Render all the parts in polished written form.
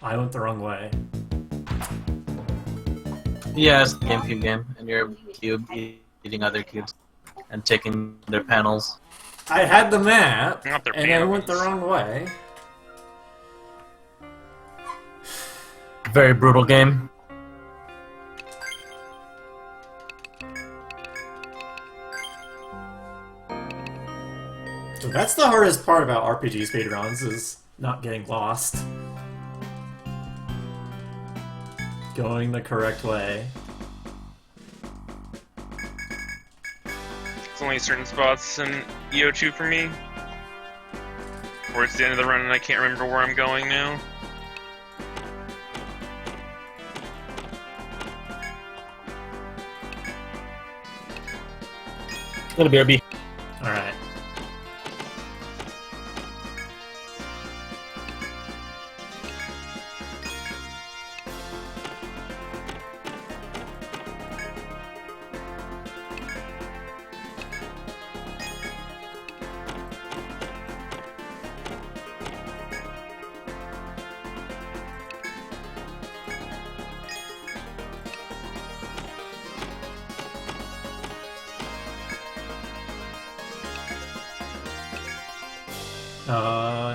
I went the wrong way. Yeah, it's the GameCube game, and you're a cube eating other cubes and taking their panels. I had the map, Not their and I went the panels. wrong way. Very brutal game. So that's the hardest part about RPG speedruns, is not getting lost. Going the correct way. It's only certain spots in EO2 for me. Where it's the end of the run and I can't remember where I'm going now. Gonna BRB. Alright.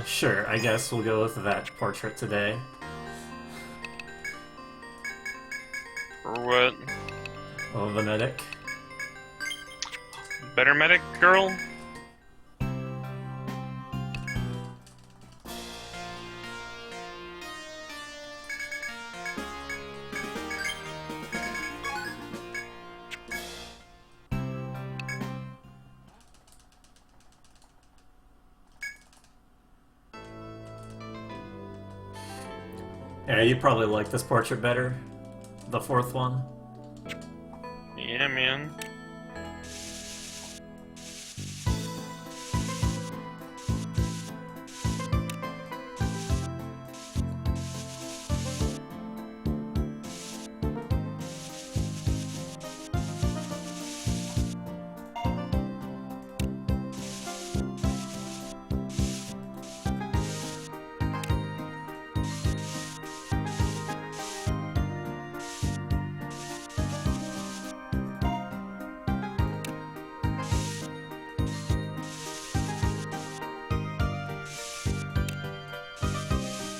Sure, I guess we'll go with that portrait today. Or what? Oh, the medic. Better medic girl? Yeah, you probably like this portrait better. The fourth one. Yeah, man.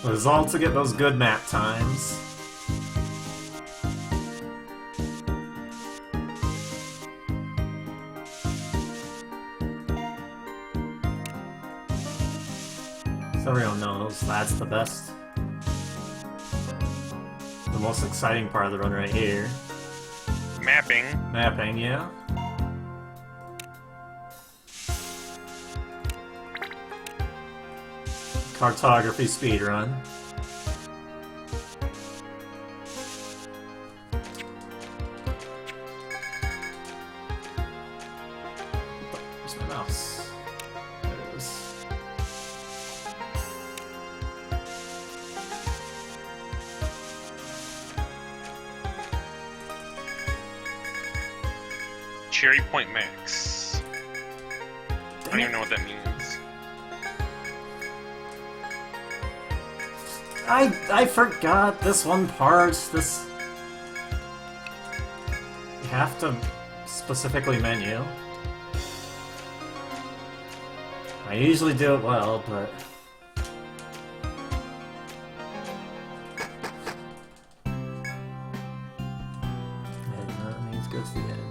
It was all to get those good map times. So everyone knows that's the best. The most exciting part of the run right here. Mapping. Mapping, yeah. Cartography speedrun. Where's my mouse? There it is. Cherry Point Max. I don't even know what that means. I forgot this one part. This you have to specifically menu. I usually do it well, but that means go to the end.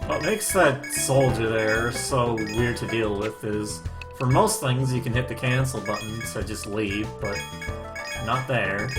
What makes that soldier there so weird to deal with is, for most things you can hit the cancel button to just leave, but not there.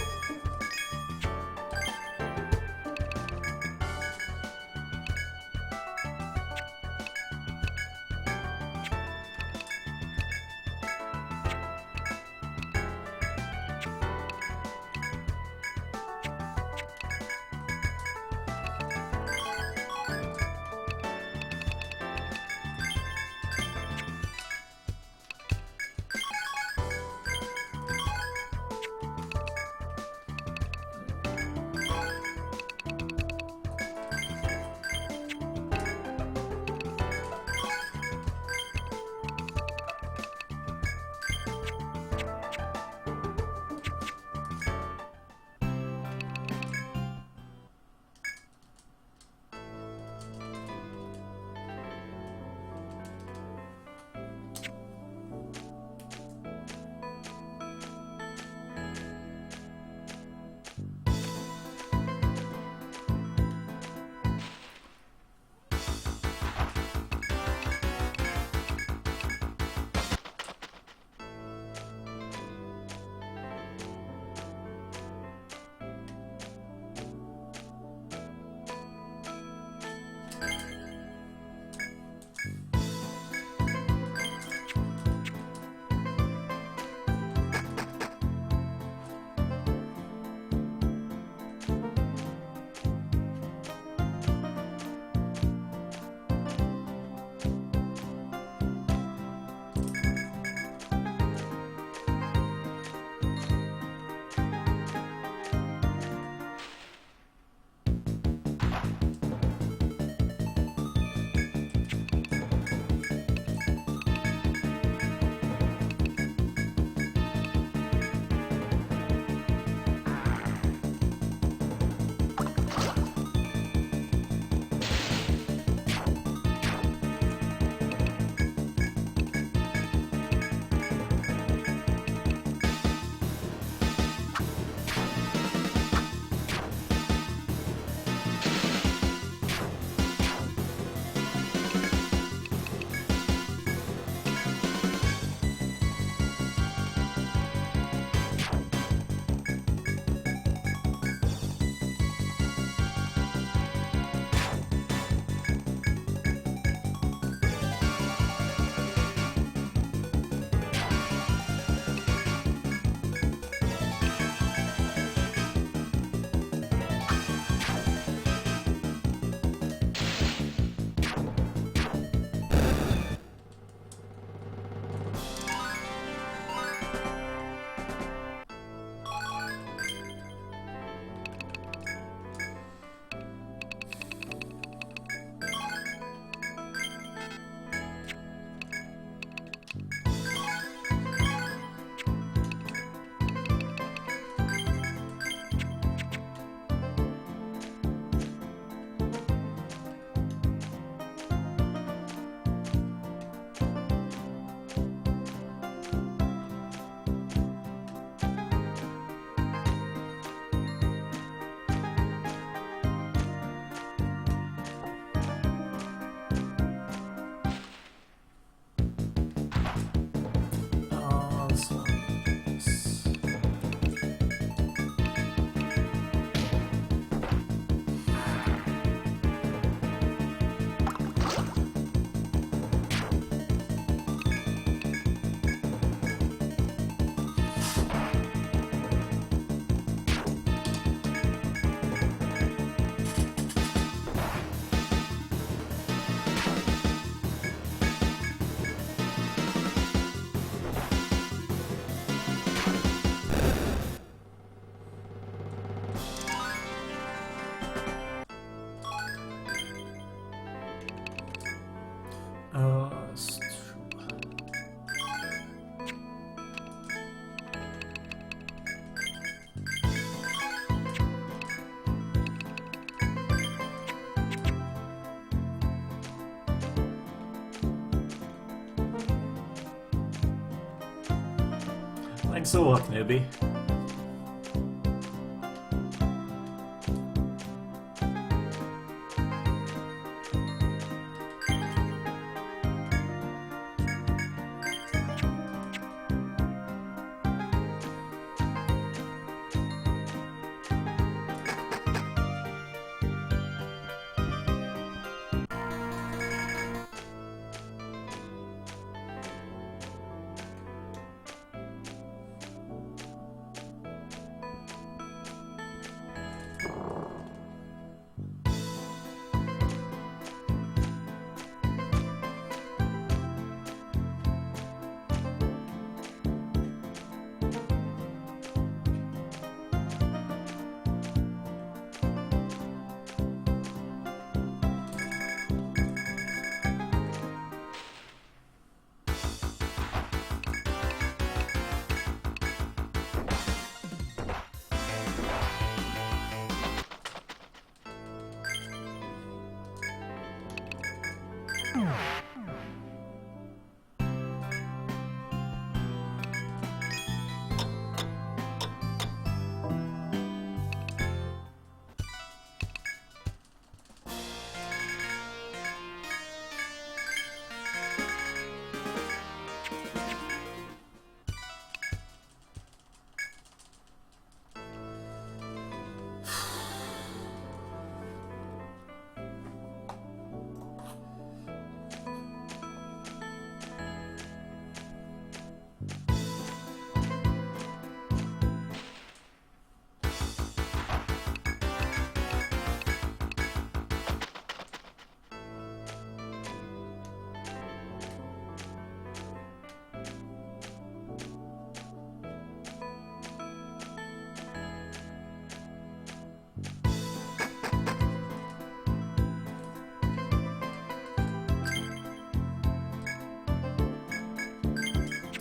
Thanks a lot, newbie.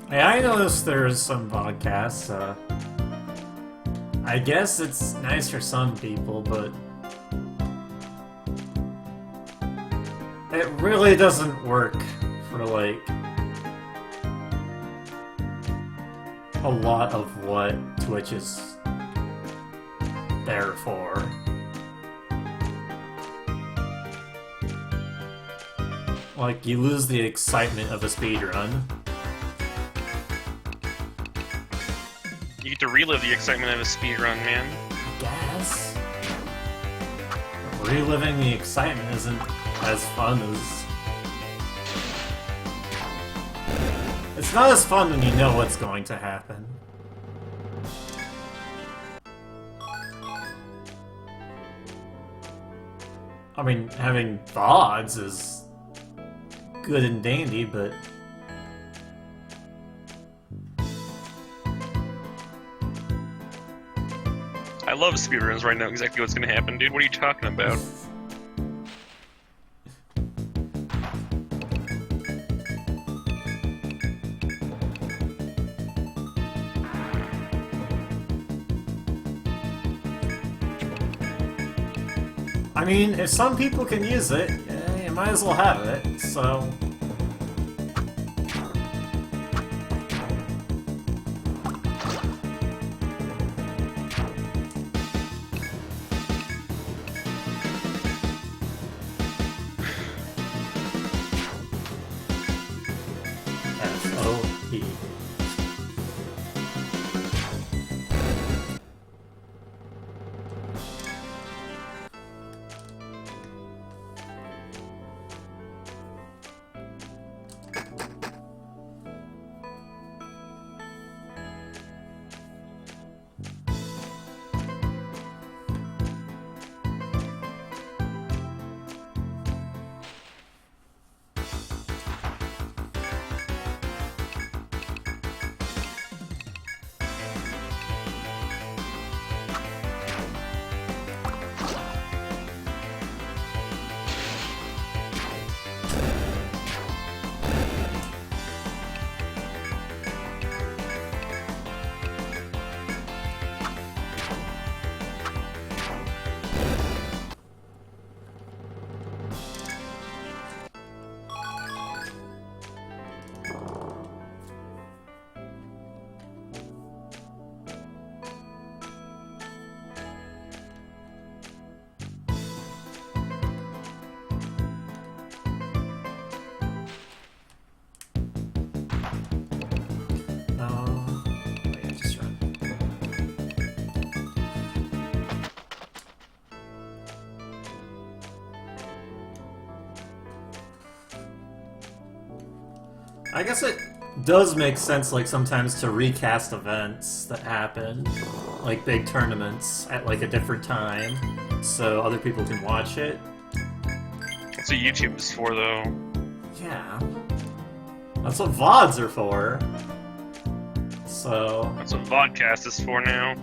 Hey, I noticed there's some podcasts. I guess it's nice for some people, but it really doesn't work for, like, a lot of what Twitch is there for. Like, you lose the excitement of a speedrun. You get to relive the excitement of a speedrun, man. Guess. Reliving the excitement isn't as fun as... It's not as fun when you know what's going to happen. I mean, having VODs is good and dandy, but... I love speedruns right now, exactly what's gonna happen, dude. What are you talking about? I mean, if some people can use it, you might as well have it, so... S-O-P. I guess it does make sense, like, sometimes to recast events that happen, like big tournaments, at, like, a different time, so other people can watch it. That's what YouTube is for, though. Yeah. That's what VODs are for. So... That's what vodcast is for now.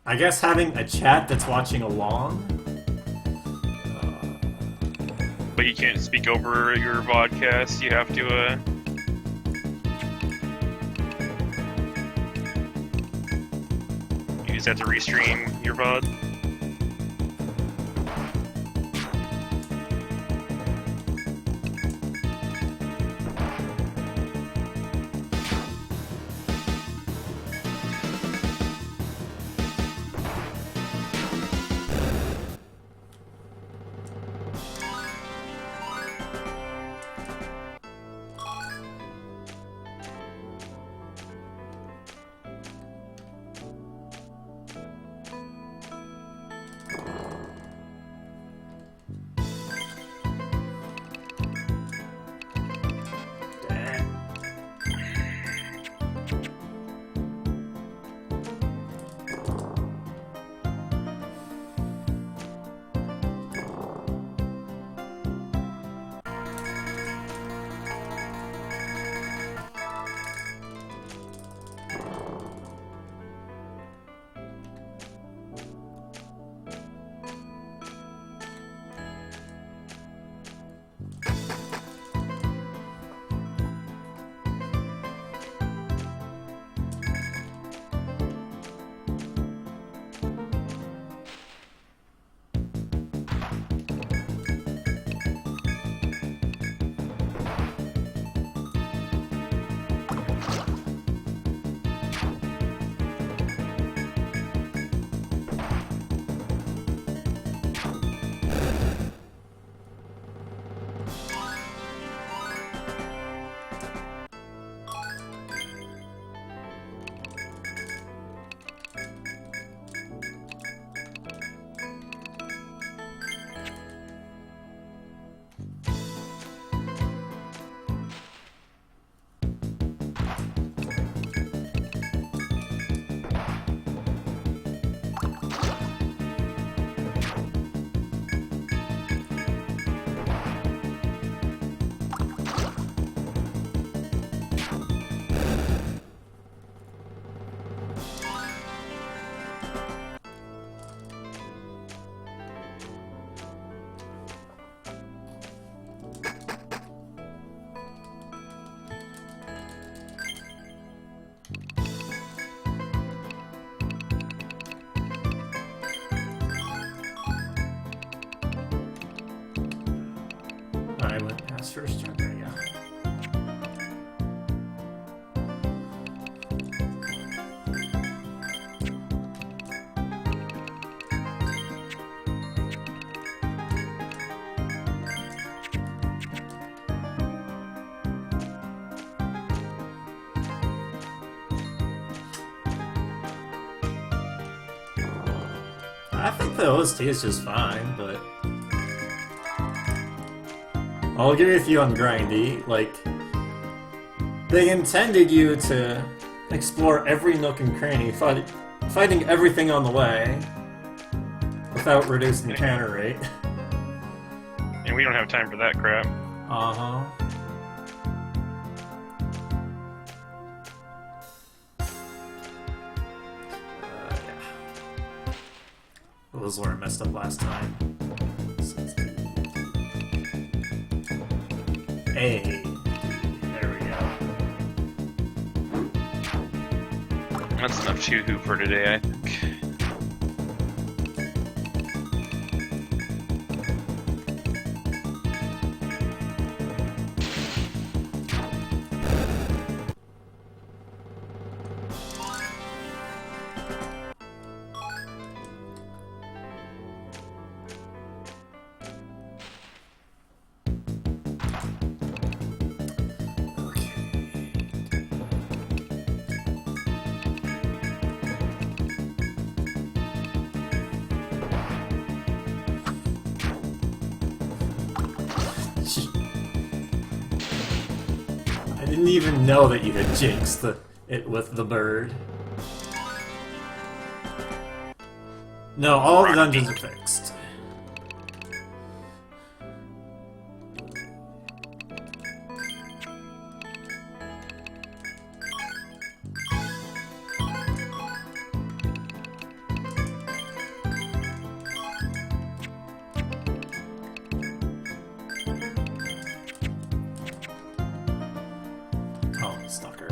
I guess having a chat that's watching along... But you can't speak over your vodcast, you have to, you just have to restream your VOD. I went past first turn, there you go. I think the OST is just fine, but... I'll agree with you on grindy, like... They intended you to explore every nook and cranny, fighting everything on the way, without reducing the counter rate. And we don't have time for that crap. Uh-huh. Well, this is where I messed up last time. Hey, there we go. That's enough choo-hoo for today, I think. didn't even know that you had jinxed it with the bird. No, all the dungeons are fixed. Oh, stalker.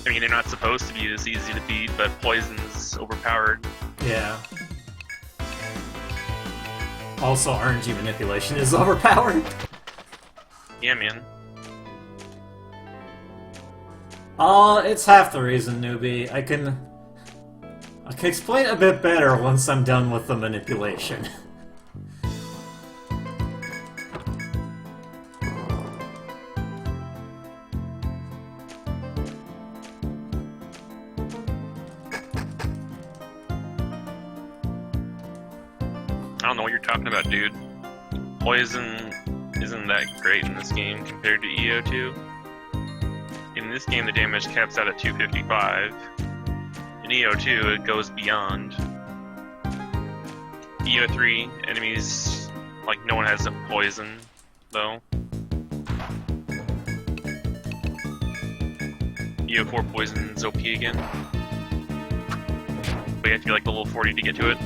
I mean, they're not supposed to be this easy to beat, but poison's overpowered. Yeah. Also, RNG manipulation is overpowered. Yeah, man. It's half the reason, newbie. I can explain a bit better once I'm done with the manipulation. I don't know what you're talking about, dude. Poison isn't that great in this game compared to EO2. In this game, the damage caps out at 255. In EO2, it goes beyond. EO3, enemies, like, no one has a poison, though. EO4 poison's OP again. But you have to be like level 40 to get to it.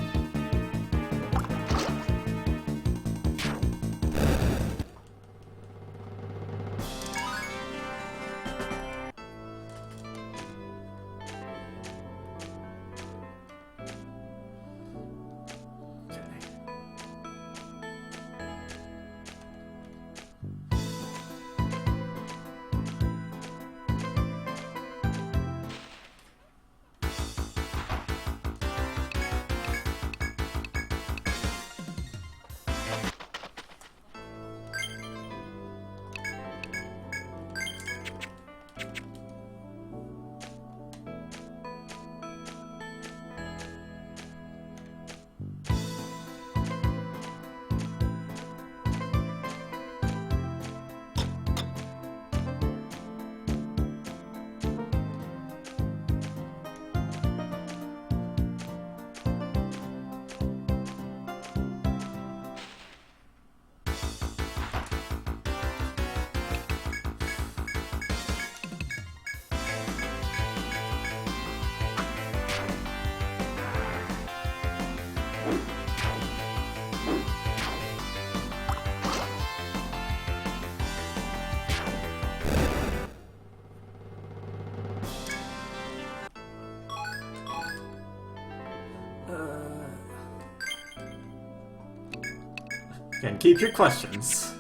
Again, keep your questions.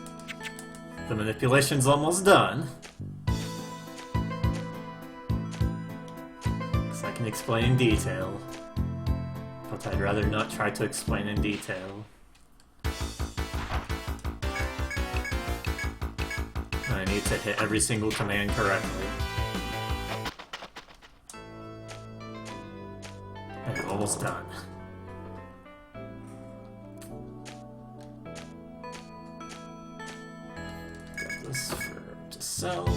The manipulation's almost done. So I can explain in detail. But I'd rather not try to explain in detail. I need to hit every single command correctly. And I'm almost done. Got this for to sell.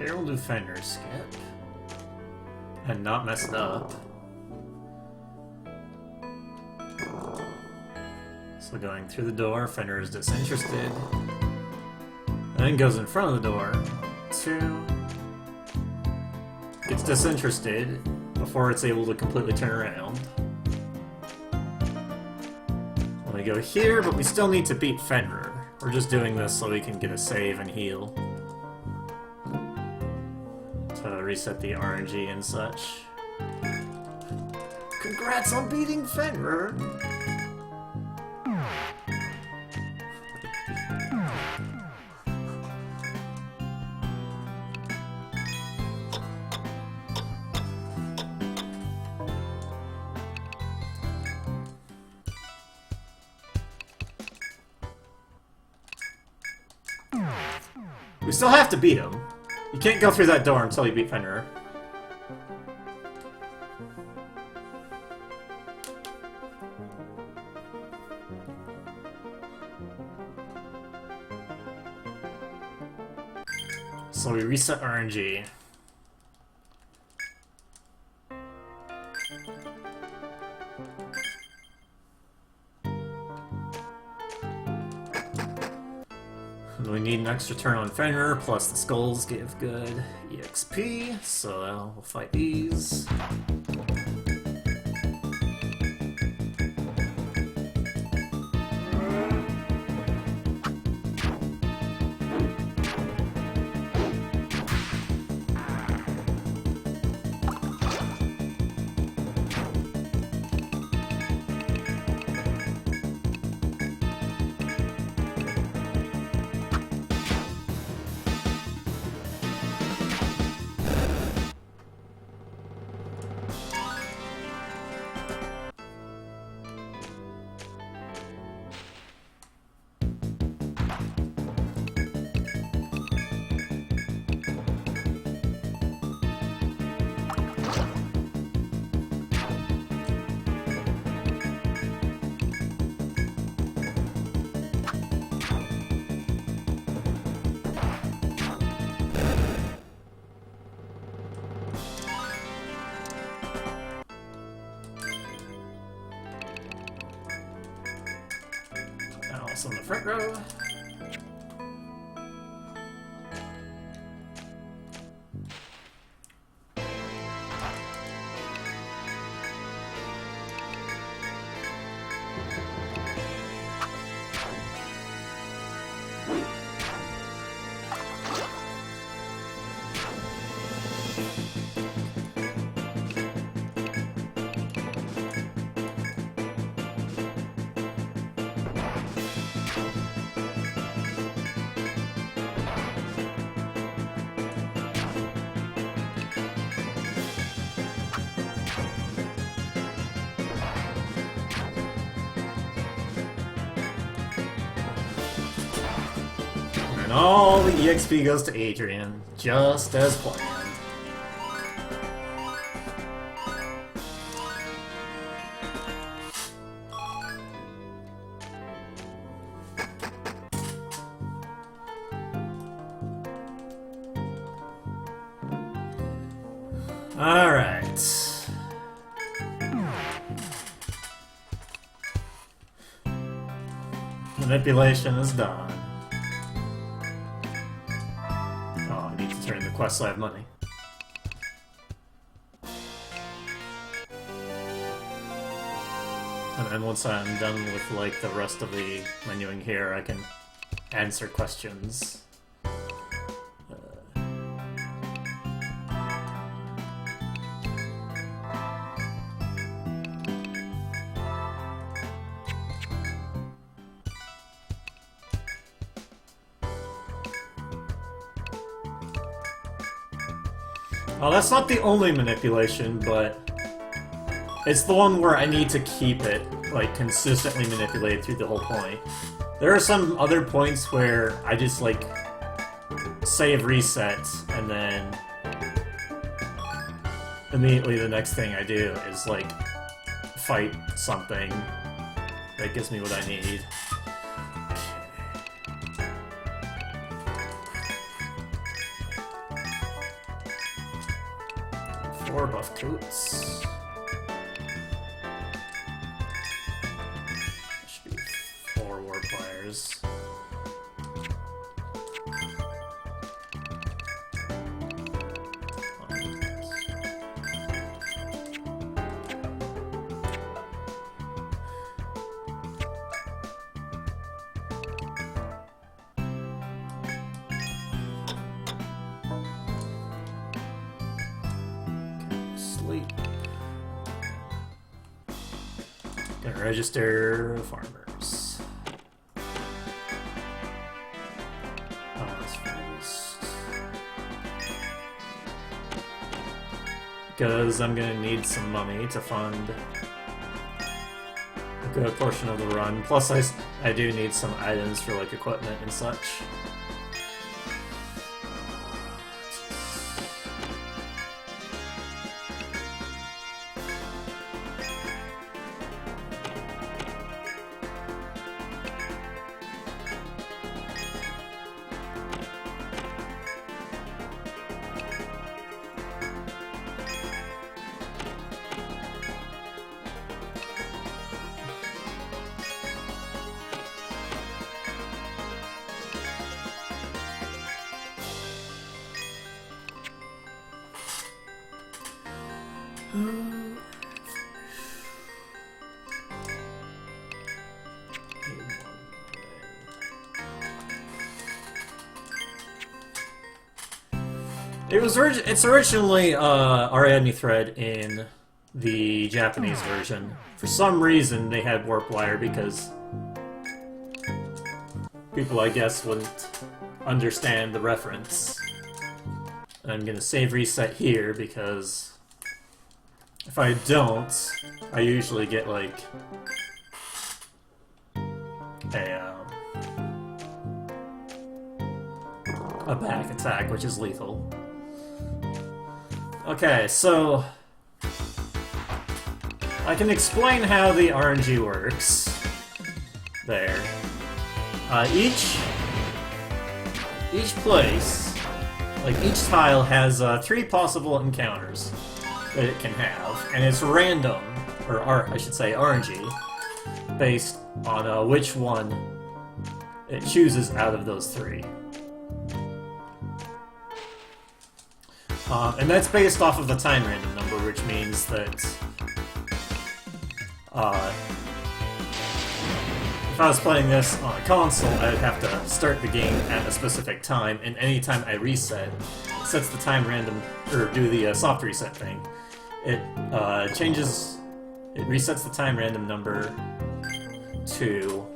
Here we'll do Fender skip. And not mess it up. So going through the door, Fender is disinterested. And then goes in front of the door. 2. Gets disinterested before it's able to completely turn around. We go here, but we still need to beat Fenrir. We're just doing this so we can get a save and heal. To reset the RNG and such. Congrats on beating Fenrir! We still have to beat him. You can't go through that door until you beat Fenrir. So we reset RNG. We need an extra turn on Fenrir, plus the skulls give good EXP, so we'll fight these. On the front row. And all the EXP goes to Etrian, just as planned. Alright. Manipulation is done. Oh, I need to turn the quest so I have money. And then once I'm done with like the rest of the menuing here, I can answer questions. Oh, that's not the only manipulation, but it's the one where I need to keep it, like, consistently manipulated through the whole point. There are some other points where I just, like, save reset, and then immediately the next thing I do is, like, fight something that gives me what I need. 4 buff coats. Should be 4 warp wires. Gonna register farmers. Oh, that's fast. Because I'm gonna need some money to fund a good portion of the run. Plus, I do need some items for like equipment and such. It's originally Ariadne thread in the Japanese version. For some reason, they had warp wire because people, I guess, wouldn't understand the reference. And I'm gonna save reset here because if I don't, I usually get like a back attack, which is lethal. Okay, so I can explain how the RNG works. There. Each place, like each tile has 3 possible encounters that it can have, and it's random, or I should say RNG, based on which one it chooses out of those 3. And that's based off of the time random number, which means that if I was playing this on a console, I would have to start the game at a specific time, and anytime I reset, it sets the time random, or do the soft reset thing. It resets the time random number to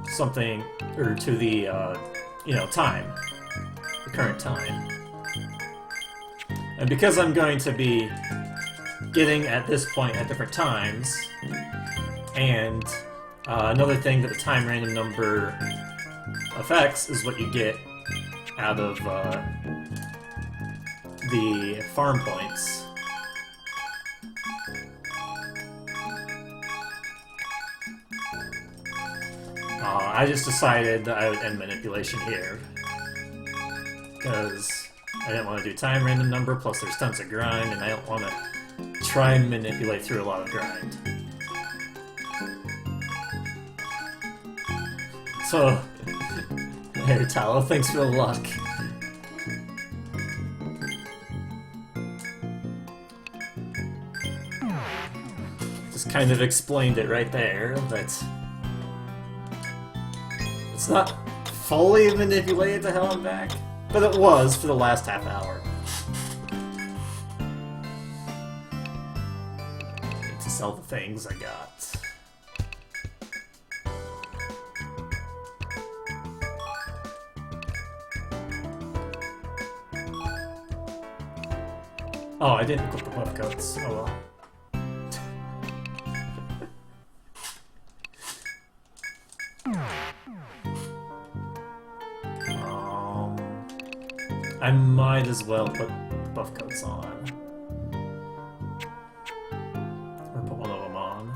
something, or to the, time, the current time. And because I'm going to be getting at this point at different times, and another thing that the time random number affects is what you get out of the farm points. I just decided that I would end manipulation here, because I didn't want to do time random number, plus there's tons of grind, and I don't want to try and manipulate through a lot of grind. So, hey Tallow, thanks for the luck. Just kind of explained it right there, that it's not fully manipulated to hell and back. But it was for the last half hour. I need to sell the things I got. Oh, I didn't equip the buff coats. Oh well. I might as well put buff coats on. Or put one of them on.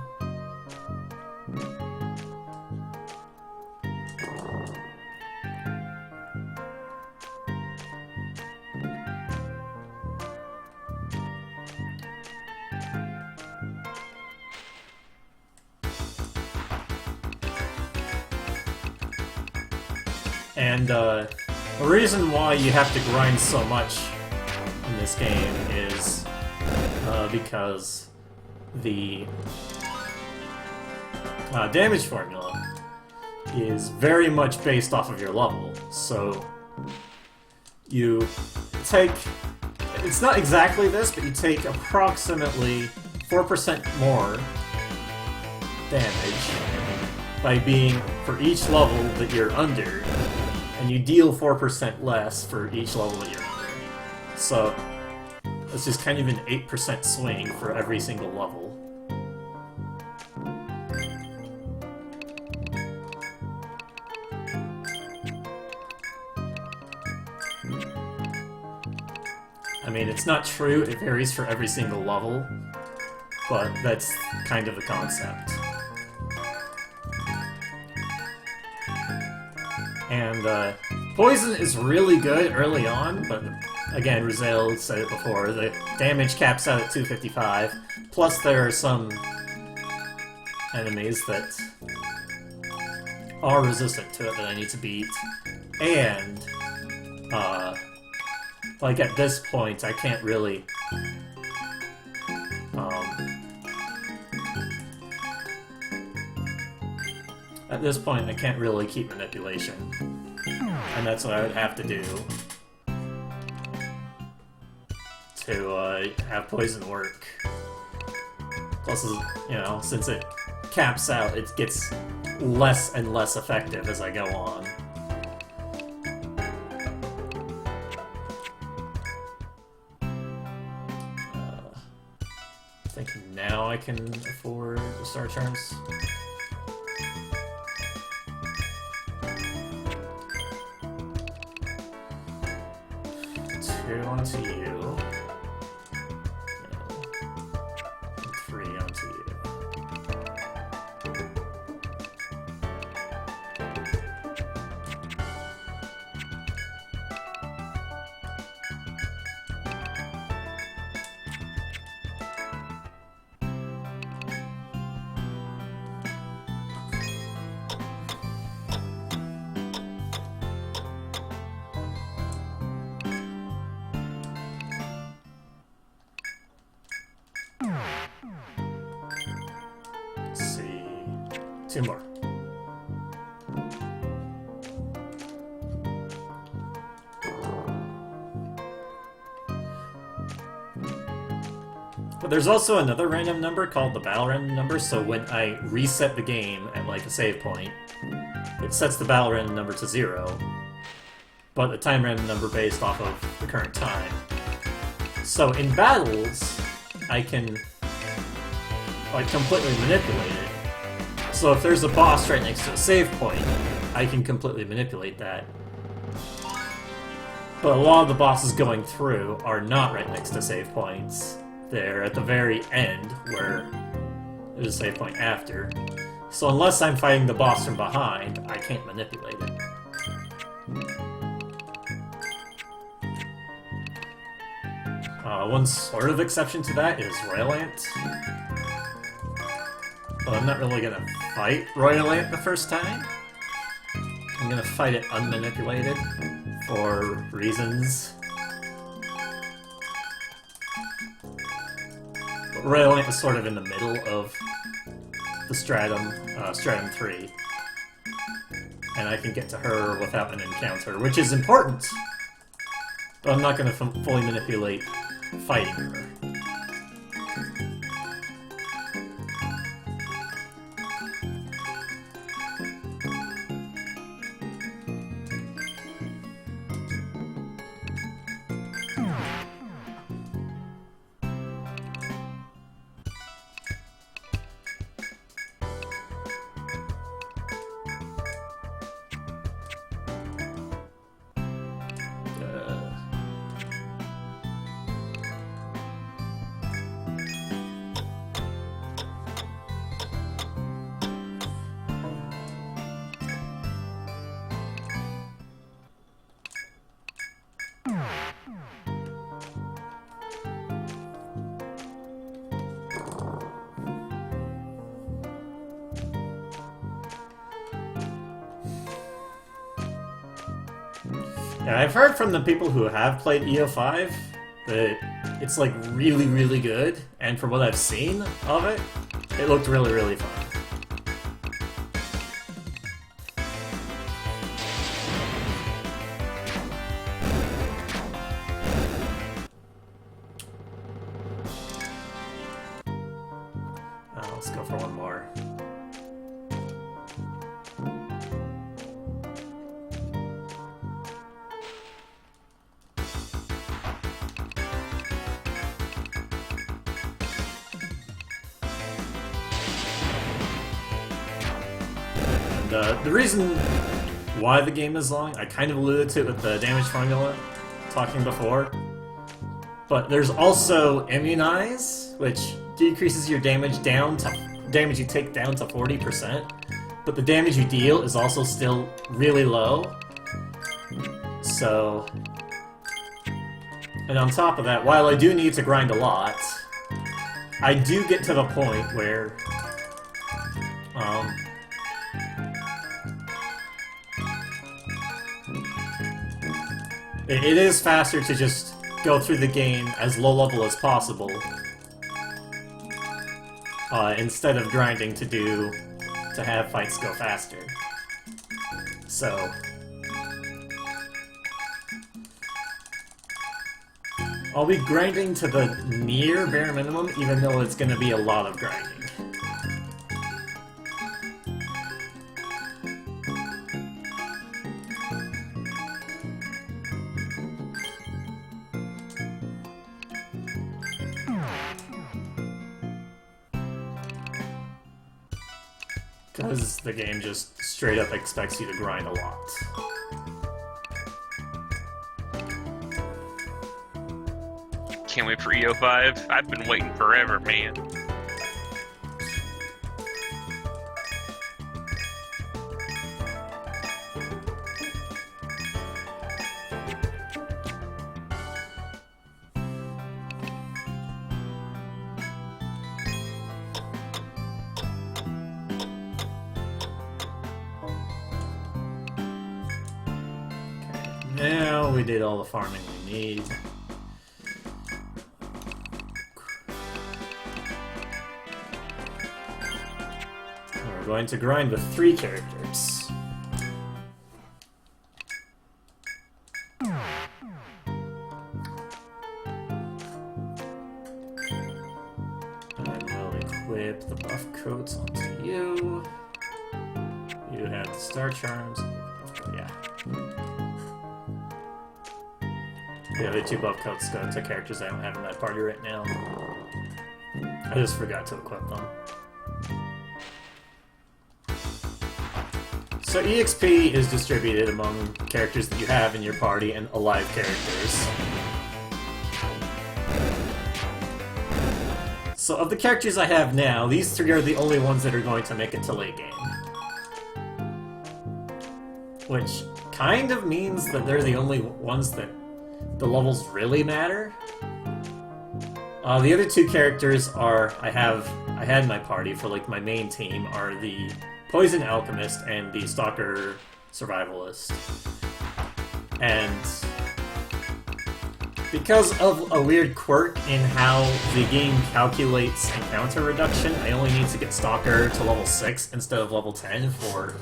And the reason why you have to grind so much in this game is because the damage formula is very much based off of your level. So you take... It's not exactly this, but you take approximately 4% more damage by being for each level that you're under, and you deal 4% less for each level that you're under. So it's just kind of an 8% swing for every single level. I mean, it's not true, it varies for every single level, but that's kind of the concept. And poison is really good early on, but again, Rizal said it before, the damage caps out at 255, plus there are some enemies that are resistant to it that I need to beat, and like at this point, I can't really at this point, I can't really keep manipulation, and that's what I would have to do to have poison work. Plus, you know, since it caps out, it gets less and less effective as I go on. I think now I can afford the star charms. Two onto you. And 3 onto you. Let's see. 2 more. But there's also another random number called the battle random number, so when I reset the game at like a save point, it sets the battle random number to 0, but the time random number based off of the current time. So in battles, I can like completely manipulate it. So if there's a boss right next to a save point, I can completely manipulate that. But a lot of the bosses going through are not right next to save points. They're at the very end, where there's a save point after. So unless I'm fighting the boss from behind, I can't manipulate it. One sort of exception to that is Royal Ant. But I'm not really gonna fight Royal Ant the first time. I'm gonna fight it unmanipulated for reasons. But Royal Ant is sort of in the middle of the stratum 3. And I can get to her without an encounter, which is important! But I'm not gonna fully manipulate fighting her. Yeah, I've heard from the people who have played EO5 that it's like really, really good, and from what I've seen of it, it looked really, really fun. Let's go for one more. The reason why the game is long, I kind of alluded to it with the damage formula talking before, but there's also Immunize, which decreases your damage damage you take down to 40%, but the damage you deal is also still really low. So, and on top of that, while I do need to grind a lot, I do get to the point where it is faster to just go through the game as low level as possible, instead of grinding to have fights go faster. So, I'll be grinding to the near bare minimum, even though it's going to be a lot of grinding. Because the game just straight up expects you to grind a lot. Can't wait for EO5. I've been waiting forever, man. Now we did all the farming we need. We're going to grind with 3 characters. I will equip the buff coats onto you. You have the star charms. Yeah. The other 2 buff coats go to characters I don't have in that party right now. I just forgot to equip them. So EXP is distributed among characters that you have in your party and alive characters. So of the characters I have now, these 3 are the only ones that are going to make it to late game. Which kind of means that they're the only ones that the levels really matter. The other 2 characters are I had in my party for like my main team are the Poison Alchemist and the Stalker Survivalist. And because of a weird quirk in how the game calculates encounter reduction, I only need to get Stalker to level 6 instead of level 10 for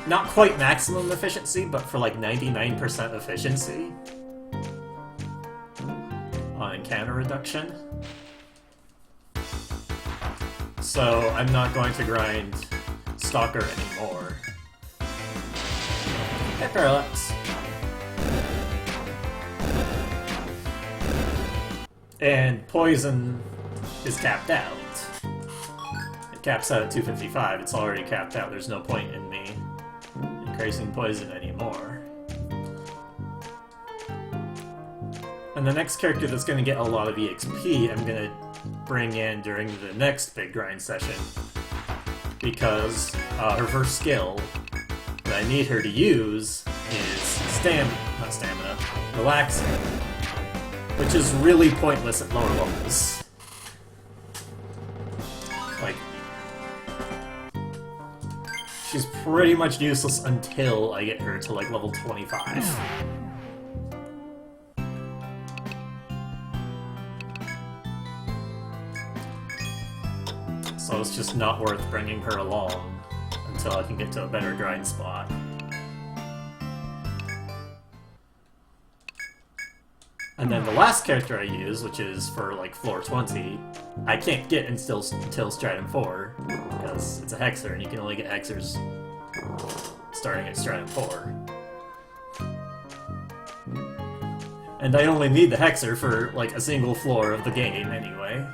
not quite maximum efficiency, but for like 99% efficiency on encounter reduction. So I'm not going to grind Stalker anymore. Hey, Parallax. And Poison is capped out. It caps out at 255. It's already capped out. There's no point in me increasing Poison anymore. And the next character that's going to get a lot of EXP, I'm going to bring in during the next big grind session. Because her first skill that I need her to use is not stamina, relaxing. Which is really pointless at lower levels. Like, she's pretty much useless until I get her to like level 25. So it's just not worth bringing her along until I can get to a better grind spot. And then the last character I use, which is for like floor 20, I can't get until Stratum 4, because it's a Hexer, and you can only get Hexers starting at Stratum 4. And I only need the Hexer for like a single floor of the game anyway.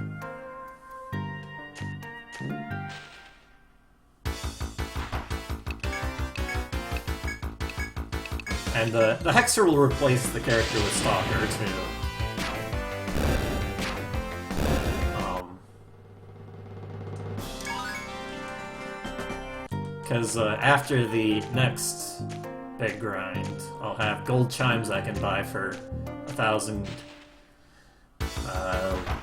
And the Hexer will replace the character with Stalker, too. Because after the next big grind, I'll have gold chimes I can buy for 1,000,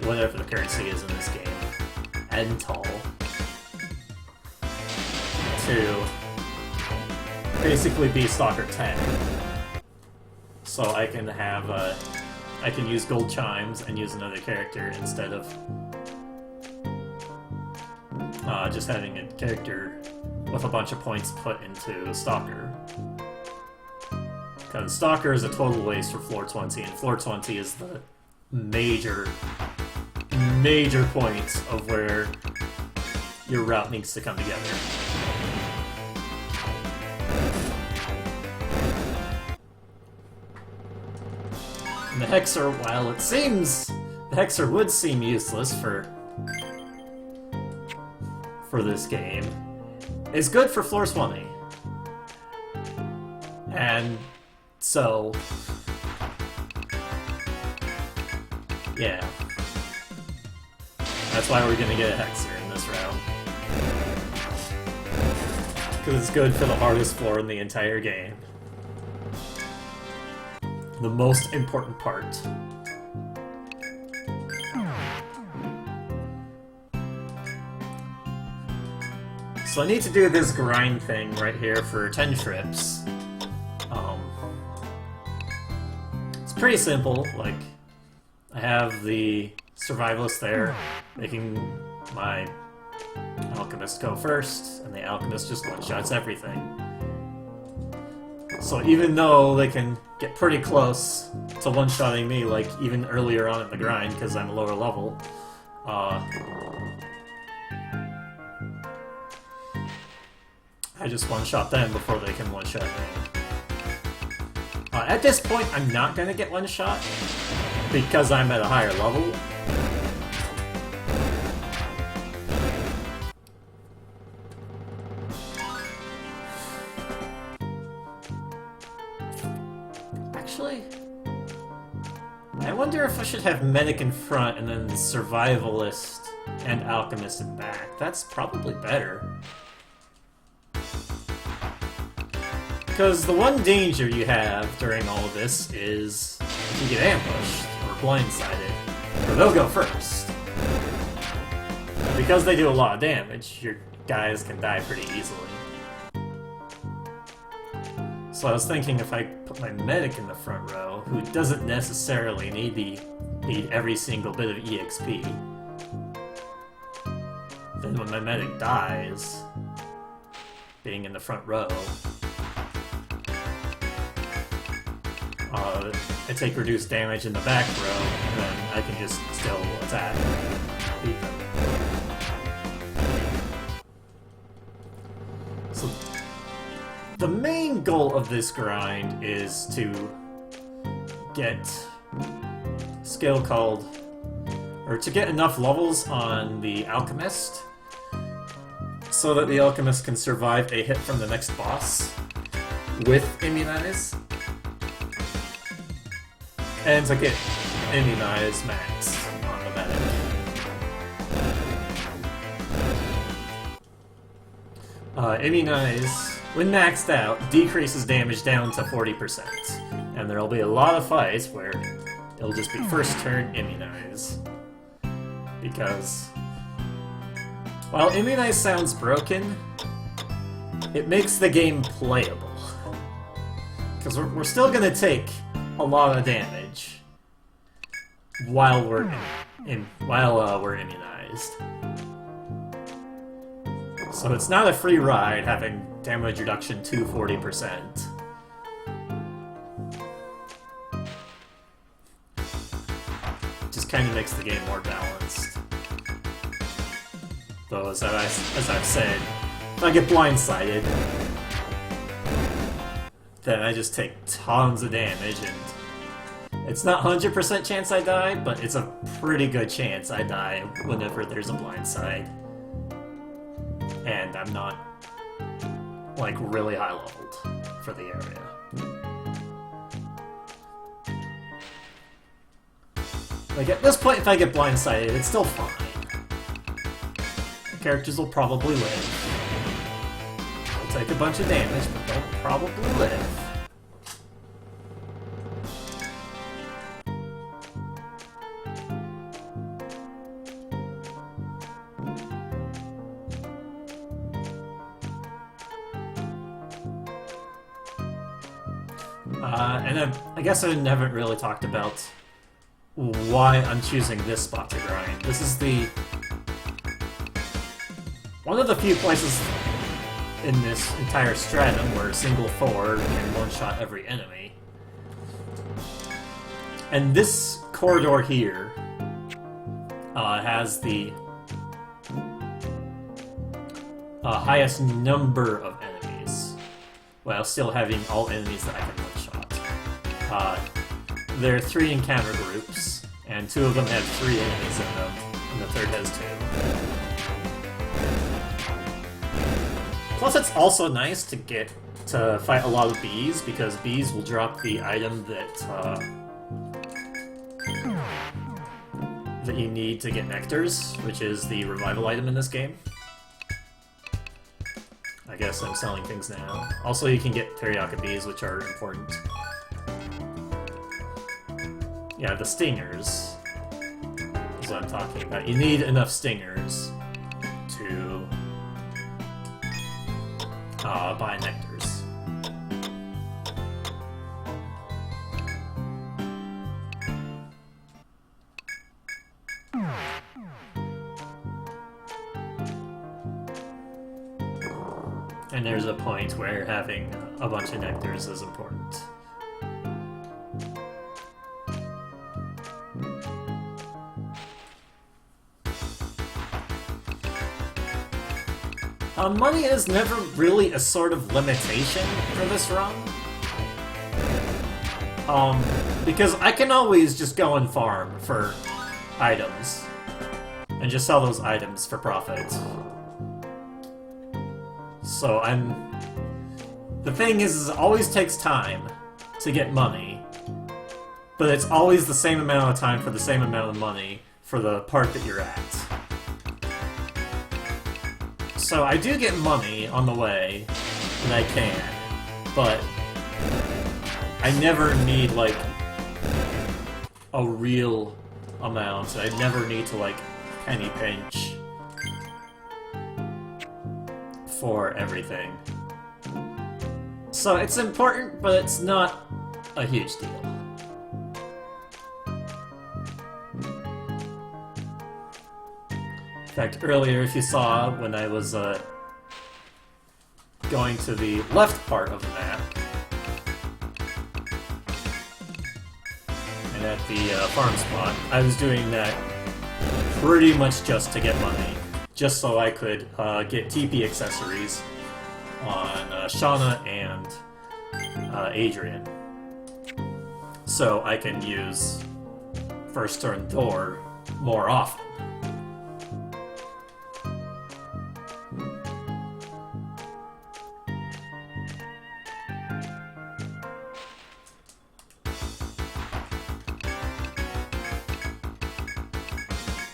whatever the currency is in this game, Entol, to basically be Stalker 10. So I can have, I can use gold chimes and use another character instead of just having a character with a bunch of points put into Stalker. Because Stalker is a total waste for floor 20, and floor 20 is the major points of where your route needs to come together. And the Hexer, while it seems... the Hexer would seem useless for this game, is good for floor 20. And so... yeah. That's why we're gonna get a Hexer in this round. Because it's good for the hardest floor in the entire game. The most important part. So I need to do this grind thing right here for 10 trips. It's pretty simple, like, I have the Survivalist there, making my Alchemist go first, and the Alchemist just one-shots everything. So even though they can get pretty close to one-shotting me, like, even earlier on in the grind, because I'm a lower level, I just one-shot them before they can one-shot me. At this point, I'm not gonna get one-shot, because I'm at a higher level. Actually, I wonder if I should have Medic in front and then Survivalist and Alchemist in back. That's probably better. Because the one danger you have during all of this is if you get ambushed or blindsided, or they'll go first. And because they do a lot of damage, your guys can die pretty easily. So I was thinking if I put my medic in the front row, who doesn't necessarily need every single bit of EXP, then when my medic dies, being in the front row, I take reduced damage in the back row, and then I can just still attack and beat them. So, the main goal of this grind is to get a skill called, or to get enough levels on the Alchemist, so that the Alchemist can survive a hit from the next boss with Immunize. And to get Immunize max on the medic. Immunize, when maxed out, decreases damage down to 40%. And there'll be a lot of fights where it'll just be first turn Immunize. Because while Immunize sounds broken, it makes the game playable. Because we're still gonna take a lot of damage while we're we're immunized. So it's not a free ride having damage reduction to 40%. Just kind of makes the game more balanced. Though, as I've said, if I get blindsided, then I just take tons of damage, and it's not 100% chance I die, but it's a pretty good chance I die whenever there's a blindside. And I'm not, like, really high leveled for the area. Like, at this point, if I get blindsided, it's still fine. The characters will probably live. They'll take a bunch of damage, but they'll probably live. And I guess I haven't really talked about why I'm choosing this spot to grind. This is one of the few places in this entire stratum where single Thor can one-shot every enemy. And this corridor here has the highest number of enemies, while still having all enemies that I can one-shot. There are 3 encounter groups, and 2 of them have 3 enemies in them, and the third has 2. Plus, it's also nice to get to fight a lot of bees, because bees will drop the item that you need to get nectars, which is the revival item in this game. I guess I'm selling things now. Also, you can get teriyaki bees, which are important. Yeah, the stingers is what I'm talking about. You need enough stingers to buy nectars. And there's a point where having a bunch of nectars is important. Money is never really a sort of limitation for this run. Because I can always just go and farm for items, and just sell those items for profit. So the thing is it always takes time to get money, but it's always the same amount of time for the same amount of money for the part that you're at. So I do get money on the way when I can, but I never need, like, a real amount. I never need to, like, penny pinch for everything. So it's important, but it's not a huge deal. In fact, earlier, if you saw, when I was going to the left part of the map, and at the farm spot, I was doing that pretty much just to get money, just so I could get TP accessories on Shauna and Adrian, so I can use first turn Thor more often.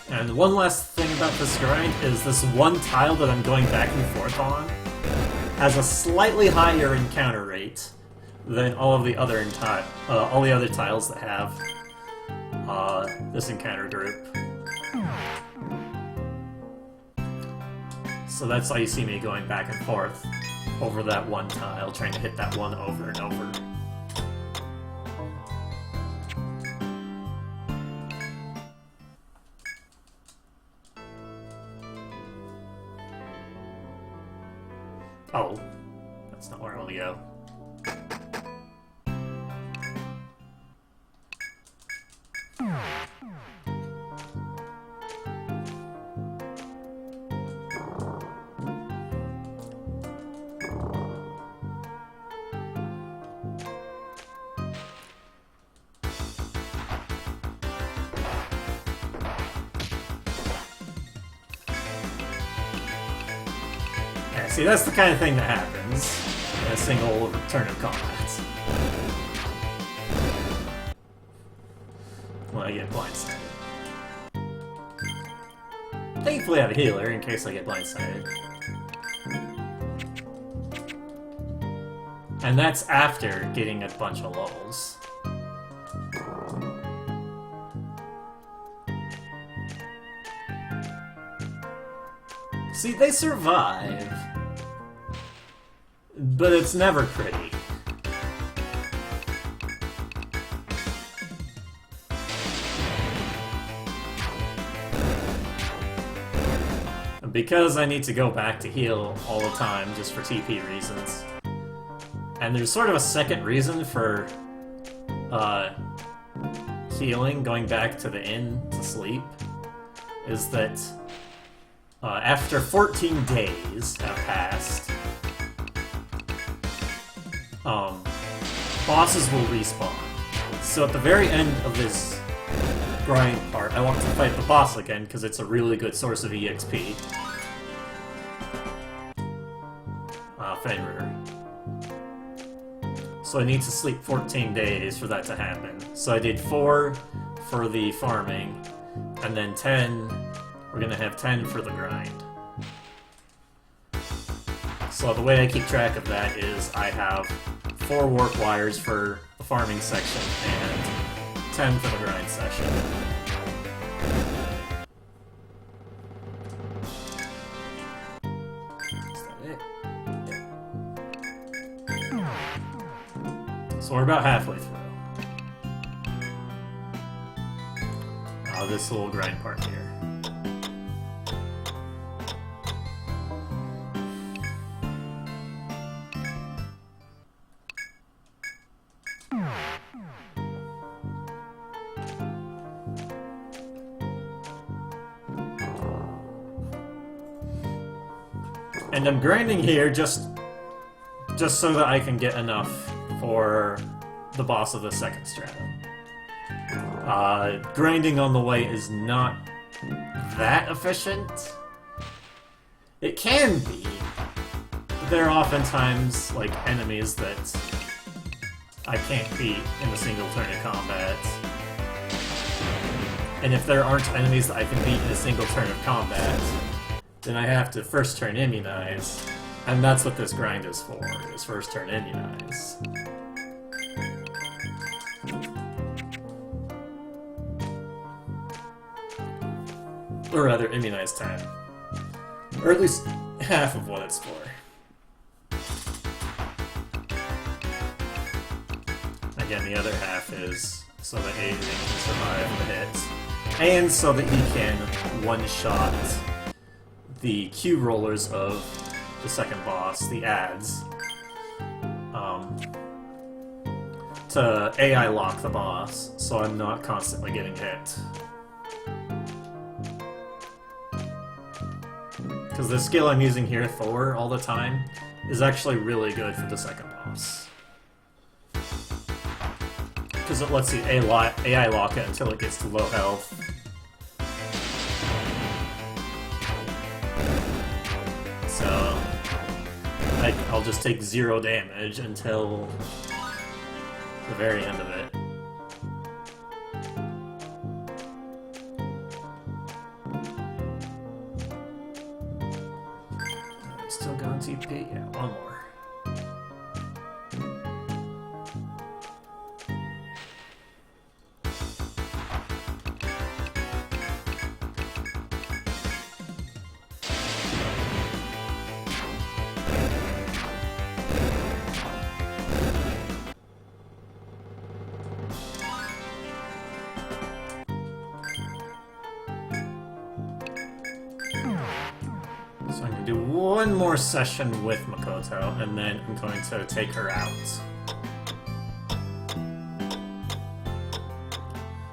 And one last thing about this grind is this one tile that I'm going back and forth on has a slightly higher encounter rate than all of the other tiles that have this encounter group. So that's why you see me going back and forth. over that one tile, trying to hit that one over and over. Oh, that's not where I want to go. Yeah, see, that's the kind of thing that happens in a single turn of combat. When I get blindsided. Thankfully I have a healer in case I get blindsided. And that's after getting a bunch of lulls. See, they survive. But it's never pretty. Because I need to go back to heal all the time just for TP reasons. And there's sort of a second reason for healing, going back to the inn to sleep, is that after 14 days have passed, bosses will respawn. So at the very end of this grind part, I want to fight the boss again because it's a really good source of EXP. Fenrir. So I need to sleep 14 days for that to happen. So I did 4 for the farming, and then 10, we're gonna have 10 for the grind. So the way I keep track of that is I have 4 warp wires for the farming section and 10 for the grind session. Is that it? Yeah. So we're about halfway through. This little grind part here. And I'm grinding here just so that I can get enough for the boss of the second stratum. Grinding on the way is not that efficient. It can be, but there are oftentimes like enemies that I can't beat in a single turn of combat. And if there aren't enemies that I can beat in a single turn of combat, then I have to first turn immunize, and that's what this grind is for, is first turn immunize. Or rather, immunize 10. Or at least half of what it's for. Again, the other half is so that Aiden can survive the hits, and so that he can one-shot the Q rollers of the second boss, the ads, to AI lock the boss, so I'm not constantly getting hit. Because the skill I'm using here, Thor, all the time, is actually really good for the second boss. Because it lets you AI lock it until it gets to low health. So I'll just take 0 damage until the very end of it. Still going TP? Yeah, one more. one more session with Makoto, and then I'm going to take her out.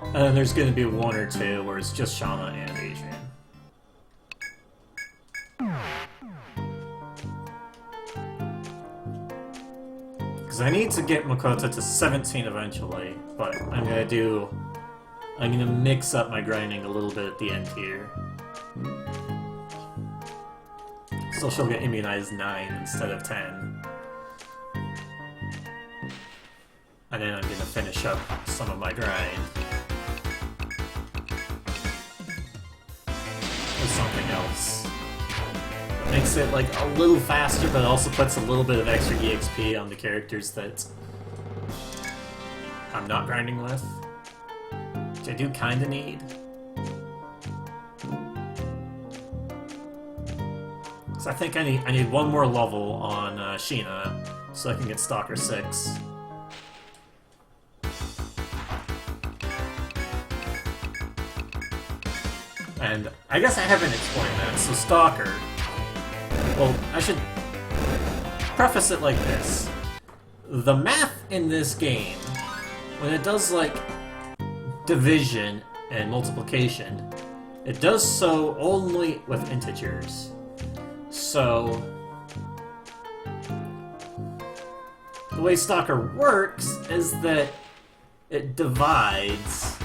And then there's going to be one or two where it's just Shauna and Adrian. Because I need to get Makoto to 17 eventually, but I'm gonna mix up my grinding a little bit at the end here. So she'll get immunized 9 instead of 10. And then I'm gonna finish up some of my grind with something else. That makes it like a little faster, but also puts a little bit of extra EXP on the characters that I'm not grinding with. Which I do kinda need. So I think I need one more level on Sheena so I can get Stalker 6. And I guess I haven't explained that. So Stalker, well, I should preface it like this. The math in this game, when it does like division and multiplication, it does so only with integers. So the way Stalker works is that it divides,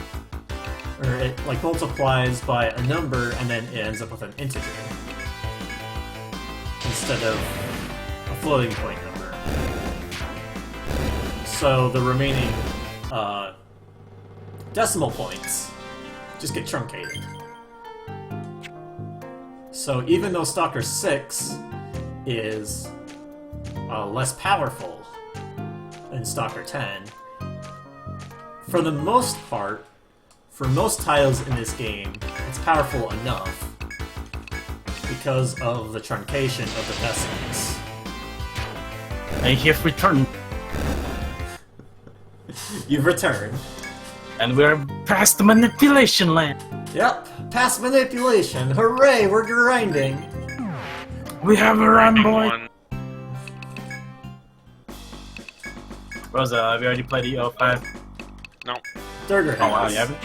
or it like multiplies by a number and then it ends up with an integer instead of a floating point number. So the remaining decimal points just get truncated. So even though Stalker 6 is less powerful than Stalker 10, for the most part, for most tiles in this game, it's powerful enough because of the truncation of the decimals. I have returned. You've returned. And we're past the manipulation land. Yep, past manipulation. Hooray, we're grinding. We have a run, boy. One. Rosa, have you already played EO5? No, Durger Oh wow, has. you haven't?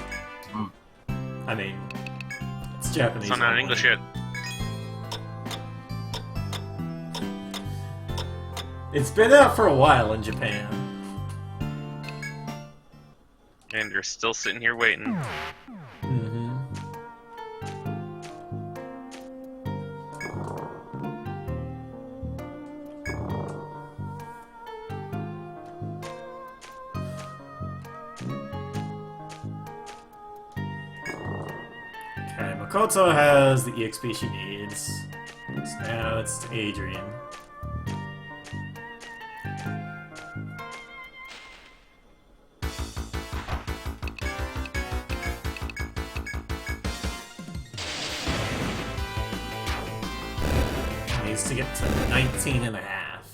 I mean, it's Japanese. it's not in English yet. It's been out for a while in Japan. And you're still sitting here waiting. Mm-hmm. Okay, Makoto has the EXP she needs. So now it's to Adrian. Needs to get to 19 and a half.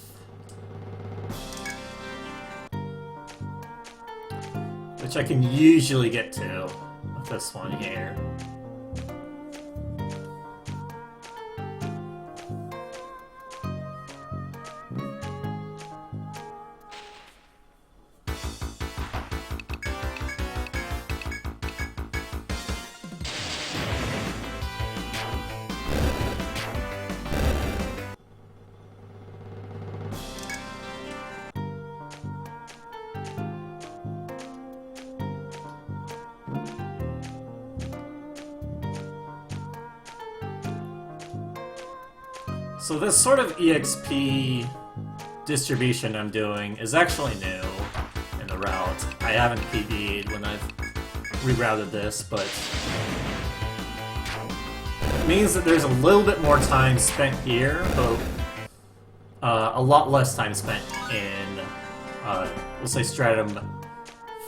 Which I can usually get to with this one here. So this sort of EXP distribution I'm doing is actually new in the route. I haven't PB'd when I've rerouted this, but it means that there's a little bit more time spent here, but a lot less time spent in, we'll say, Stratum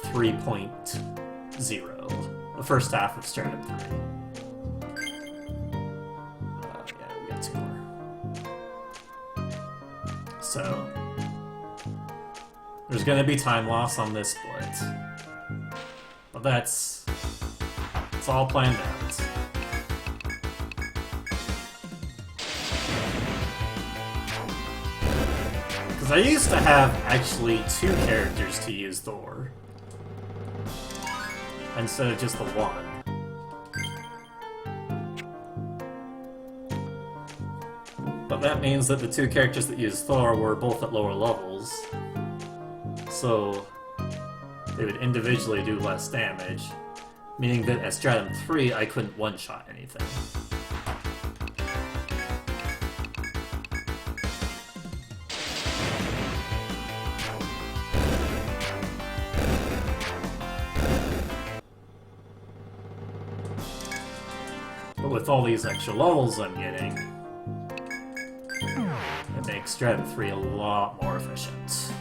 3.0, the first half of Stratum 3. Yeah, we got 2 more. So, there's gonna be time loss on this split. But it's all planned out. I used to have actually 2 characters to use Thor, instead of just the one. But that means that the 2 characters that use Thor were both at lower levels, so they would individually do less damage, meaning that at Stratum 3 I couldn't one-shot anything. But with all these extra levels I'm getting, it makes Stratum 3 a lot more efficient.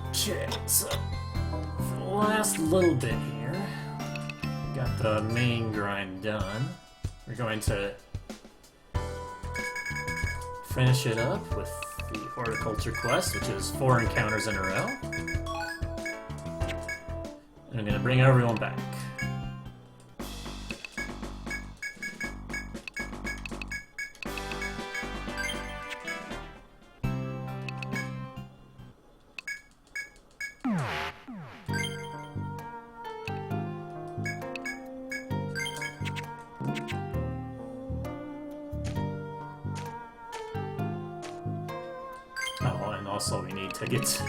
Okay, so for the last little bit here, we got the main grind done. We're going to finish it up with the Horticulture quest, which is 4 encounters in a row. And I'm going to bring everyone back. Oh, and also we need to get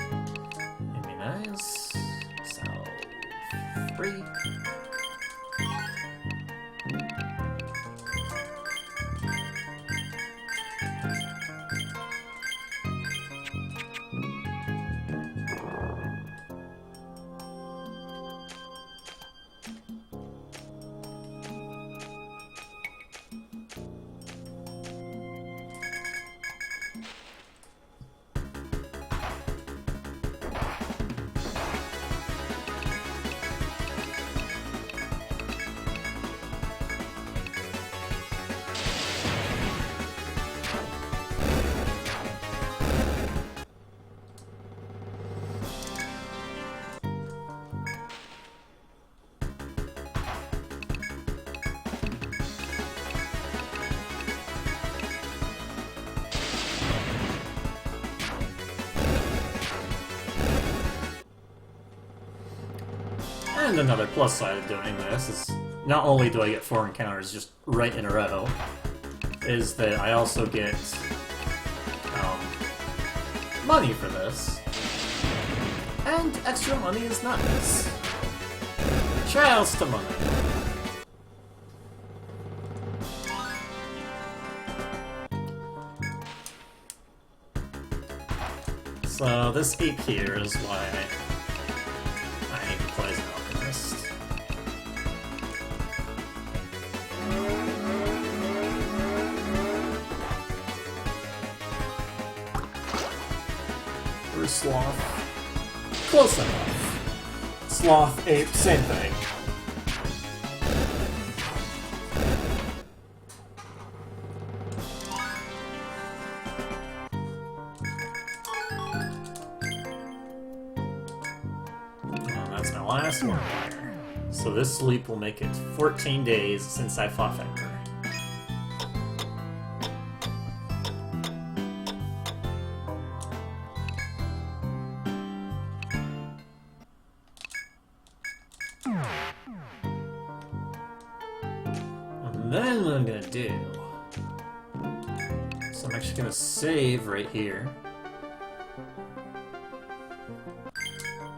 immunized. So, 3. And another plus side of doing this is, not only do I get 4 encounters just right in a row, is that I also get money for this. And extra money is nice. Trials to money. So this ape here is why I need to play as an alchemist. Or sloth. Close enough. Sloth, ape, same thing. That's my last one there. So this sleep will make it 14 days since I fought Fenrir. And then what I'm gonna do, so I'm actually gonna save right here.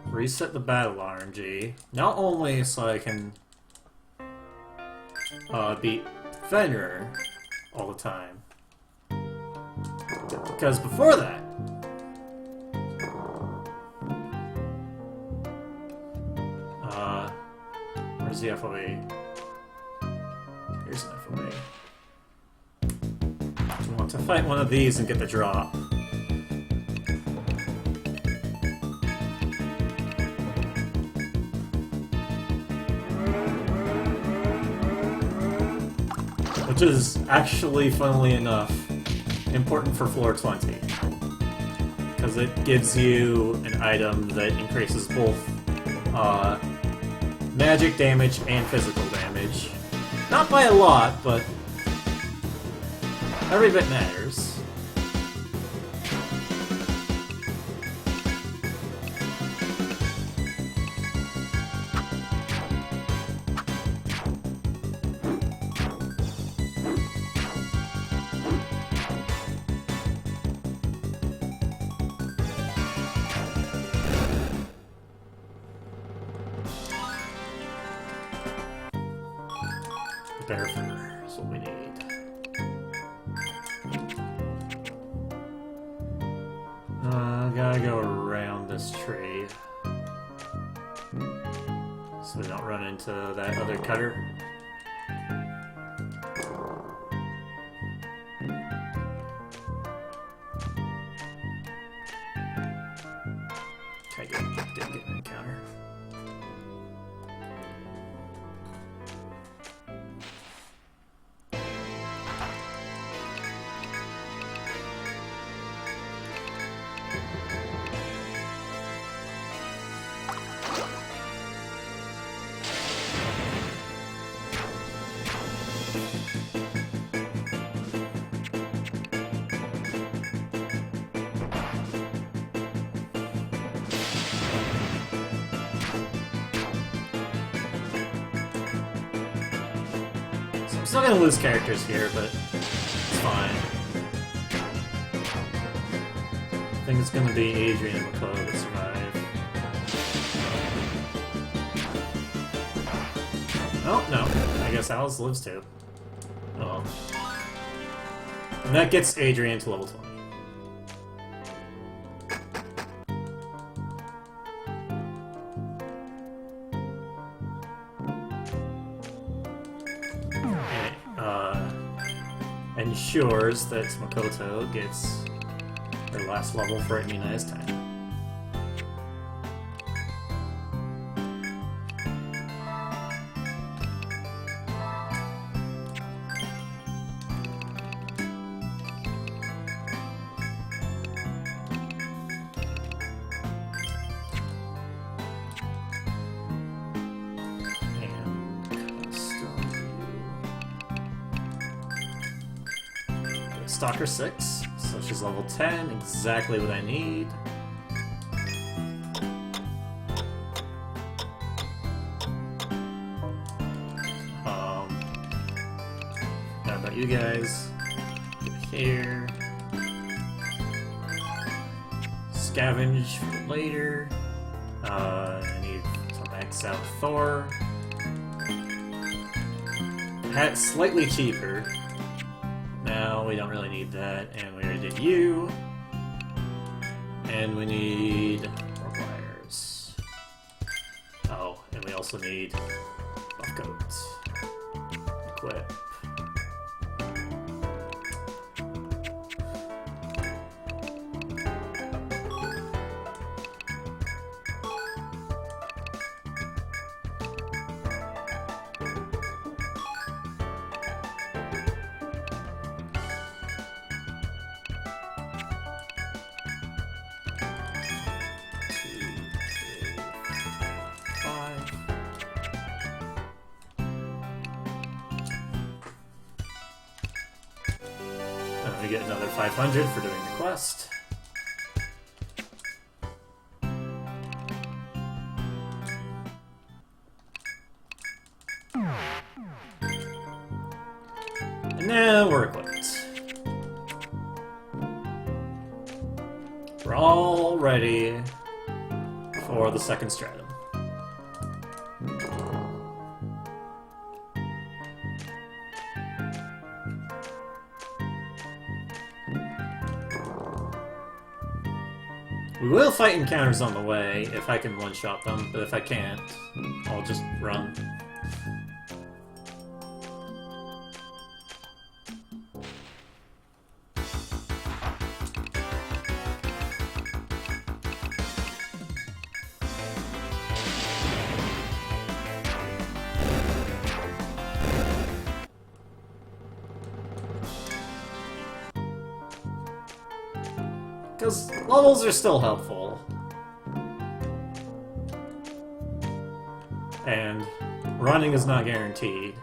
Reset the battle RNG, not only so I can beat Fenrir all the time, because before that, where's the FOA? Here's an FOA. I want to fight one of these and get the drop. Which is actually, funnily enough, important for floor 20. Because it gives you an item that increases both magic damage and physical damage. Not by a lot, but Every bit matters. Prepare for is what we need. Gotta go around this tree. So we don't run into that other cutter. Okay, good. Didn't get an encounter. I'm still gonna lose characters here, but it's fine. I think it's gonna be Etrian and Makoto that survive. Oh, no. I guess Alice lives too. Oh. And that gets Etrian to level 20. Ensures that Makoto gets her last level for immunized time. Stalker 6, so she's level 10, exactly what I need. How about you guys? Get here. Scavenge for later. I need to max out Thor. Hat's slightly cheaper. Now we don't really need that, and we already did you. And we need more pliers. Oh, and we also need buff coats. Equip. We get another 500 for doing the quest. And now we're equipped. We're all ready for the second stratum. We will fight encounters on the way if I can one-shot them, but if I can't, I'll just run. Because levels are still helpful. And running is not guaranteed.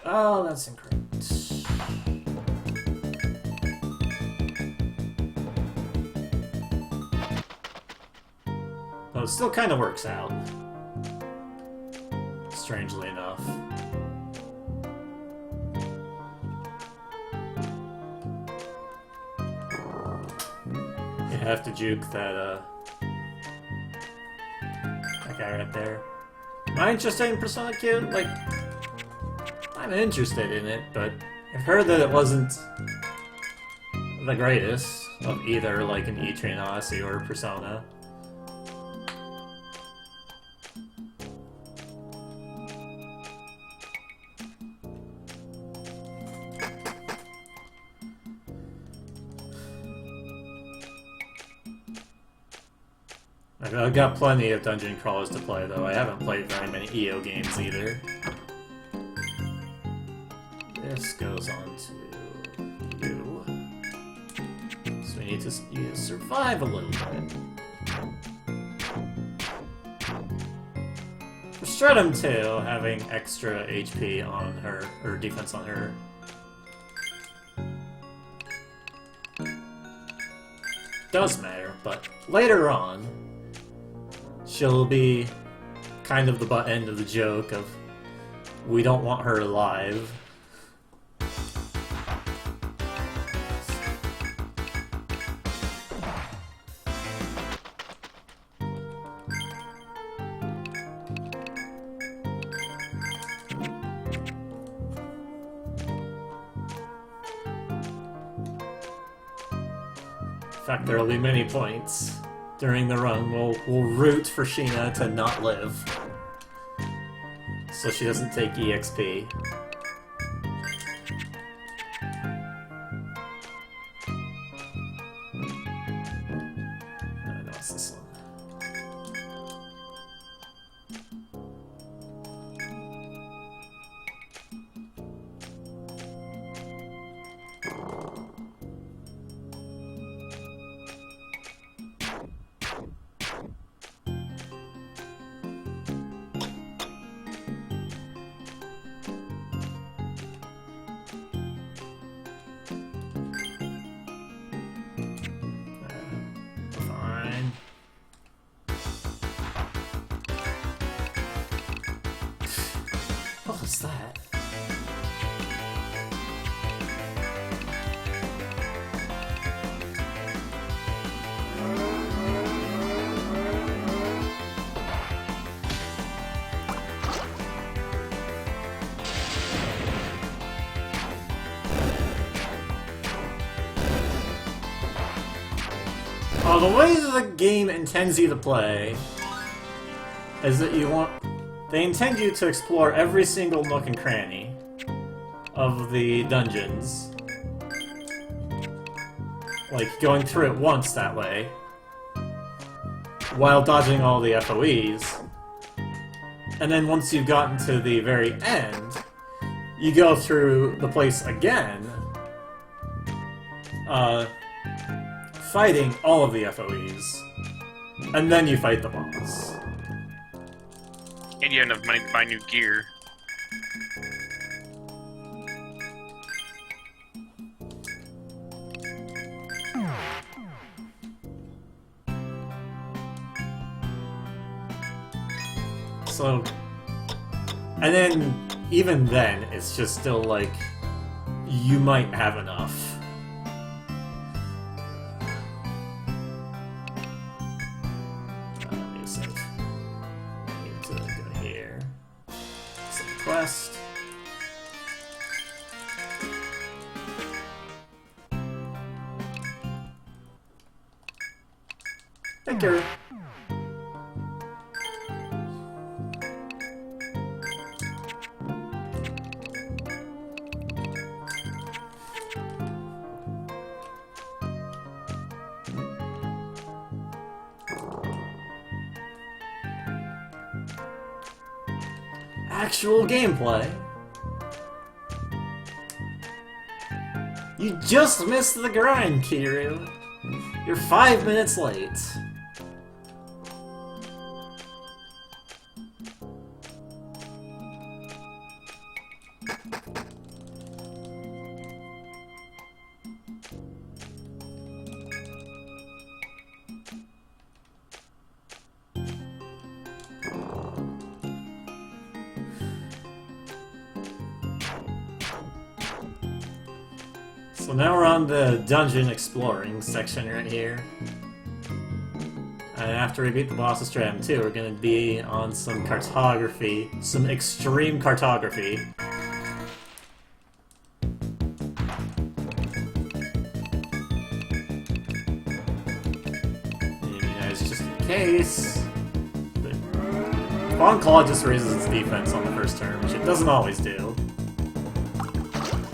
Oh, that's incorrect. Well, it still kind of works out. Strangely enough. You have to juke that guy right there. Am I interested in Persona Q? Like, I'm interested in it, but I've heard that it wasn't the greatest of either, like, an Etrian Odyssey or Persona. I've got plenty of dungeon crawlers to play, though. I haven't played very many EO games either. This goes on to you. So we need to survive a little bit. For Stratum too, having extra HP on her, or defense on her. Does matter, but later on, she'll be kind of the butt end of the joke of, we don't want her alive. In fact, there will be many points during the run. We'll root for Sheena to not live, so she doesn't take EXP. No, it's this one. What was that? Oh, the way that the game intends you to play is that they intend you to explore every single nook and cranny of the dungeons. Like, going through it once that way, while dodging all the FOEs. And then once you've gotten to the very end, you go through the place again, fighting all of the FOEs. And then you fight the boss. And you have enough money to buy new gear. So, and then, even then, it's just still like, you might have enough. Let me save. I need to go here. Save quest. Thank you. Actual gameplay. You just missed the grind, Kiryu. You're 5 minutes late. So now we're on the dungeon exploring section right here. And after we beat the boss of Stratum 2, we're gonna be on some cartography, some extreme cartography. And, you know, it's just in case. Bon Claw just raises its defense on the first turn, which it doesn't always do.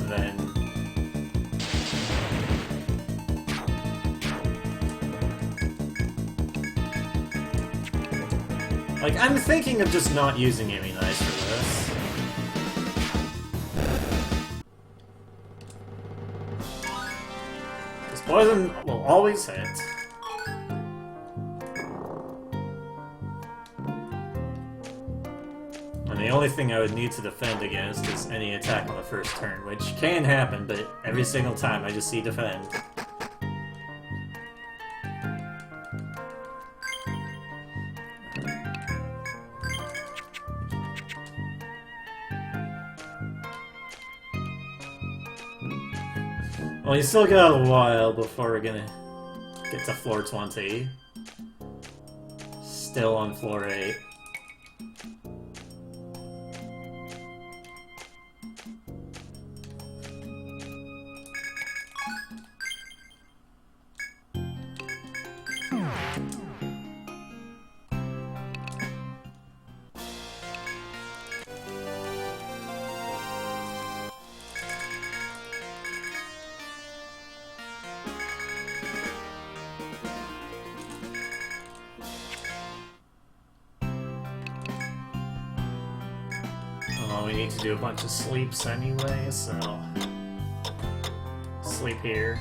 Then like, I'm thinking of just not using Amy Nice for this. This poison will always hit. And the only thing I would need to defend against is any attack on the first turn, which can happen, but every single time I just see defend. Well, you still got a while before we're gonna get to floor 20. Still on floor 8. Well, we need to do a bunch of sleeps anyway, so sleep here.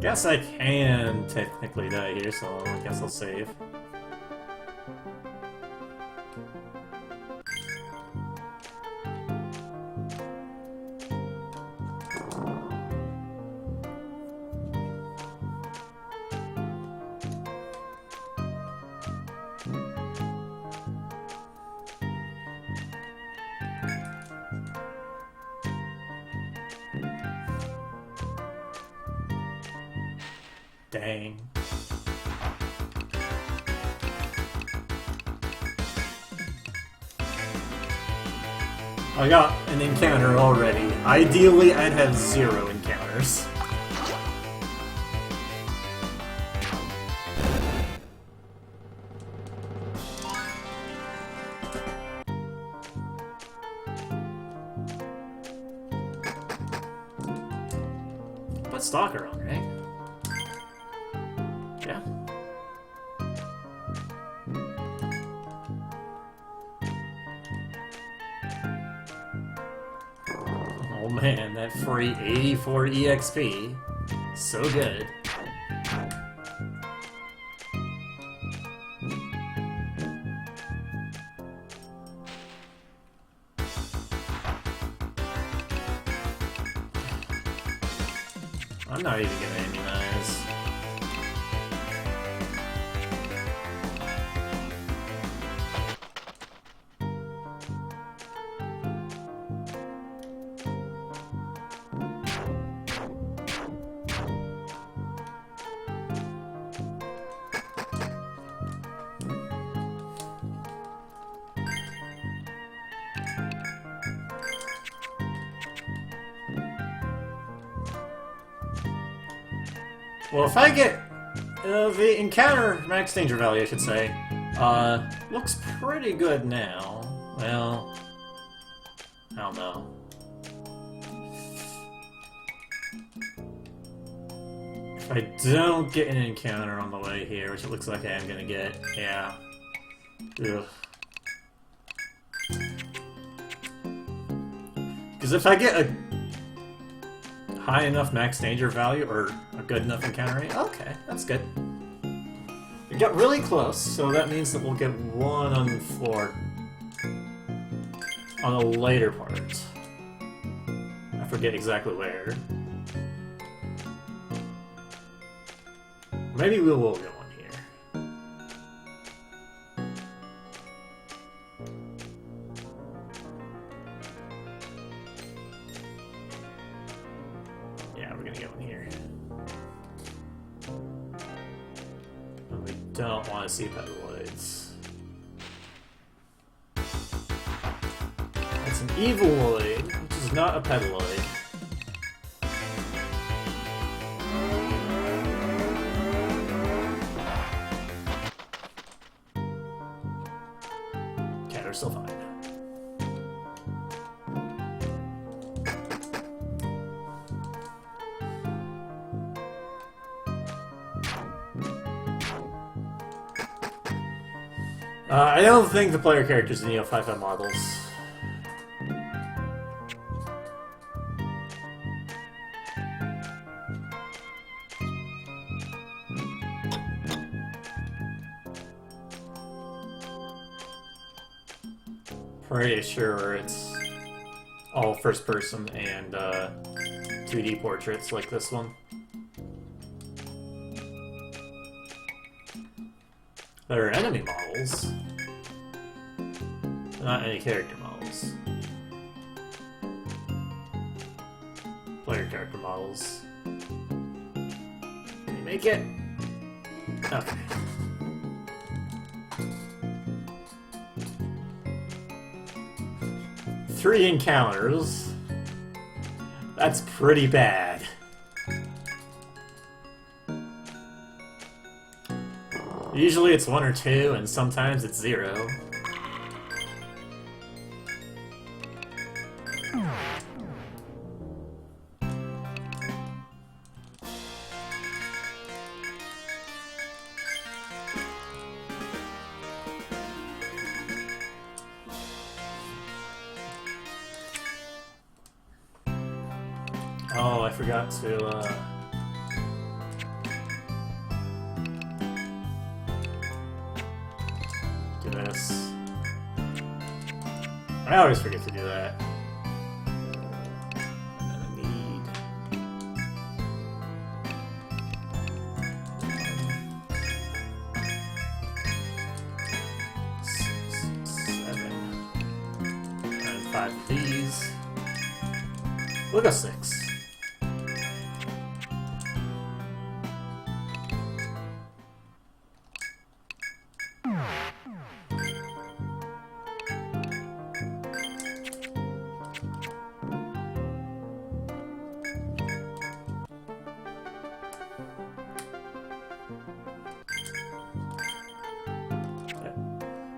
Guess I can technically die here, so I guess I'll save. Dang. I got an encounter already. Ideally, I'd have 0 encounters. Put Stalker on, right? Yeah. Oh man, that free 84 EXP. So good. I'm not even gonna immunize. Well, if I get the encounter max danger value, I should say, looks pretty good now. Well, I don't know. If I don't get an encounter on the way here, which it looks like I am gonna get, yeah. Ugh. Because if I get a high enough max danger value, or a good enough encounter rate, okay, that's good. We got really close, so that means that we'll get one on the floor on a later part. I forget exactly where. Maybe we will get one here. don't want to see Petaloids. It's an Eviloid, which is not a Petaloid. Okay, they're still fine. I don't think the player characters in Neo 5 have models. Pretty sure it's all first person and 2D portraits like this one. There are enemy models, not any character models. Player character models. Can you make it? Okay. Three encounters. That's pretty bad. Usually it's 1 or 2, and sometimes it's 0. Oh, I forgot to, do this. I always forget to do that. I'm gonna need... 6, 7, and 5 of these. We'll go 6.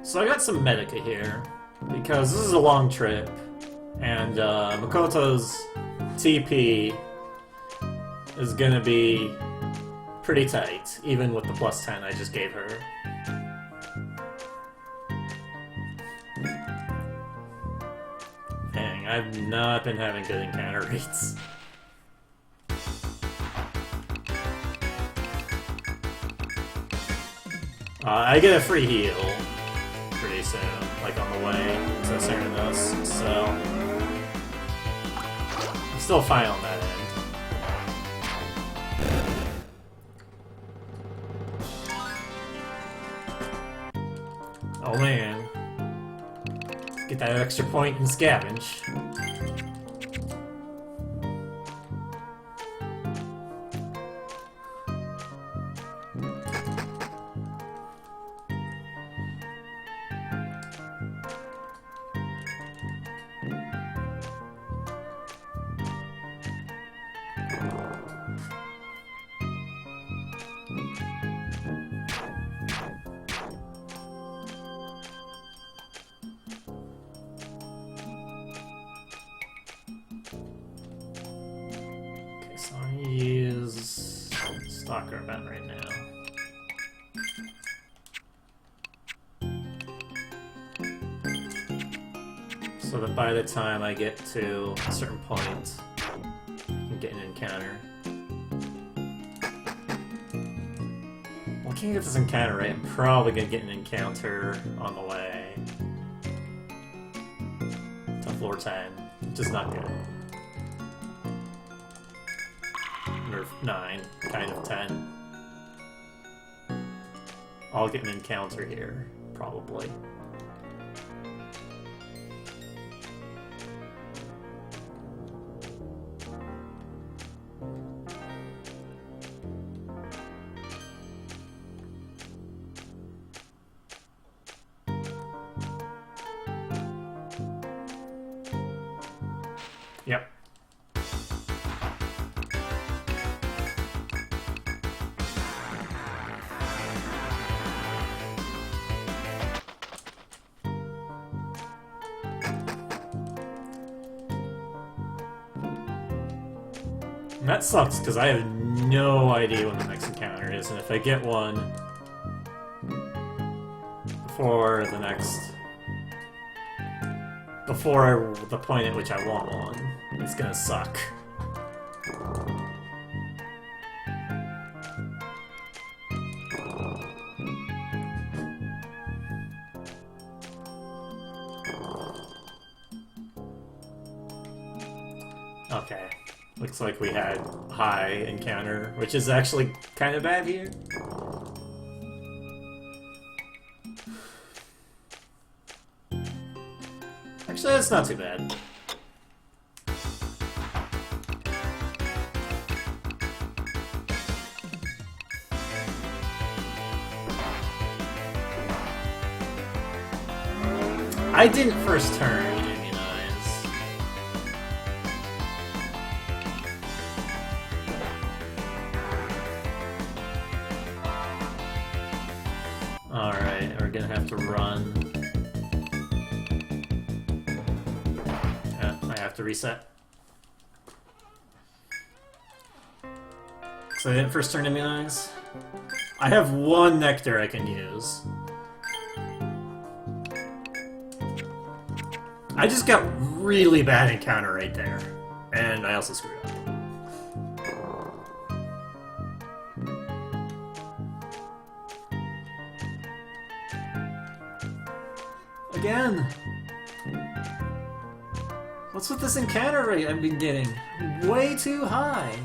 So I got some Medica here, because this is a long trip, and Makoto's TP is gonna be pretty tight, even with the plus 10 I just gave her. Dang, I've not been having good encounter rates. I get a free heal pretty soon, like on the way to Serenos, so I'm still fine on that end. Oh man. Get that extra point and scavenge. So I'm gonna use Stalker event right now. So that by the time I get to a certain point, I can get an encounter. Well, I can't get this encounter right. I'm probably gonna get an encounter on the way to floor 10, which is not good. Or 9, kind of 10. I'll get an encounter here, probably. Yep. And that sucks, because I have no idea when the next encounter is, and if I get one before the next... before the point at which I want one, it's gonna suck. Okay. Looks like we had high encounter, which is actually kind of bad here. Actually, that's not too bad. I didn't first turn immunize. Alright, we're gonna have to run. I have to reset. So I didn't first turn immunize. I have one nectar I can use. I just got really bad encounter right there. And I also screwed up. Again! What's with this encounter rate I've been getting? Way too high!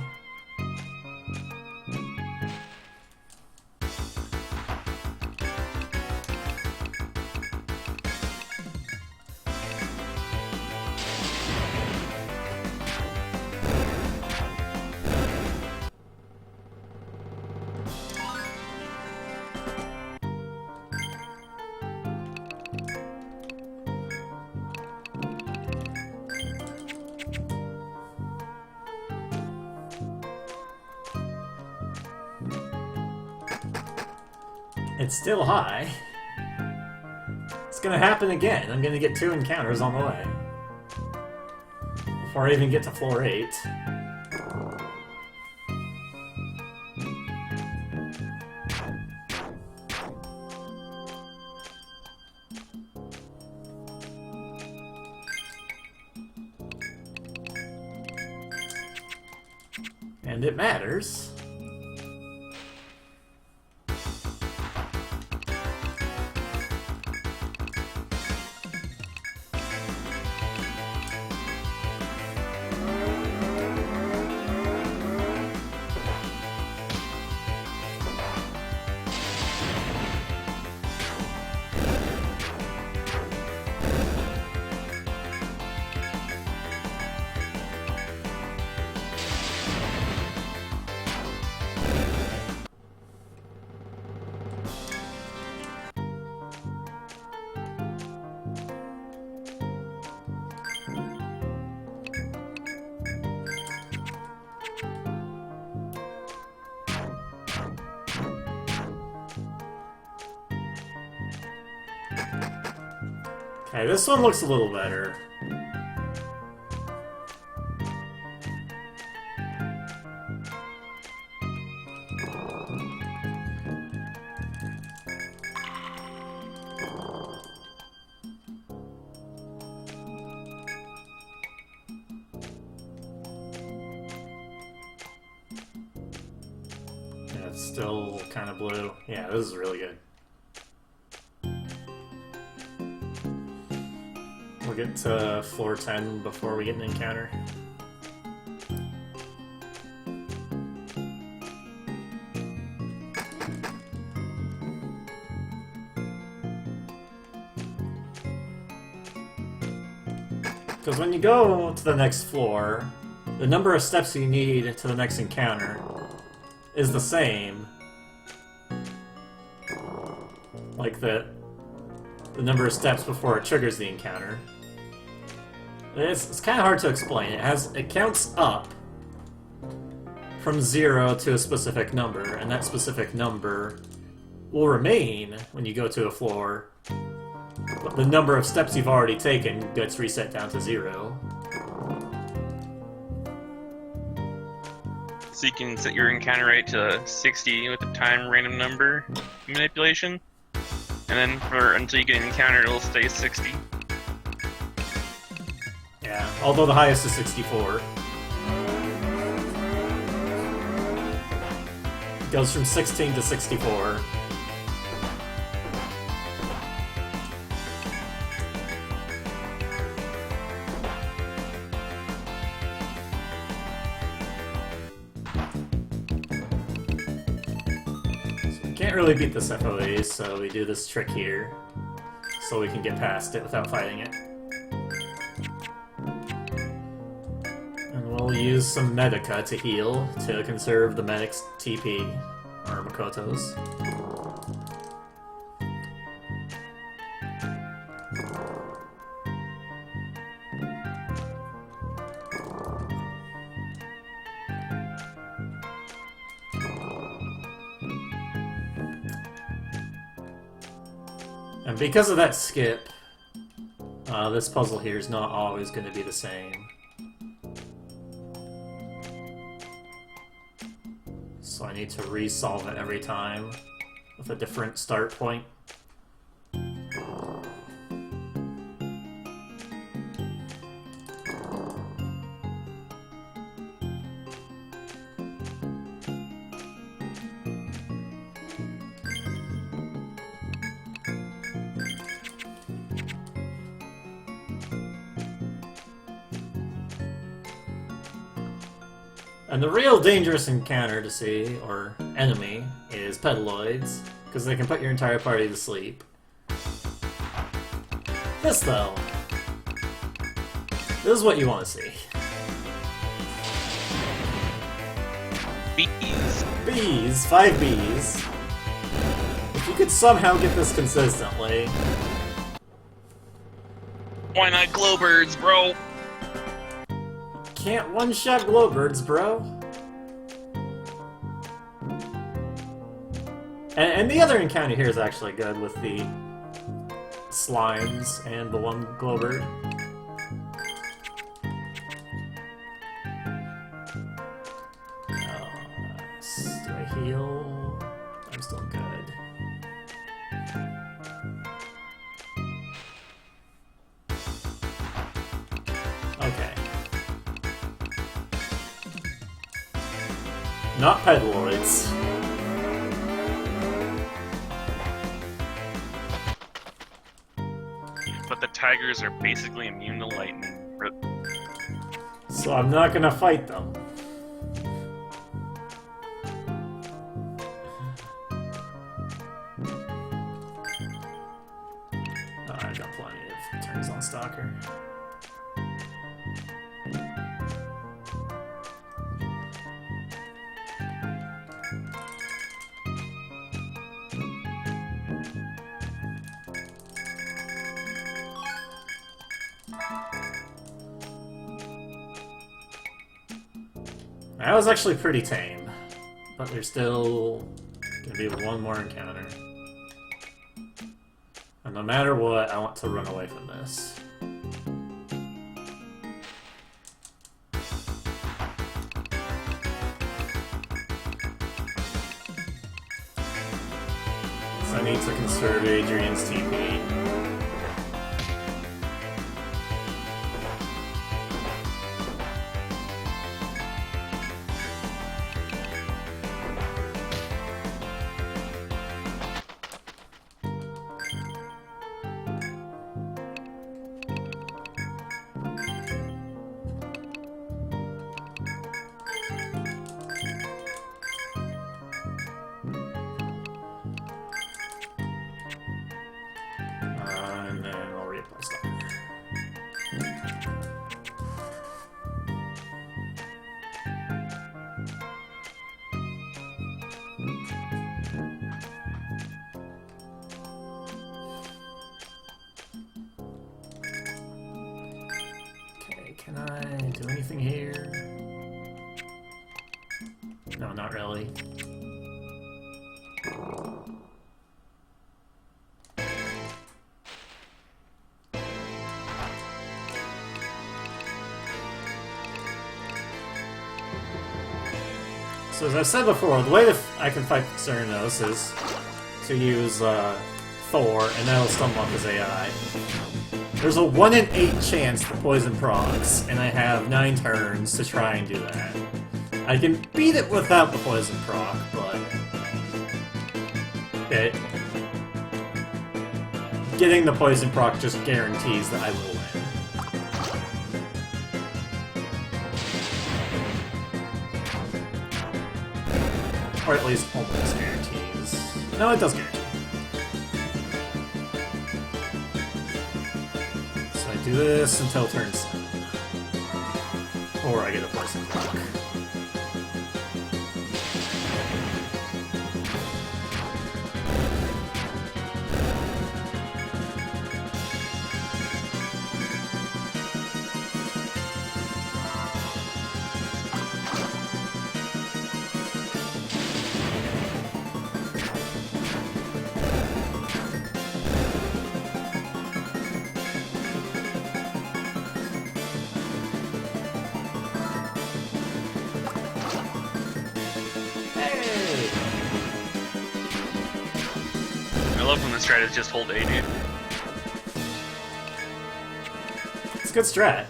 It's still high. It's gonna happen again. I'm gonna get 2 encounters on the way. Before I even get to floor 8. And it matters. Okay, this one looks a little better. Yeah, it's still kind of blue. Yeah, this is really good. We'll get to floor 10 before we get an encounter. Because when you go to the next floor, the number of steps you need to the next encounter is the same. Like the number of steps before it triggers the encounter It's kind of hard to explain. It counts up from 0 to a specific number, and that specific number will remain when you go to a floor, but the number of steps you've already taken gets reset down to 0. So you can set your encounter rate to 60 with the time random number manipulation, and then until you get an encounter, it'll stay 60. Yeah, although the highest is 64. It goes from 16 to 64. Can't really beat this FOE, so we do this trick here, so we can get past it without fighting it. And we'll use some Medica to heal, to conserve the medic's TP, or Makoto's. And because of that skip, this puzzle here is not always going to be the same. So I need to re-solve it every time with a different start point. And the real dangerous encounter to see, or enemy, is pedaloids, because they can put your entire party to sleep. This, though. This is what you want to see. Bees. Bees. 5 bees. If you could somehow get this consistently... Why not glowbirds, bro? Can't one-shot glowbirds, bro. And the other encounter here is actually good with the slimes and the one glowbird. Do I heal? I'm still good. Okay. Not pedaloids. But the tigers are basically immune to lightning. So I'm not gonna fight them. Oh, I've got plenty of turns on Stalker. That was actually pretty tame, but there's still gonna be one more encounter. And no matter what, I want to run away from this. So I need to conserve Adrian's TP. So as I've said before, the way that I can fight Xeranos is to use Thor, and that'll stun off his AI. There's a 1 in 8 chance the poison procs, and I have 9 turns to try and do that. I can beat it without the poison proc, but getting the poison proc just guarantees that I will win. Or at least almost guarantees. No, it does guarantee. So I do this until turn 7. Or I get a poison proc. I love when the strat is just hold A, dude. It's a good strat.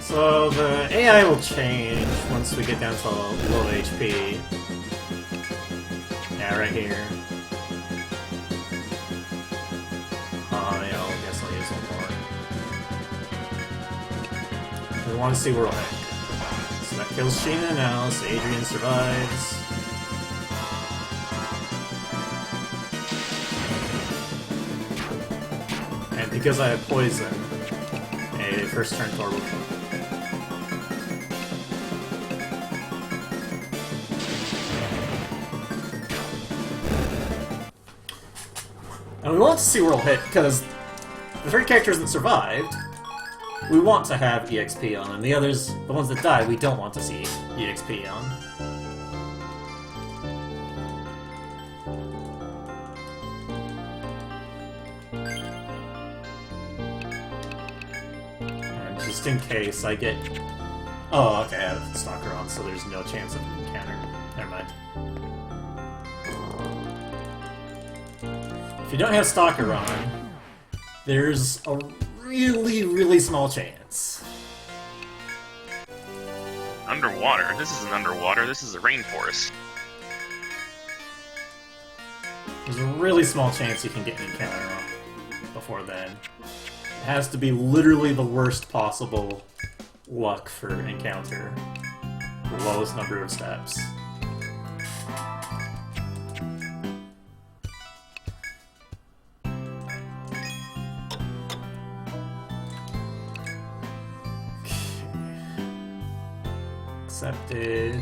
So the AI will change once we get down to low HP. Yeah, right here. Yeah, I guess I'll use one more. We want to see Whirlwind. So that kills Sheena now, so Adrian survives. And because I have poison, a first turn Thor will come. And we want to see Whirl hit, because the 3 characters that survived, we want to have EXP on, and the others, the ones that died, we don't want to see EXP on. And just in case I get... Oh, okay, I have Stalker on, so there's no chance of an encounter. Never mind. If you don't have Stalker on, there's a really, really small chance. Underwater? This isn't underwater, this is a rainforest. There's a really small chance you can get an encounter on before then. It has to be literally the worst possible luck for encounter. The lowest number of steps. Accepted.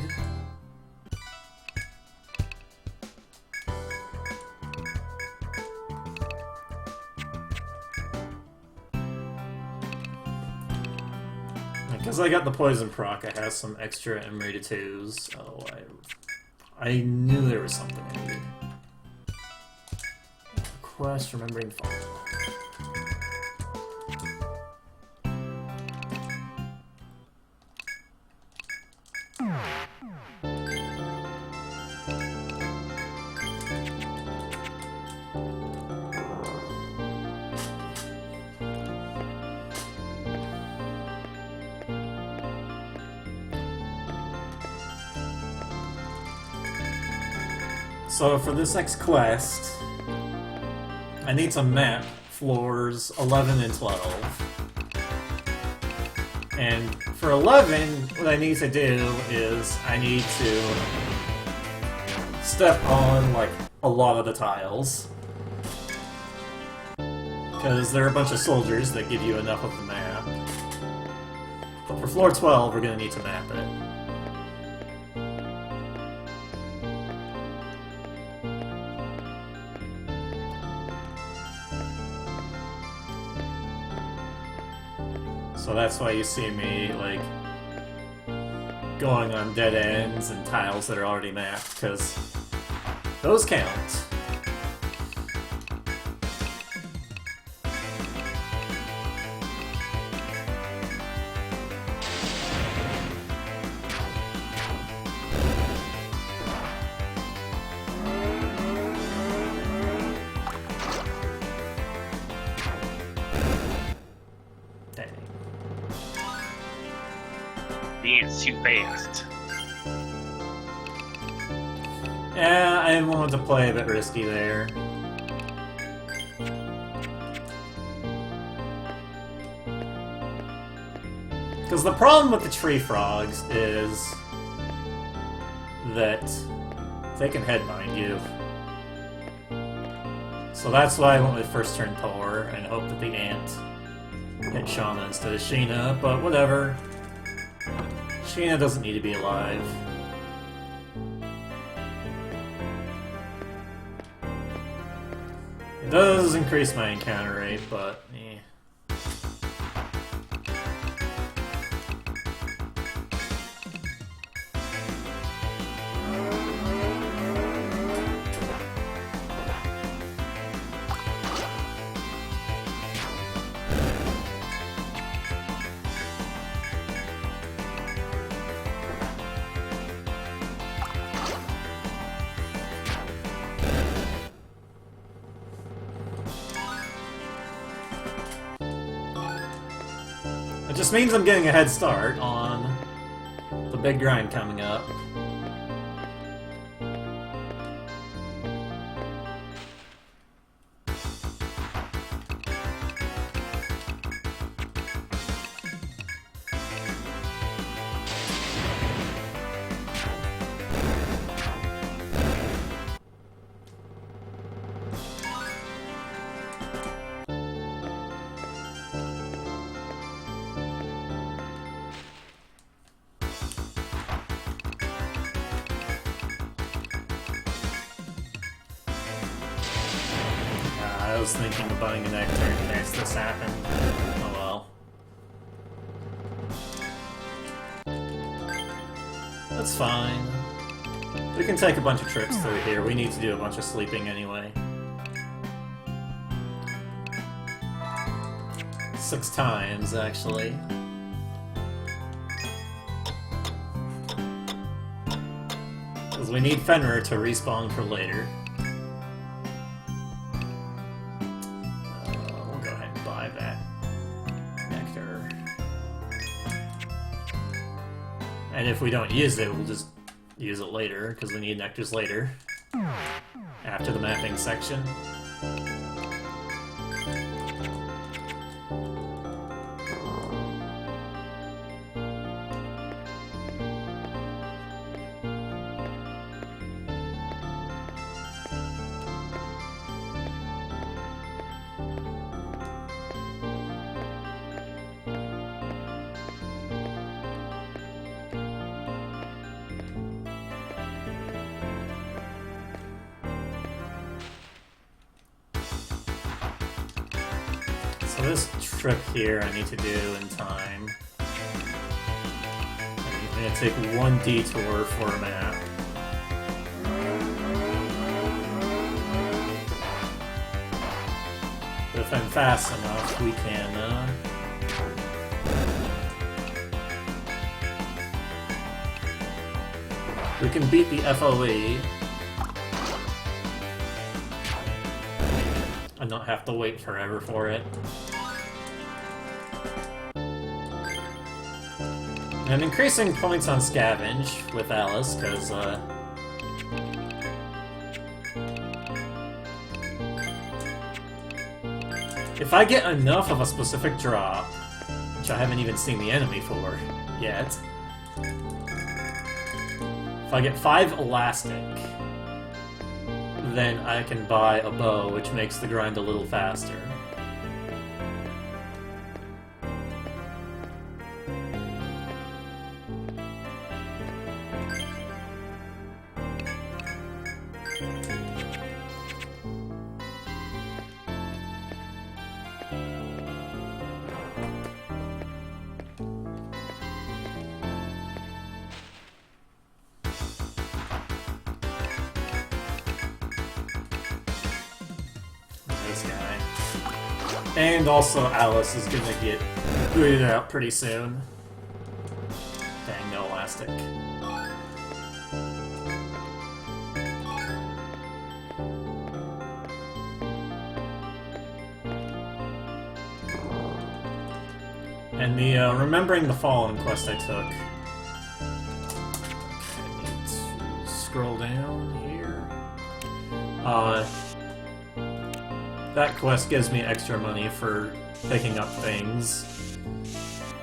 Because I got the poison proc, I have some extra M-rated 2s. Oh, I knew there was something I needed. Quest, remembering fall. So for this next quest, I need to map floors 11 and 12. And for 11, what I need to do is I need to step on, like, a lot of the tiles. Because there are a bunch of soldiers that give you enough of the map. But for floor 12, we're going to need to map it. So that's why you see me, like, going on dead ends and tiles that are already mapped, because those count. It's too fast. Yeah, I wanted to play a bit risky there. Because the problem with the tree frogs is that they can headbind you. So that's why I went with first turn Thor and hoped that the ant hit Shauna instead of Sheena, but whatever. Sheena doesn't need to be alive. It does increase my encounter rate, but eh. It just means I'm getting a head start on the big grind coming up. I was thinking of buying a nectar in case this happened. Oh well. That's fine. We can take a bunch of trips through here. We need to do a bunch of sleeping anyway. 6 times, actually. Because we need Fenrir to respawn for later. We'll go ahead and buy that nectar. And if we don't use it, we'll just use it later, because we need nectars later. After the mapping section. So this trip here I need to do in time. I'm going to take one detour for a map. But if I'm fast enough, we can beat the FOE and not have to wait forever for it. And I'm increasing points on Scavenge with Alice, because, if I get enough of a specific drop, which I haven't even seen the enemy for yet, if I get 5 elastic, then I can buy a bow, which makes the grind a little faster. this guy. And also Alice is gonna get booted out pretty soon. Dang, no elastic. And the Remembering the Fallen quest I took. I need to scroll down here. That quest gives me extra money for picking up things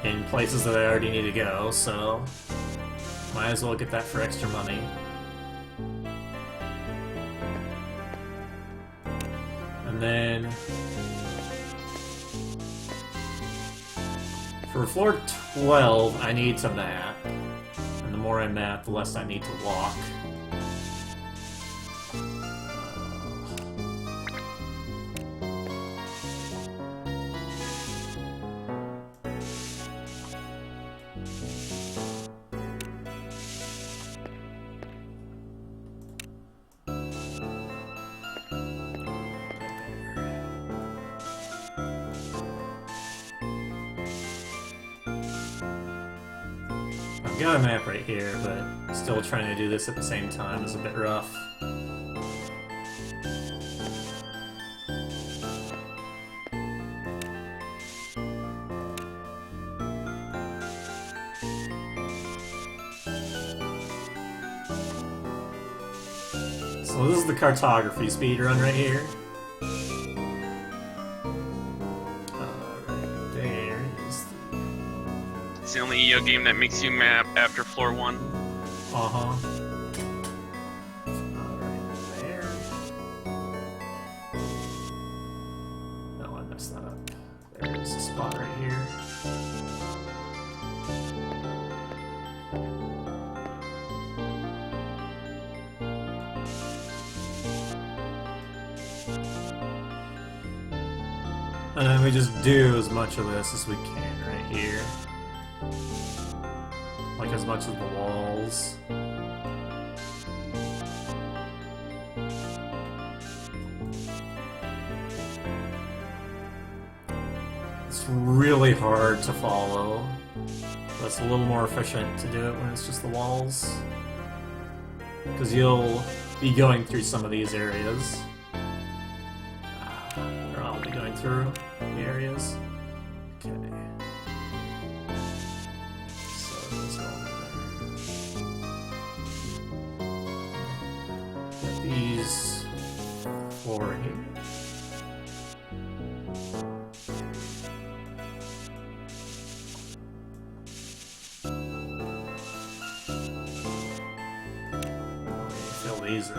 in places that I already need to go, so might as well get that for extra money. And then for floor 12, I need to map. And the more I map, the less I need to walk. I've got a map right here, but still trying to do this at the same time is a bit rough. So this is the cartography speedrun right here. Right there is the... It's the only EO game that makes you map after floor 1. Uh-huh. Right there. No, I messed that up. There's a spot right here. And then we just do as much of this as we can right here. Like as much of the walls. It's really hard to follow. But it's a little more efficient to do it when it's just the walls. Because you'll be going through some of these areas. Or I'll be going through the areas. Okay. So let's go over there. Get these 4 here. Fill these in.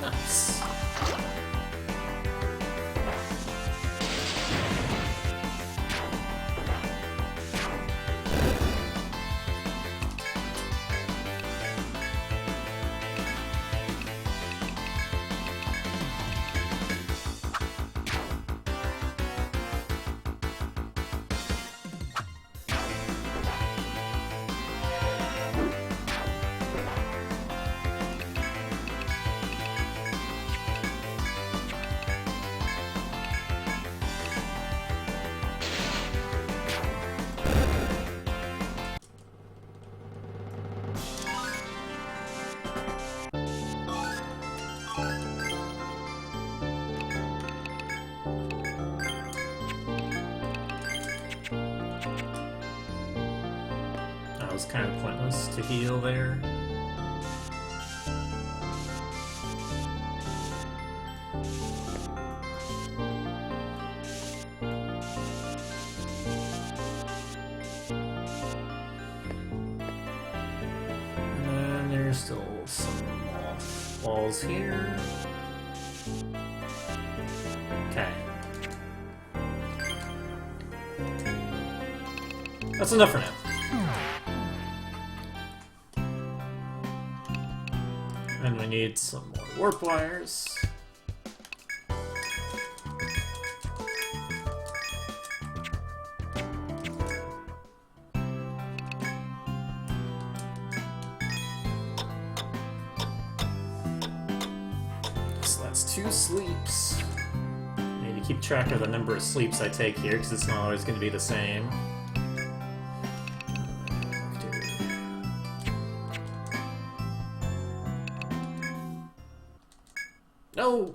Nice. That was kind of pointless to heal there. And then there's still some off. Walls here. Okay. That's enough for now. And we need some more warp wires. So that's 2 sleeps. I need to keep track of the number of sleeps I take here, because it's not always going to be the same. No!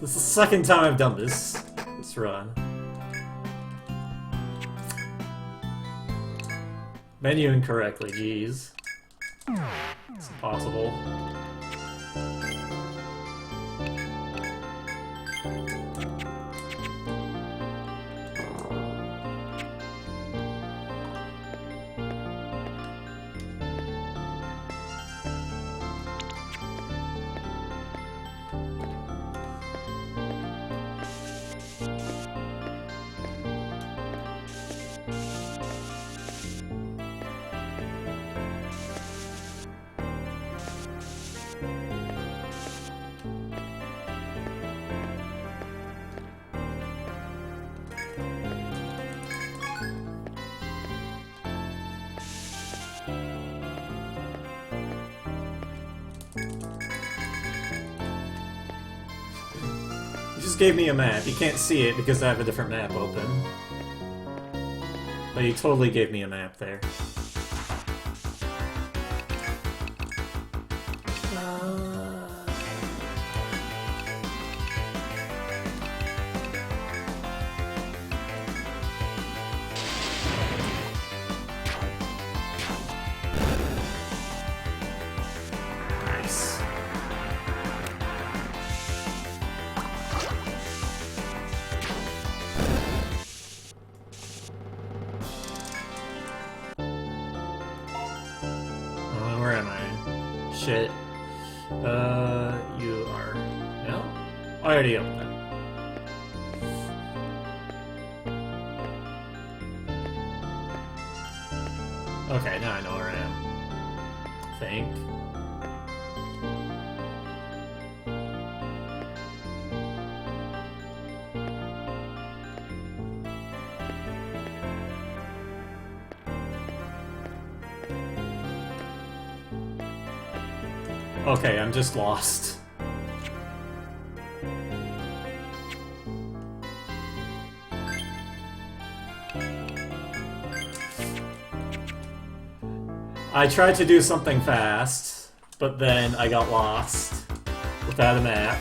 This is the second time I've done this run. Menu incorrectly, jeez. It's impossible. You just gave me a map. You can't see it because I have a different map open. But you totally gave me a map there. Nice. Where am I? Shit. You are... No? I already opened that. Okay, now I know where I am. I think. Okay, I'm just lost. I tried to do something fast, but then I got lost without a map.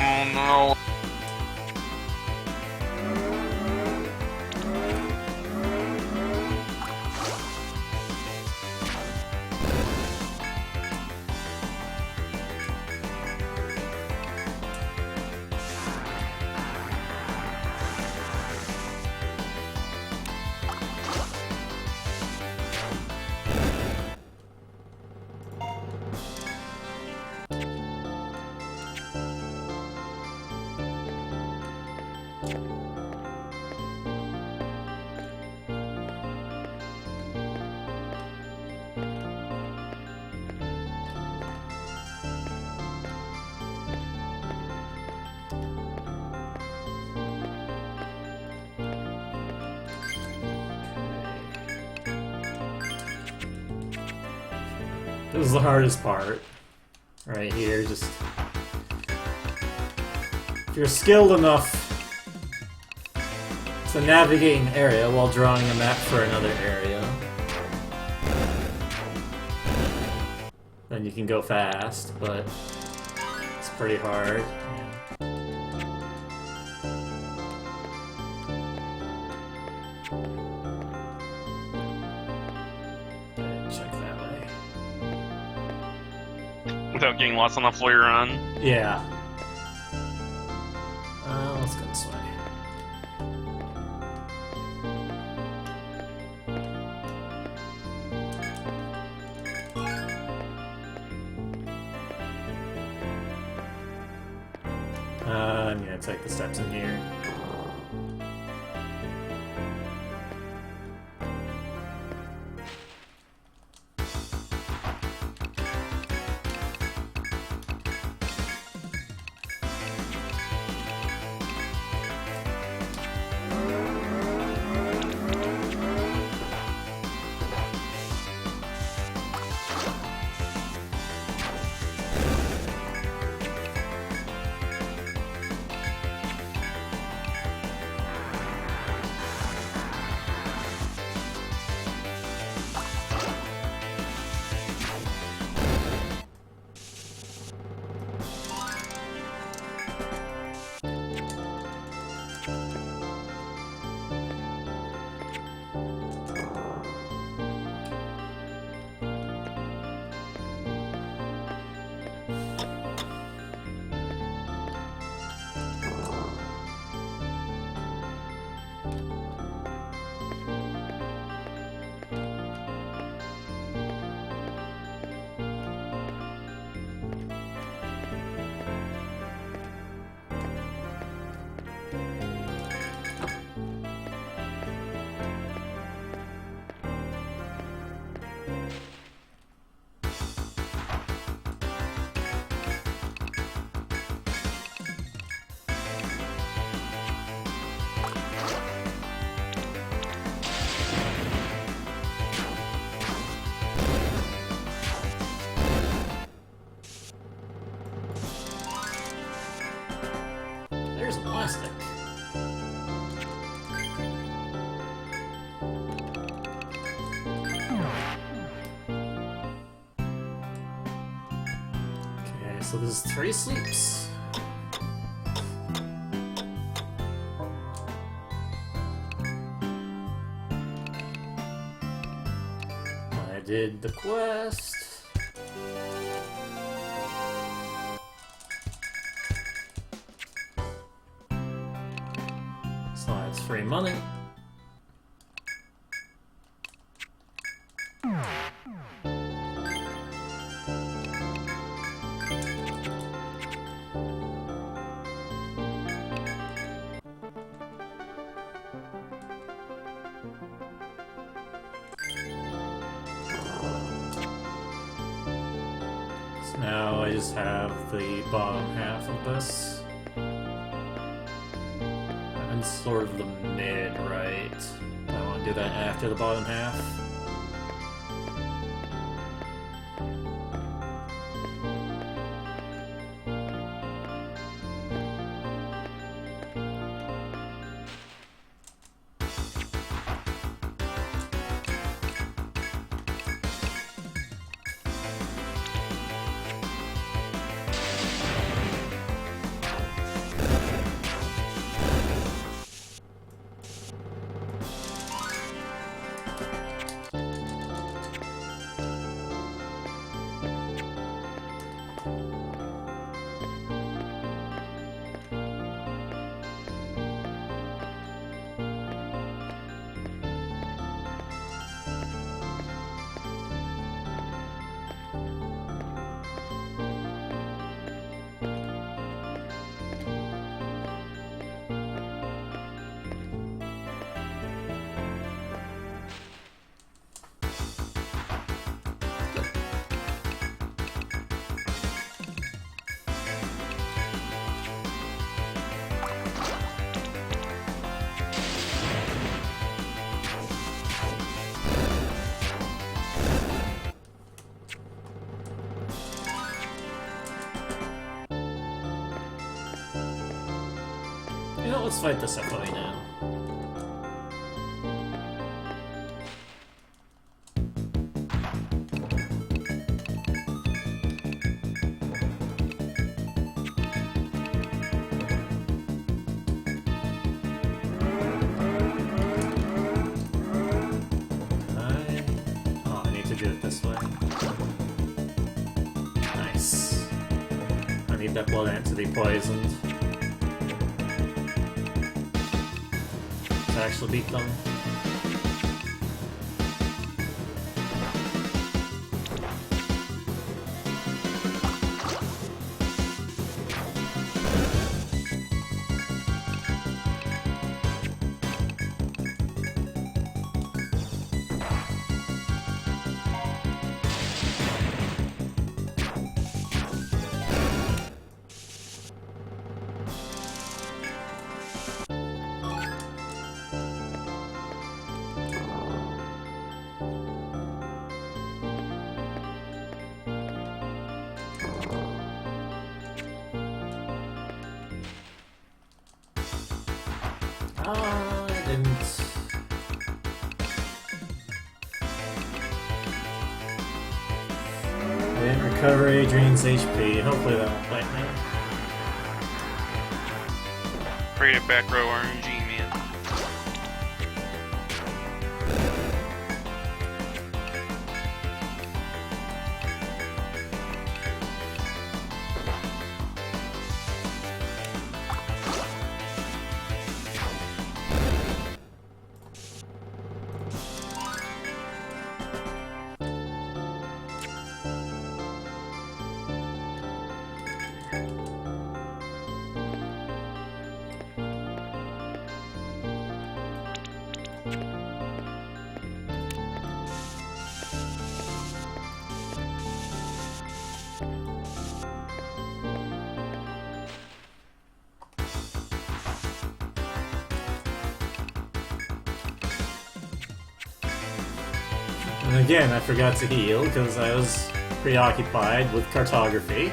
Oh no. This is the hardest part. Right here, just... If you're skilled enough to navigate an area while drawing a map for another area, then you can go fast, but it's pretty hard. Check that way. Without getting lost on the floor you're on. Yeah. Let's go this way. I'm gonna take the steps in here. There's plastic. Okay, so there's 3 sleeps. I did the quest. So that's free money. So now I just have the bottom half of this. And sort of the mid, right? I want to do that after the bottom half. You know, let's fight this FOE now. I need to do it this way. Nice. I need that blood ant to be poisoned. To actually beat them. I didn't. I didn't recover Adrian's HP. Hopefully that won't bite me. Pray to back row RNG, man. And again, I forgot to heal because I was preoccupied with cartography.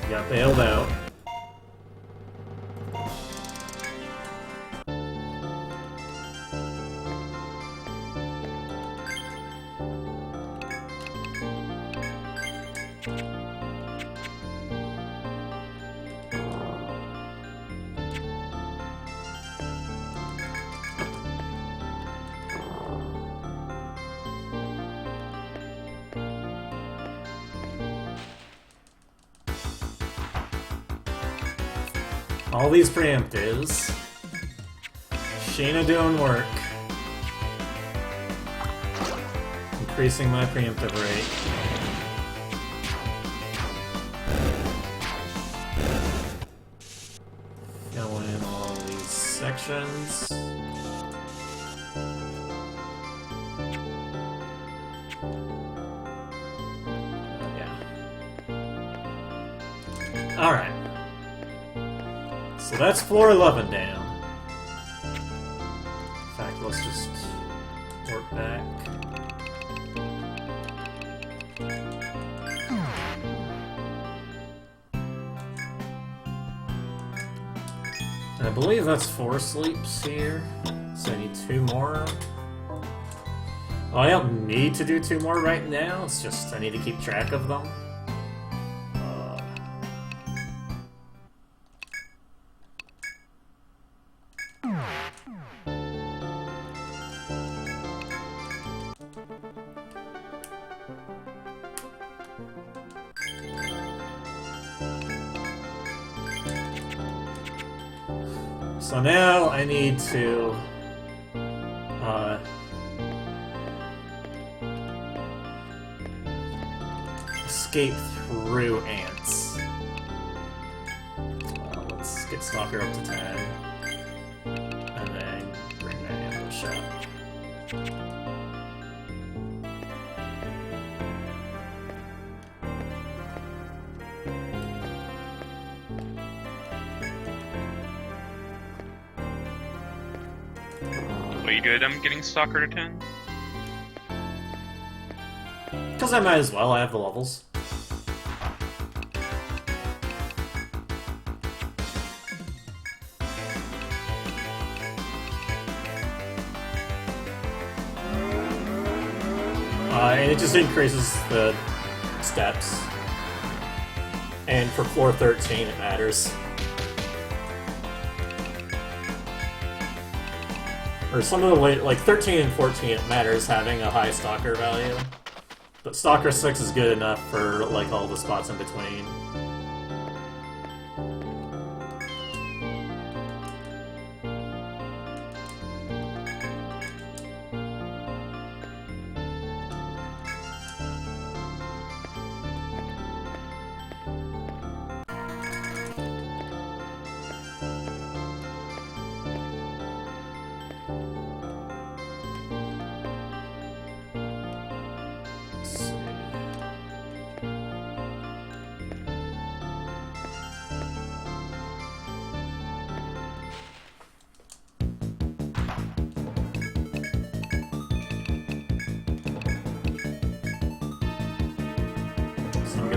Got bailed out. All these preemptives. Sheena doing work. Increasing my preemptive rate. Go in all these sections. Yeah. Alright. So that's floor 11 down. In fact, let's just work back. I believe that's 4 sleeps here, so I need 2 more. Well, I don't need to do 2 more right now, it's just I need to keep track of them. So now I need to escape through ants. Let's get Stalker up to 10, and then bring that ambush up. Are you good? I'm getting Stalker to 10. Because I might as well, I have the levels. And it just increases the steps. And for floor 13 it matters. Or some of the late, like 13 and 14 it matters having a high Stalker value. But Stalker 6 is good enough for like all the spots in between.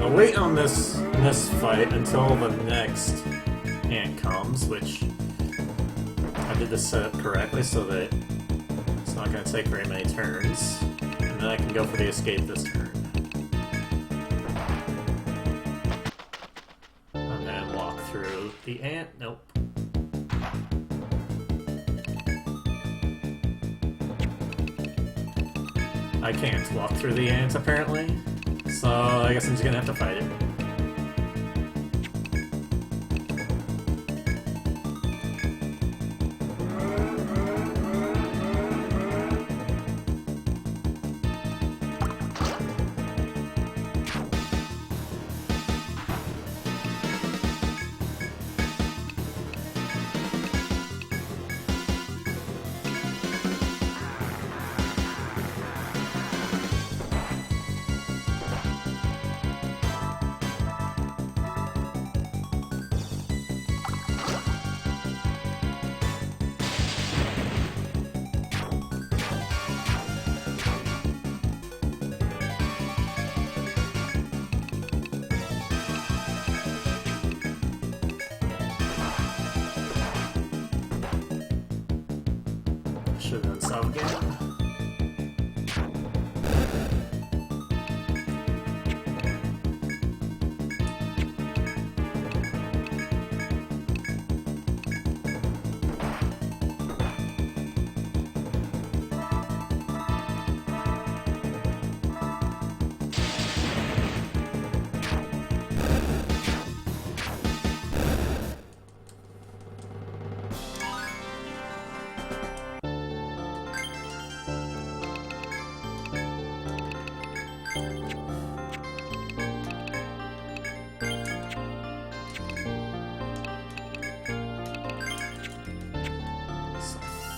I'll wait on this fight until the next ant comes, which I did this setup correctly so that it's not going to take very many turns, and then I can go for the escape this turn. And then walk through the ant. Nope. I can't walk through the ant, apparently, so I guess I'm just gonna have to fight it. Should have done some again.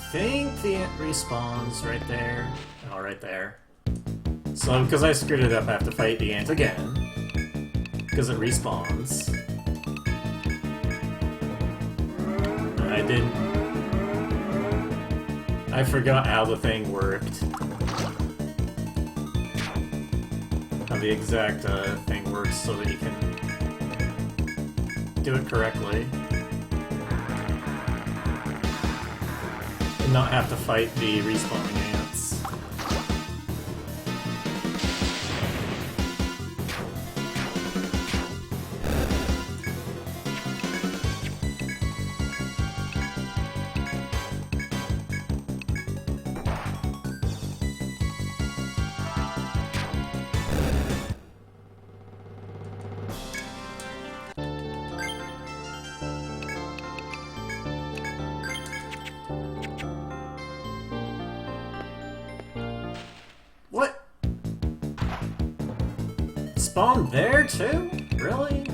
I think the ant respawns right there. Oh, right there. So, because I screwed it up, I have to fight the ant again. Because it respawns. And I didn't... I forgot how the thing worked. How the exact thing works so that you can do it correctly. Not have to fight the respawning ants. What? Spawn there too? Really?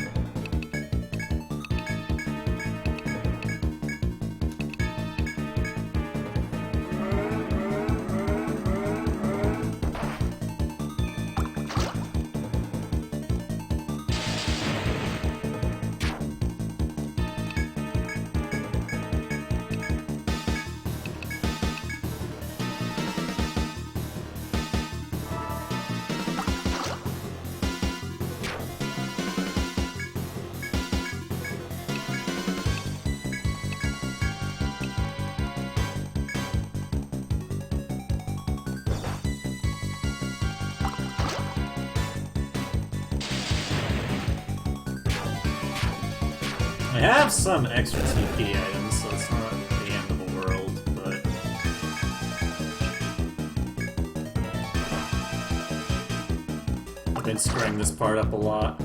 I have some extra TP items, so it's not the end of the world, but... I've been screwing this part up a lot.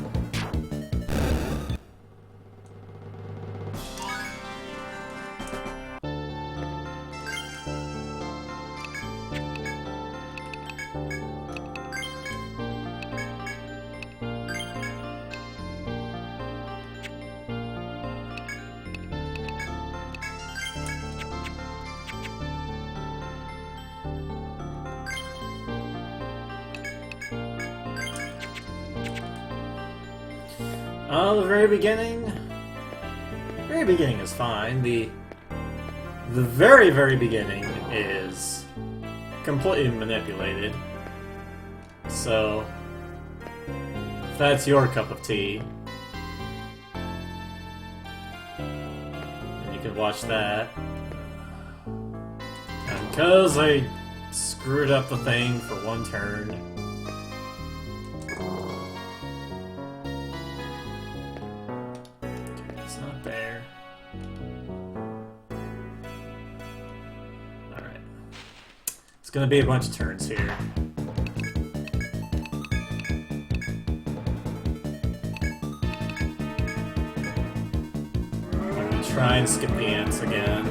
The very beginning? Very beginning is fine. The very, very beginning is completely manipulated. So, If that's your cup of tea. And you can watch that. And because I screwed up the thing for one turn. Okay, it's not there. Alright. It's gonna be a bunch of turns here. Try and skip the ants again.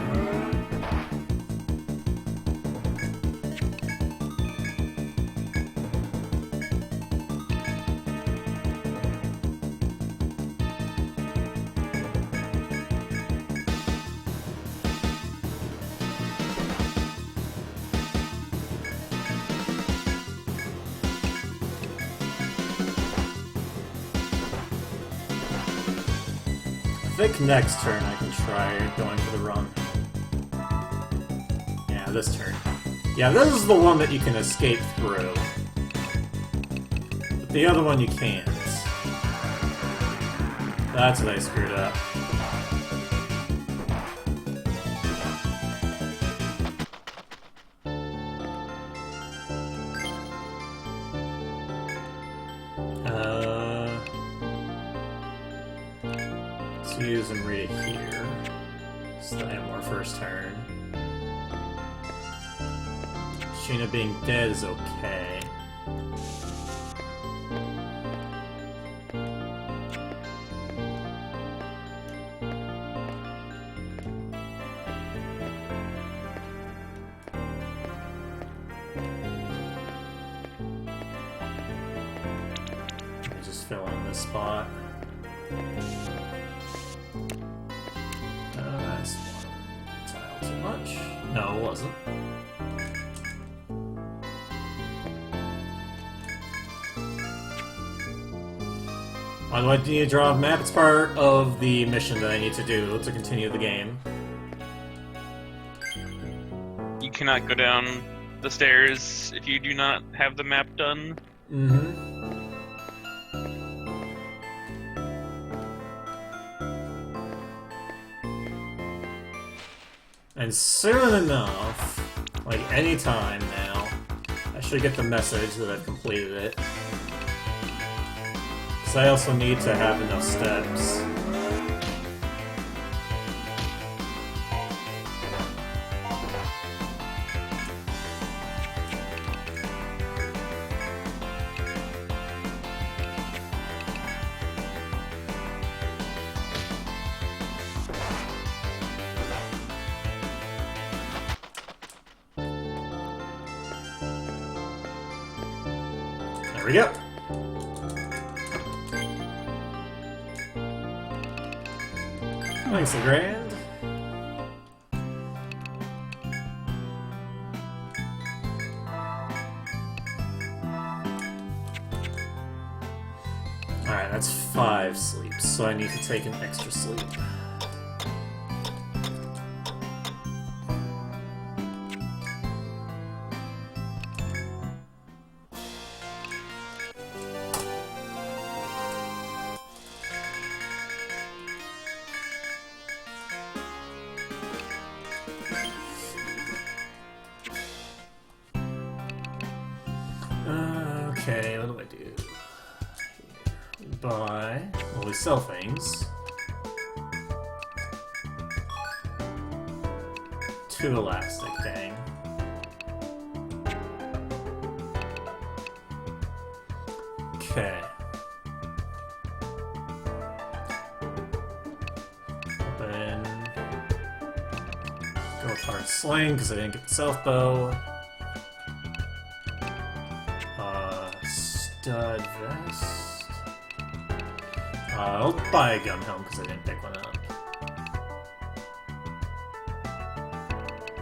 I think next turn I can try going for the run. Yeah, this turn. Yeah, this is the one that you can escape through. But the other one you can't. That's what I screwed up. Use and read it here. So that I have more first turn. Sheena being dead is okay. Let me just fill in this spot. That's one tile too much. No, it wasn't. Why do I need to draw a map? It's part of the mission that I need to do to continue the game. You cannot go down the stairs if you do not have the map done. Mm-hmm. And soon enough, like any time now, I should get the message that I've completed it. Because I also need to have enough steps. There we go. Thanks, LeGrand. Alright, that's 5 sleeps, so I need to take an extra sleep. Okay, what do I do? Here. We buy... Well, we sell things. 2 elastic, dang. Okay. Then... Go with hard sling, because I didn't get the self bow. Stud vest. I'll buy a gun helm because I didn't pick one up.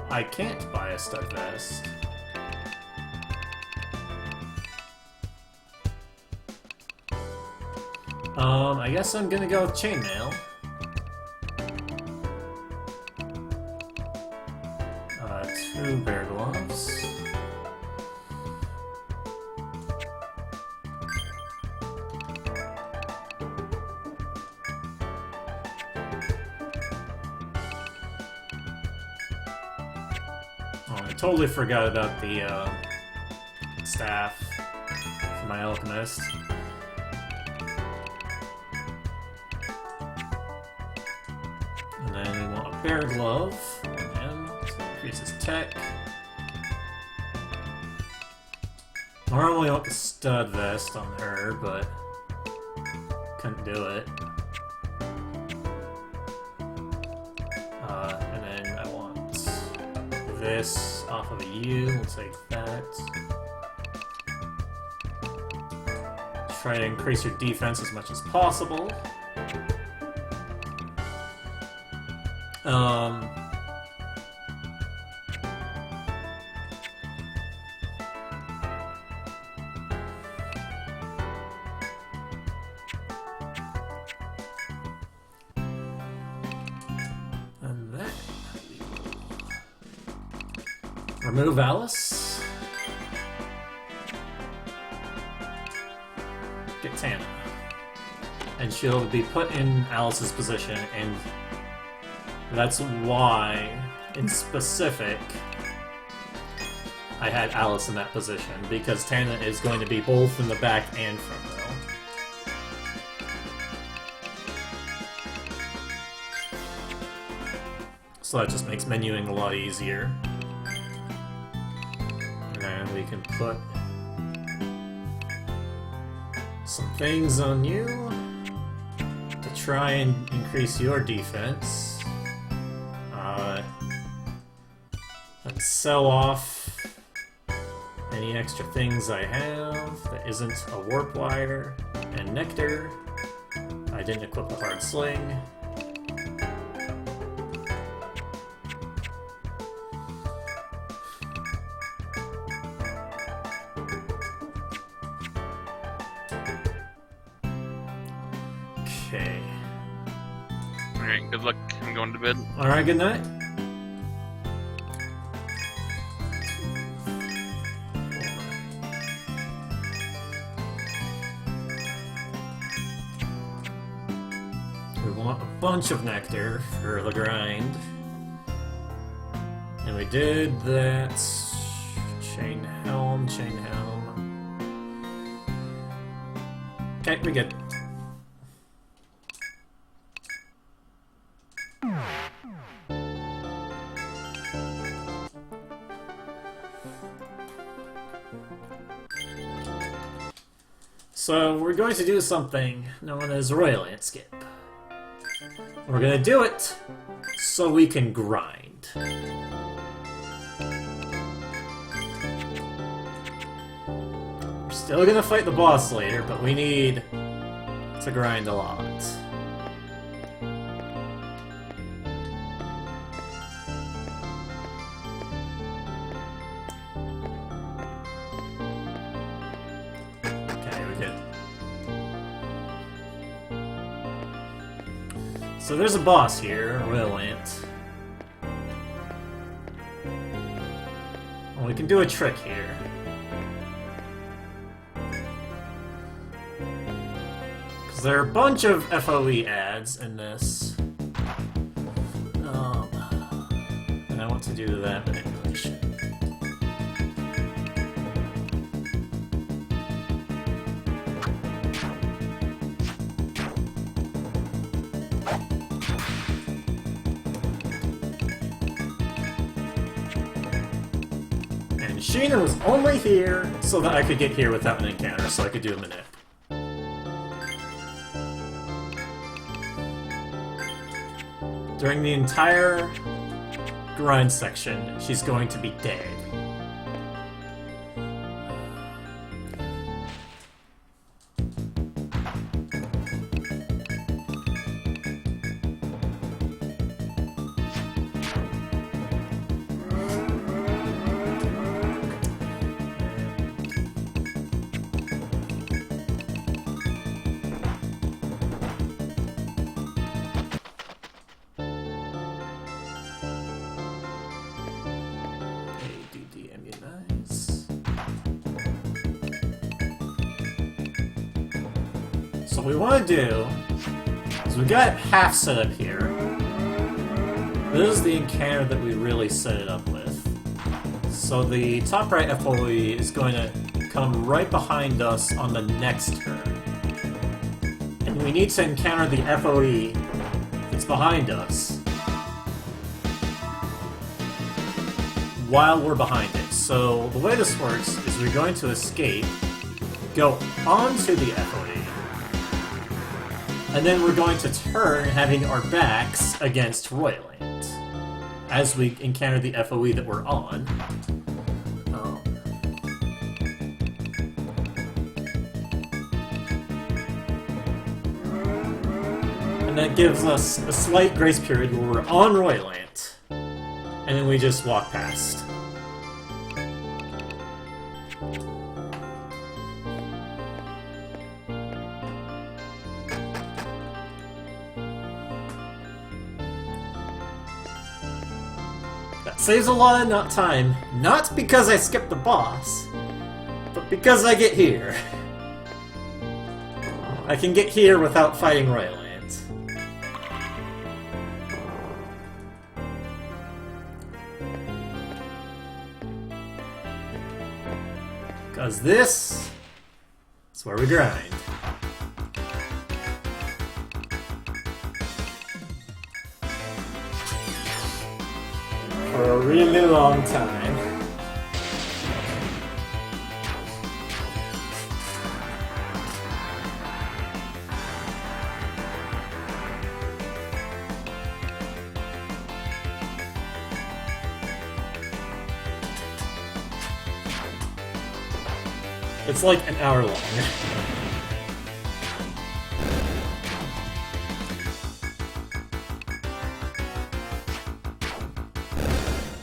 I can't buy a stud vest. I guess I'm gonna go with chainmail. 2 bear gloves. I totally forgot about the staff for my alchemist. And then we want a bear glove on him to increase his tech. Normally I want the stud vest on her, but couldn't do it. And then I want this off of you. We'll take that. Try to increase your defense as much as possible. And then remove Alice. Get Tana. And she'll be put in Alice's position, and that's why, in specific, I had Alice in that position, because Tana is going to be both in the back and front row. So that just makes menuing a lot easier. And then we can put some things on you to try and increase your defense. Let's sell off any extra things I have that isn't a warp wire and nectar. I didn't equip a hard sling. Okay. Alright, good luck. I'm going to bed. Alright, good night. We want a bunch of nectar for the grind. And we did that. Chain helm, chain helm. Okay, we good. So we're going to do something known as Royal Landscape. We're gonna do it so we can grind. We're still gonna fight the boss later, but we need to grind a lot. So there's a boss here, Royal Ant. Well, we can do a trick here. Because there are a bunch of FOE ads in this. And I want to do that manipulation. Sheena was only here so that I could get here without an encounter, so I could do a manip. During the entire grind section, she's going to be dead. So what we want to do is we got half set up here. This is the encounter that we really set it up with. So the top right FOE is going to come right behind us on the next turn. And we need to encounter the FOE that's behind us while we're behind it. So the way this works is we're going to escape, go onto the FOE, and then we're going to turn having our backs against Royland as we encounter the FOE that we're on. And that gives us a slight grace period where we're on Royland, and then we just walk past. Saves a lot of time, not because I skipped the boss, but because I get here. I can get here without fighting Royland. Because this is where we grind. For a really long time. It's like an hour long.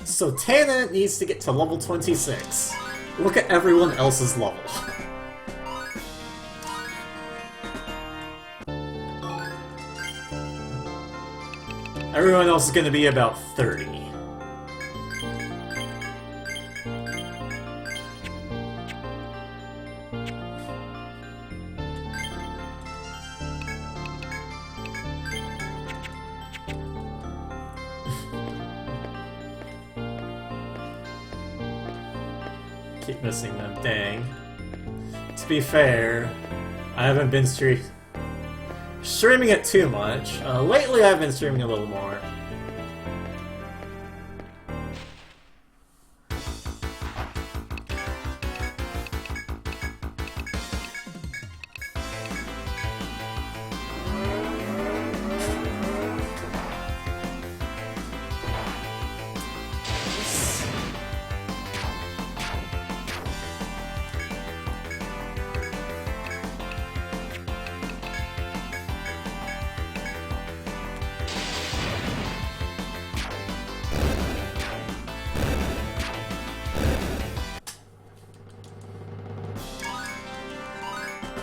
So Tana needs to get to level 26. Look at everyone else's level. Everyone else is going to be about 30. Keep missing them, dang. To be fair, I haven't been streaming it too much. Lately I've been streaming a little more.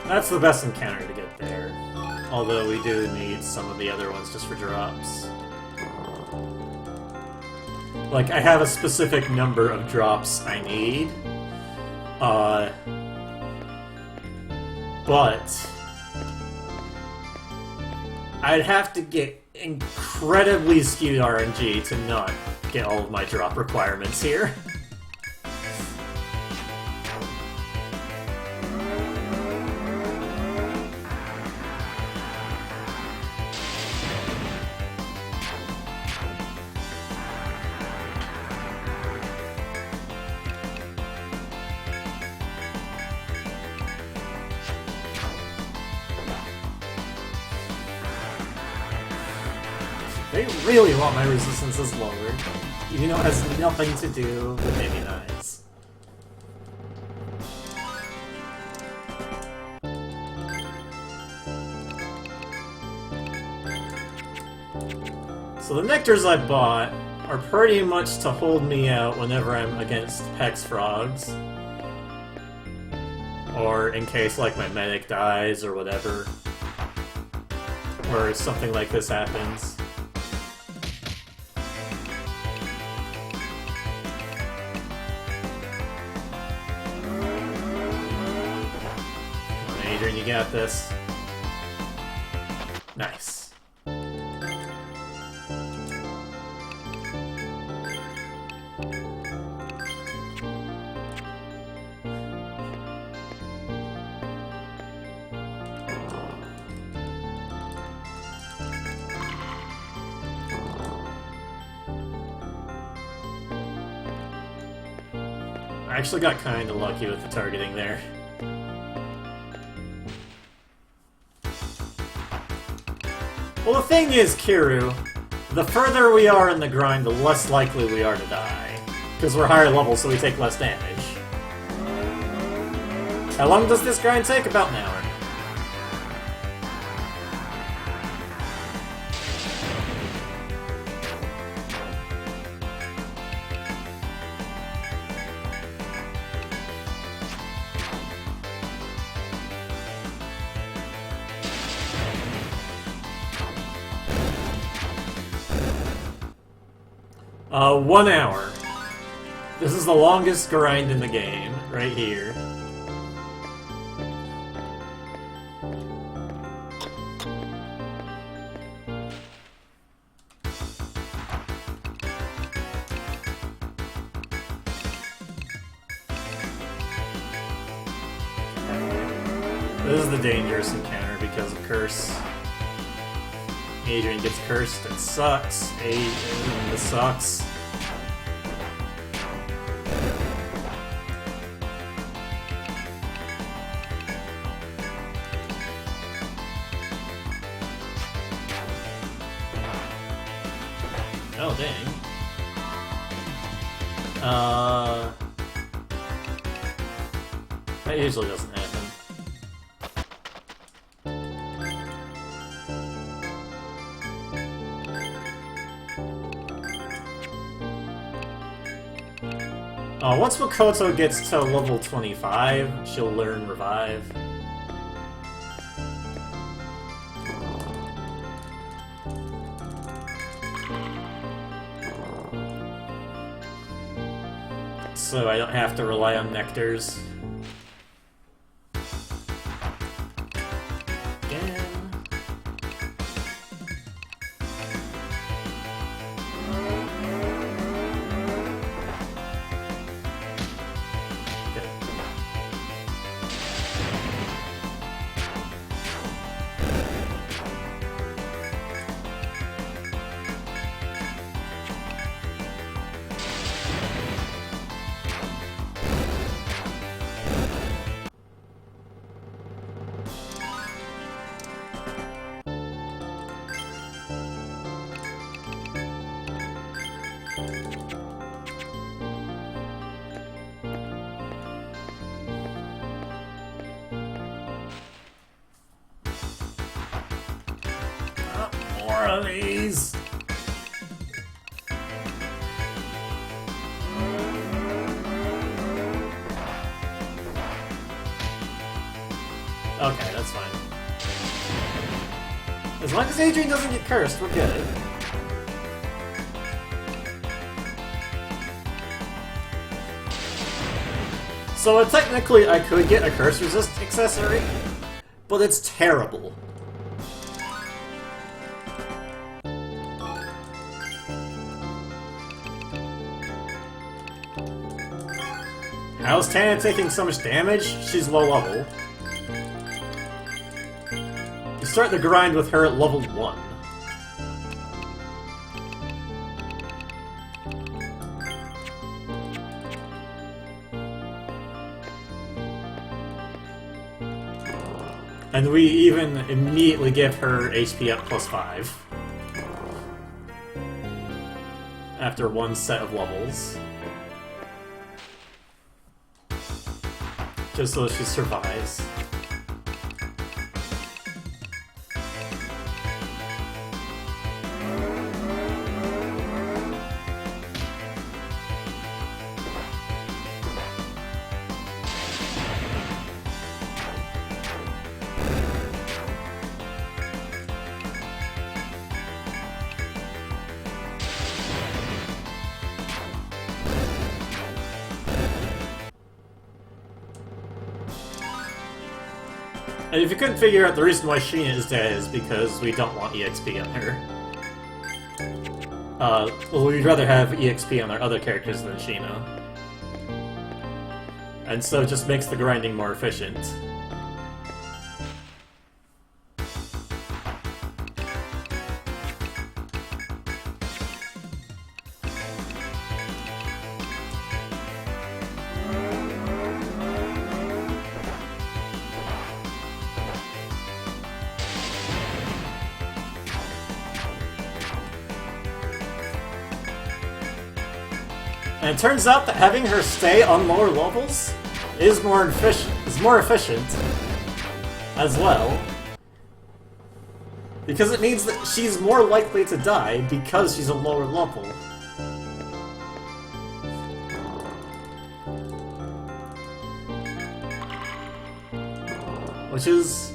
That's the best encounter to get there. Although we do need some of the other ones just for drops. Like, I have a specific number of drops I need. But I'd have to get incredibly skewed RNG to not get all of my drop requirements here. They really want my resistances lowered, even though it has nothing to do with immunize. So the nectars I bought are pretty much to hold me out whenever I'm against Hex Frogs. Or in case like my medic dies or whatever. Or something like this happens. Adrian, you got this. Nice. I actually got kind of lucky with the targeting there. Well, the thing is, Kiru, the further we are in the grind, the less likely we are to die. Because we're higher level, so we take less damage. How long does this grind take? About an hour. One hour. This is the longest grind in the game, right here. This is the dangerous encounter because of Curse. Adrian gets cursed, it sucks. This sucks. Oh, dang. That usually doesn't happen. Once Makoto gets to level 25, she'll learn Revive. So I don't have to rely on Nectars. More of these. Okay, that's fine. As long as Adrian doesn't get cursed, we're good. So technically I could get a curse resist accessory, but it's terrible. How's Tana taking so much damage? She's low level. You start the grind with her at level 1. And we even immediately give her HP up +5. After one set of levels. Just so she survives. And if you couldn't figure out, the reason why Sheena is dead is because we don't want EXP on her. Well, we'd rather have EXP on our other characters than Sheena. And so it just makes the grinding more efficient. And it turns out that having her stay on lower levels is more efficient as well. Because it means that she's more likely to die because she's a lower level. Which is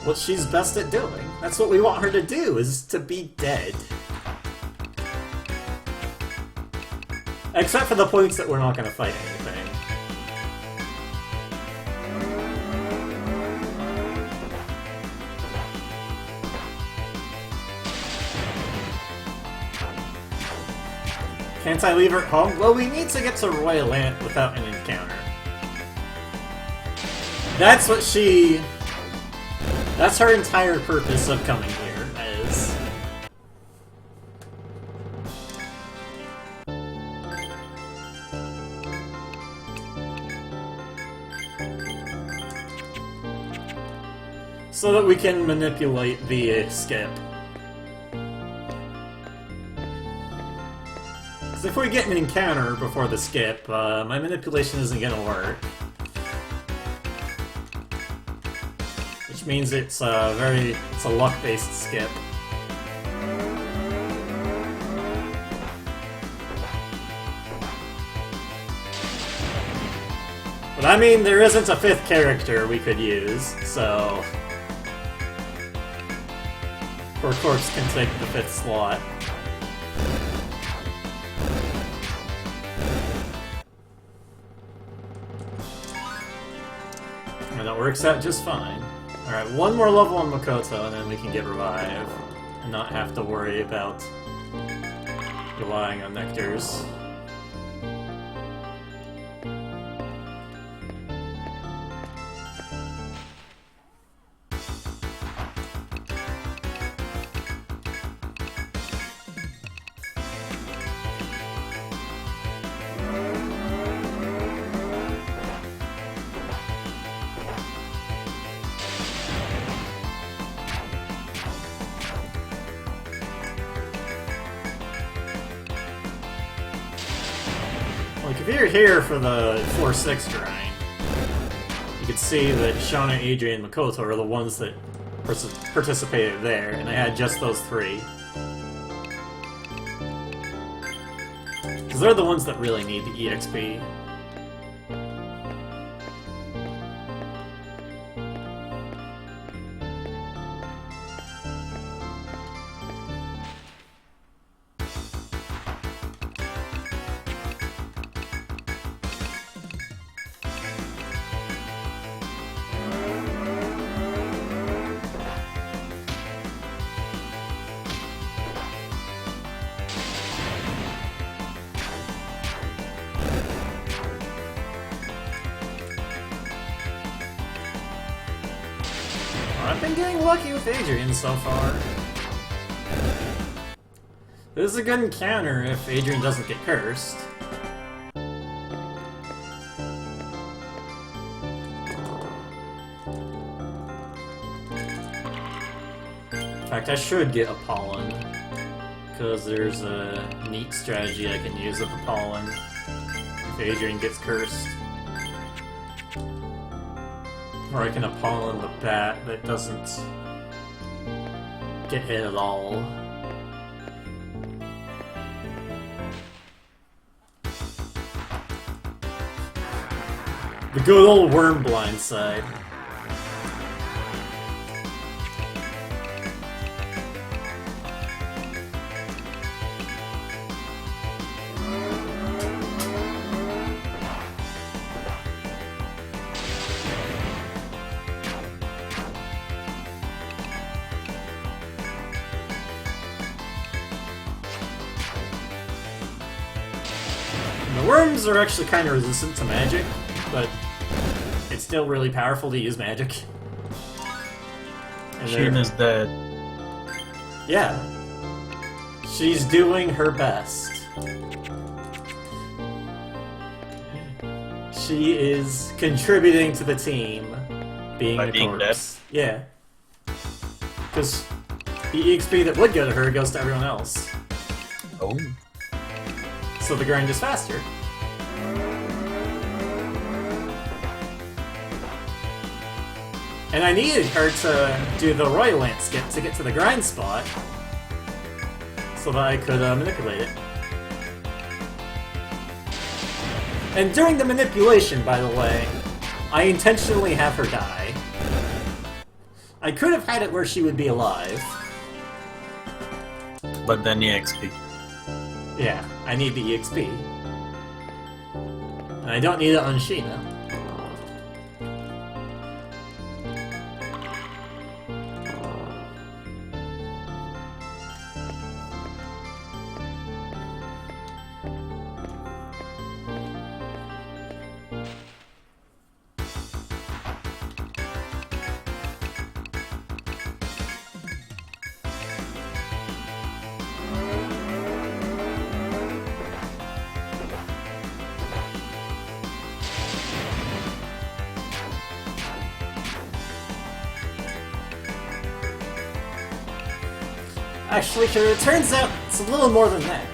what she's best at doing. That's what we want her to do, is to be dead. Except for the points that we're not going to fight anything. Can't I leave her at home? Well, we need to get to Royal Ant without an encounter. That's what she... That's her entire purpose of coming here, is... so that we can manipulate the skip. Because if we get an encounter before the skip, my manipulation isn't gonna work. Which means it's a luck-based skip. But I mean, there isn't a fifth character we could use, so... Or Corpse can take the fifth slot. And that works out just fine. Alright, one more level on Makoto, and then we can get Revive. And not have to worry about relying on Nectars. Like, if you're here for the 4-6 grind, you could see that Shauna, Adrian, and Makoto are the ones that participated there, and I had just those three. Because they're the ones that really need the EXP. I've been getting lucky with Adrian so far. This is a good encounter if Adrian doesn't get cursed. In fact, I should get a Pollen, because there's a neat strategy I can use with a Pollen if Adrian gets cursed. Or I can Apollon the bat that doesn't get hit at all. The good old worm blindside. The worms are actually kind of resistant to magic, but it's still really powerful to use magic. And Sheen is dead. yeah. She's doing her best. She is contributing to the team being By a being corpse. Yeah. Because the EXP that would go to her goes to everyone else. Oh. So the grind is faster. And I needed her to do the Royal Lance skip to get to the grind spot, so that I could manipulate it. And during the manipulation, by the way, I intentionally have her die. I could have had it where she would be alive. But then EXP. Yeah, I need the EXP. And I don't need it on Sheena. Actually, it turns out it's a little more than that.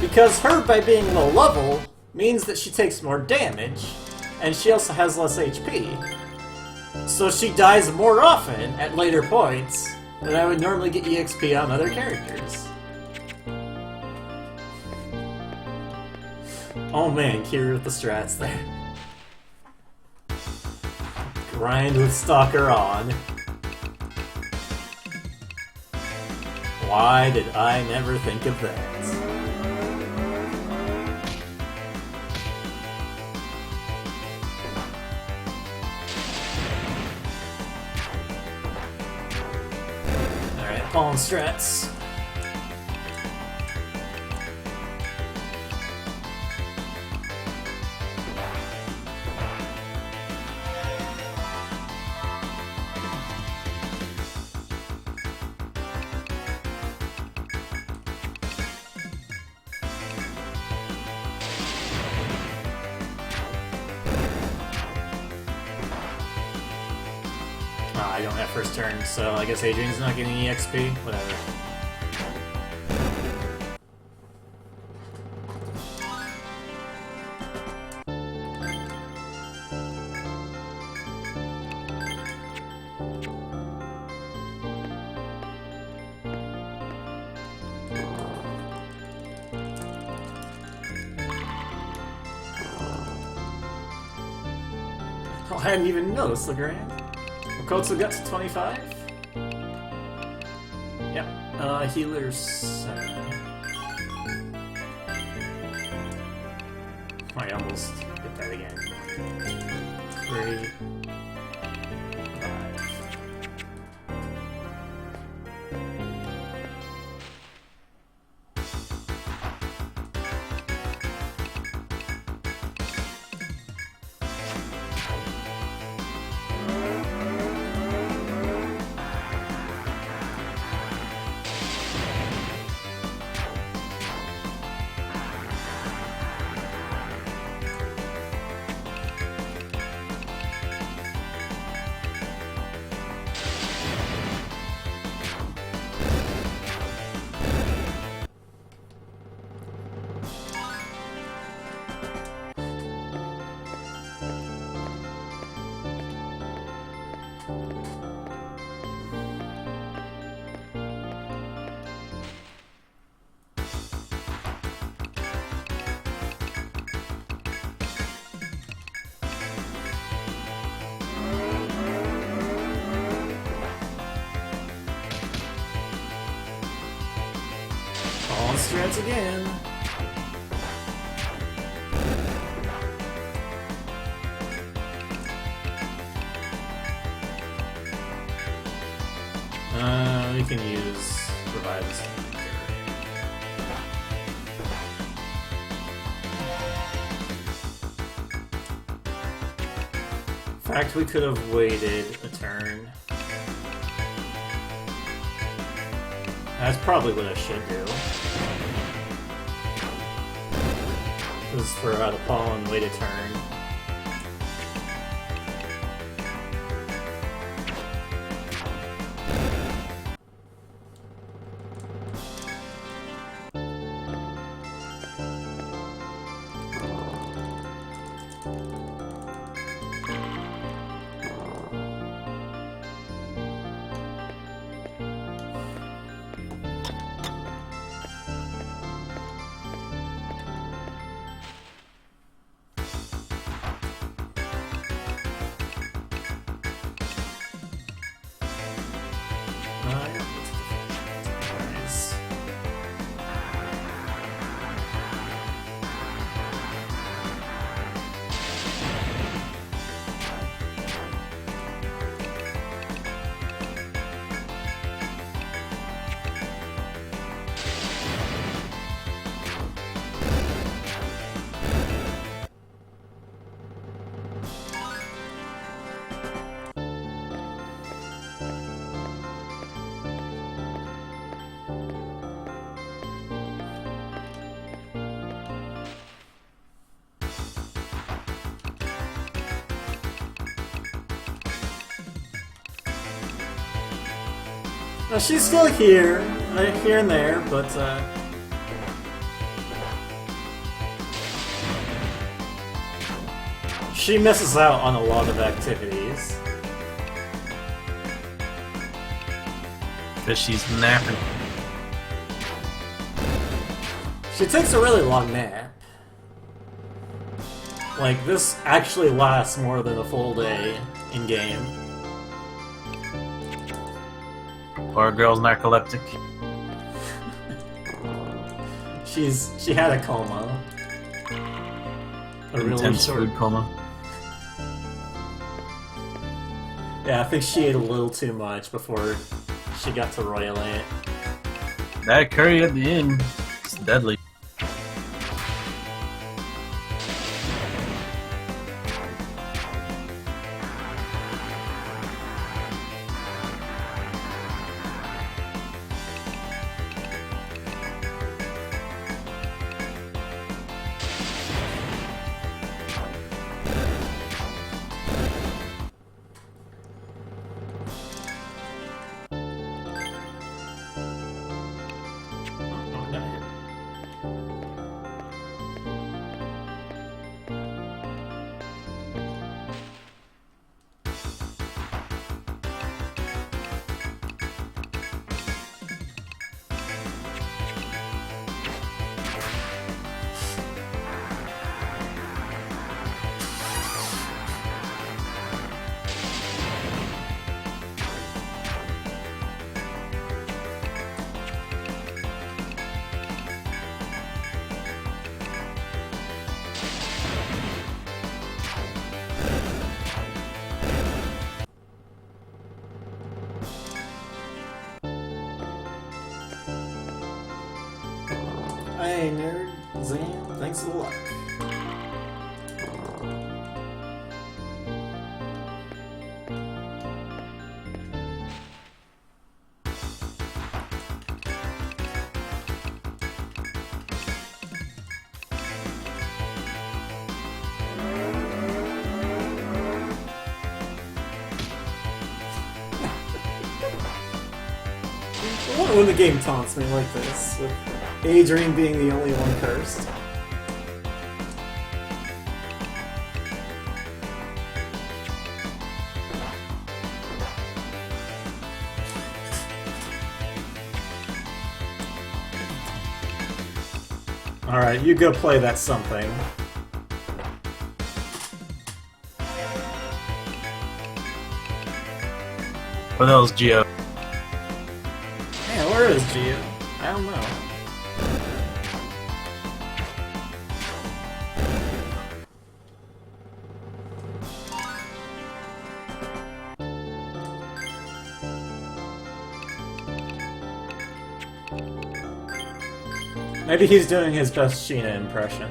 Because her, by being low level, means that she takes more damage, and she also has less HP. So she dies more often at later points than I would normally get EXP on other characters. Oh man, Kira with the strats there. Grind with Stalker on. Why did I never think of that? Alright, Paul and strats. I don't have first turn, so I guess Adrian's not getting EXP. Whatever. Oh, I hadn't even noticed the grand. Kotsu got to 25? Yep. Healers... I almost hit that again. 3... 5... Strats again. We can use Revive this. In fact, we could have waited a turn. That's probably what I should do. Just throw out a paw and wait a turn. She's still here, here and there, but she misses out on a lot of activities. Because she's napping. She takes a really long nap. Like, this actually lasts more than a full day in-game. Poor girl's narcoleptic. She had a coma. A really Intense short... food coma. Yeah, I think she ate a little too much before she got to roiling it. That curry at the end is deadly. Hey, nerd. Zan, thanks a lot. I love when the game taunts me like this, with Adrian being the only one cursed. Alright, you go play that something. For those Geo. Yeah, where is Geo? I don't know. Maybe he's doing his best Sheena impression.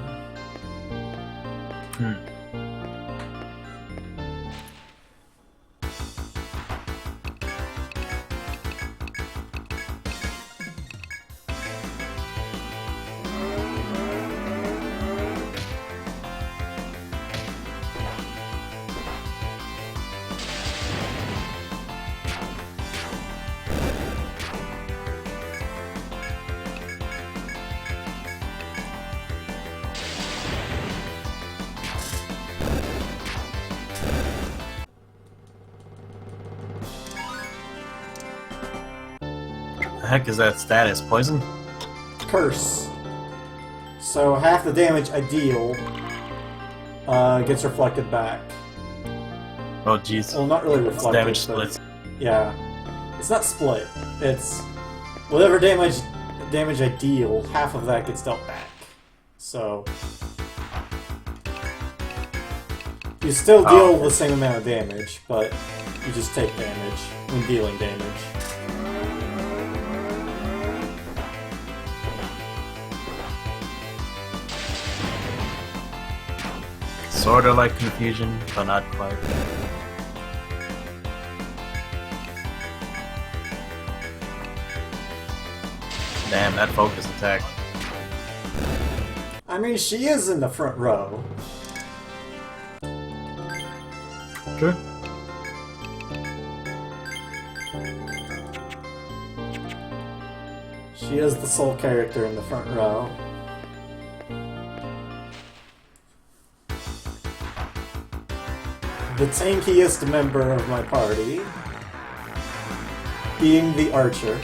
The heck is that status? Poison? Curse. So half the damage I deal gets reflected back. Oh jeez. Well, not really It's reflected. damage but- splits. Yeah. It's not split. It's whatever damage I deal, half of that gets dealt back. So you still deal the same amount of damage, but you just take damage when dealing damage. Sorta like confusion, but not quite. Damn, that focus attack. I mean, she is in the front row. True. She is the sole character in the front row. The tankiest member of my party, being the archer.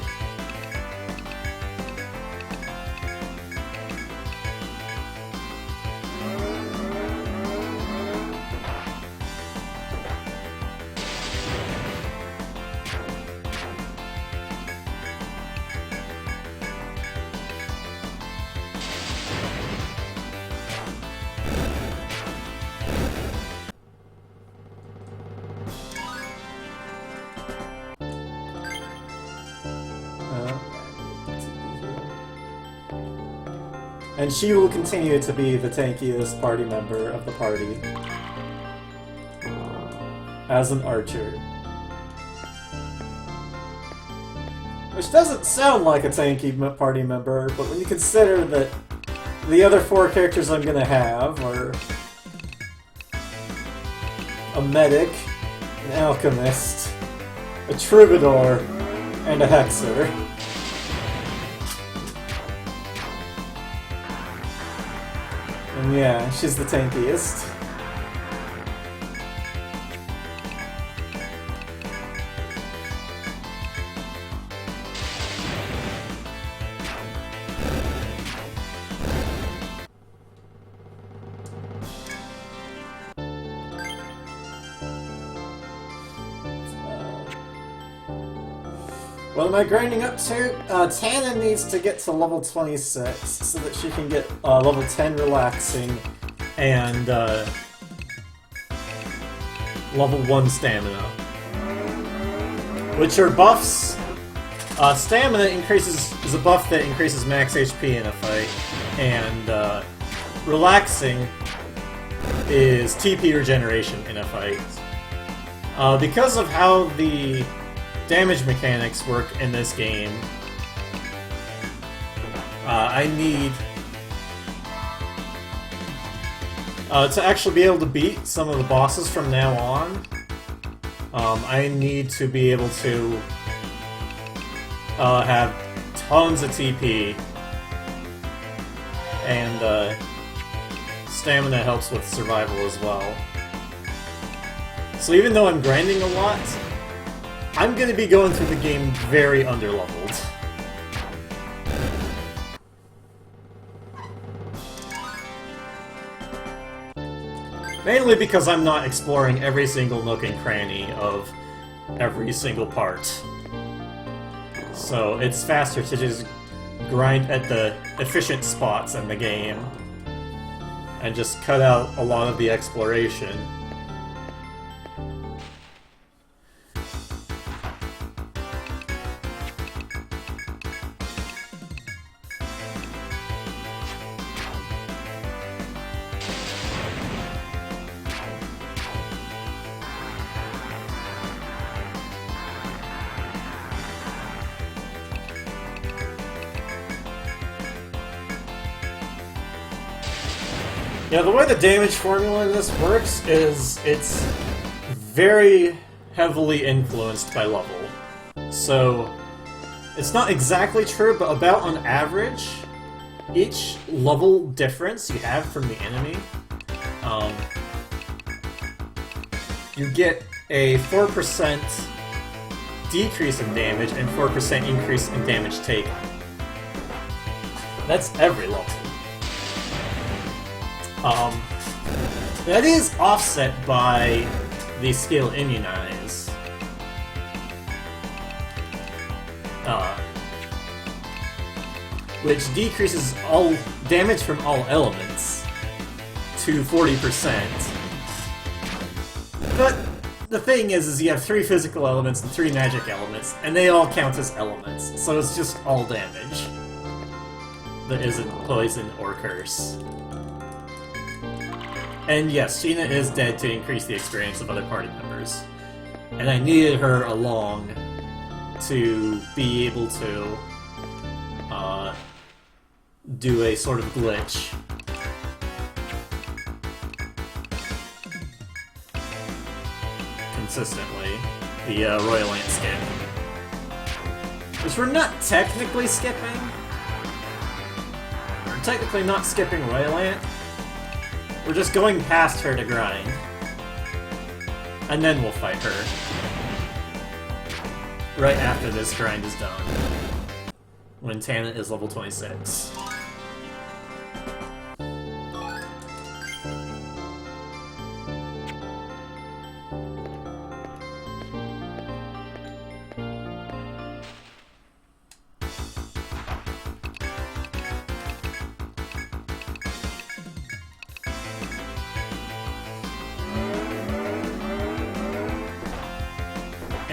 And she will continue to be the tankiest party member of the party. As an archer. Which doesn't sound like a tanky party member, but when you consider that the other 4 characters I'm gonna have are a medic, an alchemist, a troubadour, and a hexer. And yeah, she's the tankiest. What am I grinding up to? Tana needs to get to level 26 so that she can get level 10 relaxing and level 1 stamina. Which are buffs. Stamina is a buff that increases max HP in a fight, and relaxing is TP regeneration in a fight. Because of how the damage mechanics work in this game, I need to actually be able to beat some of the bosses from now on. I need to be able to have tons of TP, and stamina helps with survival as well. So even though I'm grinding a lot, I'm gonna be going through the game very underleveled. Mainly because I'm not exploring every single nook and cranny of every single part. So it's faster to just grind at the efficient spots in the game and just cut out a lot of the exploration. Yeah, the way the damage formula in this works is it's very heavily influenced by level. So, it's not exactly true, but about on average, each level difference you have from the enemy, you get a 4% decrease in damage and 4% increase in damage taken. That's every level. That is offset by the skill Immunize. Which decreases all damage from all elements to 40%. But the thing is you have 3 physical elements and 3 magic elements, and they all count as elements, so it's just all damage that isn't poison or curse. And yes, Sheena is dead to increase the experience of other party members. And I needed her along to be able to do a sort of glitch. Consistently. The Royal Ant skin. Which we're not technically skipping. We're technically not skipping Royland. We're just going past her to grind. And then we'll fight her. Right after this grind is done. When Tana is level 26.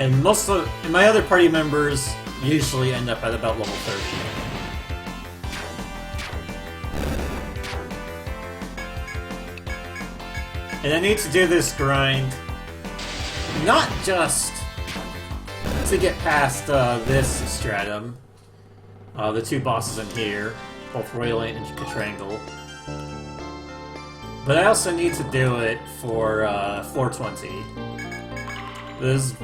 And my other party members usually end up at about level 30. And I need to do this grind not just to get past this stratum, the two bosses in here, both Royal and Catrangle, but I also need to do it for floor 20. This is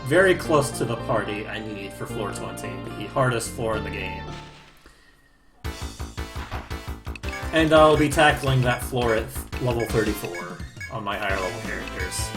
very close to the party I need for floor 20, the hardest floor in the game. And I'll be tackling that floor at level 34 on my higher level characters.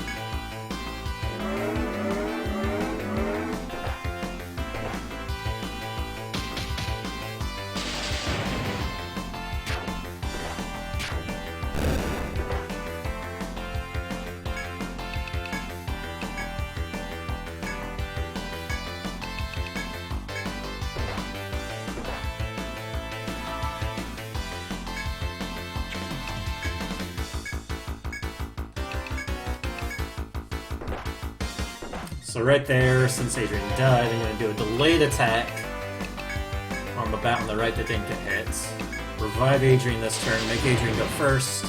So right there, since Adrian died, I'm going to do a delayed attack on the bat on the right that didn't get hit. Revive Adrian this turn, make Adrian go first.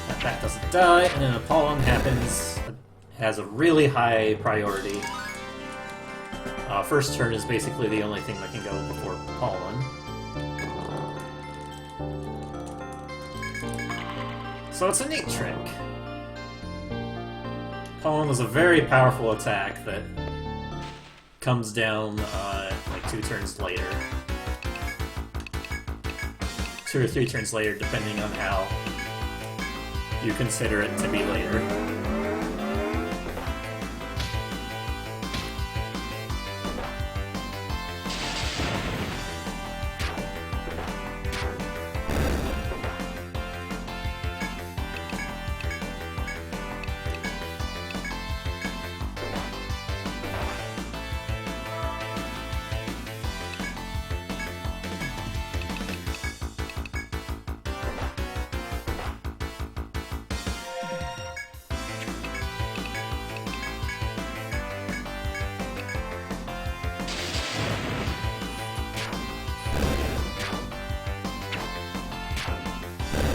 That bat doesn't die, and then Apollon happens. It has a really high priority. First turn is basically the only thing that can go before Apollon. So it's a neat trick. Apollon was a very powerful attack that comes down like 2 turns later. 2 or 3 turns later, depending on how you consider it to be later.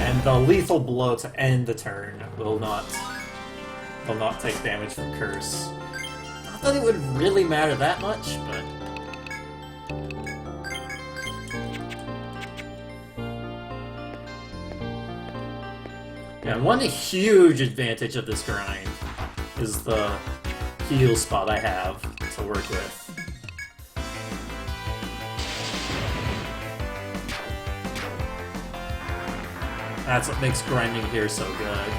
And the lethal blow to end the turn will not take damage from Curse. Not that it would really matter that much, but... Yeah, one huge advantage of this grind is the heal spot I have to work with. That's what makes grinding here so good.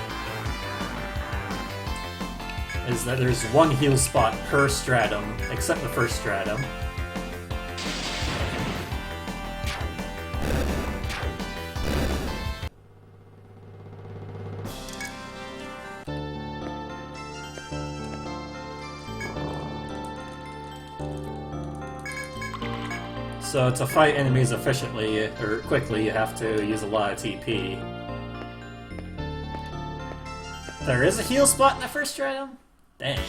Is that there's one heal spot per stratum, except the first stratum. So to fight enemies efficiently, or quickly, you have to use a lot of TP. There is a heal spot in the first stratum? Dang.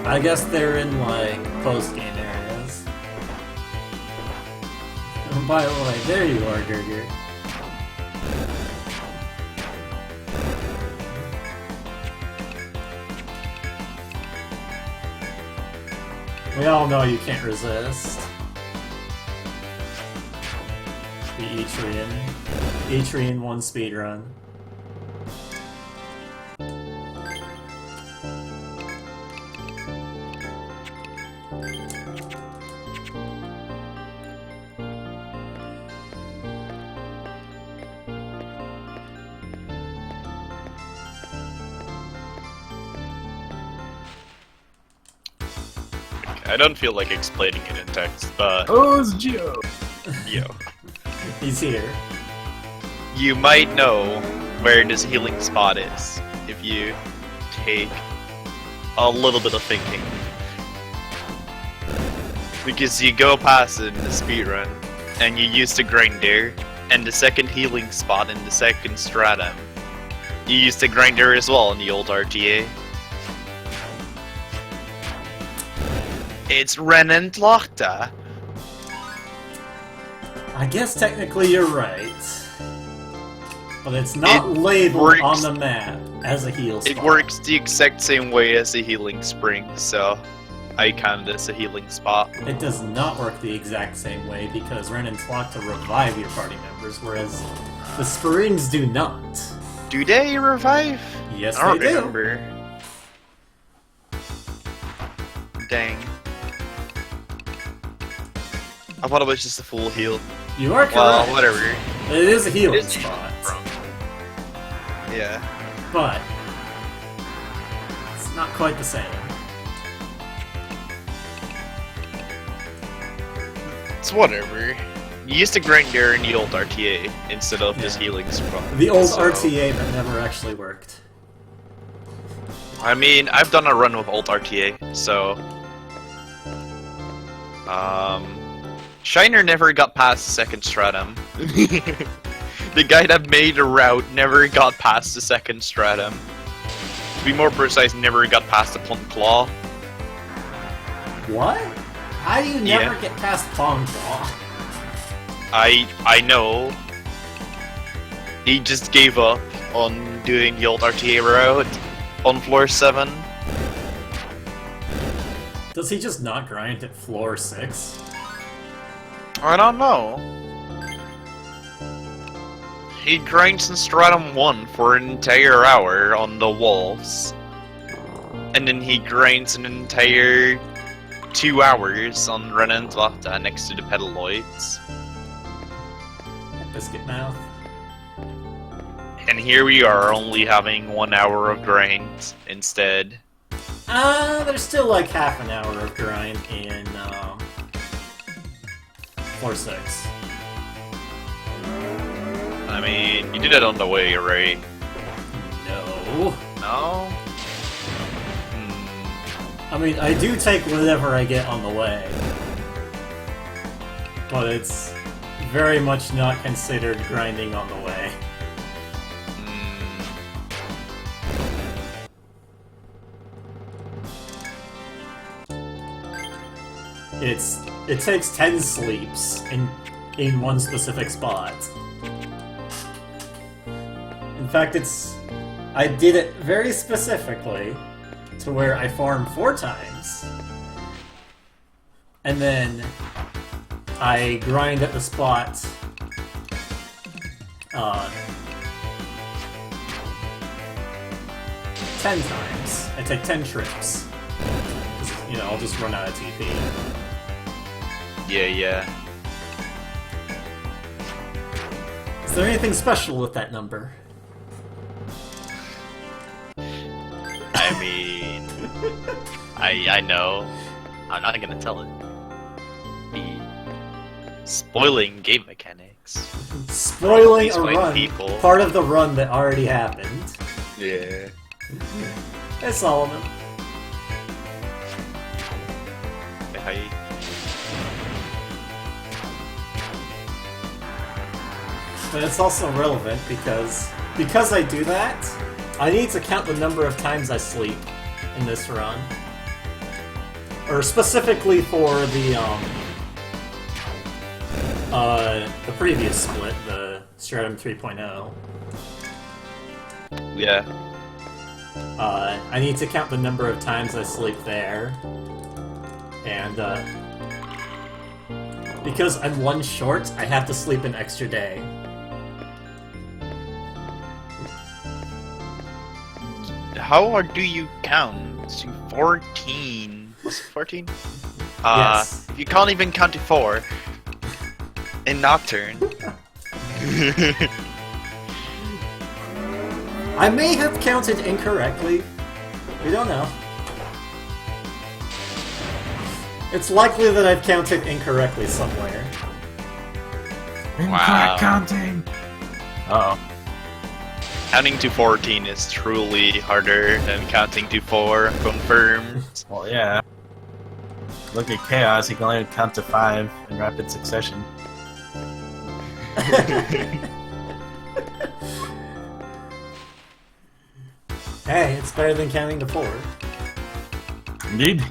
I guess they're in, like, post-game areas. Oh, by the way, there you are, Gurgur. We all know you can't resist. The Etrian 1 speedrun. I don't feel like explaining it in text, but Oh, it's Geo! yo, He's here. you might know where this healing spot is if you take a little bit of thinking. Because you go past it in the speedrun, and you use the grinder, and the second healing spot in the second stratum. You use the grinder as well in the old RTA. It's Renant Lochta. I guess technically you're right. But it's not It labeled works. on the map as a heal spot. It works the exact same way as a healing spring, so I count it as a healing spot. It does not work the exact same way because Ren and Flock to revive your party members, whereas the Springs do not. Do they revive? Yes, I don't they do. remember. Dang. I thought it was just a full heal. You are correct. Well, whatever. It is a healing It is spot, Yeah. but it's not quite the same. It's whatever. You used to grinder in the old RTA instead of this Yeah. healing spot. The old so- RTA that never actually worked. I mean, I've done a run with old RTA, so... Shiner never got past the second stratum. The guy that made the route never got past the second stratum. To be more precise, never got past the Plum Claw. What? How do you never Yeah. get past Pong Claw? I know. He just gave up on doing the old RTA route on floor 7. Does he just not grind at floor 6? I don't know. He grinds in Stratum 1 for an entire hour on the walls. And then he grinds an entire 2 hours on Renant Lochta next to the pedaloids. Biscuit Mouth. And here we are only having 1 hour of grind instead. There's still like half an hour of grind in floor 6. I mean, you did it on the way, right? No. No? I mean, I do take whatever I get on the way. But it's very much not considered grinding on the way. It takes 10 sleeps in one specific spot. In fact, I did it very specifically to where I farmed 4 times. And then I grind at the spot 10 times. I take 10 trips. 'Cause, you know, I'll just run out of TP. Yeah. Is there anything special with that number? I mean... I know. I'm not gonna tell it. Be spoiling game mechanics. Spoiling These a white run. people. Part of the run that already happened. Yeah. Hey, Solomon. Hi. But it's also relevant because I do that, I need to count the number of times I sleep in this run. Or specifically for the previous split, the Stratum 3.0. Yeah. I need to count the number of times I sleep there. And Because I'm one short, I have to sleep an extra day. How do you count to 14? Was it 14? Yes. You can't even count to 4 in Nocturne. I may have counted incorrectly. We don't know. It's likely that I've counted incorrectly somewhere. Wow. Counting! Uh-oh. Counting to 14 is truly harder than counting to 4, confirmed. Well, yeah. Look at Chaos, he can only count to 5 in rapid succession. Hey, it's better than counting to 4. Indeed.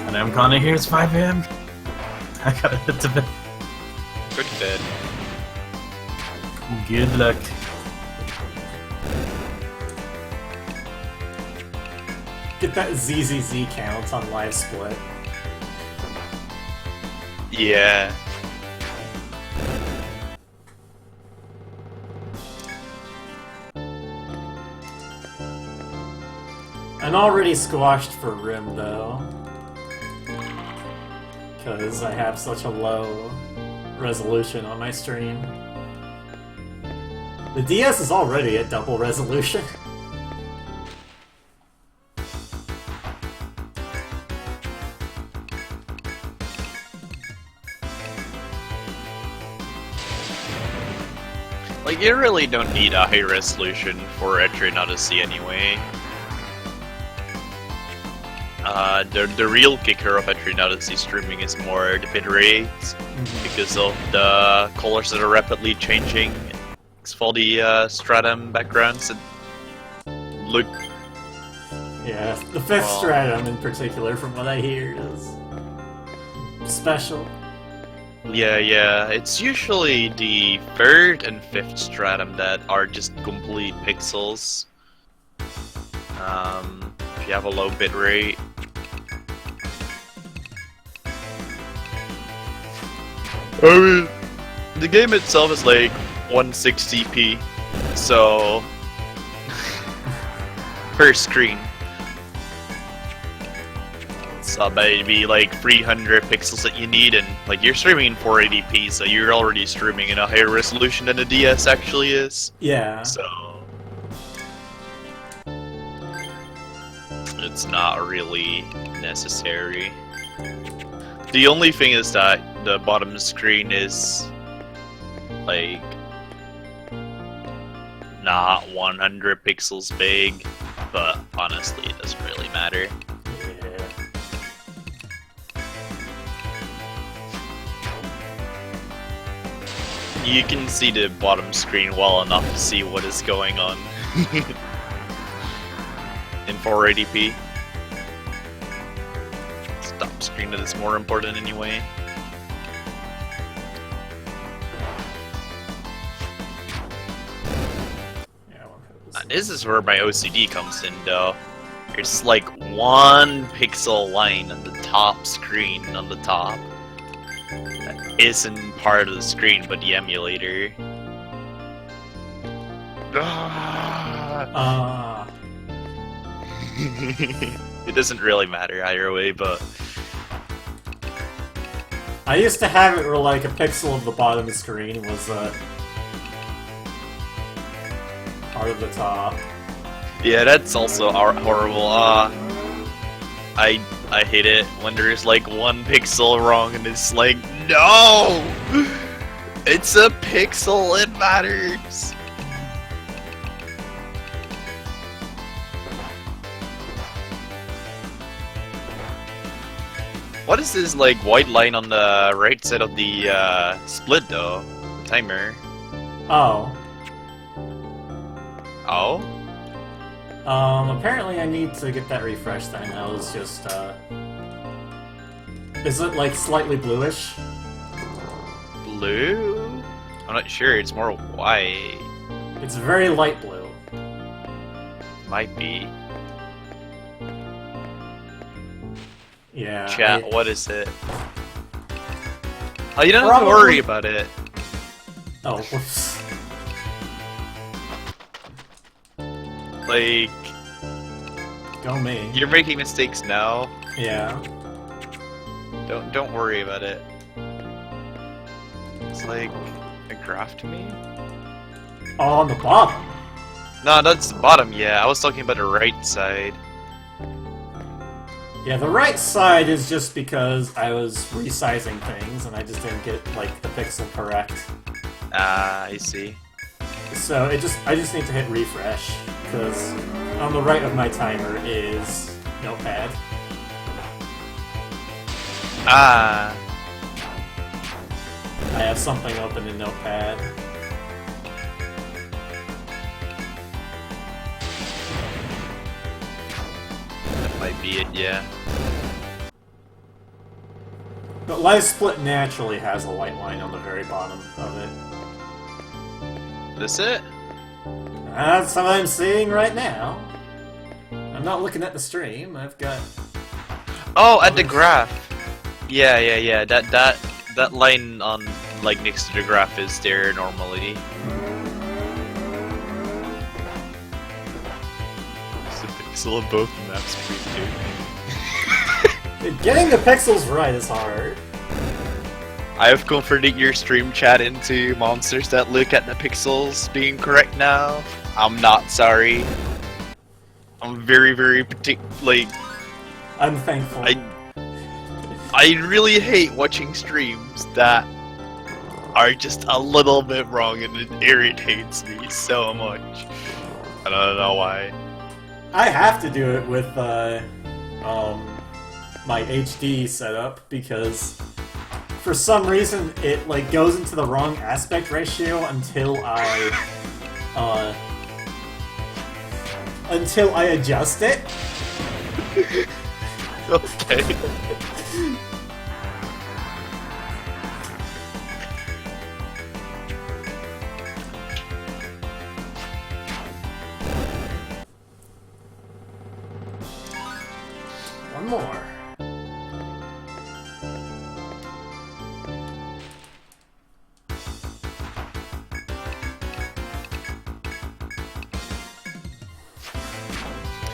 And I'm gonna hear it's 5 AM. I gotta hit to bed. Good bed. Good luck. Get that ZZZ count on Live Split. Yeah. I'm already squashed for Rim, though. Because I have such a low resolution on my stream. The DS is already at double resolution. Like, you really don't need a high resolution for Etrian Odyssey anyway. The real kicker of Etrian Odyssey streaming is more the bitrate, because of the colors that are rapidly changing for the stratum backgrounds. And look, Yeah, the fifth Well- stratum in particular, from what I hear, is special. yeah, it's usually the 3rd and 5th stratum that are just complete pixels. If you have a low bitrate. I mean, the game itself is like 160p, so per screen. So maybe like 300 pixels that you need, and like you're streaming in 480p, so you're already streaming in a higher resolution than the DS actually is. Yeah. So it's not really necessary. The only thing is that the bottom screen is like not 100 pixels big, but honestly it doesn't really matter. Yeah. You can see the bottom screen well enough to see what is going on in 480p. Top screen that is more important anyway. Yeah, I won't put this in. This is where my OCD comes in though. There's like 1 pixel line on the top screen on the top that isn't part of the screen but the emulator. Ah. It doesn't really matter either way, but I used to have it where like a pixel of the bottom screen was part of the top. yeah, that's also horrible. I hate it when there's like 1 pixel wrong and it's like, no! It's a pixel, it matters! What is this like white line on the right side of the split though? The timer. Oh. Oh? Apparently I need to get that refreshed then. I was just, Is it, like, slightly bluish? Blue? I'm not sure, it's more white. It's very light blue. Might be. Yeah. Chat, what is it? Oh, you don't have to worry about it. Oh, whoops. Like, Go me. you're making mistakes now. Yeah. Don't worry about it. It's like a graph to me. Oh, on the bottom. No, that's the bottom. Yeah, I was talking about the right side. Yeah, the right side is just because I was resizing things and I just didn't get like the pixel correct. Ah, I see. So I just need to hit refresh because on the right of my timer is Notepad. Ah, I have something open in Notepad. that might be it. Yeah. But Live Split naturally has a white line on the very bottom of it. This it? That's what I'm seeing right now. I'm not looking at the stream. I've got. Oh, at the graph. Yeah. That line on like next to the graph is there normally. It's the pixel of both maps pretty good. Getting the pixels right is hard. I have converted your stream chat into monsters that look at the pixels being correct now. I'm not sorry. I'm very like I'm thankful. I really hate watching streams that are just a little bit wrong, and it irritates me so much. I don't know why. I have to do it with my HD setup because for some reason it like goes into the wrong aspect ratio until I adjust it. Okay. One more.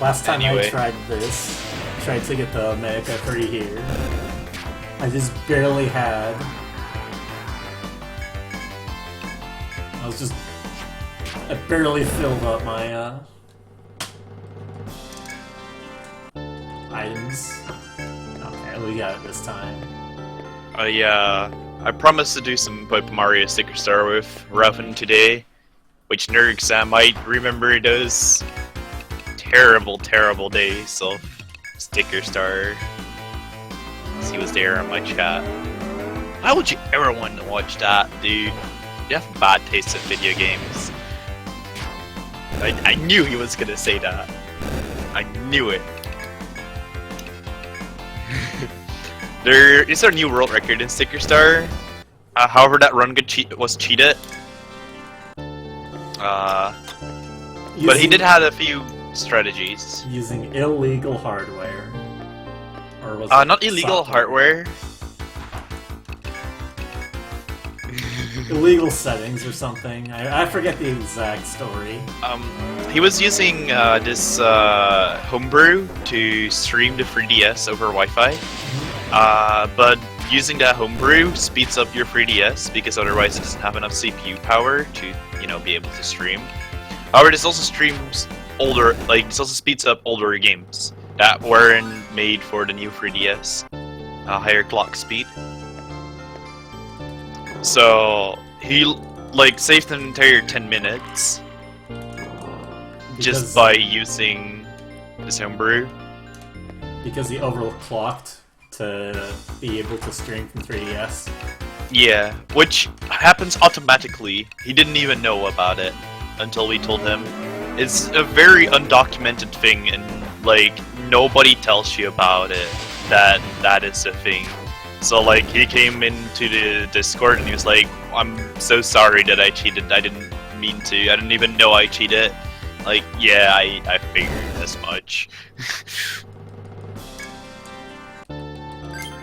Last time Anyway. I tried this, tried to get the Medica 3 here, I just barely had. I barely filled up my items. Okay, we got it this time. I promised to do some Paper Mario Sticker Star with Raven today, which nerds I might remember those terrible days of Sticker Star. He was there in my chat. Why would you ever want to watch that, dude? You have bad taste in video games. I knew he was gonna say that. I knew it. There is a new world record in Sticker Star. However, that run was cheated. But he did have a few strategies. Using illegal hardware. Or was Not illegal software? hardware. Illegal settings or something. I forget the exact story. He was using this homebrew to stream the 3DS over Wi-Fi. But using that homebrew speeds up your 3DS because otherwise it doesn't have enough CPU power to, be able to stream. However, this also streams this also speeds up older games that weren't made for the new 3DS. Higher clock speed. So he saved an entire 10 minutes just by using this homebrew. Because he overclocked to be able to stream from 3DS. Yeah, which happens automatically. He didn't even know about it until we told him. It's a very undocumented thing, and nobody tells you about it. That is a thing. So he came into the Discord and he was like, "I'm so sorry that I cheated. I didn't mean to. I didn't even know I cheated." I figured as much.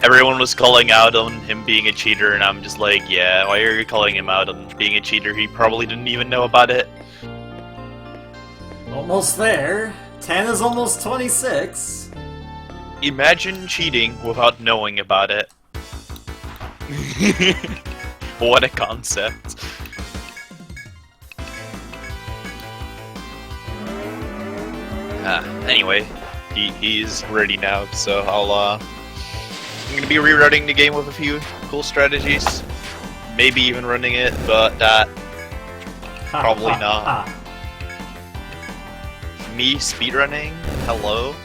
Everyone was calling out on him being a cheater, and I'm just like, yeah, why are you calling him out on being a cheater? He probably didn't even know about it. Almost there. 10 is almost 26. Imagine cheating without knowing about it. What a concept. Anyway, he's ready now, so I'm gonna be rerunning the game with a few cool strategies. Maybe even running it, but that probably not. Me speedrunning? Hello?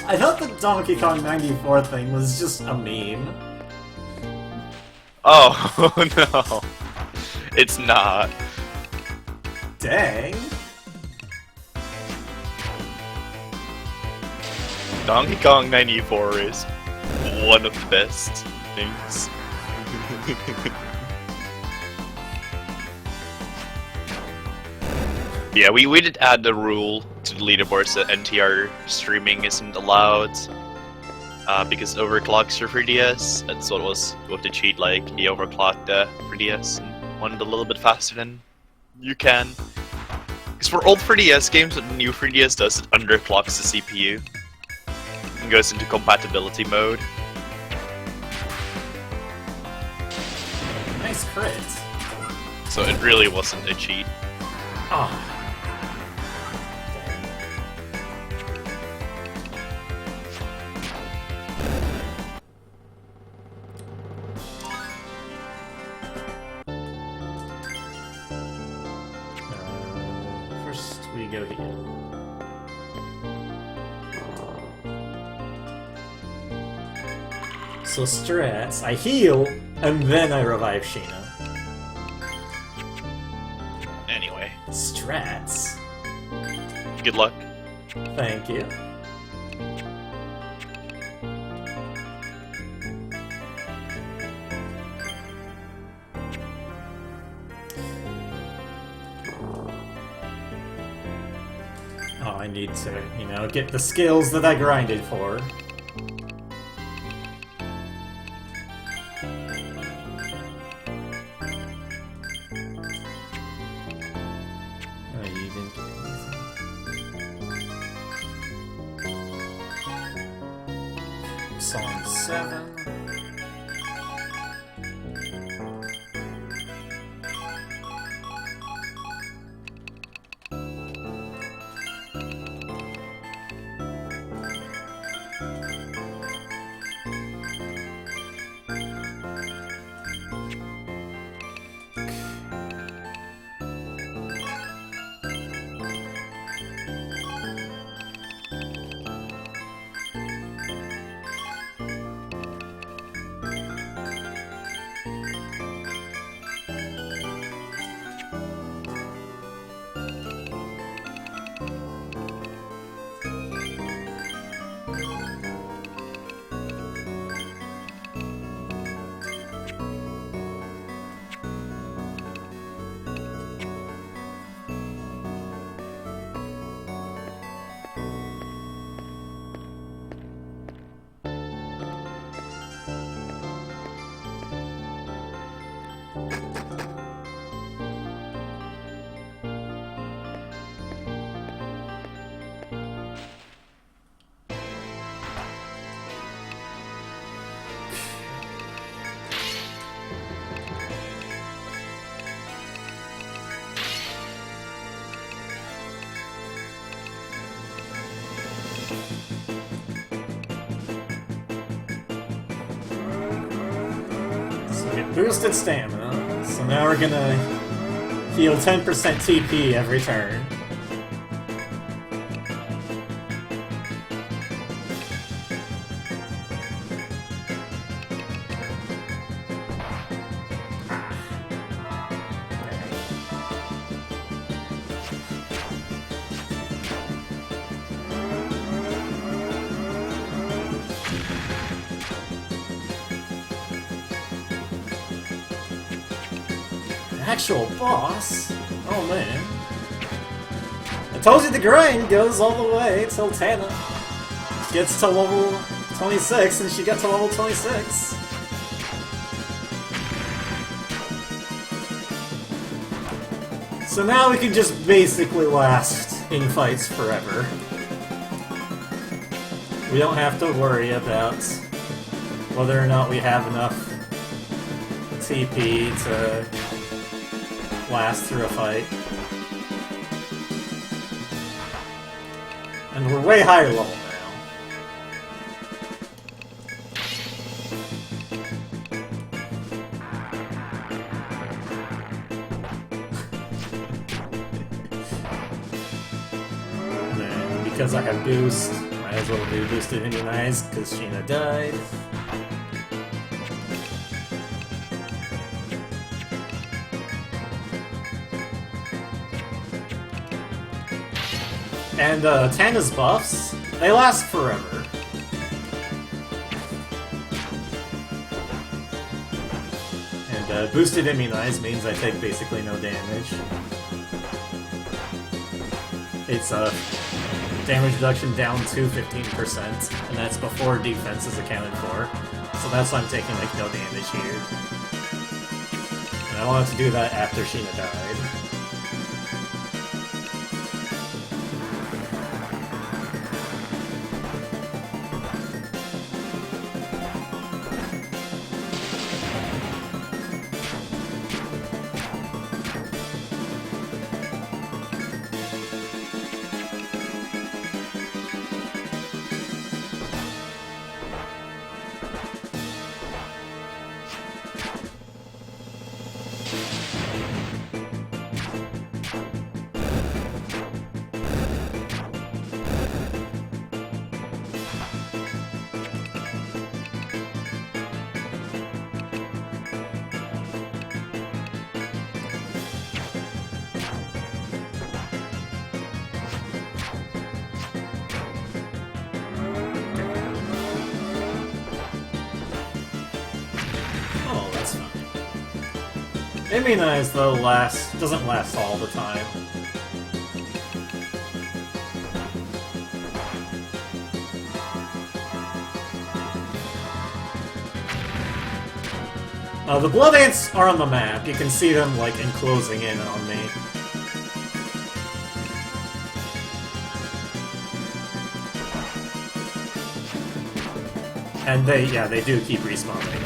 I thought the Donkey Kong 94 thing was just a meme. Oh, no. It's not. Dang. Donkey Kong 94 is one of the best things. Yeah, we did add the rule to the leaderboards that NTR streaming isn't allowed because it overclocks your 3DS. That's what was with the cheat, like he overclocked the 3DS and went a little bit faster than you can. Because for old 3DS games, what the new 3DS does, it underclocks the CPU and goes into compatibility mode. Nice crit. So it really wasn't a cheat. Oh. First we go here. So stress, I heal, and then I revive Sheena. Anyway, Strats. good luck. Thank you. Oh, I need to, you know, get the skills that I grinded for. Oh, you didn't get anything. Song 7. Boosted stamina, so now we're gonna heal 10% TP every turn. Actual boss? Oh man. told you the grind goes all the way till Tana gets to level 26, and she got to level 26. So now we can just basically last in fights forever. We don't have to worry about whether or not we have enough TP to last through a fight. And we're way higher level now. And then, because I have boost, might as well do boosted immunize, because Sheena died. And Tana's buffs, they last forever. And boosted immunize means I take basically no damage. It's a damage reduction down to 15%, and that's before defense is accounted for. So that's why I'm taking like no damage here. And I wanted to do that after Sheena died. Oh, that's fine. Immunize, though, doesn't last all the time. The Blood Ants are on the map. You can see them, like, enclosing in on me. And they do keep respawning.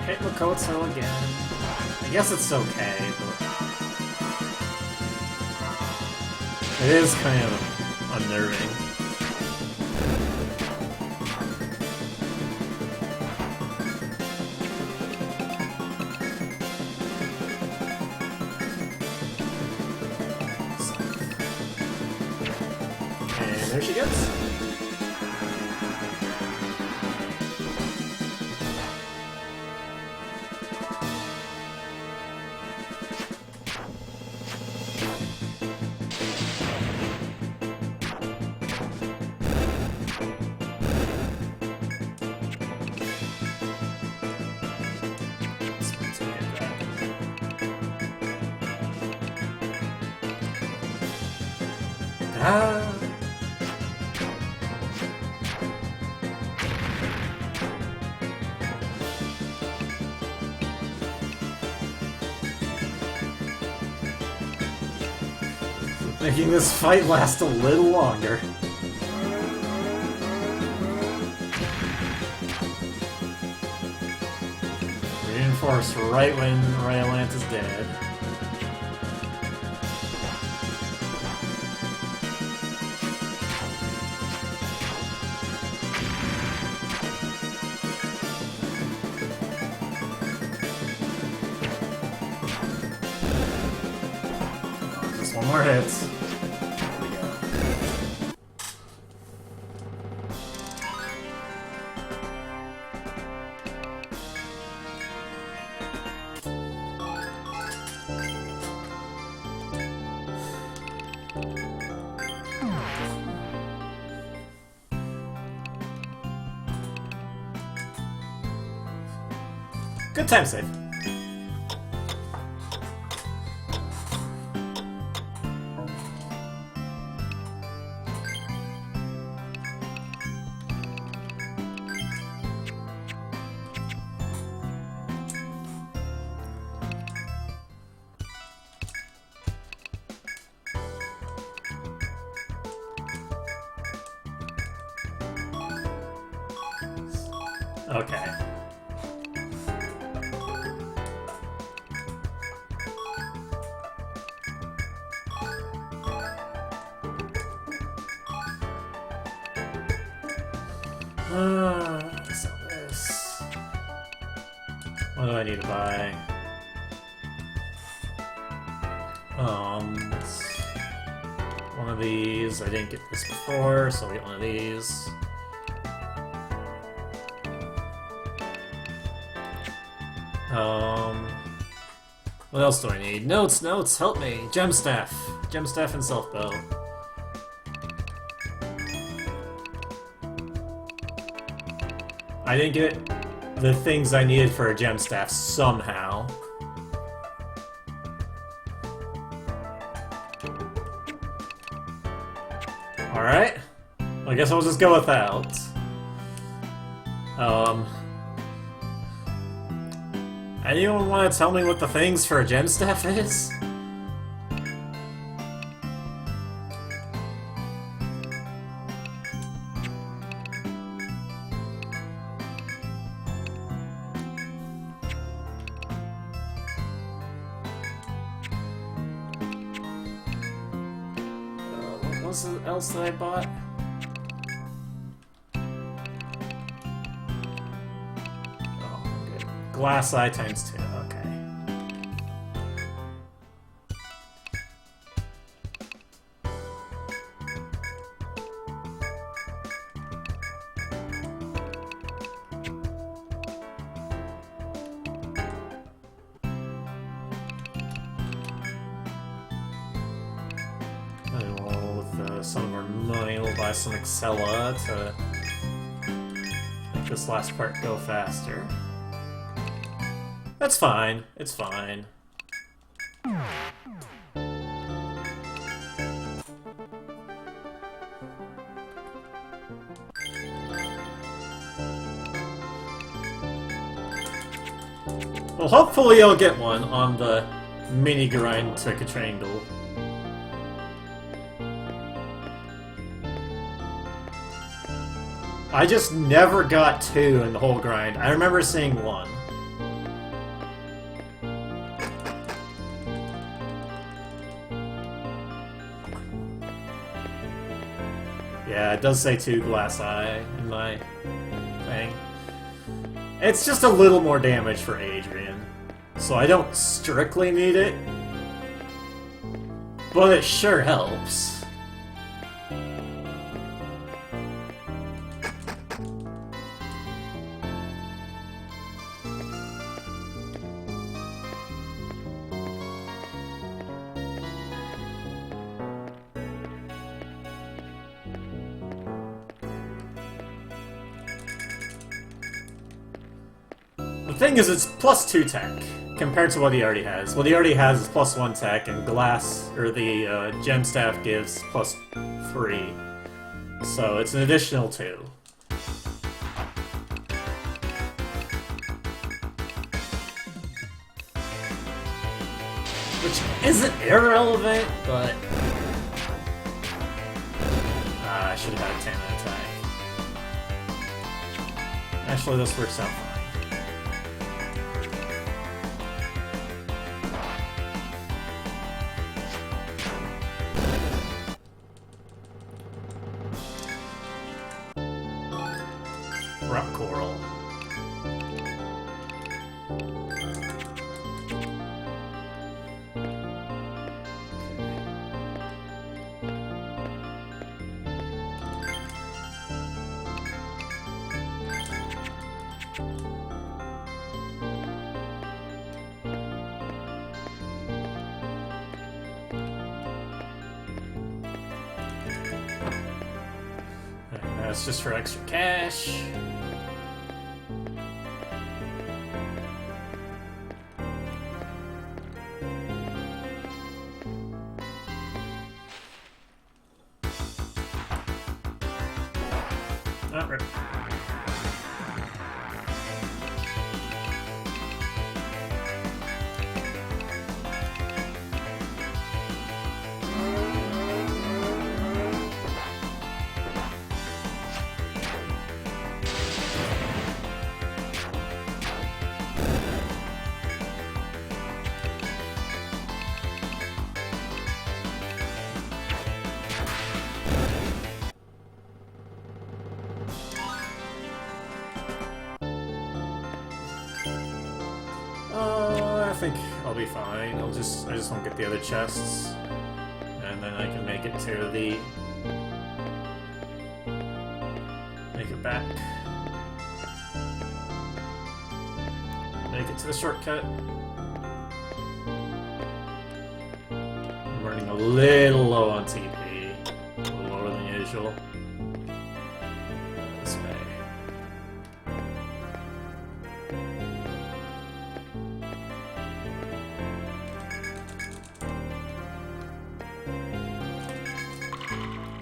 Hit Makoto again. I guess it's okay, but it is kind of unnerving. And there she goes. making this fight last a little longer. Reinforce right when Ryolant is dead. Just one more hit. There we go. Good time save. Okay. So this. What do I need to buy? One of these. I didn't get this before, so I'll get one of these. What else do I need? Notes, notes, help me! Gemstaff! Gemstaff and Self-Bow. I didn't get the things I needed for a Gemstaff somehow. Alright. I guess I'll just go without. Anyone want to tell me what the things for a Gemstaff is? What was it else that I bought? Glass eye times 2, okay. And with some of our money, we'll buy some Excella to make this last part go faster. That's fine. It's fine. Well, hopefully I'll get one on the mini grind to Triangle. I just never got 2 in the whole grind. I remember seeing 1. Yeah, it does say 2 Glass Eye in my thing. It's just a little more damage for Adrian, so I don't strictly need it, but it sure helps. The thing is, it's plus 2 tech, compared to what he already has. What he already has is plus 1 tech, and Glass, or the Gemstaff gives plus 3. So it's an additional 2. Which isn't irrelevant, but I should have had Tana attack. Actually, this works out fine. Rock coral. That's just for extra cash. Oh, right. I think I'll be fine. I just won't get the other chests, and then I can make it to the make it back, make it to the shortcut. I'm running a little low on TP, a little lower than usual. This way.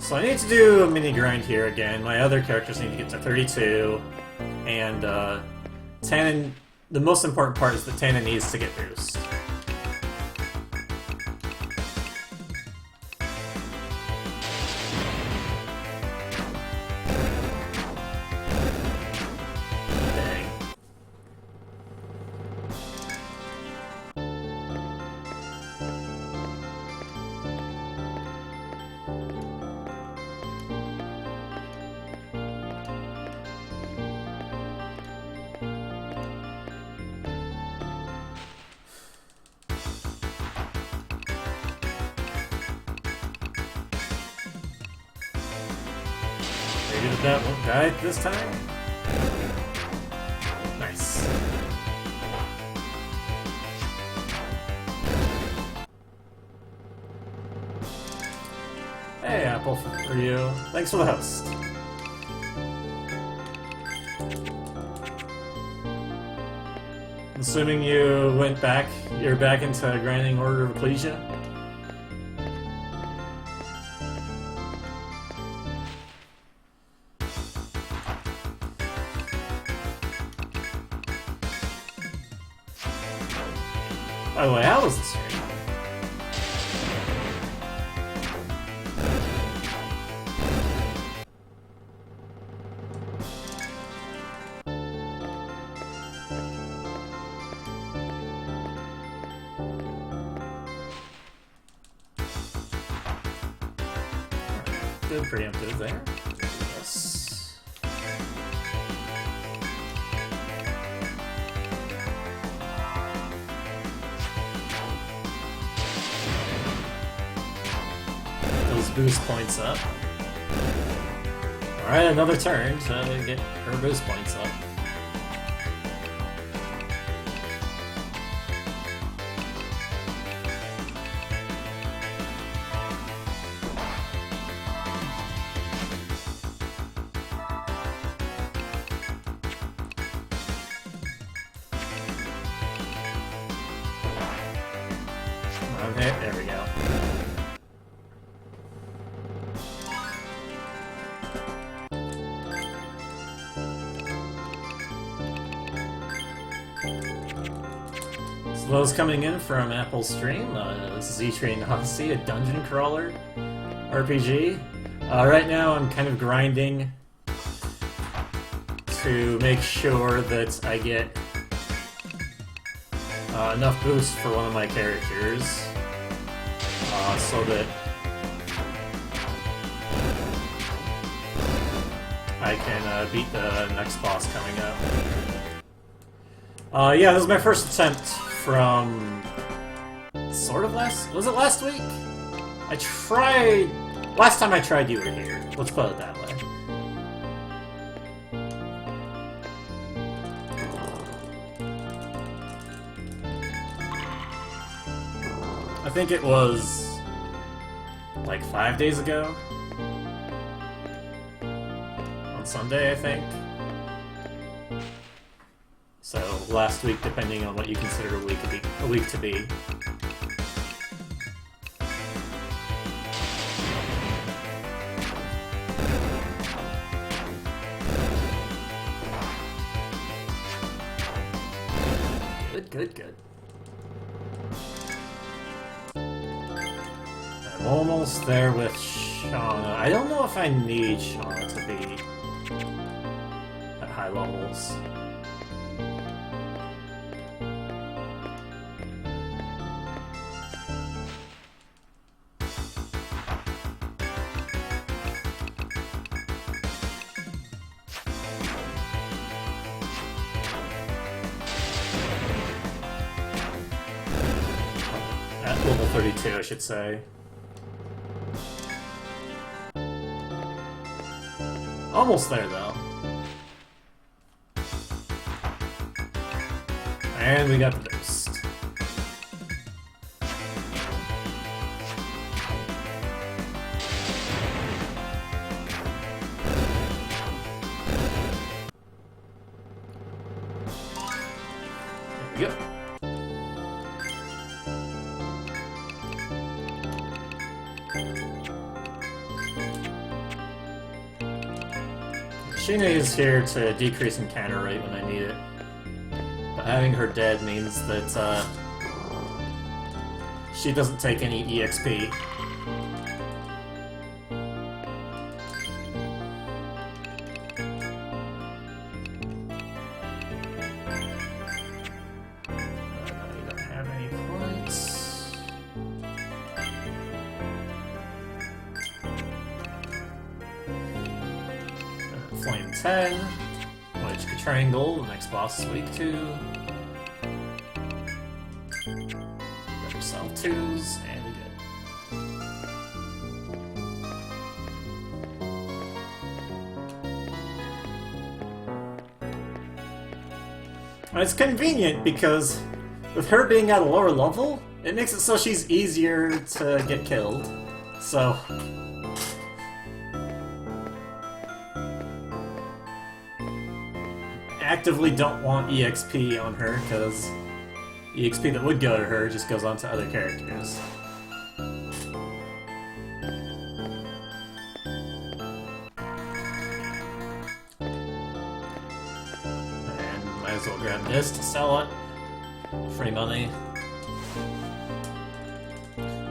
So I need to do a mini grind here again. My other characters need to get to 32, and Tannen. The most important part is that Tannen needs to get boost. Dang. Maybe that won't die this time? Nice. Hey, Apple, for you. Thanks for the host. Assuming you went back, you're back into grinding Order of Ecclesia? By the way, how was the stream? Good preemptive there. Yes. Those boost points up. Alright, another turn to get her boost points up. Okay, there we go. So those coming in from Apple's stream, this is Etrian Odyssey, a dungeon crawler RPG. Right now I'm kind of grinding to make sure that I get enough boost for one of my characters, so that I can beat the next boss coming up. Yeah, this is my first attempt from sort of was it last week? Last time I tried you were here. Let's put it that way. I think it was like 5 days ago. On Sunday, I think. So last week, depending on what you consider a week to be. Good. I'm almost there with Shauna. I don't know if I need Shauna to be at high levels. At level 32, I should say. Almost there, though. And we got the boost. There we go. Sheena is here to decrease encounter rate when I need it. But having her dead means that she doesn't take any EXP. You don't have any points. Flame 10, which could triangle, the next boss is week 2. Better sell 2s, and we good. It's convenient because with her being at a lower level, it makes it so she's easier to get killed. So actively don't want EXP on her, because EXP that would go to her just goes on to other characters. And might as well grab this to sell it. Free money.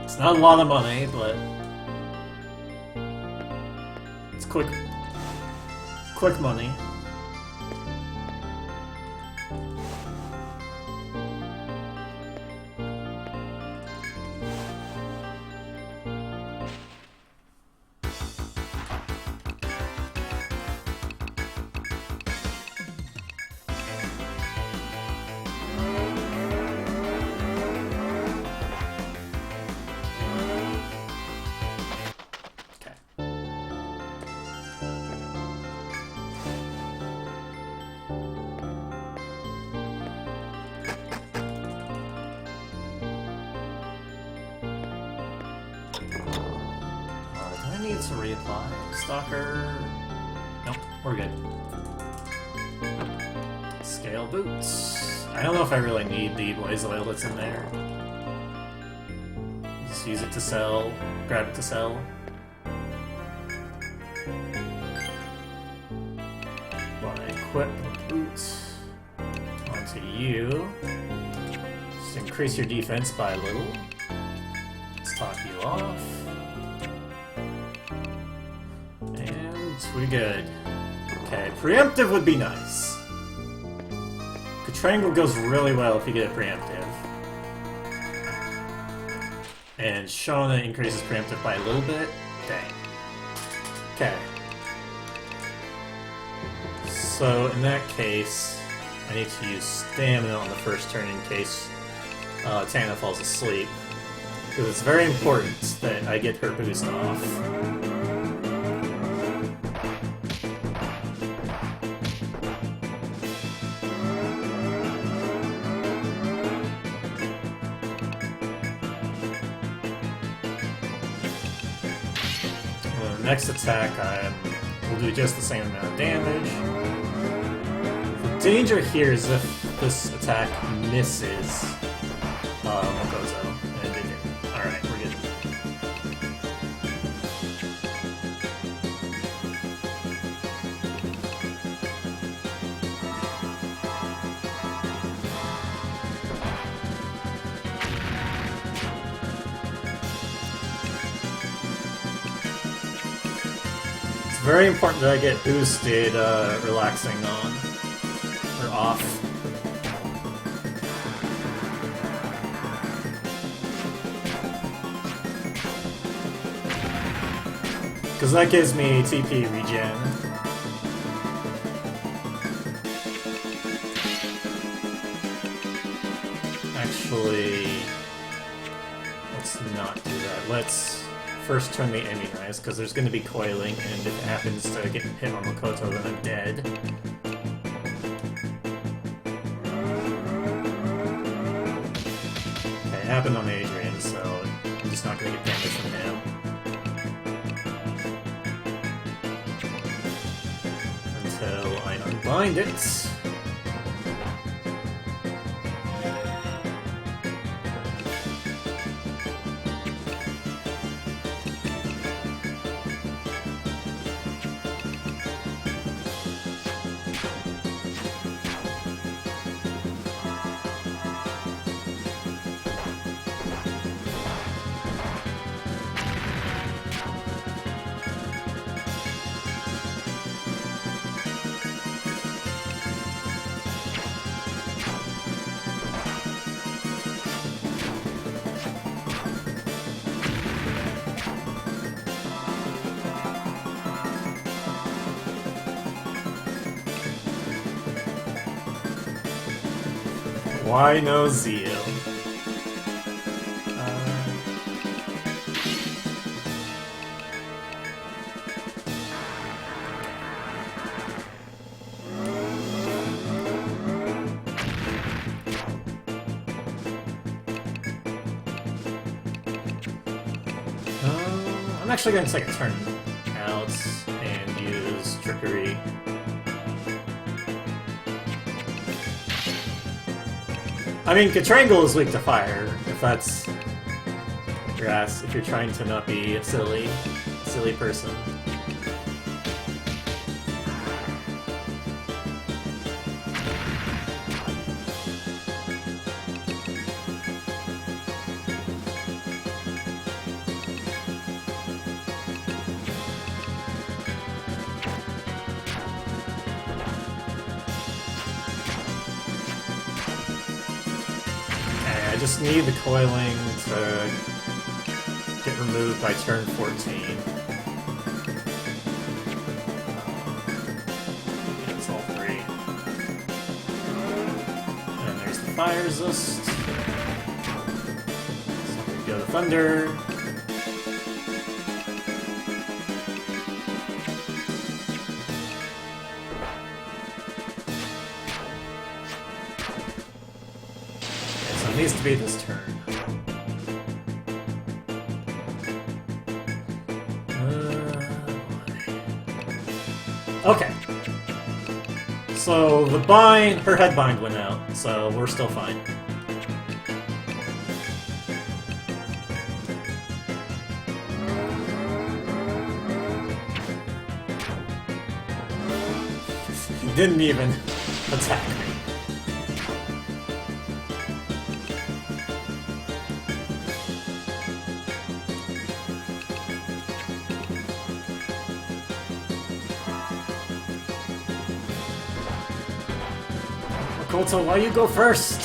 It's not a lot of money, but it's quick money. Need to reapply. Stalker. Nope, we're good. Scale boots. I don't know if I really need the blaze oil that's in there. Just use it to sell. Grab it to sell. Want to equip the boots onto you. Just increase your defense by a little. Let's top you off. we good. Okay, preemptive would be nice. Triangle goes really well if you get a preemptive. And Shona increases preemptive by a little bit. Dang. Okay. So in that case, I need to use stamina on the first turn in case Tana falls asleep. Because it's very important that I get her boost off. Next attack, will do just the same amount of damage. The danger here is if this attack misses Makoto, and it didn't. Alright, we're good. Very important that I get boosted relaxing on. Or off. Because that gives me TP regen. Actually, let's not do that. Let's first turn the immunize, because there's going to be coiling, and if it happens to get hit on Makoto, then I'm dead. Okay, it happened on Adrian, so I'm just not going to get damage from him. Until I unbind it. Why no zeal? I'm actually going to take a turn out and use Trickery. I mean, Katrangle is weak to fire, if that's your ass, if you're trying to not be a silly person. I just need the coiling to get removed by turn 14. It's all three. And there's the fire resist. So we go to Thunder. It needs to be this turn. Okay. So the bind, her head bind went out, so we're still fine. He didn't even attack me. Colto, why you go first?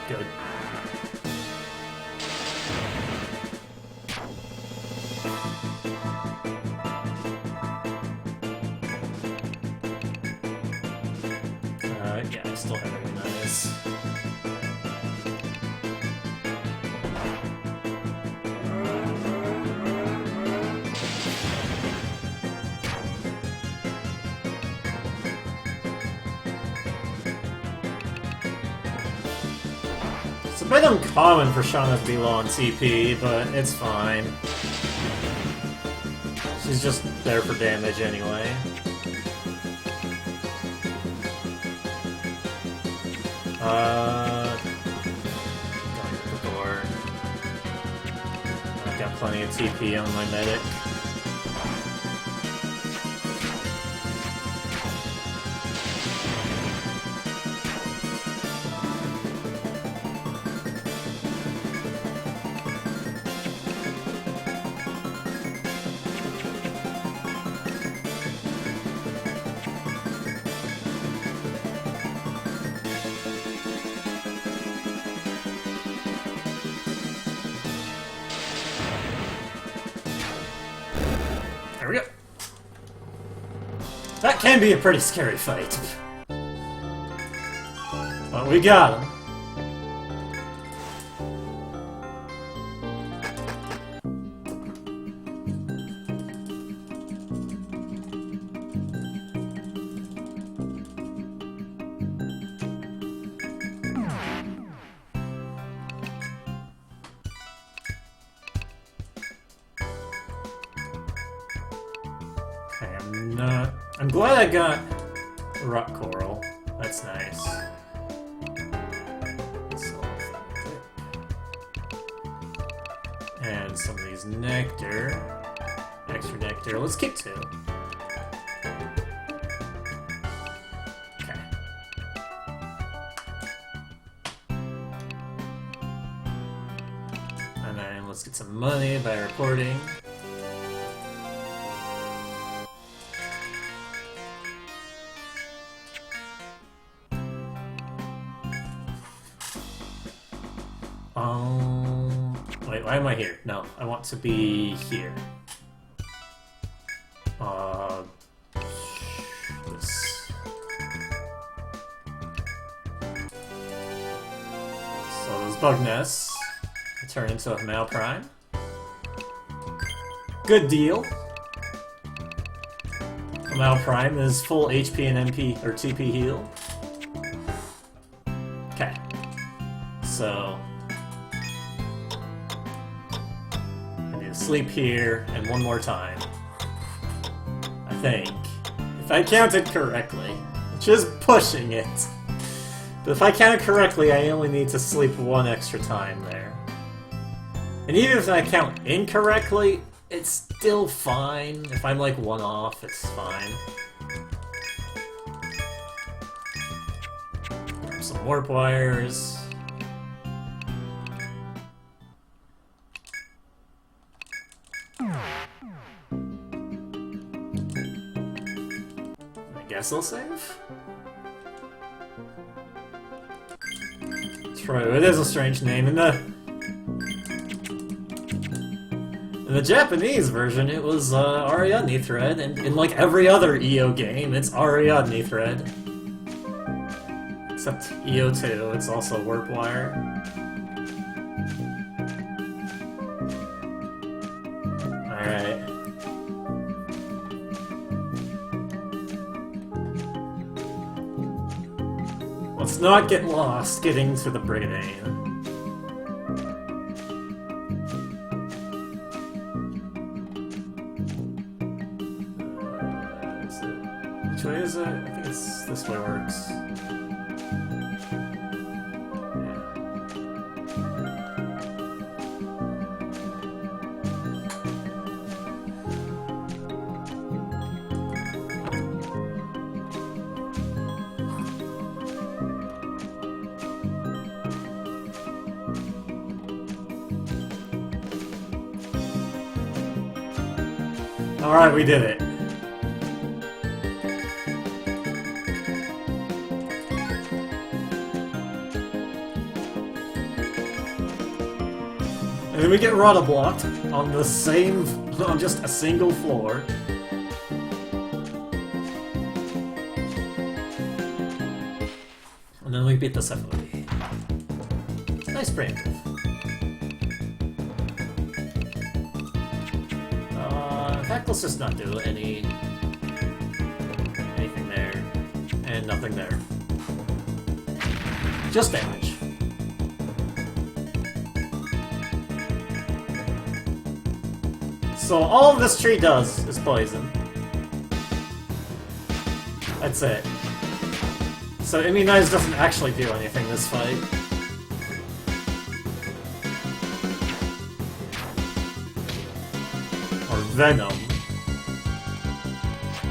Good. Yeah, I still have recognize. It's a bit uncommon for Shauna to be low on TP, but it's fine. She's just there for damage anyway. Going to the door. I've got plenty of TP on my medic. There we go. That can be a pretty scary fight. But we got him. Okay, I'm glad I got rock coral. That's nice. So, and some of these nectar. Extra nectar. Let's keep 2. Okay. And then let's get some money by reporting. Wait, why am I here? No, I want to be here. This. So those bug nests turn into a Mal Prime. Good deal. A Mal Prime is full HP and MP or TP heal. Okay. So sleep here, and one more time. I think. If I counted correctly. Which is pushing it. But if I counted correctly, I only need to sleep 1 extra time there. And even if I count incorrectly, it's still fine. If I'm like 1 off, it's fine. Grab some warp wires. I guess I'll save? True, it is a strange name. In the Japanese version, it was Ariadne Thread, and in like every other EO game, it's Ariadne Thread. Except EO2, it's also Warp Wire. Alright. Let's not get lost getting to the Brigandine. Which way is it? I think it's this way works. Alright, we did it. And then we get rudder blocked on the same, on just a single floor. And then we beat the Cephalopy. Nice preemptive. In fact, let's just not do anything there, and nothing there. Just damage. So all this tree does is poison. That's it. So Immunize doesn't actually do anything this fight. Or Venom.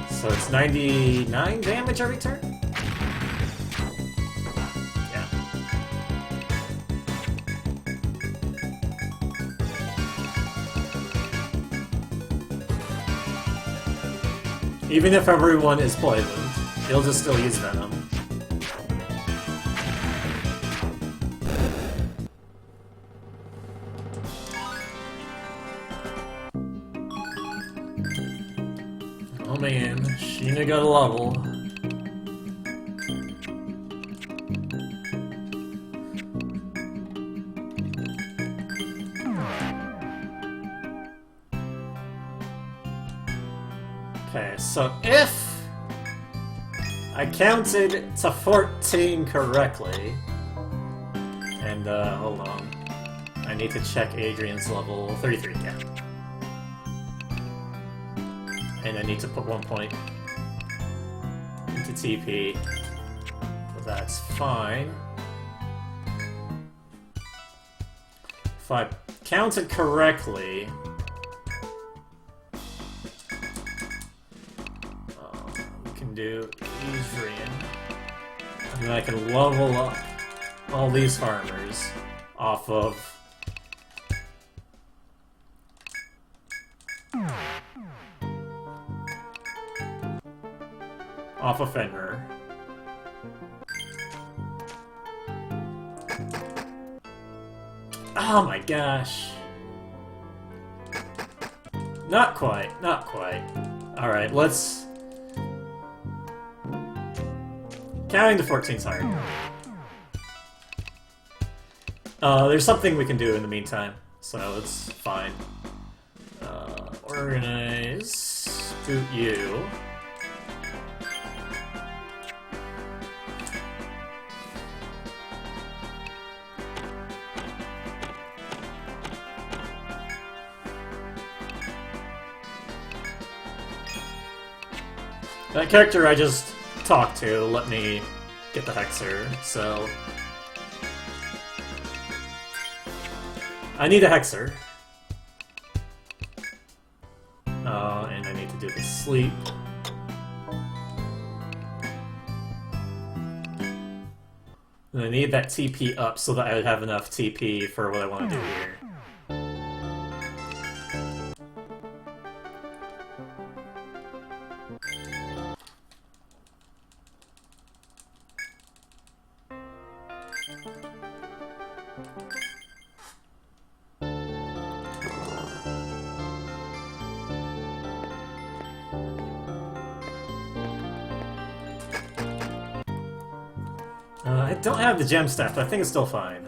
So it's 99 damage every turn? Yeah. Even if everyone is poisoned, he'll just still use Venom. Oh man, Sheena got a level. Okay, so if I counted to 14 correctly, and hold on, I need to check Adrian's level 33, yeah. And I need to put 1 point into TP. So that's fine. If I counted correctly, we can do Etrian. And then I can level up all these farmers off of Fenrir. Oh my gosh. Not quite, not quite. Alright, let's... Counting to 14's hard. There's something we can do in the meantime, so it's fine. Organize... Boot you. That character I just talked to let me get the Hexer, so... I need a Hexer. And I need to do the sleep. And I need that TP up so that I would have enough TP for what I want to do here. I don't have the gem staff, but I think it's still fine.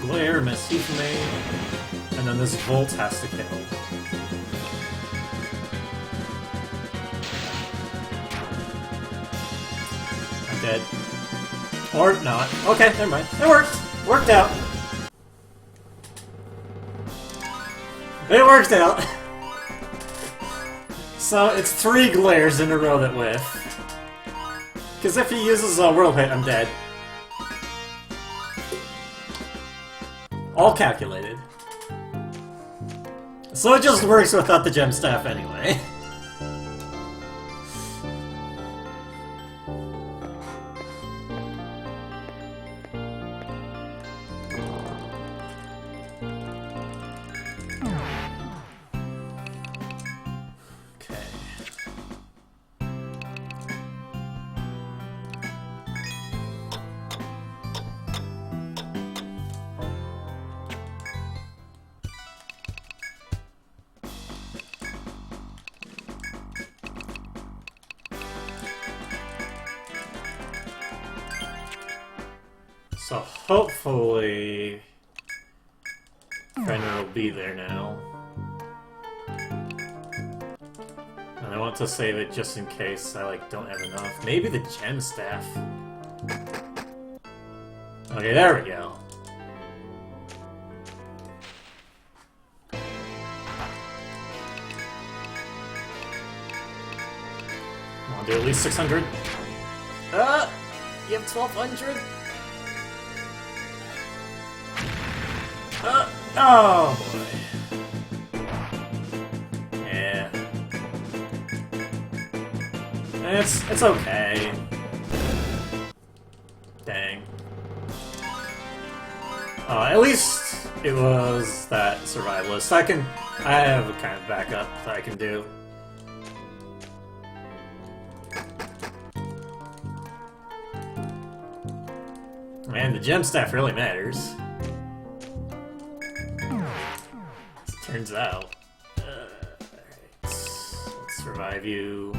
glare, miss Heathmane, and then this Volt has to kill. I'm dead. Or not. Okay, never mind. It worked! Worked out! It worked out! So, it's 3 glares in a row that whiff. Because if he uses a Whirl Hit, I'm dead. All calculated. So it just works without the Gem Staff anyway. So hopefully Fenrir will be there now. And I want to save it just in case I don't have enough. Maybe the Gem Staff. Okay, there we go. I'll do at least 600. You have 1200? Oh boy. Yeah. It's okay. Dang. At least it was that survivalist. I have a kind of backup that I can do. Man, the Gem Staff really matters. Turns out. Alright. Let's revive you.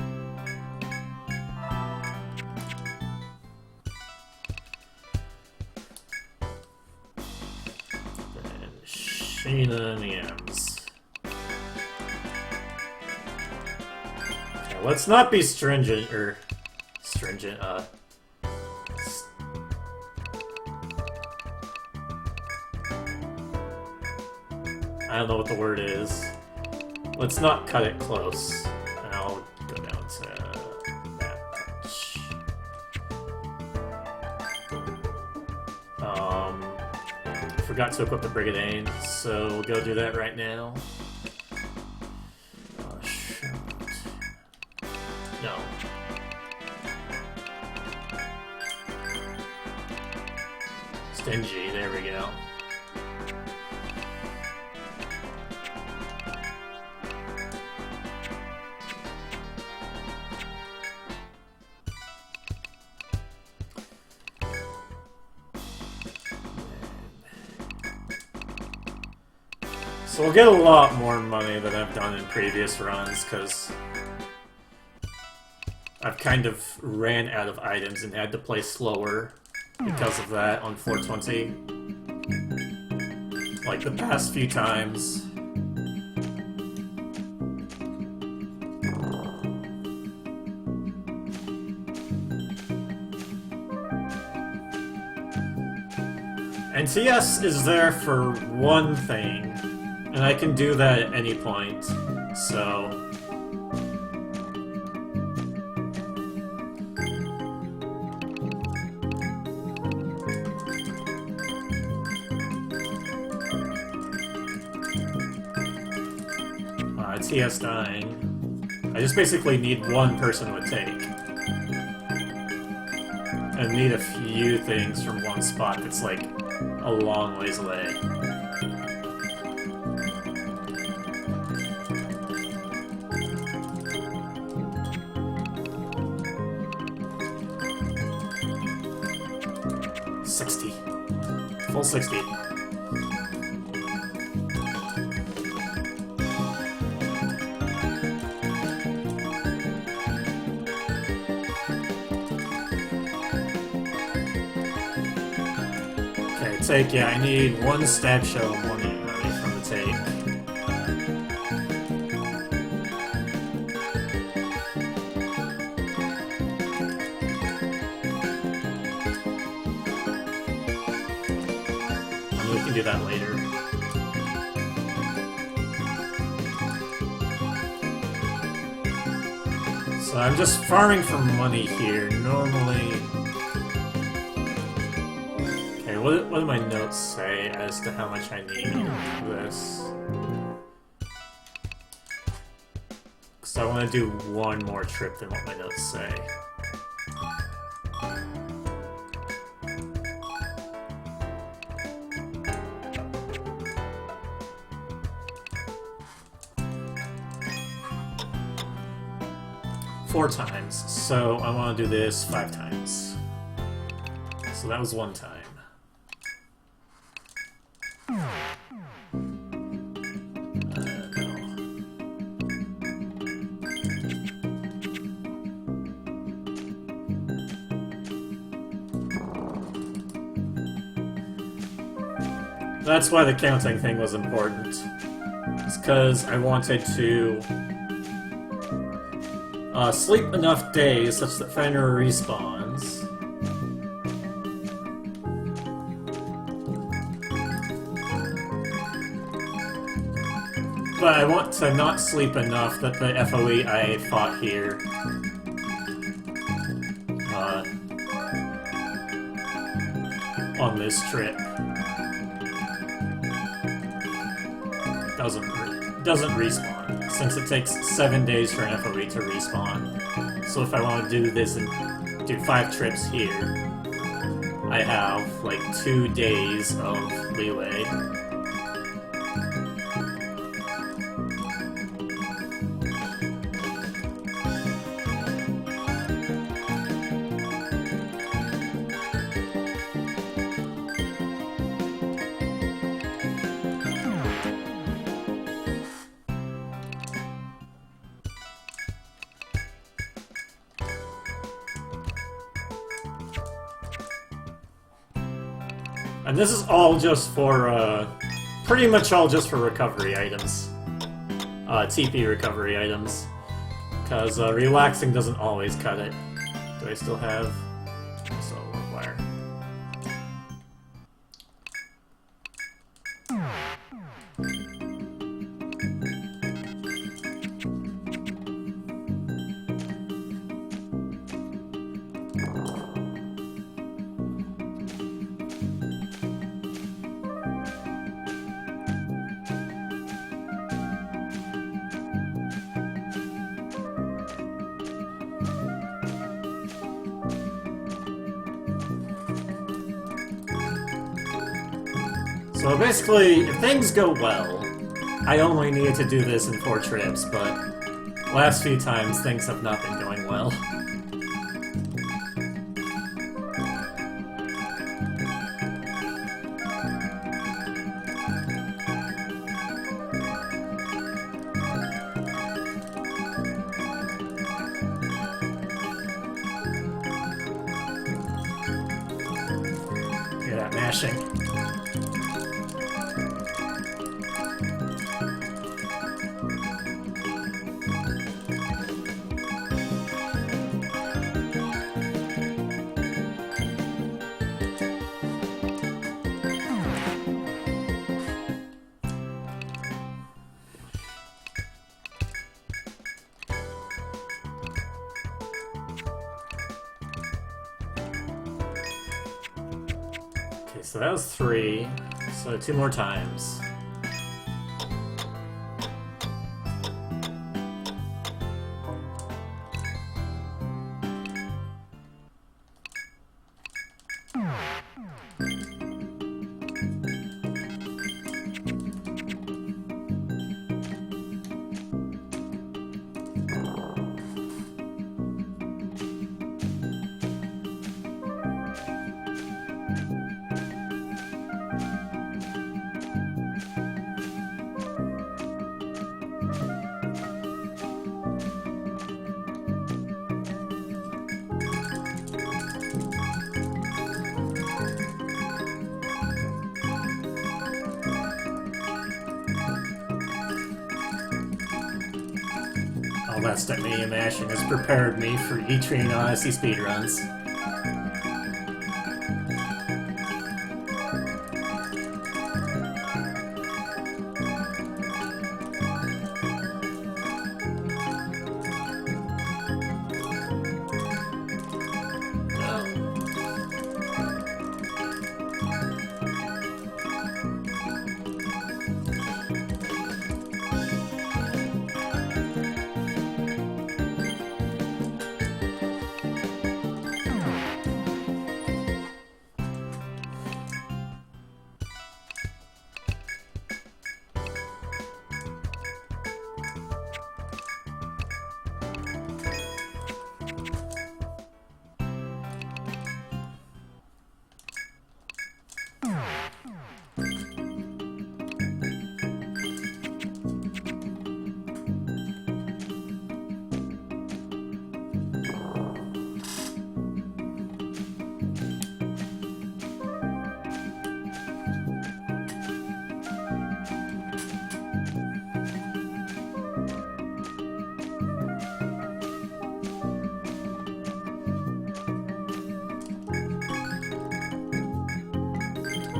Then Sheena and the M's. Okay, let's not be stringent, I don't know what the word is. Let's not cut it close. And I'll go down to that much. Forgot to equip the Brigadane, so we'll go do that right now. Oh, shoot. No. Stingy, there we go. So we'll get a lot more money than I've done in previous runs, because I've kind of ran out of items and had to play slower because of that on 420. Like the past few times. And TS is there for one thing. And I can do that at any point, so... TS dying. I just basically need one person to take. And need a few things from one spot that's like a long ways away. Full 60. Okay, take, yeah, I need 1 stab shell and 1 money from the take. We can do that later. So I'm just farming for money here. Normally... Okay, what do my notes say as to how much I need for this? Because I want to do 1 more trip than what my notes say. Four times, so I want to do this 5 times. So that was 1 time. That's why the counting thing was important. It's because I wanted to sleep enough days such that Fenrir respawns. But I want to not sleep enough that the FOE I fought here on this trip doesn't respawn, since it takes 7 days for an FOE to respawn. So if I want to do this and do 5 trips here, I have like 2 days of leeway. And this is all just for, pretty much all just for recovery items. TP recovery items. Because relaxing doesn't always cut it. Do I still have... I still have 1 wire. So basically, if things go well, I only needed to do this in 4 trips, but last few times things have not been going well. Yeah, that mashing. Okay, so that was 3, so 2 more times. All that step media mashing has prepared me for Etrian Odyssey speedruns.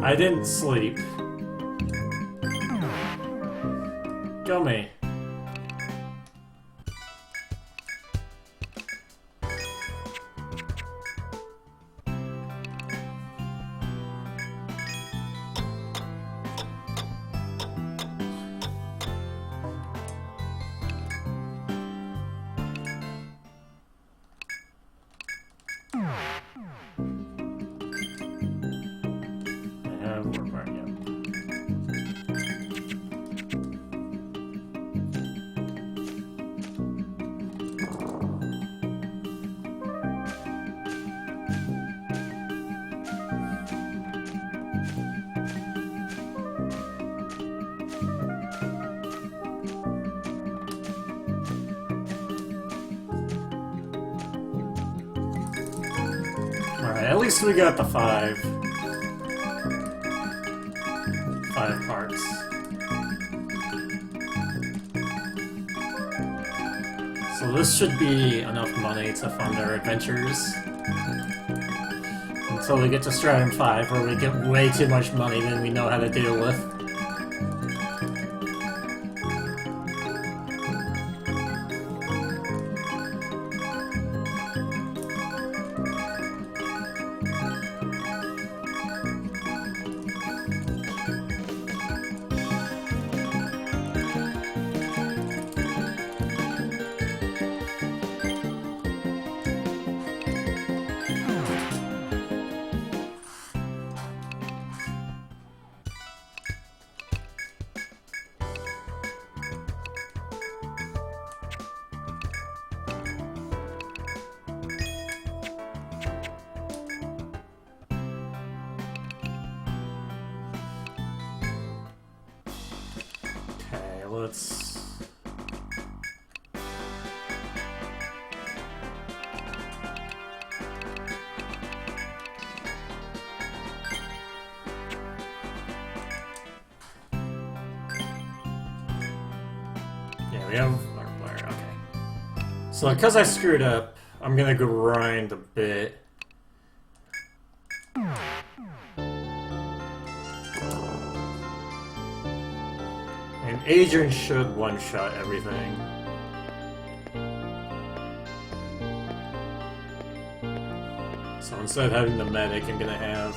I didn't sleep. Go me. Alright, at least we got the five parts. So this should be enough money to fund our adventures. Until we get to Stratum 5, where we get way too much money than we know how to deal with. Let's... Yeah, we have our player, okay. So because I screwed up, I'm gonna grind a bit. And Adrian should one-shot everything. So instead of having the medic, I'm gonna have...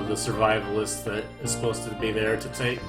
the survivalist that is supposed to be there to take.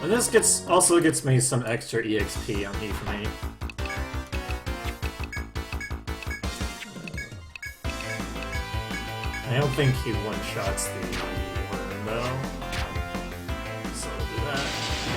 And this also gets me some extra EXP on E4. I don't think he one-shots the worm though. So we'll do that.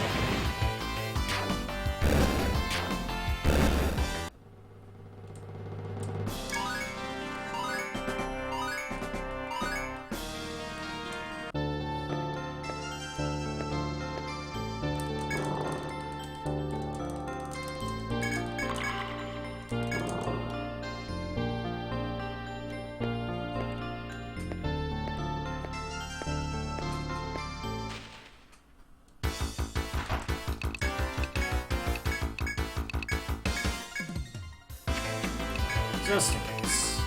Just in case.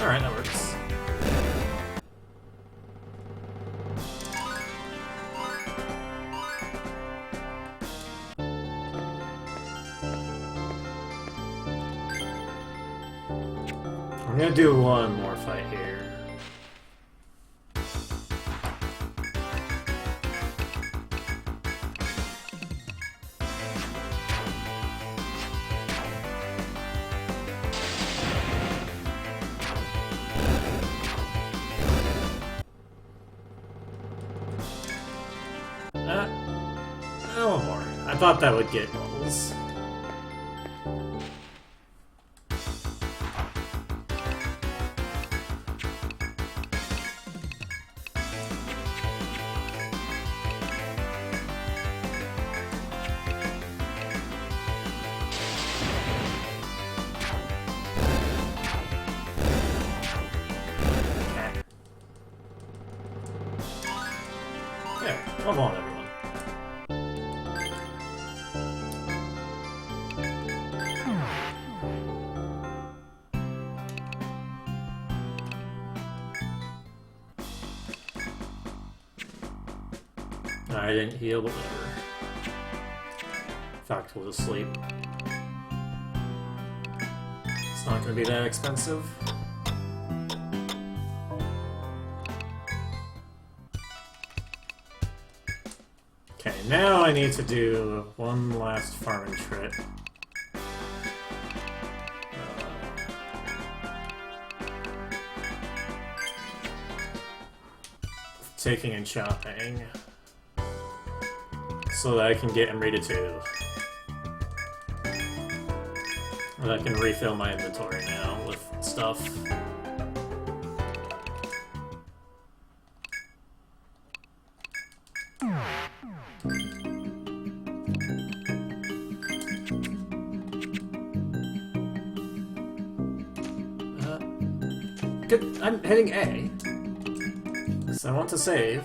Alright, that works. I'm gonna do one more fight here. One more. I thought that would get levels. There, come on, everyone. I didn't heal, but whatever. In fact, we'll just sleep. It's not gonna be that expensive. Okay, now I need to do one last farming trip. Taking and chopping. So that I can get Amrita 2. And I can refill my inventory now with stuff. Good. I'm hitting A. So I want to save.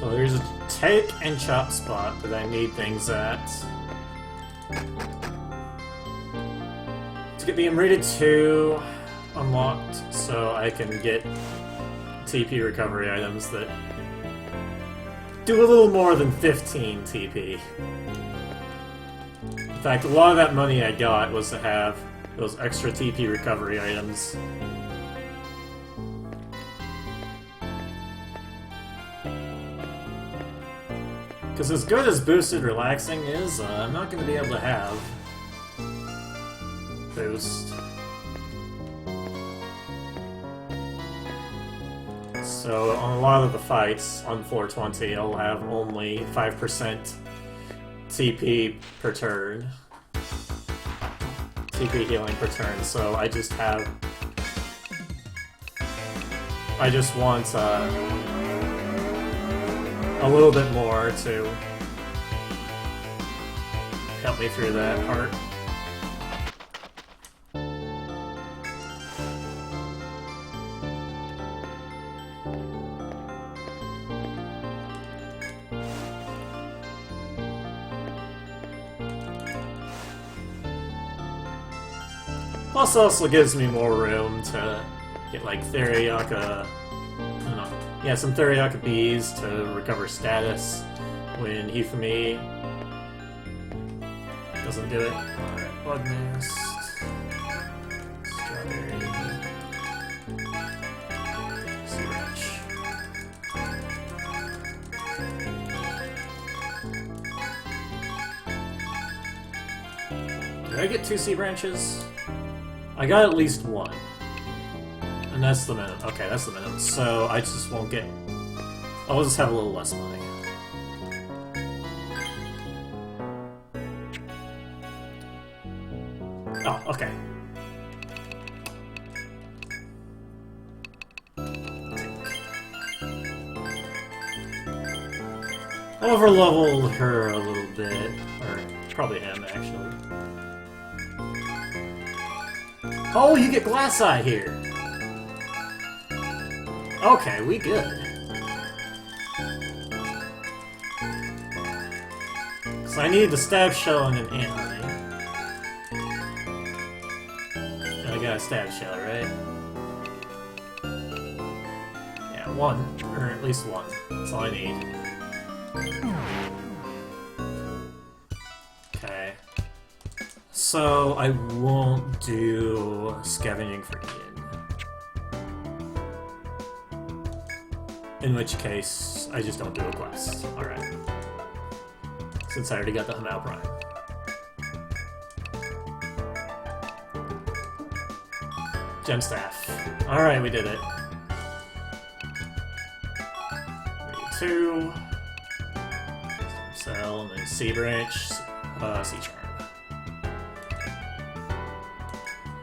So there's a take and chop spot that I need things at. To get the Amrita 2 unlocked so I can get TP recovery items that do a little more than 15 TP. In fact, a lot of that money I got was to have those extra TP recovery items. Because as good as Boosted Relaxing is, I'm not going to be able to have Boost. So on a lot of the fights on 420, I'll have only 5% TP per turn. TP healing per turn, so I just want a little bit more to help me through that part. Plus, also gives me more room to get like Theriaka. I don't know. Yeah, some Theriaka bees to recover status when Hifumi doesn't do it. Alright, Bug Nest. Strawberry. Sea Branch. Did I get 2 Sea Branches? I got at least 1. And that's the minimum. Okay, that's the minimum. So I just won't get... I'll just have a little less money. Oh, okay. Overleveled her a little bit. Or probably him, actually. Oh, you get Glass Eye here! Okay, we good. So I need the Stab Shell and an Ant Honey. And I got a Stab Shell, right? Yeah, one. Or at least one. That's all I need. Okay. So I won't do Scavenging for Ian. In which case, I just don't do a quest. Alright. Since I already got the Hamau Prime. Gemstaff. Alright, we did it. 2. Cell, and then Sea Branch, Sea Charm.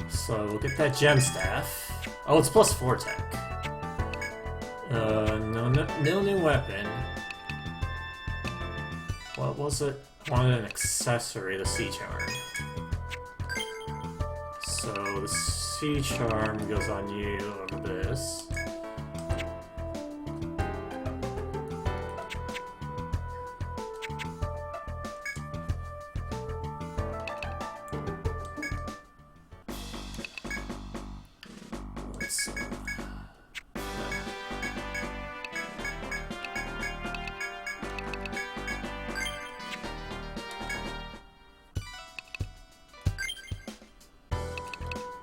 So we'll get that Gemstaff. Oh, it's plus 4 tech. No new weapon. What was it? I wanted an accessory, the Sea Charm. So the Sea Charm goes on you over this.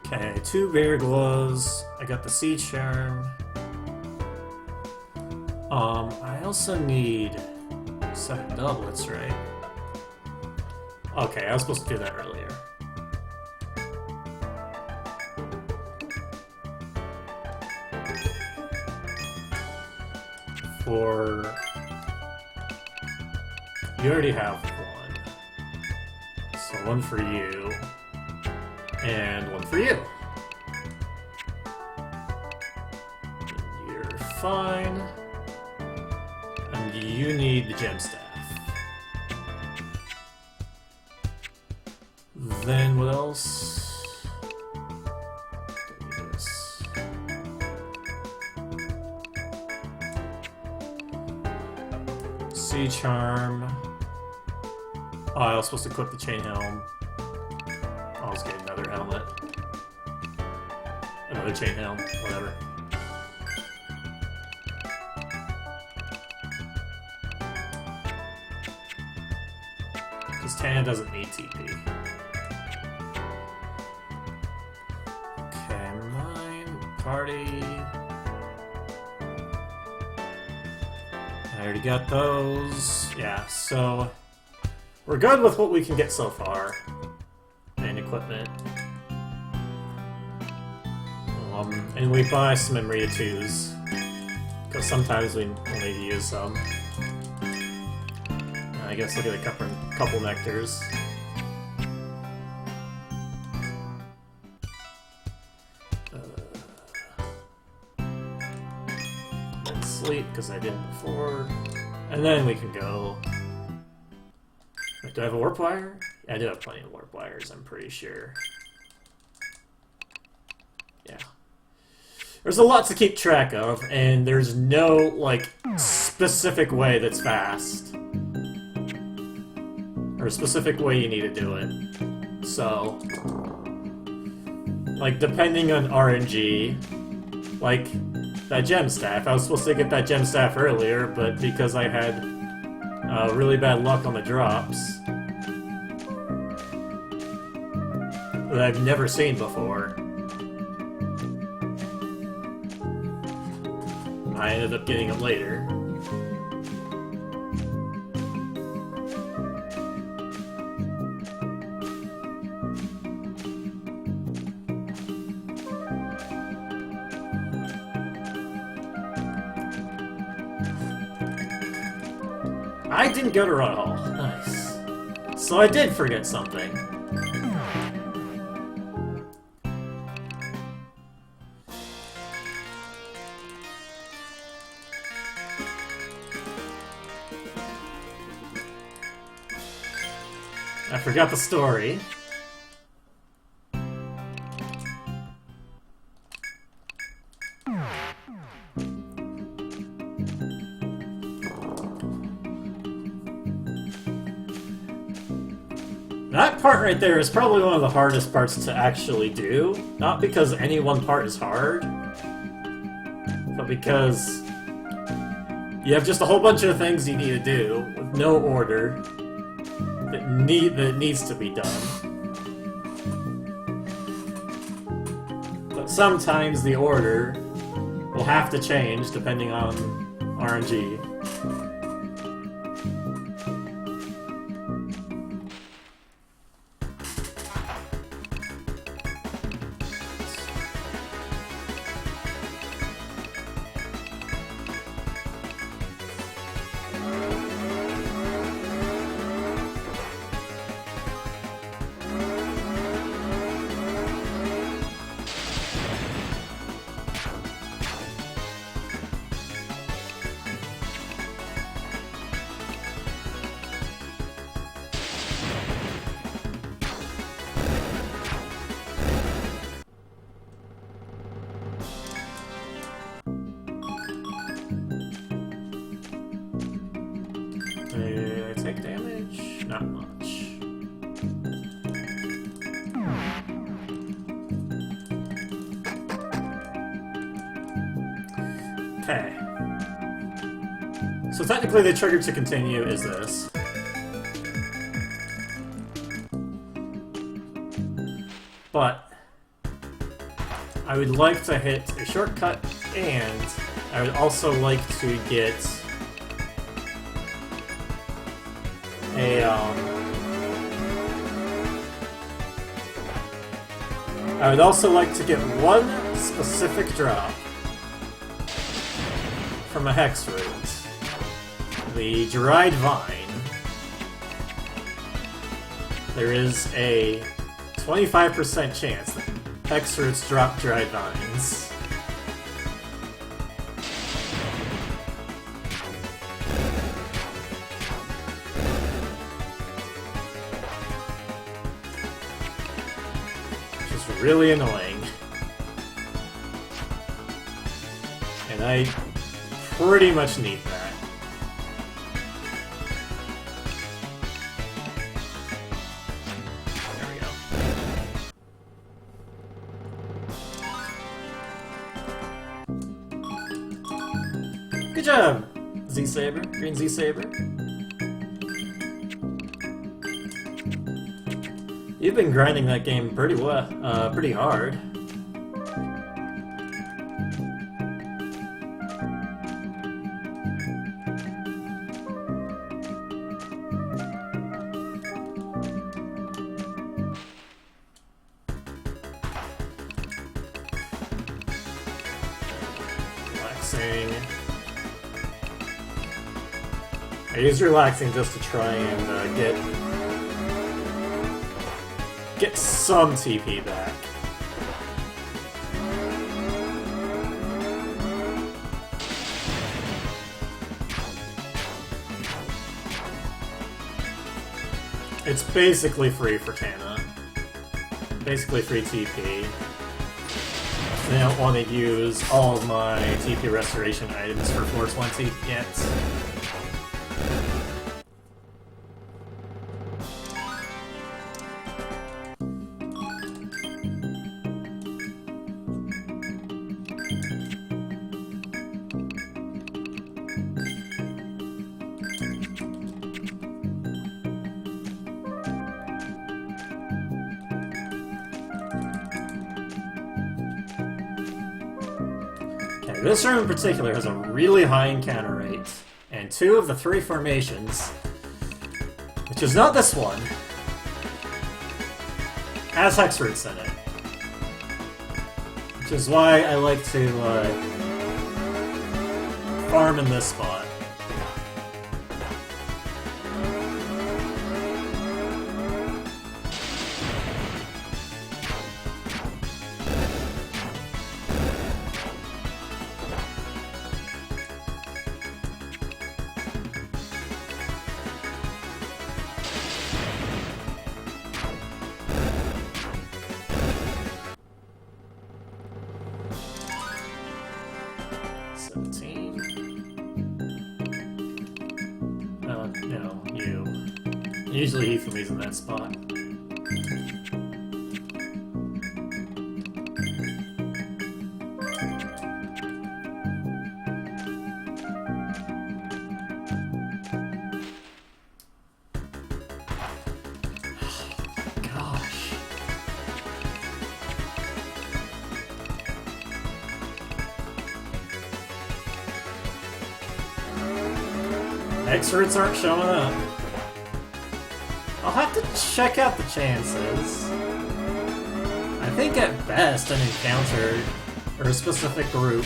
Okay, 2 Bear Gloves. I got the Sea Charm. I also need 7 doublets, right? Okay, I was supposed to do that earlier. For... You already have 1. So 1 for you. And 1 for you. You're fine. And you need the Gemstaff. Then what else? Do this. Sea Charm. Oh, I was supposed to equip the Chain Helm. I'll just get another helmet. Another Chain Helm, whatever. Because Tana doesn't need TP. Okay, mine, party. I already got those. Yeah, so we're good with what we can get so far. And equipment. And we buy some Emeria 2s. Because sometimes we need to use some. I guess look at a couple nectars. And sleep, because I didn't before. And then we can go... Wait, do I have a warp wire? Yeah, I do have plenty of warp wires, I'm pretty sure. Yeah. There's a lot to keep track of, and there's no, like, specific way that's fast. Or a specific way you need to do it. So... Like, depending on RNG, like, that Gemstaff. I was supposed to get that Gemstaff earlier, but because I had really bad luck on the drops that I've never seen before, I ended up getting it later. I didn't go to Run Hall. Nice. So I did forget something. I forgot the story. That part right there is probably one of the hardest parts to actually do. Not because any one part is hard, but because you have just a whole bunch of things you need to do with no order that needs to be done. But sometimes the order will have to change depending on RNG. I take damage? Not much. Okay. So technically the trigger to continue is this. But I would like to hit a shortcut, and I would also like to get I would also like to get one specific drop from a hex root. The dried vine. There is a 25% chance that hex roots drop dried vines. Really annoying. And I pretty much need that. There we go. Good job, Z-Saber. Green Z-Saber. You've been grinding that game pretty well, pretty hard. Relaxing. I use relaxing just to try and get some TP back. It's basically free for Tana. Basically free TP. I don't want to use all of my TP restoration items for 420 yet. This room in particular has a really high encounter rate, and 2 of the 3 formations, which is not this one, has hex roots in it. Which is why I like to farm in this spot. 17. No, you. Usually Hifumi's in that spot. Gosh. Experts aren't showing up. I'll have to check out the chances. I think at best an encounter, or a specific group,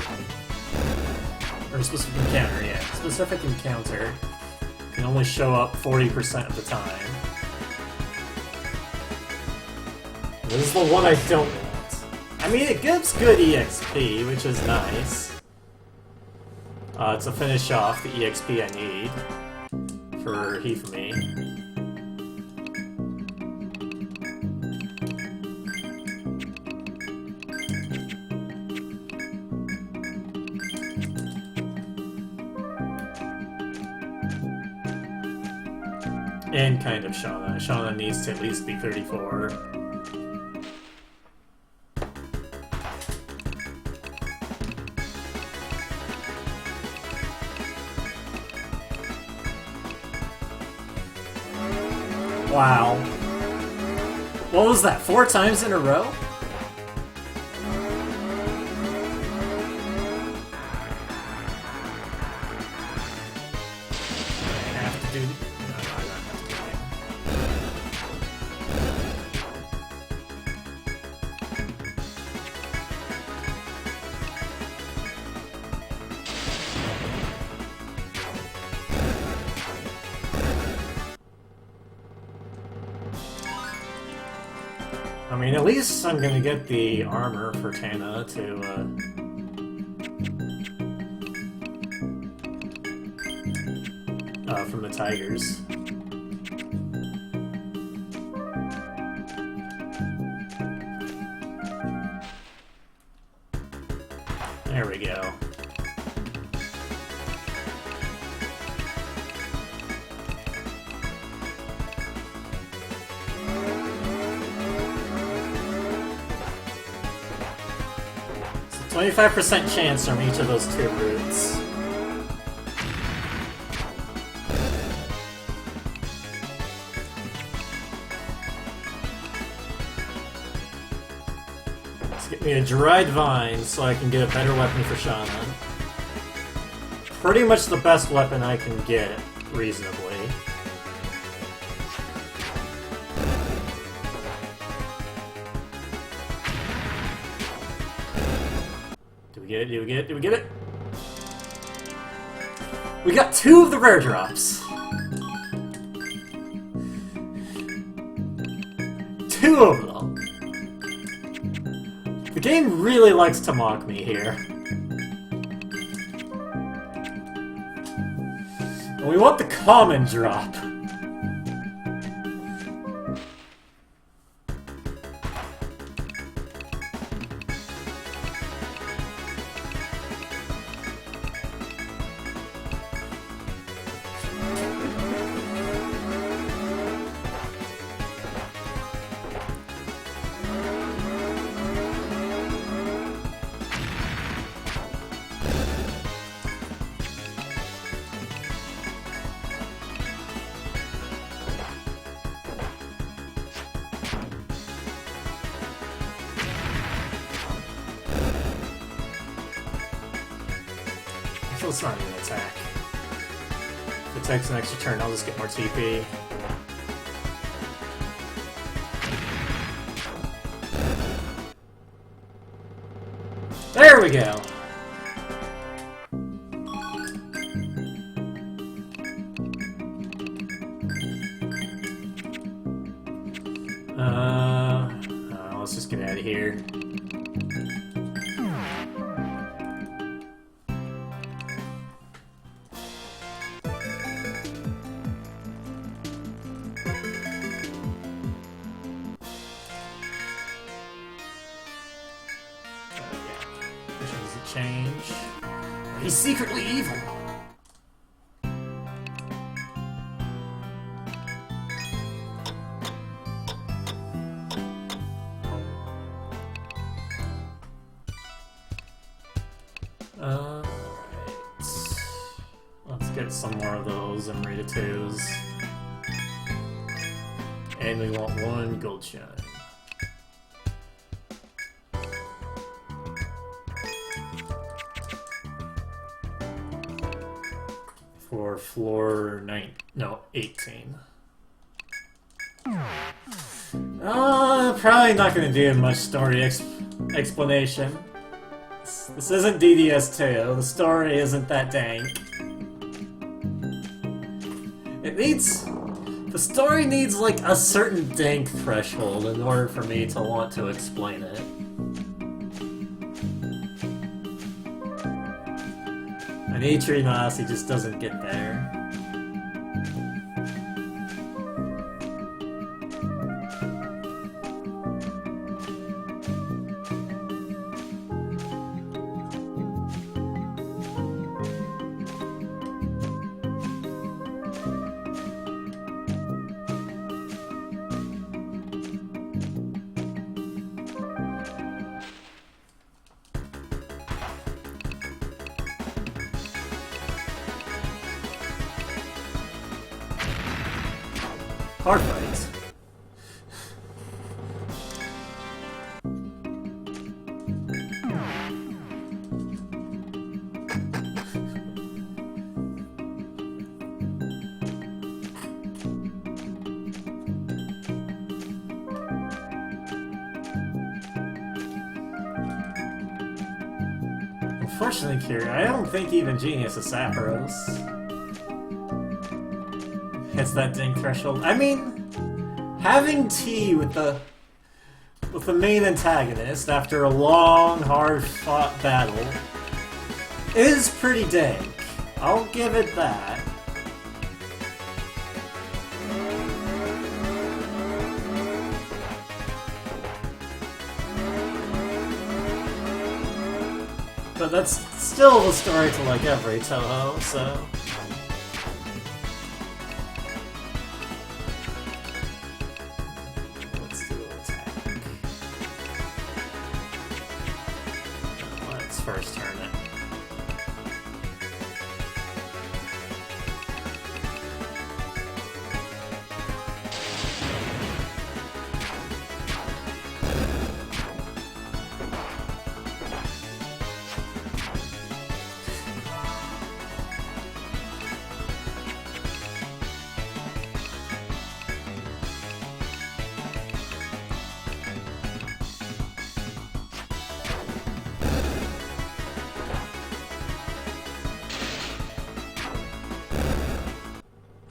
or a specific encounter, yeah. Specific encounter can only show up 40% of the time. This is the one I don't want. I mean, it gives good EXP, which is nice. To finish off the EXP I need for Hifumi. And kind of Shauna. Shauna needs to at least be 34. Wow. What was that, 4 times in a row? I have to do... No, I don't have to do it. I mean, at least I'm gonna get the armor for Tana to, from the tigers. There we go. So 25% chance from each of those 2 routes. Let's get me a dried vine so I can get a better weapon for Shauna. Pretty much the best weapon I can get, reasonably. Do we get it? Do we get it? Do we get it? We got 2 of the rare drops! 2 of them! The game really likes to mock me here. And we want the common drop. It's not even an attack. If it takes an extra turn, I'll just get more TP. There we go! Let's just get out of here. Change. He's secretly evil. Alright. Let's get some more of those and read it twos. And we want 1 gold shine. For floor 18. Probably not gonna do much story explanation. This isn't DDS2, the story isn't that dank. The story needs like a certain dank threshold in order for me to want to explain it. And Etrian Odyssey just doesn't get there. Hard fight. Unfortunately, Kira, I don't think even Genius is Sapphirous hits that ding threshold. I mean, having tea with the main antagonist after a long, hard-fought battle is pretty dank. I'll give it that. But that's still the story to like every Toho, so... Let's do an attack. Let's first turn it.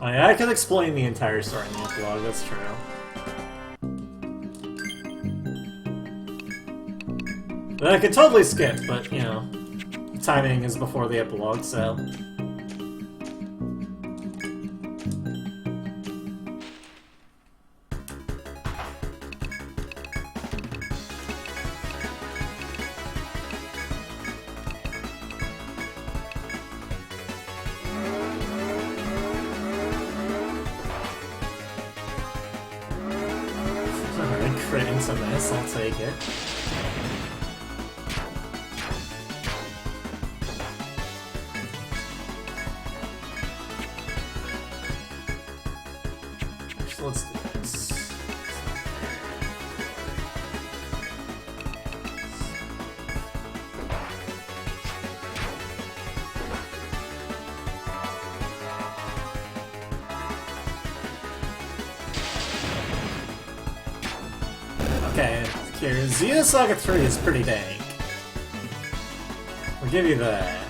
Oh yeah, I could explain the entire story in the epilogue, that's true. But I could totally skip, but, you know, timing is before the epilogue, so... Alright, critting some miss, I'll take it. Actually, let's do this. Okay, here, Xenosaga 3 is pretty dank. We'll give you that.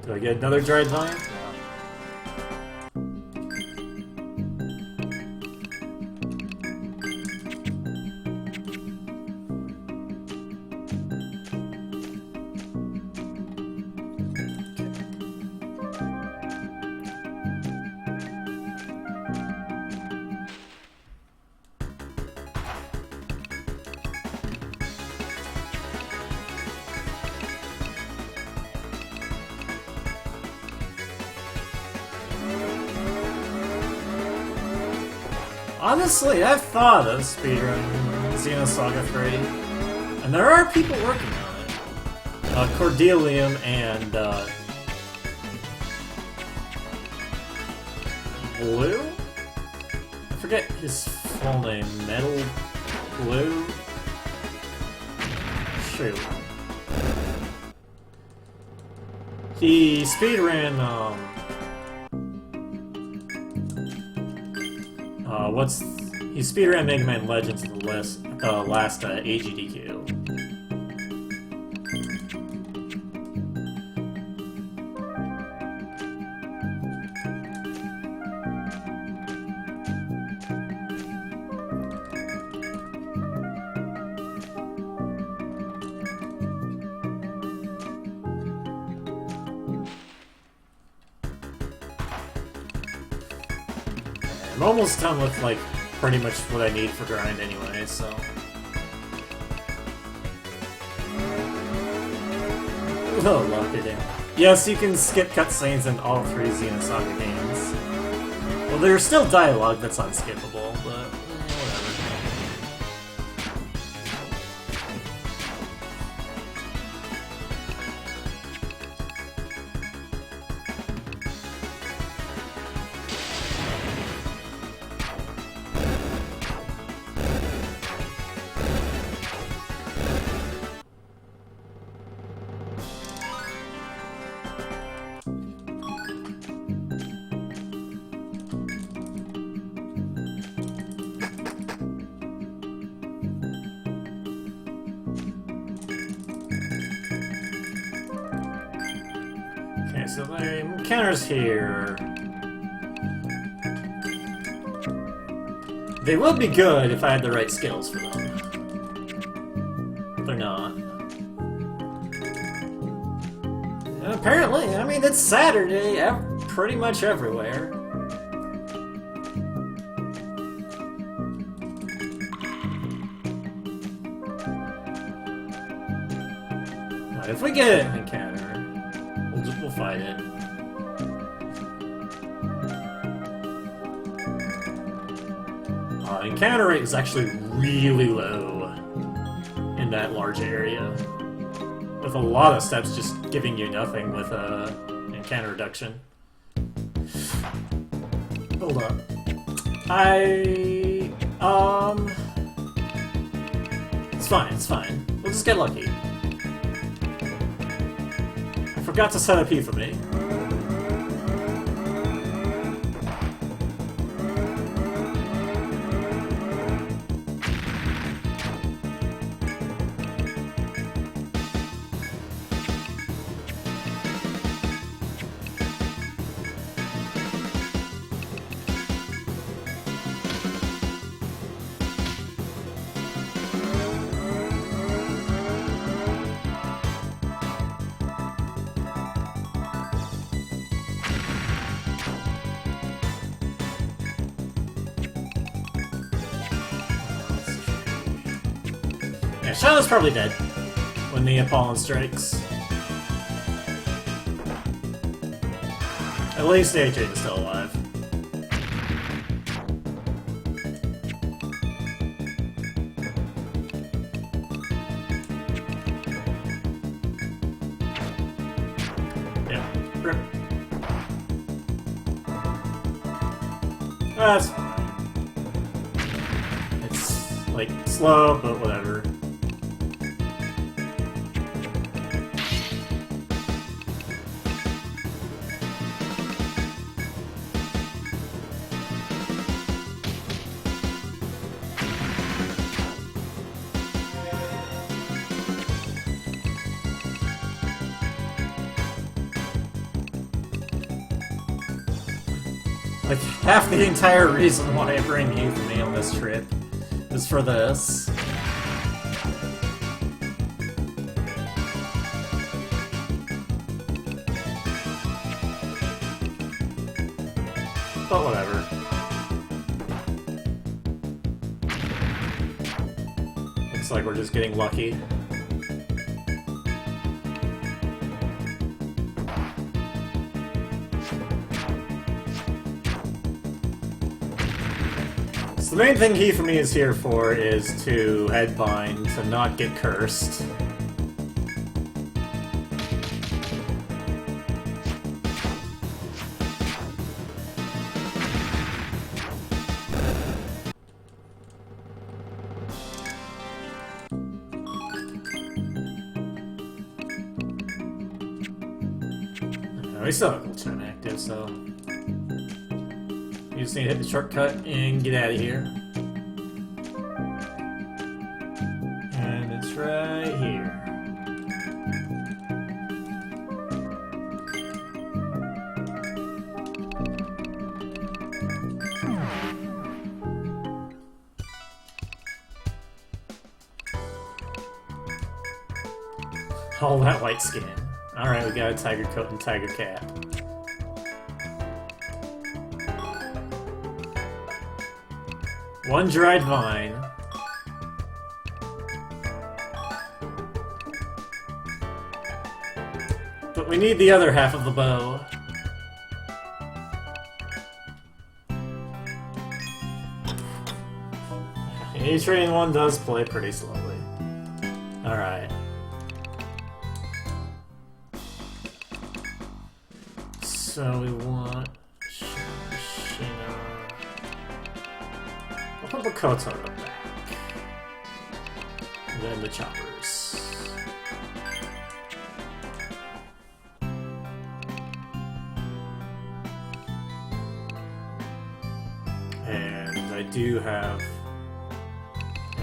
Do I get another dried vine? Honestly, I've thought of speedrunning Xenosaga 3, and there are people working on it. Cordelium and Blue? I forget his full name. Metal Blue? Shoot. He speedran, he speedran Mega Man Legends the last AGDQ. I'm almost done with, like, pretty much what I need for grind anyway, so... Oh, look at it. Yes, you can skip cutscenes in all 3 Xenosaga games. Well, there's still dialogue that's unskippable, but... whatever. Okay, so the encounters here... They would be good if I had the right skills for them. But they're not. And apparently, I mean, it's Saturday pretty much everywhere. Right, if we get an encounter, we'll fight it. Encounter rate is actually really low in that large area, with a lot of steps just giving you nothing with encounter reduction. Hold up. It's fine. We'll just get lucky. I forgot to set up P for me. Yeah, Shadow's probably dead when the Apollon strikes. At least AJ is still alive. Yeah, rip. That's... It's, like, slow, but whatever. Like, half the entire reason why I bring you with me on this trip is for this. But whatever. Looks like we're just getting lucky. So the main thing Hifumi is here for is to headbind, to not get cursed. We still have Glitch active, so you just need to hit the shortcut and get out of here. And it's right here. All that white skin. Alright, we got a tiger coat and tiger cap. One dried vine. But we need the other half of the bow. Etrian 1 does play pretty slowly. Alright. So we want Shina. We'll put Makoto in the back. And then the choppers. And I do have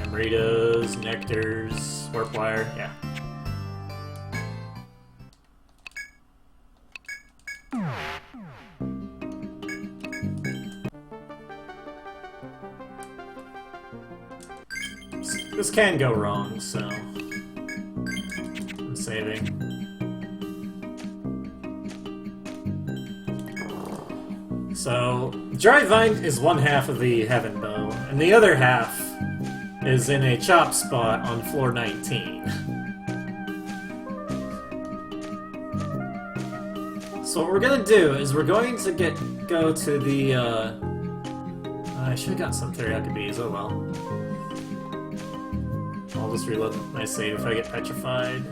Amritas, Nectars, Warp Wire, yeah. This can go wrong, so I'm saving. So, Dry Vine is one half of the Heaven Bow, and the other half is in a chop spot on floor 19. So what we're gonna do is we're going to go to the, I should've gotten some teriyaki bees, oh well. I'll just reload my save if I get petrified.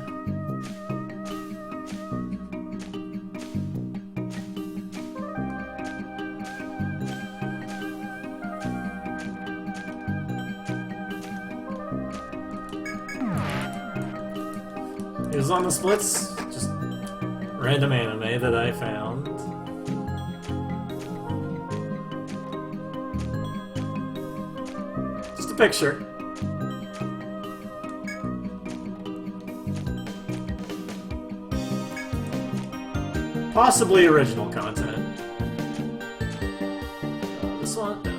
It was on the splits, just random anime that I found. Just a picture. Possibly original content. This one? No.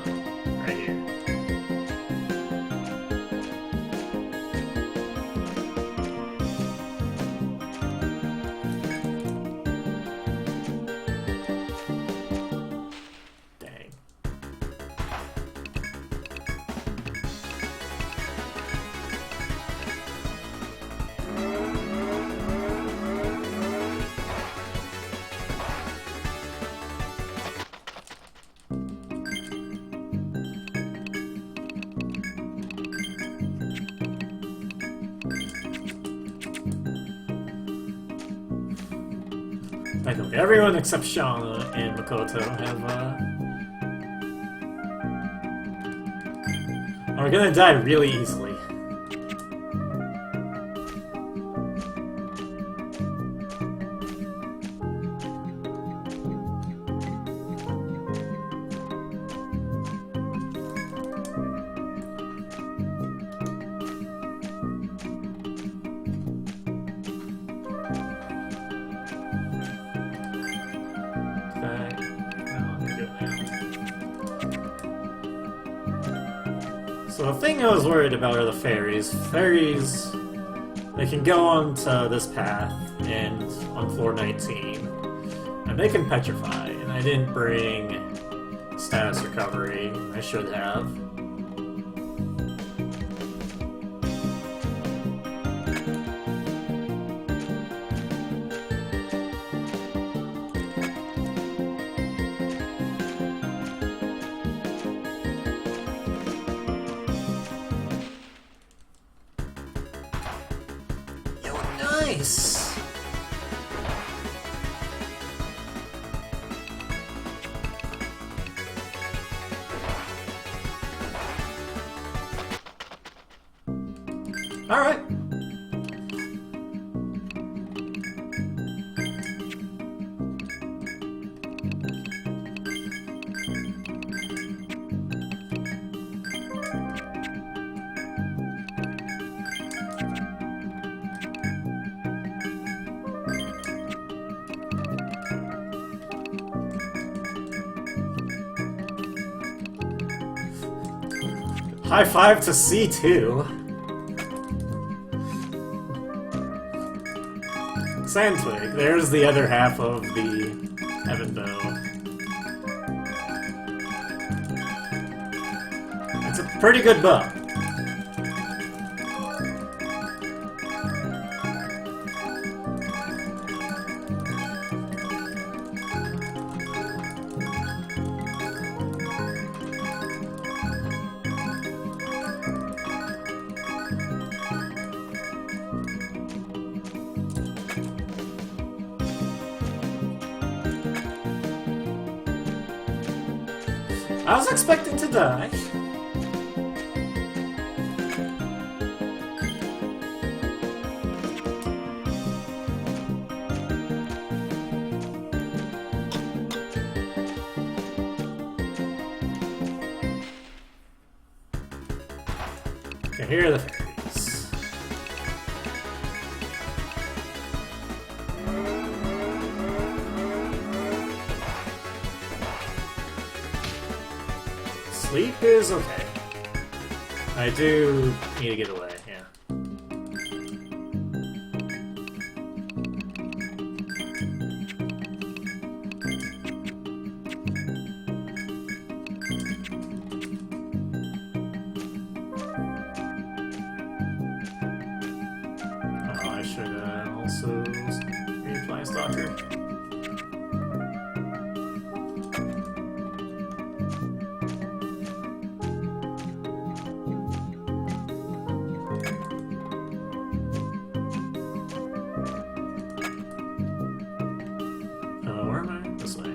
Right here. Dang. I think everyone except Shauna and Makoto have, are gonna die really easily. So the thing I was worried about are the fairies. Fairies, they can go onto this path and on floor 19, and they can petrify, and I didn't bring status recovery. I should have. Nice! Alright. High five to C2. Sandtwig, there's the other half of the Heaven Bow. It's a pretty good bow. I was expecting to die. Okay, here are the fairies. Sleep is okay. I do need to get away, yeah. Oh, I should also read Flying Stalker. Where am I? This way.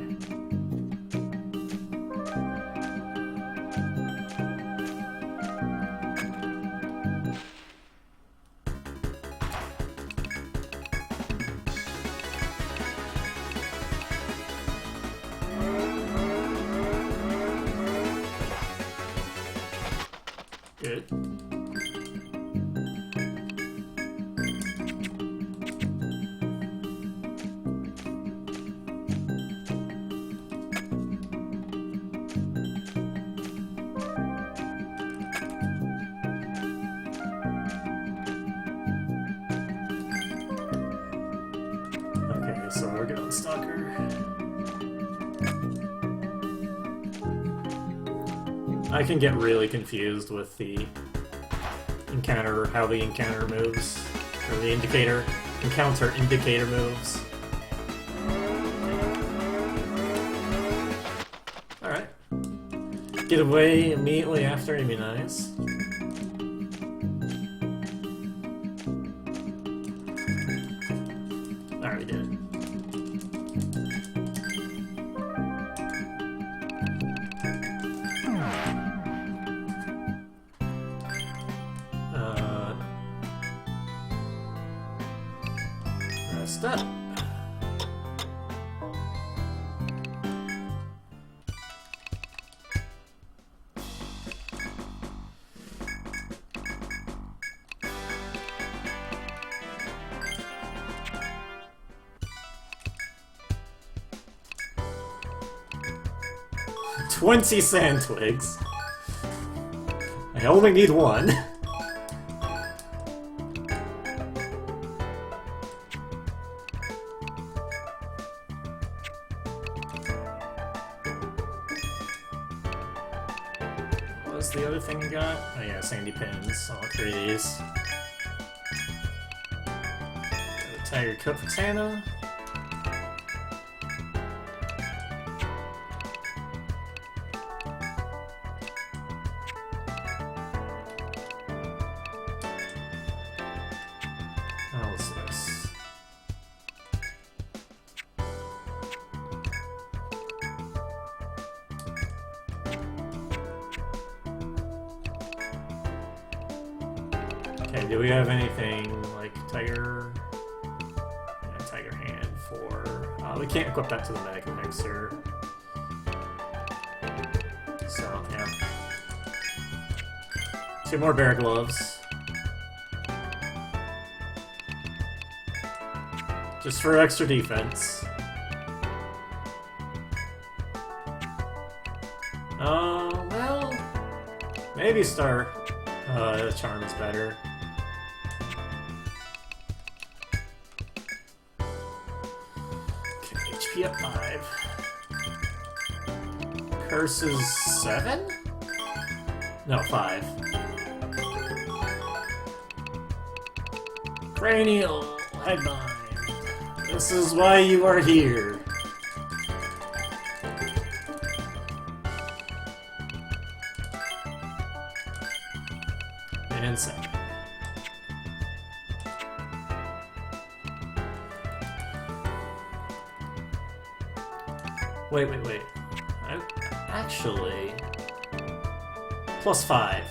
Good. Okay, so we're good on Stalker. I can get really confused with the encounter, how the encounter moves, or the encounter indicator moves. Alright. Get away immediately after would be nice. Alright, we did it. Rest up. "20 sand twigs. I only need one." What was the other thing you got? Oh yeah, sandy pins. All three of these. Tiger Coat Katana. Oh, what's this? Okay, do we have anything like Tiger? Yeah, Tiger Hand for... we can't equip that to the Mega Mixer. So, yeah. 2 more Bear Gloves. Just for extra defense. Well... Maybe Star Charm is better. Okay, HP up 5. Curse is 7? No, 5. Cranial Headline. This is why you are here. And 7. Wait. Actually... +5.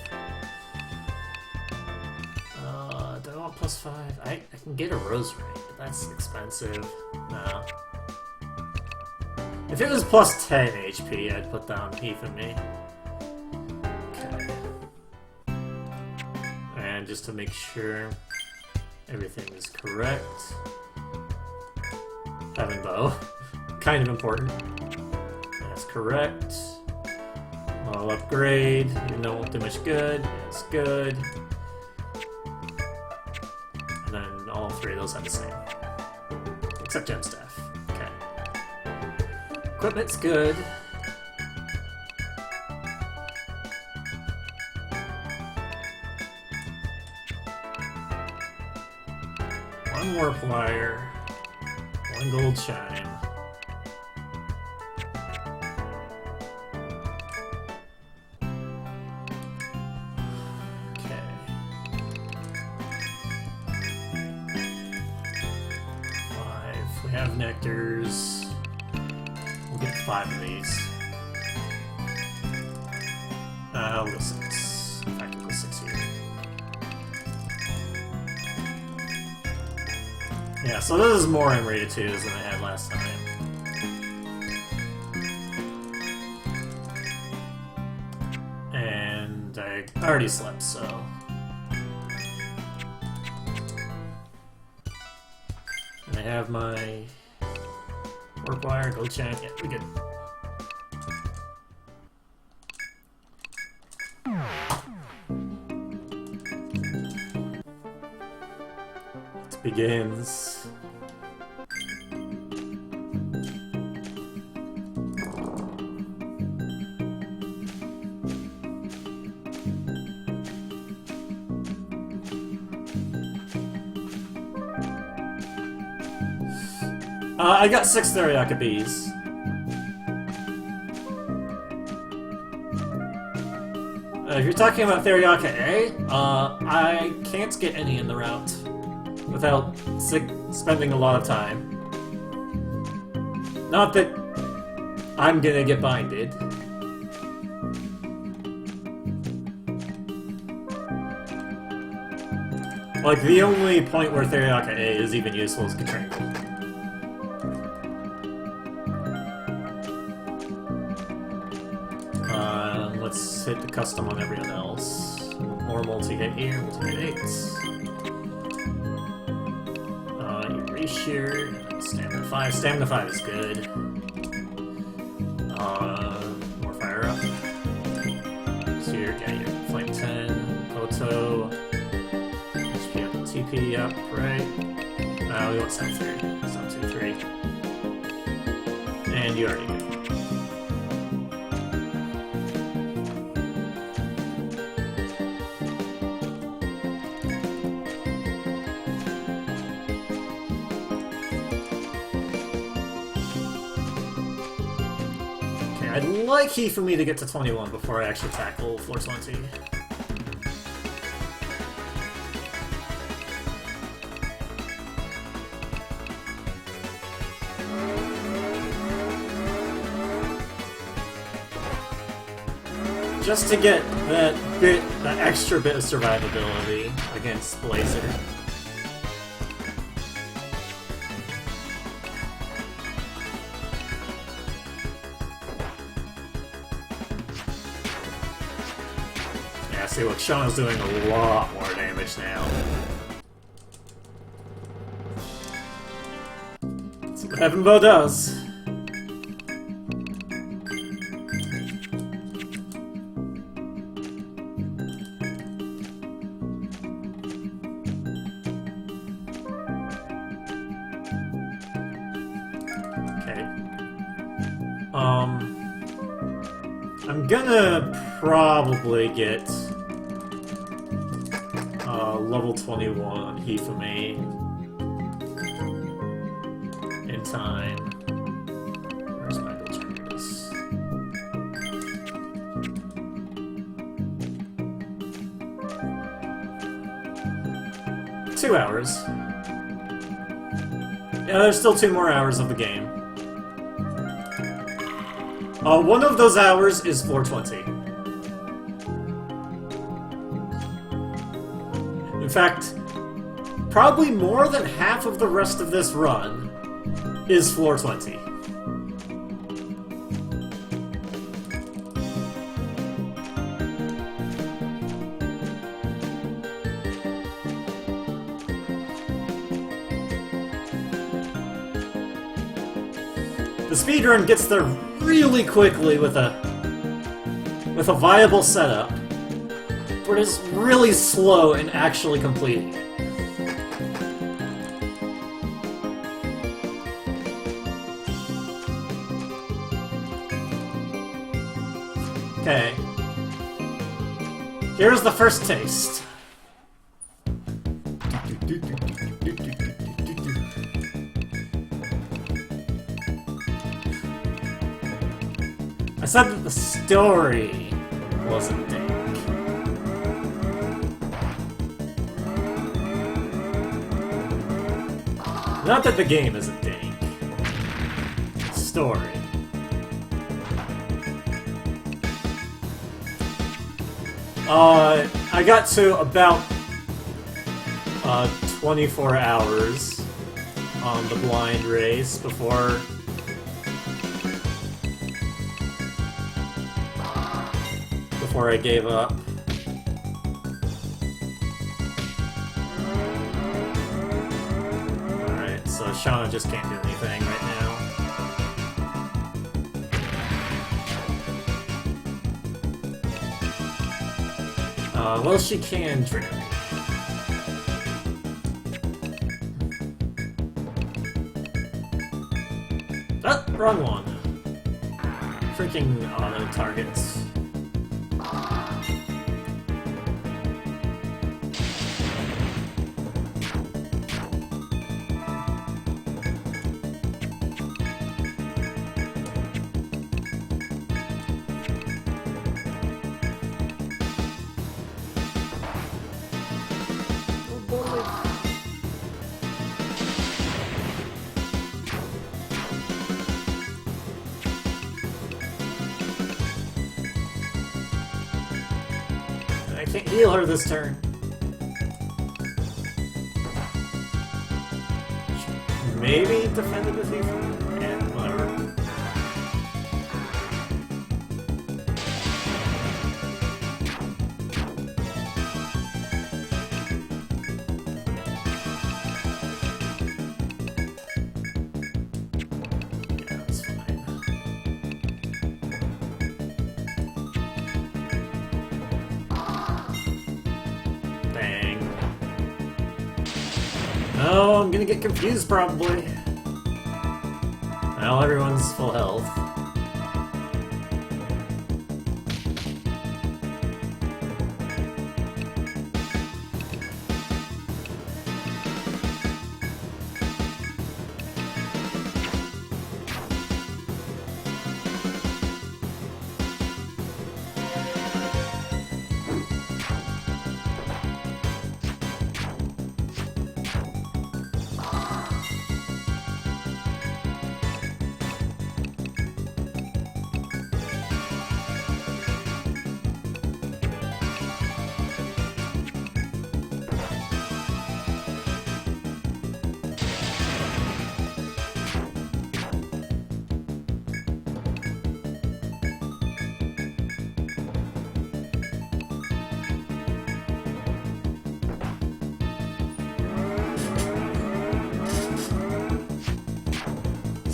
Do I want +5? I can get a Rose Ring, but that's expensive. No. If it was +10 HP, I'd put down Heath and me. Okay. And just to make sure everything is correct. Heaven Bow. Kind of important. That's correct. I'll upgrade, even though it won't do much good. It's good. And then all 3 of those have the same. Except Gem Staff. Okay. Equipment's good. One Warp Wire. 1 Gold Chime. Nectars. We'll get 5 of these. We'll go 6. In fact, we'll go 6 here. Yeah, so this is more in rated 2s than I had last time. And I already slept, so... And I have my... Warp Wire, Gold Chime, yeah, we good. It begins. I got 6 Theriaca Bees. If you're talking about Theriaca A, I can't get any in the route without spending a lot of time. Not that I'm gonna get binded. Like, the only point where Theriaca A is even useful is Katrina. Let's hit the custom on everyone else. More multi-hit here, multi-hit 8s. Erasure, Stamina 5. Stamina 5 is good. More fire up. So you're getting Flame 10, Koto, HP up, TP up, right? We want Sound 3. Sound 2, 3. And you already did. I'd like Heath for me to get to 21 before I actually tackle floor 20. Just to get that extra bit of survivability, like against Blazer. Yeah, see, look, Shauna's doing a lot more damage now. See what Heaven Bow does. I'm gonna probably get level 21 on Hifumi in time. Where's my alternatives? Two hours. Yeah, there's still 2 more hours of the game. One of those hours is 420. In fact, probably more than half of the rest of this run is floor 20. The speedrun gets there really quickly with a viable setup, but it's really slow in actually completing it. Okay. Here's the first taste. I said that the story wasn't dank. Not that the game isn't dank. Story. I got to about 24 hours on the blind race before I gave up. Alright, so Shauna just can't do anything right now. Well, she can drink. Ah, wrong one. Freaking auto targets. I can't heal her this turn. Maybe defended with you? Yeah, whatever. Yeah, that's fine. Bang. Oh, I'm gonna get confused probably. Well, everyone's full health.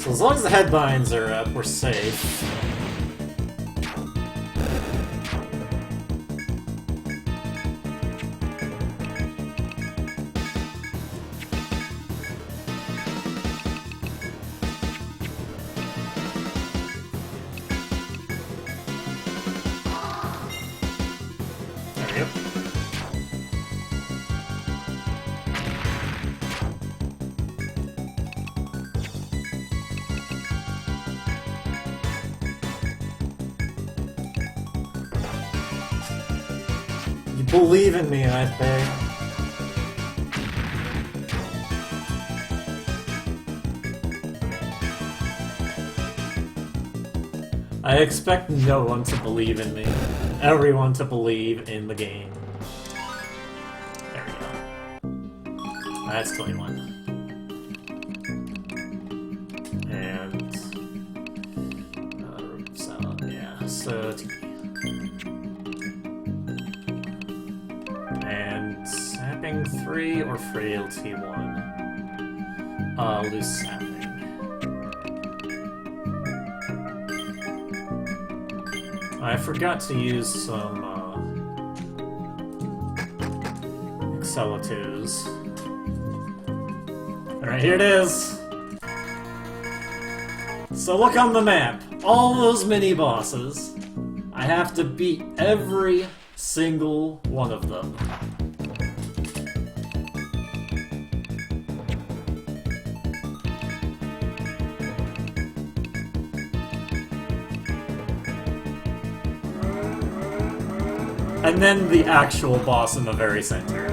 So as long as the headbinds are up, we're safe. There we go. You believe in me, I think. I expect no one to believe in me. Everyone to believe in the game. There we go. That's 21. And... yeah, so... And sapping 3 or frailty 1? I'll do sapping. I forgot to use some Excel-2s. Alright, here it is! So look on the map. All those mini-bosses. I have to beat every single one of them. And then the actual boss in the very center.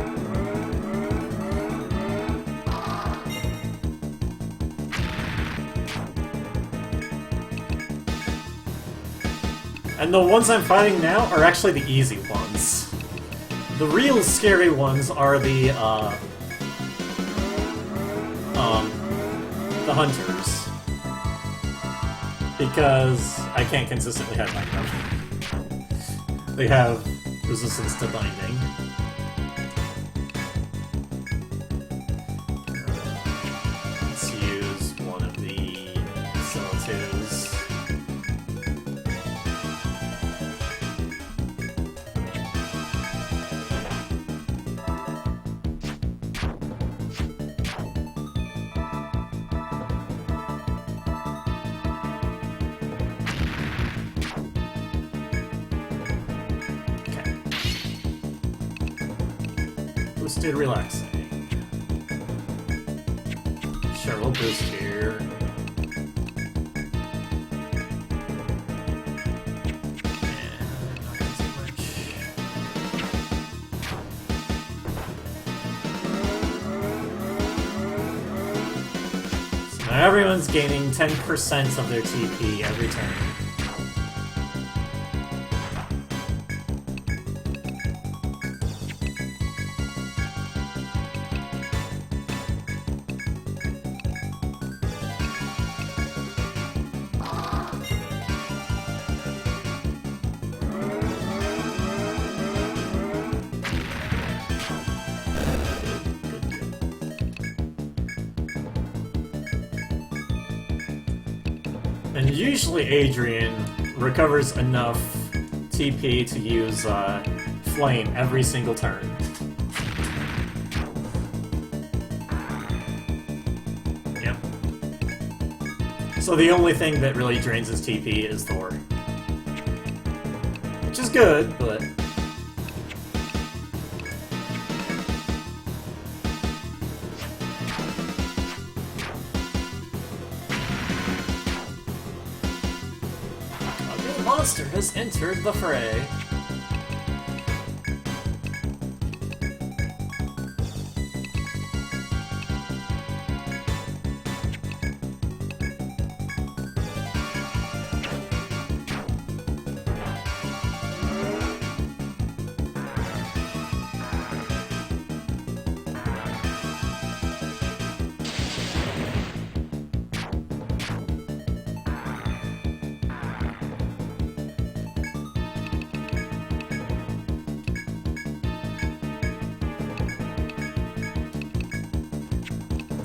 And the ones I'm fighting now are actually the easy ones. The real scary ones are the hunters. Because I can't consistently headbutt them. They have resistance to binding. Let's use one of the Cell-2s. Boosted relaxing. Sure, we'll boost here. And not too much. So now everyone's gaining 10% of their TP every turn. And usually Adrian recovers enough TP to use Flame every single turn. Yep. So the only thing that really drains his TP is Thor. Which is good, but... monster has entered the fray.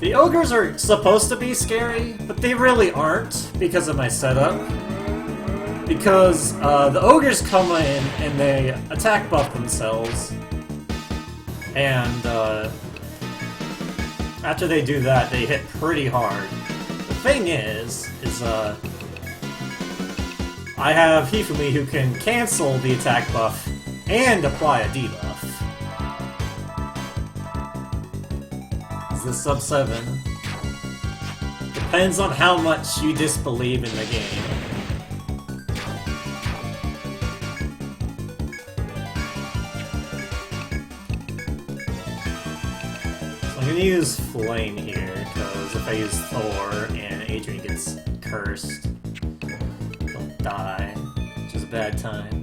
The ogres are supposed to be scary, but they really aren't because of my setup. Because the ogres come in and they attack buff themselves, and after they do that, they hit pretty hard. The thing is I have Hifumi who can cancel the attack buff and apply a debuff. Is this sub 7? Depends on how much you disbelieve in the game. So I'm gonna use Flame here, because if I use Thor and Adrian gets cursed, he'll die, which is a bad time.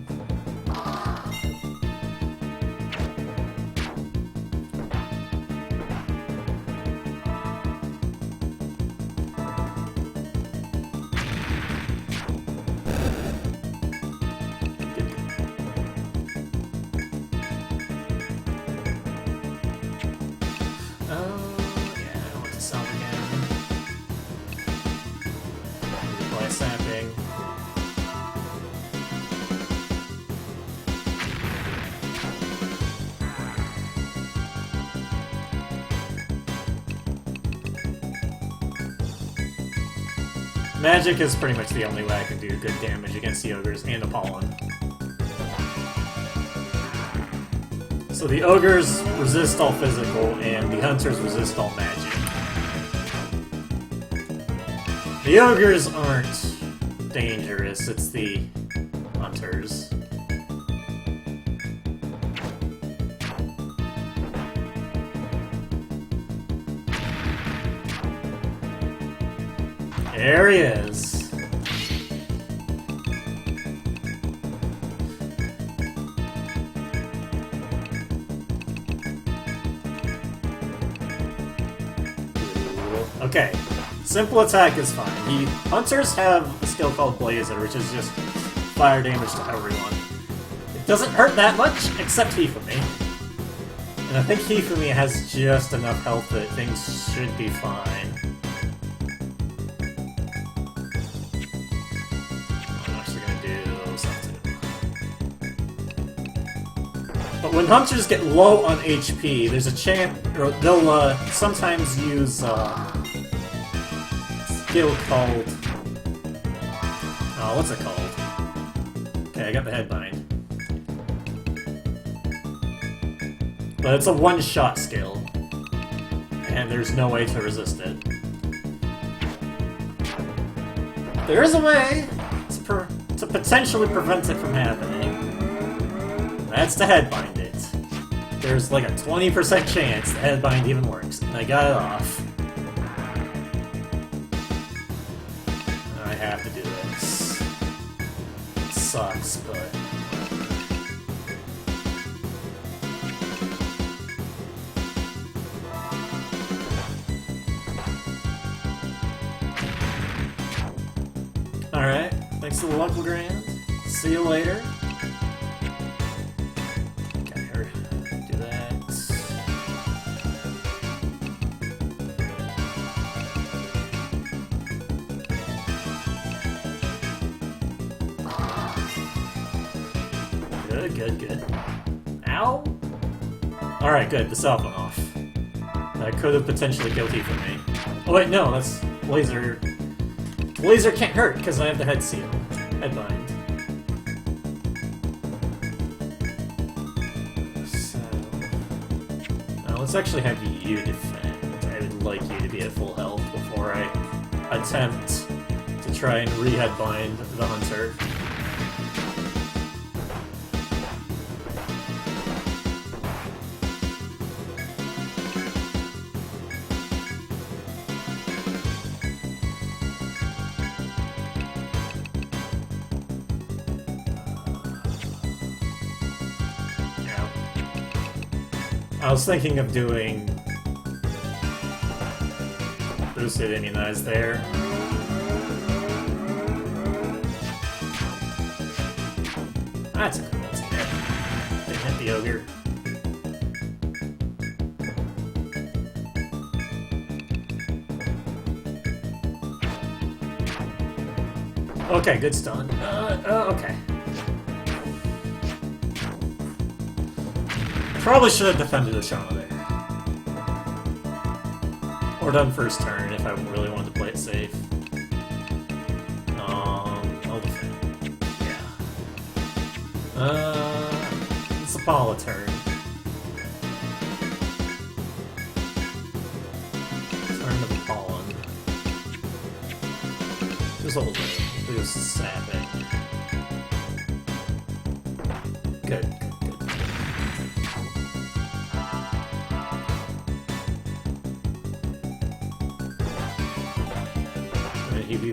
Magic is pretty much the only way I can do good damage against the ogres and the pollen. So the ogres resist all physical, and the hunters resist all magic. The ogres aren't dangerous, it's the hunters. There he is. Okay, simple attack is fine. Hunters have a skill called Blazer, which is just fire damage to everyone. It doesn't hurt that much, except Hifumi. And I think Hifumi has just enough health that things should be fine. But when hunters get low on HP, there's a chance, or they'll sometimes use a skill called. Oh, what's it called? Okay, I got the headbind. But it's a one-shot skill, and there's no way to resist it. There is a way to potentially prevent it from happening. That's to headbind it. There's like a 20% chance the headbind even works, and I got it off. I have to do this. It sucks, but... Alright, thanks to the local grand. See you later. Good. Ow! Alright, good, the self went off. That could have potentially killed you for me. Oh wait, no, that's Blazer. Blazer can't hurt, because I have the head seal. Headbind. So... Now let's actually have you defend. I would like you to be at full health before I attempt to try and re-headbind the hunter. I was thinking of doing boosted immunize there. That's a good one to hit. Didn't hit the ogre. Okay, good stun. Okay. Probably should have defended the Shaman there. Or done first turn if I really wanted to play it safe. I'll defend. Yeah. It's a Paula turn. Turn to the Pollen. Just hold it. Just sap it. Good.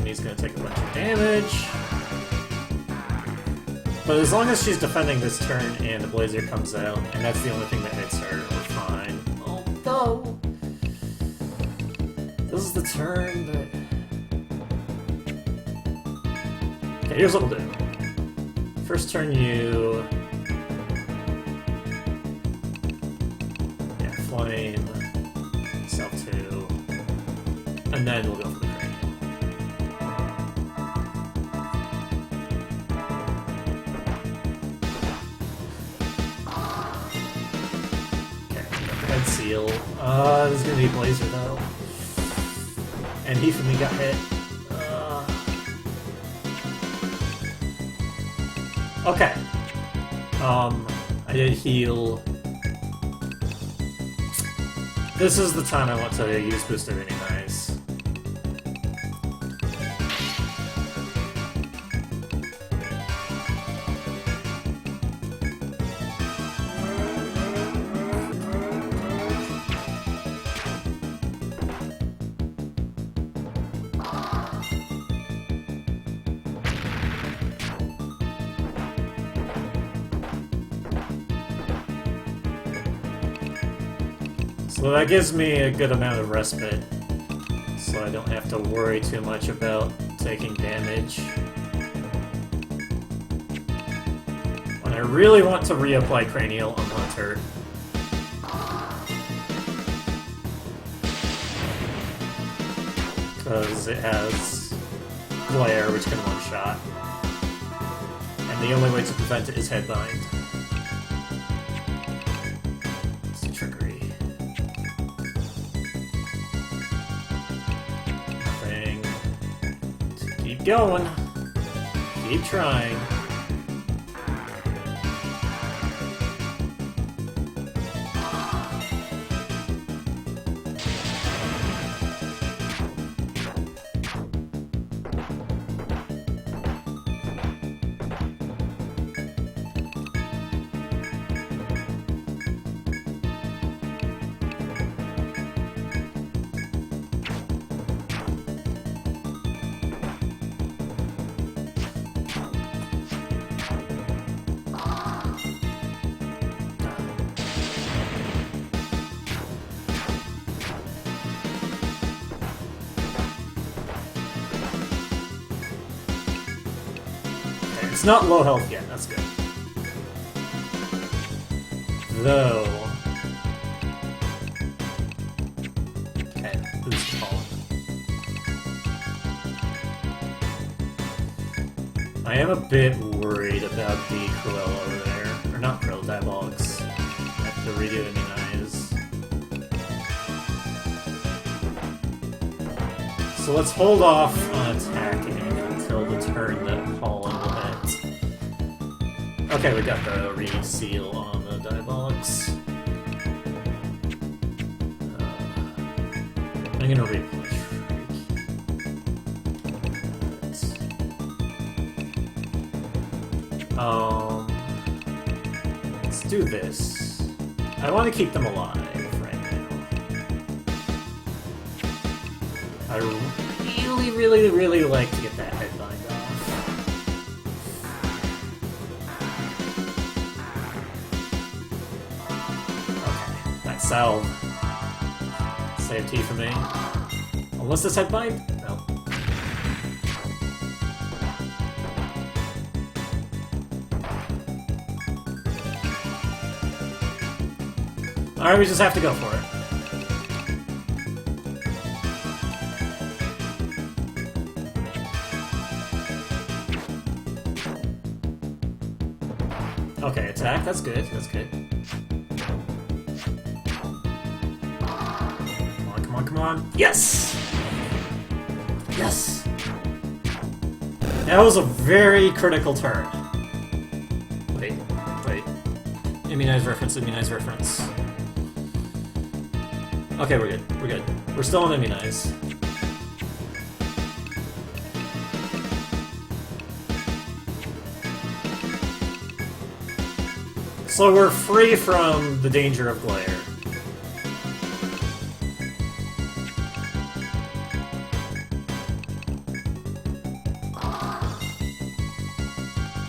He's gonna take a bunch of damage. But as long as she's defending this turn and the Blazer comes out, and that's the only thing that hits her, we're fine. Although... this is the turn that... okay, here's what we'll do. First turn you... yeah, Flame... Self 2... and then we'll go for the crane. Seal. This is gonna be Blazer though. And he from me got hit. Okay. I did heal. This is the time I want to use Booster Mini Nice. So that gives me a good amount of respite, so I don't have to worry too much about taking damage. When I really want to reapply Cranial on Hunter, because it has Glare, which can one-shot, and the only way to prevent it is Headbind. Keep going. Keep trying. It's not low health yet, that's good. Though... okay, boost Pollen. I am a bit worried about the Cruella over there. Or not Cruella, Diabolics. I have to redo Immunize. So let's hold off on attacking until the turn that Pollen will hit. Okay, we got the re-seal on the Diabolics. I'm gonna replay Shriek. Let's do this. I want to keep them alive right now. I really like to get that Headbind off. Salve. Save T for me. Unless this Headbind? No. Alright, we just have to go for it. attack. That's good. That's good. Come on, come on, come on. Yes! Yes! That was a very critical turn. Wait, wait. Immunize reference, immunize reference. Okay, we're good. We're good. We're still on immunize. So we're free from the danger of glare.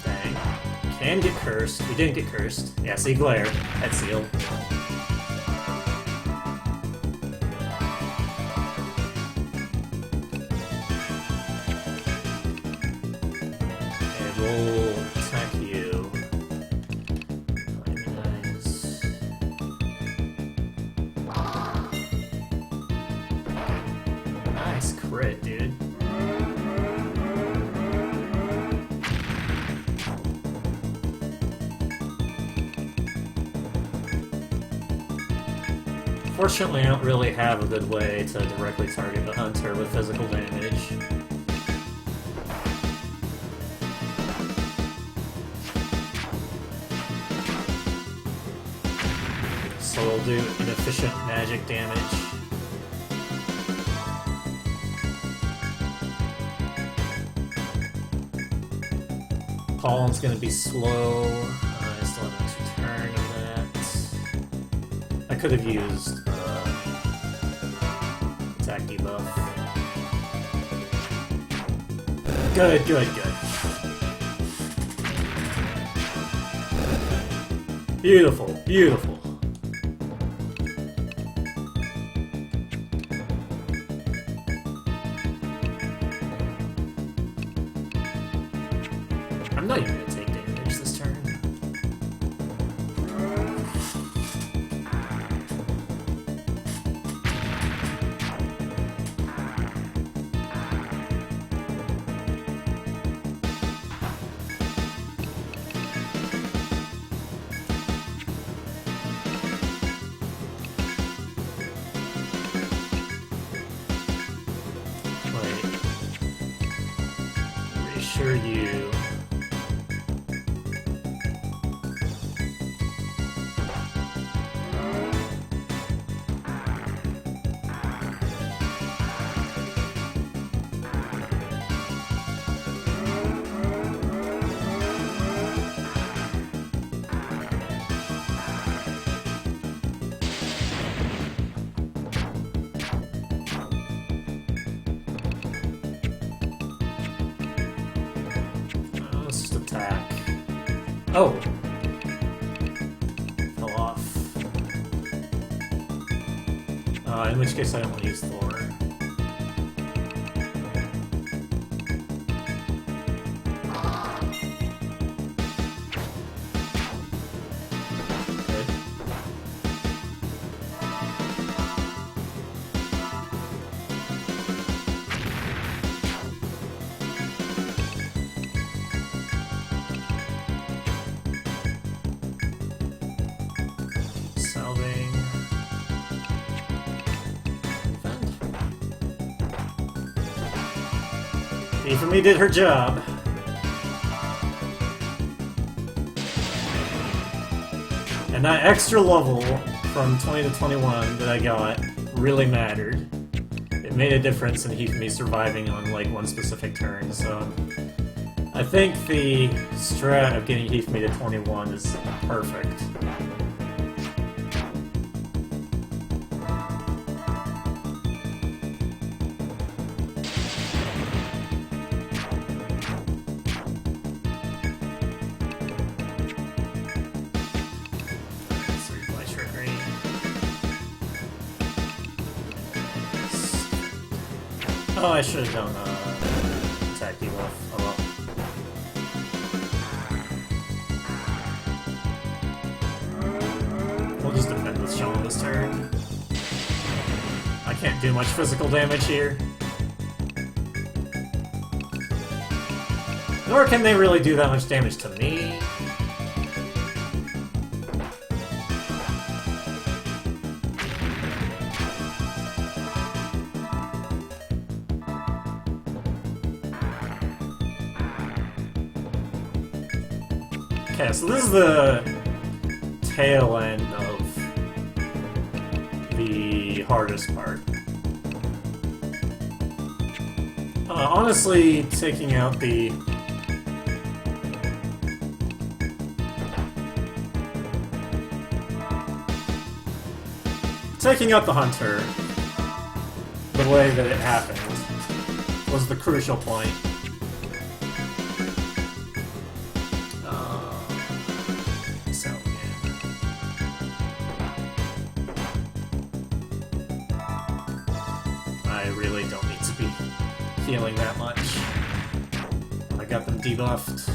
Dang. Can get cursed. We didn't get cursed. Yeah, see glare. That's sealed. And we'll attack you. Immunize. Nice crit, dude. Fortunately, I don't really have a good way to directly target the hunter with physical damage. So we'll do inefficient magic damage. Pollen's gonna be slow. I still have a turn of that. I could have used attack debuff. Good, good, good. Beautiful, beautiful. I'm not even gonna take damage this turn. Wait. Reassure you. Let's just attack. Oh! Fell off. In which case I don't want to use Thor. Good. Salving. Defend. E for me did her job. And that extra level from 20 to 21 that I got really mattered. It made a difference in me surviving on like one specific turn, so I think the strat of getting me to 21 is perfect. Oh, I should have done attack debuff. Oh well. We'll just defend with Shaman this turn. I can't do much physical damage here. Nor can they really do that much damage to me. Okay, so this is the tail end of the hardest part. Honestly, taking out the... Taking out the hunter, the way that it happened, was the crucial point. So, I really don't need to be healing that much. I got them debuffed.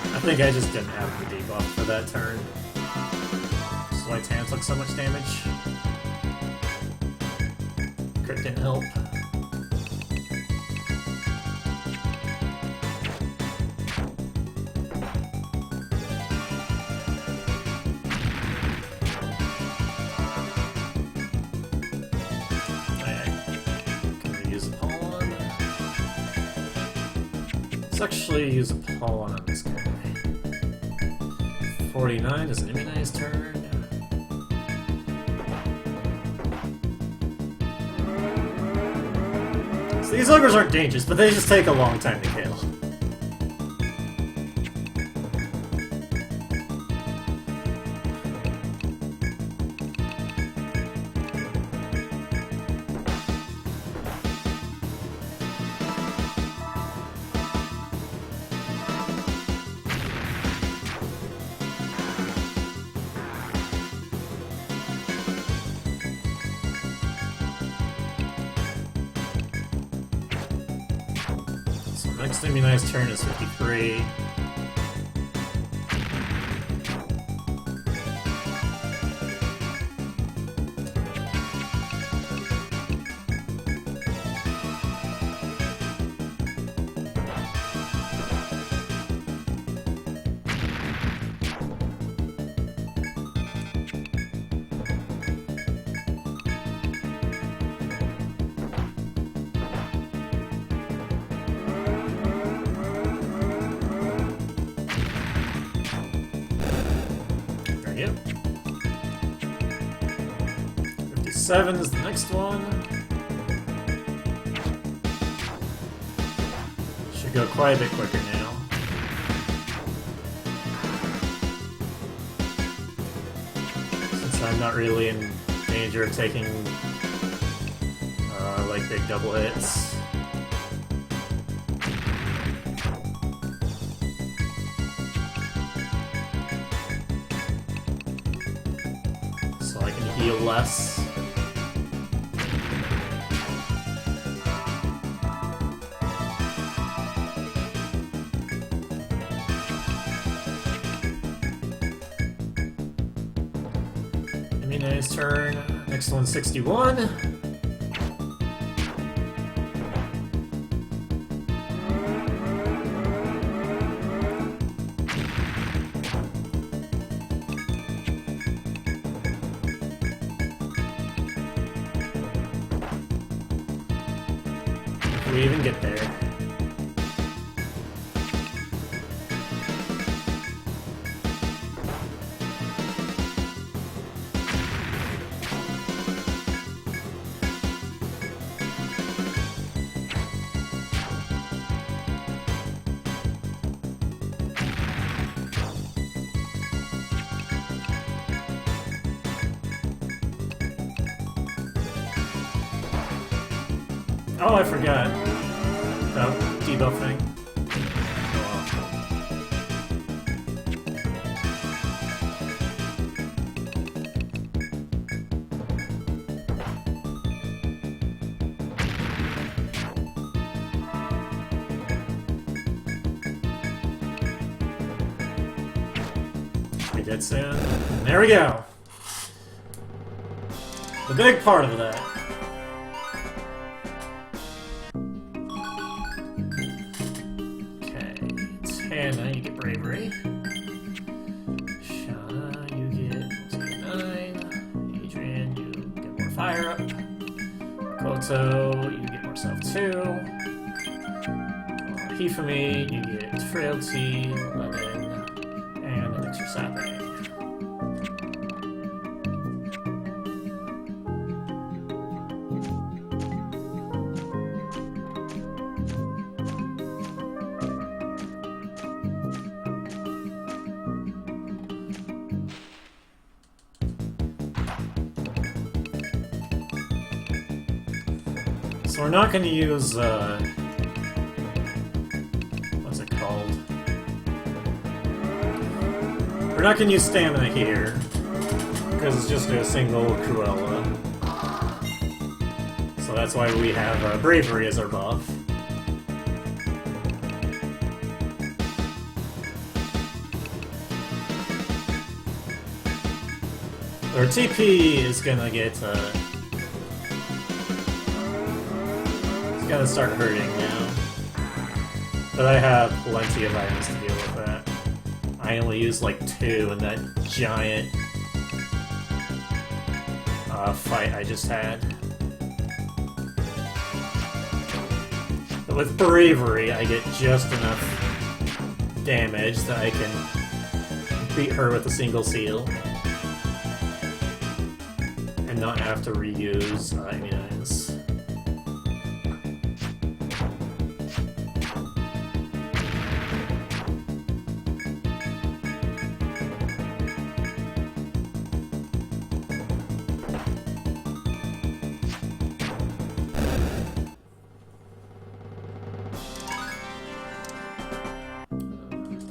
I think I just didn't have the debuff for that turn. That's why Tam took so much damage. Crit didn't help. Let's actually use a pawn on this guy. 49 is an immunized turn. So these ogres aren't dangerous, but they just take a long time to kill. Next immunized turn is 53. Yep. 57 is the next one. Should go quite a bit quicker now. Since I'm not really in danger of taking like big double hits. Heal less. Immunized turn. Next one, 61. We even get there. Oh, I forgot about debuff thing. Be dead soon. There we go! The big part of that. Okay, Tana, you get bravery. Shauna, you get 9. Adrian, you get more fire up. Koto, you get more self 2. Hifumi, you get frailty, 11, and elixir sapping. So we're not going to use, what's it called? We're not going to use stamina here, because it's just a single Cruella. So that's why we have bravery as our buff. Our TP is going to get, gonna start hurting now. But I have plenty of items to deal with that. I only used like 2 in that giant fight I just had. But with bravery, I get just enough damage that I can beat her with a single seal. And not have to reuse immunize.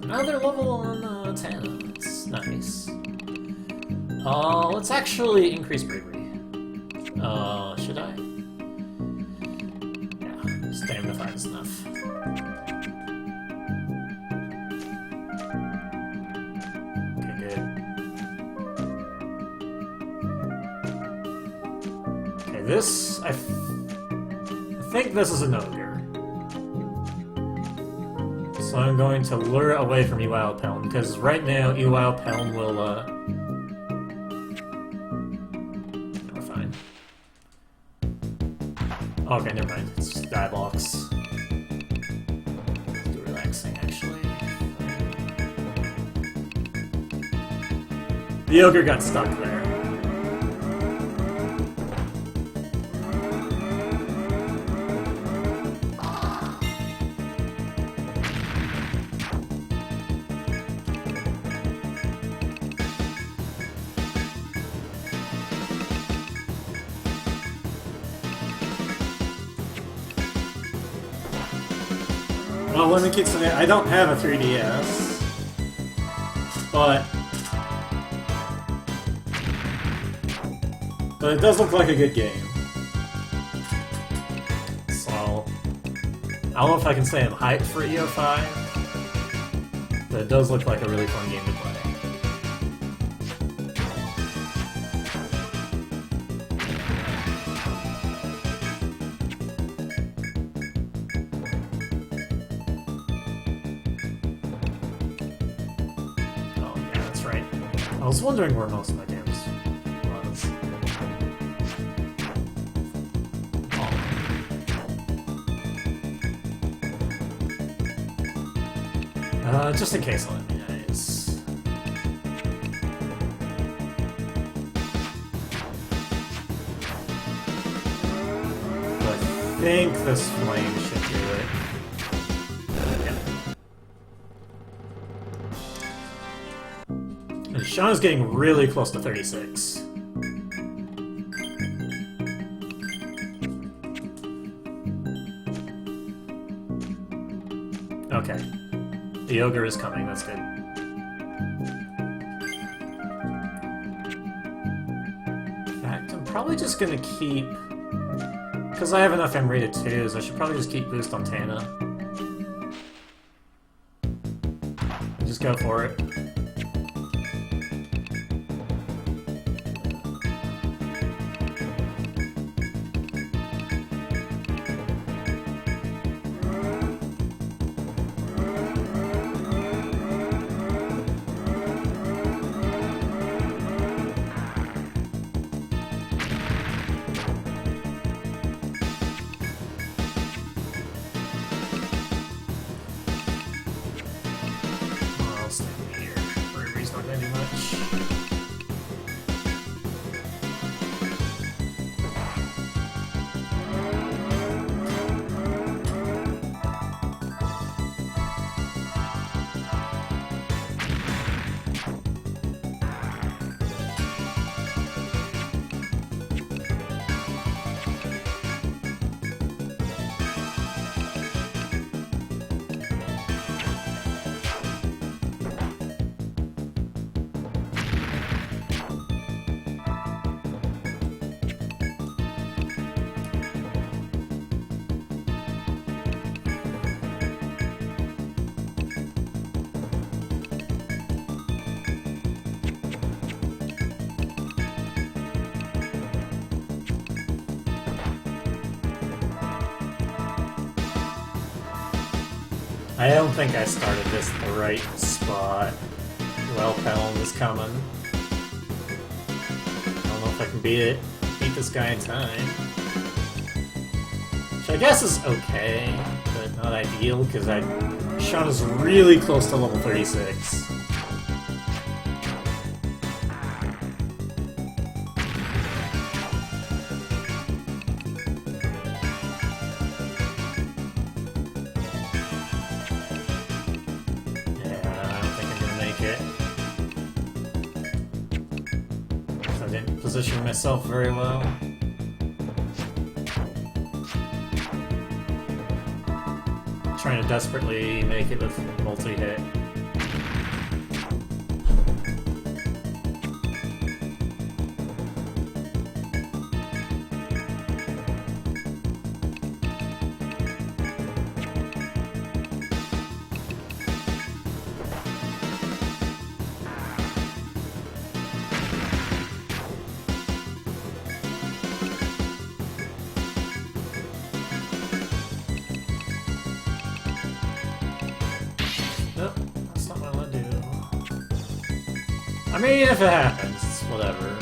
Another level on 10. It's nice. Let's actually increase bravery. Should I? Yeah, stamina 5 is enough. Okay, good. Okay, this... I think this is an ogre. So I'm going to lure it away from Ewau Pelm, because right now Ewau Pelm will, no, we're fine. Okay, never mind. It's just die blocks. Let's do relaxing, actually. The ogre got stuck there. Well, let me keep saying I don't have a 3DS, but it does look like a good game. So I don't know if I can say I'm hyped for EO5, but it does look like a really fun game to play. I was wondering where most of my games was. Oh. Just in case I'll immunize. I think this flame should do it. Shauna's getting really close to 36. Okay. The ogre is coming, that's good. In fact, I'm probably just gonna keep... Because I have enough M rated 2s, I should probably just keep boost on Tana. Just go for it. I don't think I started this at the right spot. Well, Pelham is coming. I don't know if I can beat this guy in time. Which I guess is okay, but not ideal, because Sean is really close to level 36. Position myself very well. Trying to desperately make it with multi-hit. Nope, that's not what I want to do. I mean, if it happens, it's whatever.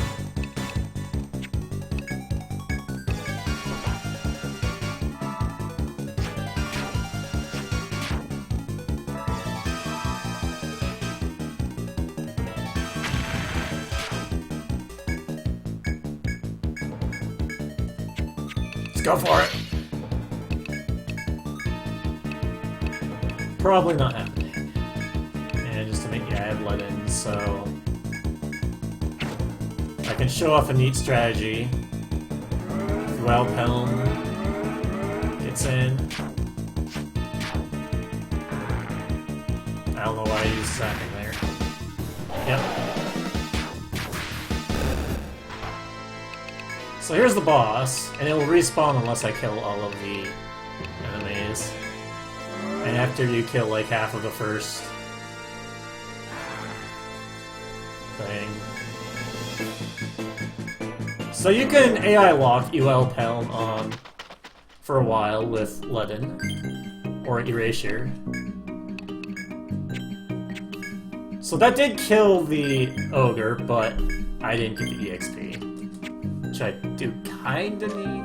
Let's go for it! Probably not happening. And just to make you add let-in, so I can show off a neat strategy. While Pelham gets in. I don't know why I used sacking there. Yep. So here's the boss, and it will respawn unless I kill all of the enemies. And after you kill like half of the first thing. So you can AI lock UL Pelham on for a while with Leaden or Erasure. So that did kill the ogre, but I didn't get the EXP, which I do kinda need.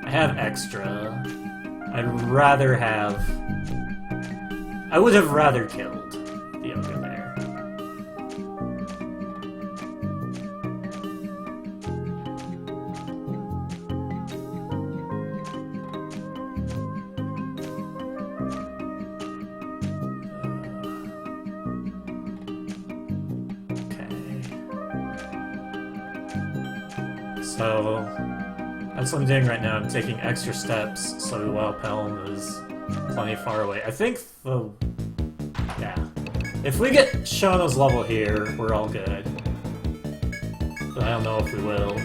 I have extra. I would have rather killed the ogre there. So that's what I'm doing right now. I'm taking extra steps so while Pelham is plenty far away. I think yeah. If we get Shauna's level here, we're all good. But I don't know if we will.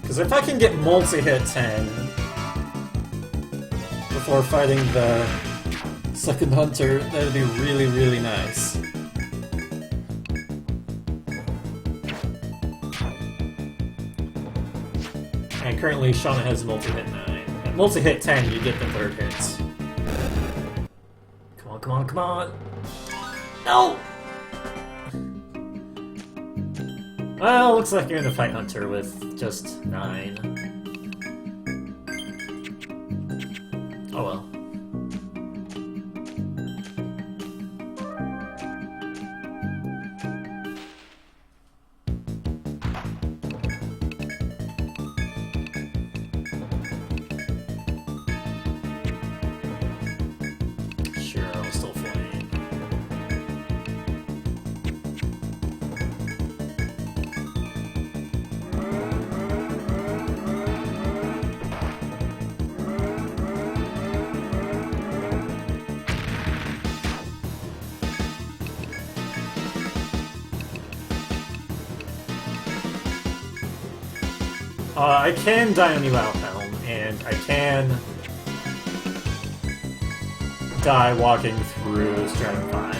Because if I can get multi-hit 10 before fighting the second hunter, that would be really, really nice. And currently Shauna has multi-hit 9. At multi-hit 10, you get the third hits. Come on, come on, come on! No! Well, looks like you're in the fight hunter with just 9. Oh well. Sure, I'll still flame. I can die on Helm, and I can die walking through Stratum 5.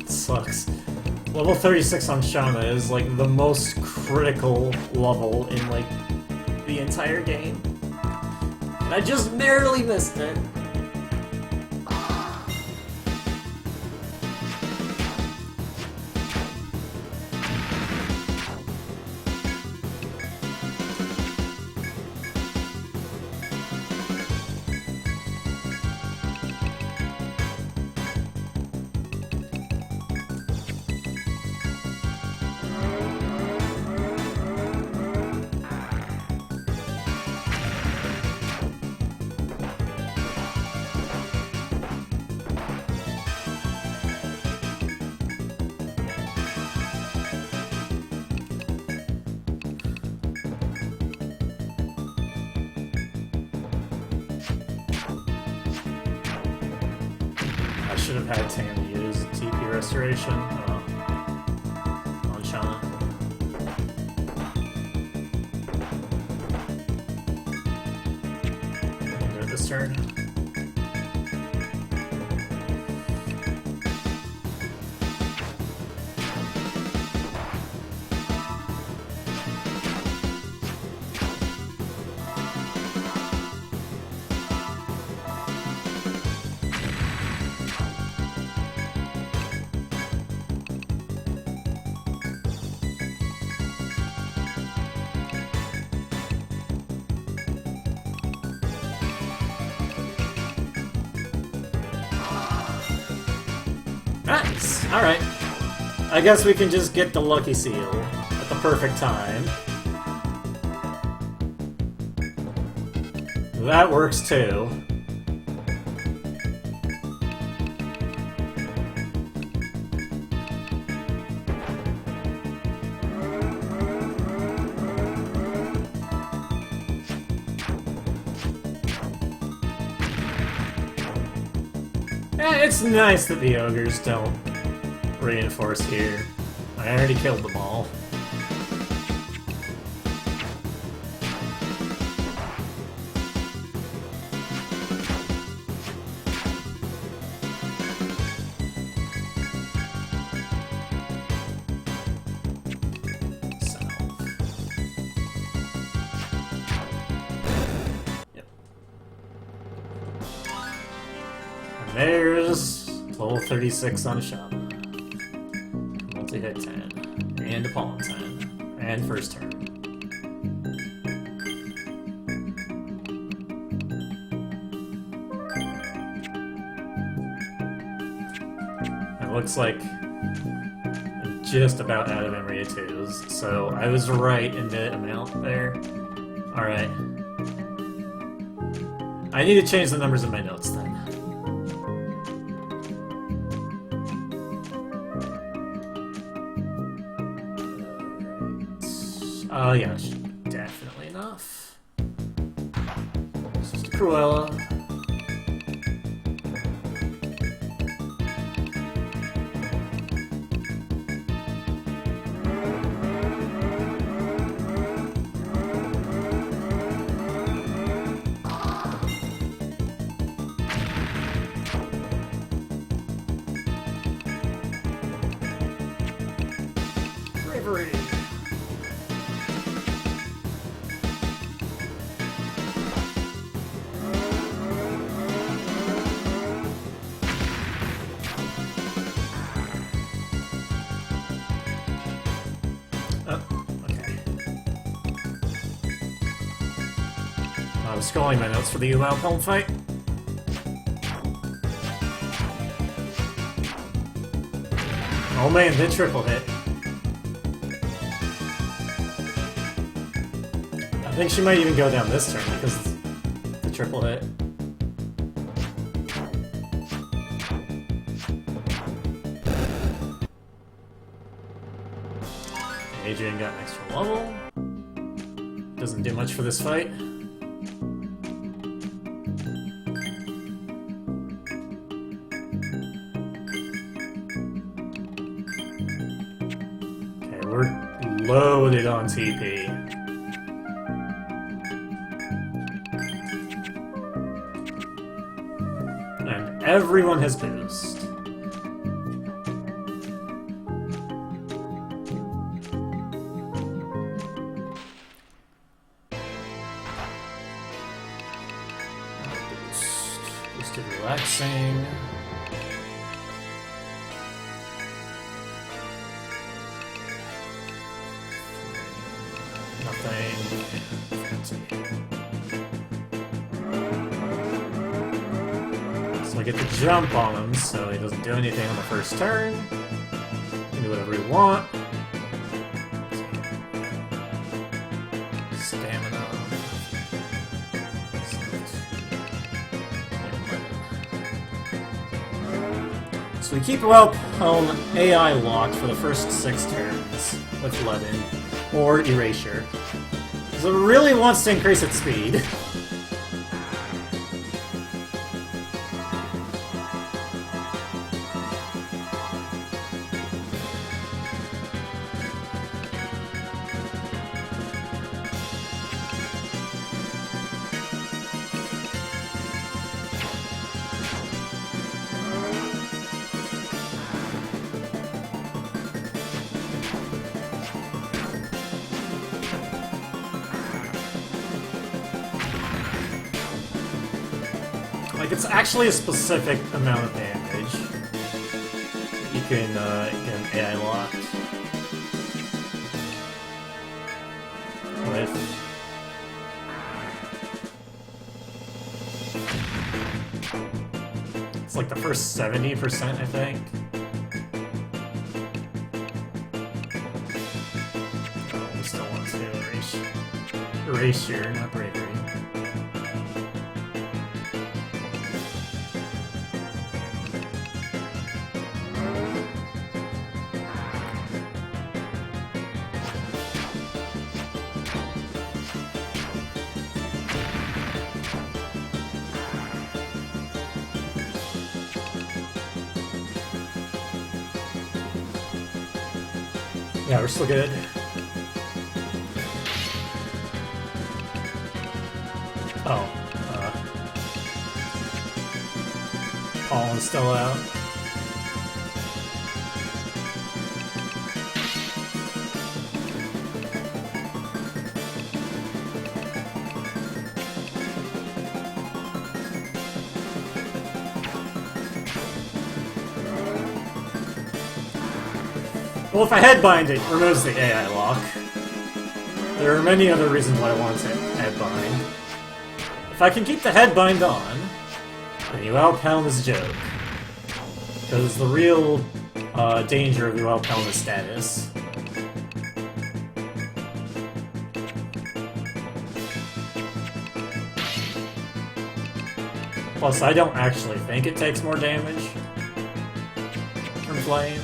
Sucks. Level 36 on Shauna is like the most critical level in like the entire game. And I just narrowly missed it. I should have had Tam use TP Restoration on Shauna. Do it this turn. Nice! Alright. I guess we can just get the Lucky Seal at the perfect time. That works too. It's nice that the ogres don't reinforce here. I already killed them all. There's level 36 on Shauna. Multi-hit 10. And a Palm 10. And first turn. It looks like I'm just about out of Emery 2s, so I was right in the amount there. Alright. I need to change the numbers in my notes then. Oh yeah, definitely enough. It's just a Cruella. Bravery. I was scrolling my notes for the UL Helm fight. Oh man, the triple hit. I think she might even go down this turn because it's the triple hit. Adrian got an extra level. Doesn't do much for this fight. Okay, we're loaded on TP. And everyone has boost. Boosted relaxing. Nothing. So I get to jump on him, so he doesn't do anything on the first turn. You can do whatever you want. Stamina. So we keep Whelphelm AI locked for the first 6 turns with Levin or Erasure. So it really wants to increase its speed. Like, it's actually a specific amount of damage you can get an AI locked with. It's like the first 70%, I think. Oh, we still want to erasure, not bravery. Yeah, we're still good. Oh, Pollen's still out. Well, if I headbind, it removes the AI lock. There are many other reasons why I want to headbind. If I can keep the headbind on, then you outpound is a joke. Because the real danger of the outpound is status. Plus, I don't actually think it takes more damage from Flame.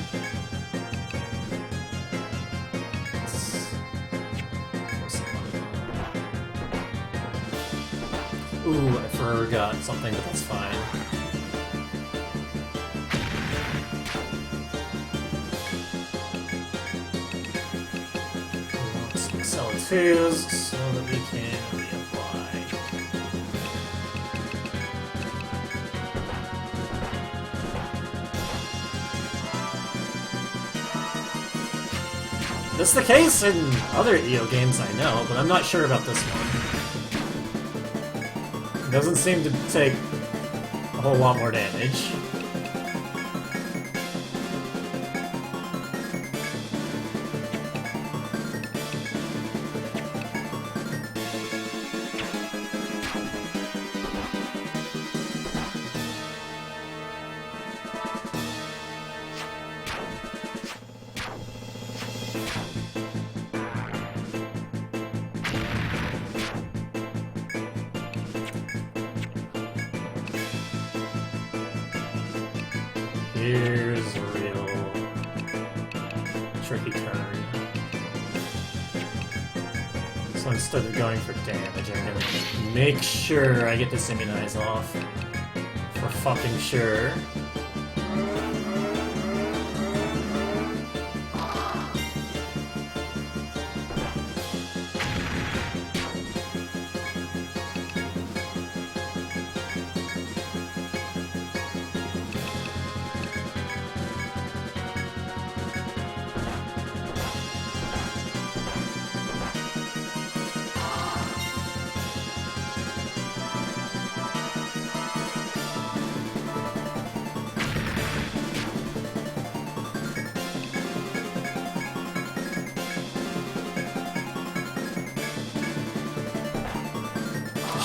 Ooh, I forgot something, but that's fine. We want some Accelators so that we can reapply. That's the case in other EO games I know, but I'm not sure about this one. Doesn't seem to take a whole lot more damage. here's a real tricky turn. So instead of going for damage, I'm gonna make sure I get this immunize off. For fucking sure.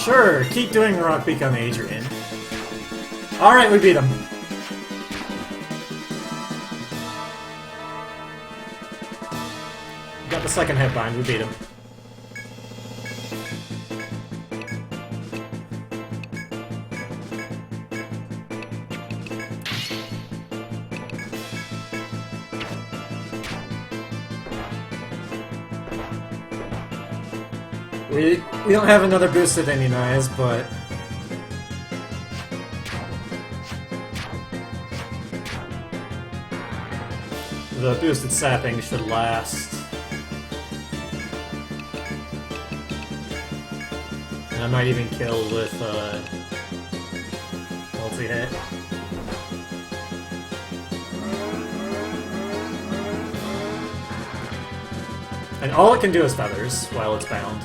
Sure, keep doing Rock Beak on Adrian. Alright, we beat him. Got the second headbind, we beat him. We don't have another boosted immunize, but the boosted sapping should last. And I might even kill with multi-hit. And all it can do is feathers while it's bound.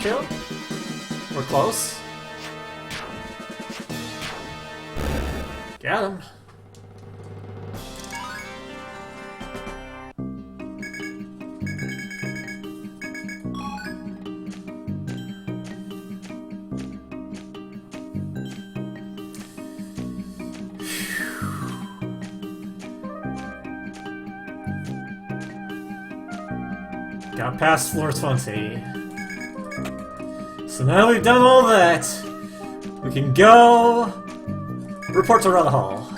Kill? We're close. Got him. Got past floor 20. So now we've done all that, we can go report to Run Hall.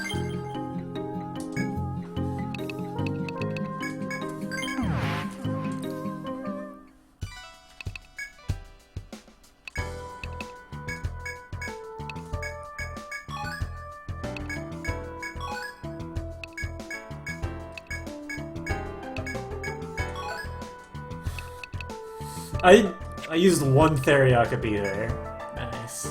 I used one Theriakobe there. Nice.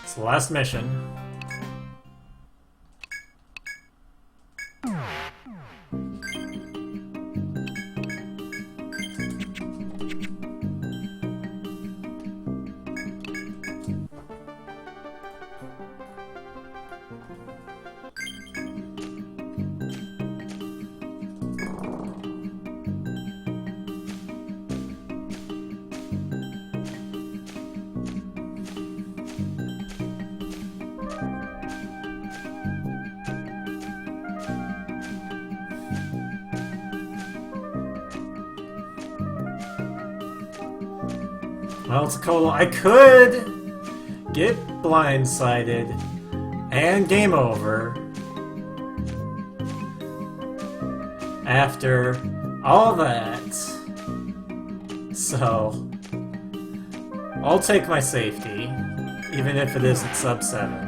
It's the last mission. Well, it's a Colo. I could get blindsided and game over after all that. So, I'll take my safety, even if it is at sub 7.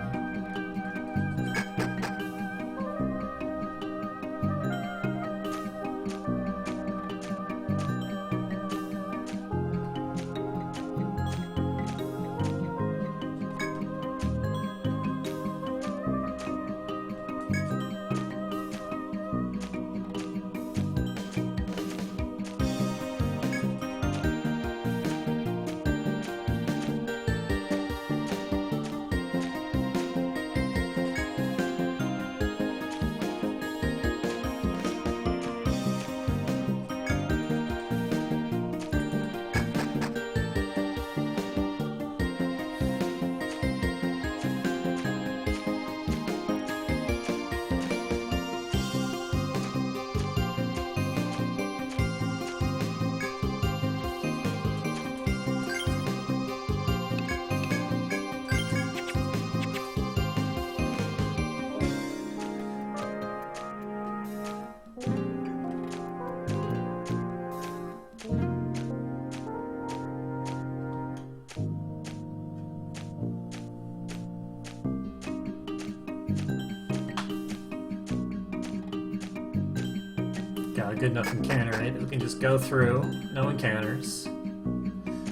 a good enough encounter, right? We can just go through, no encounters.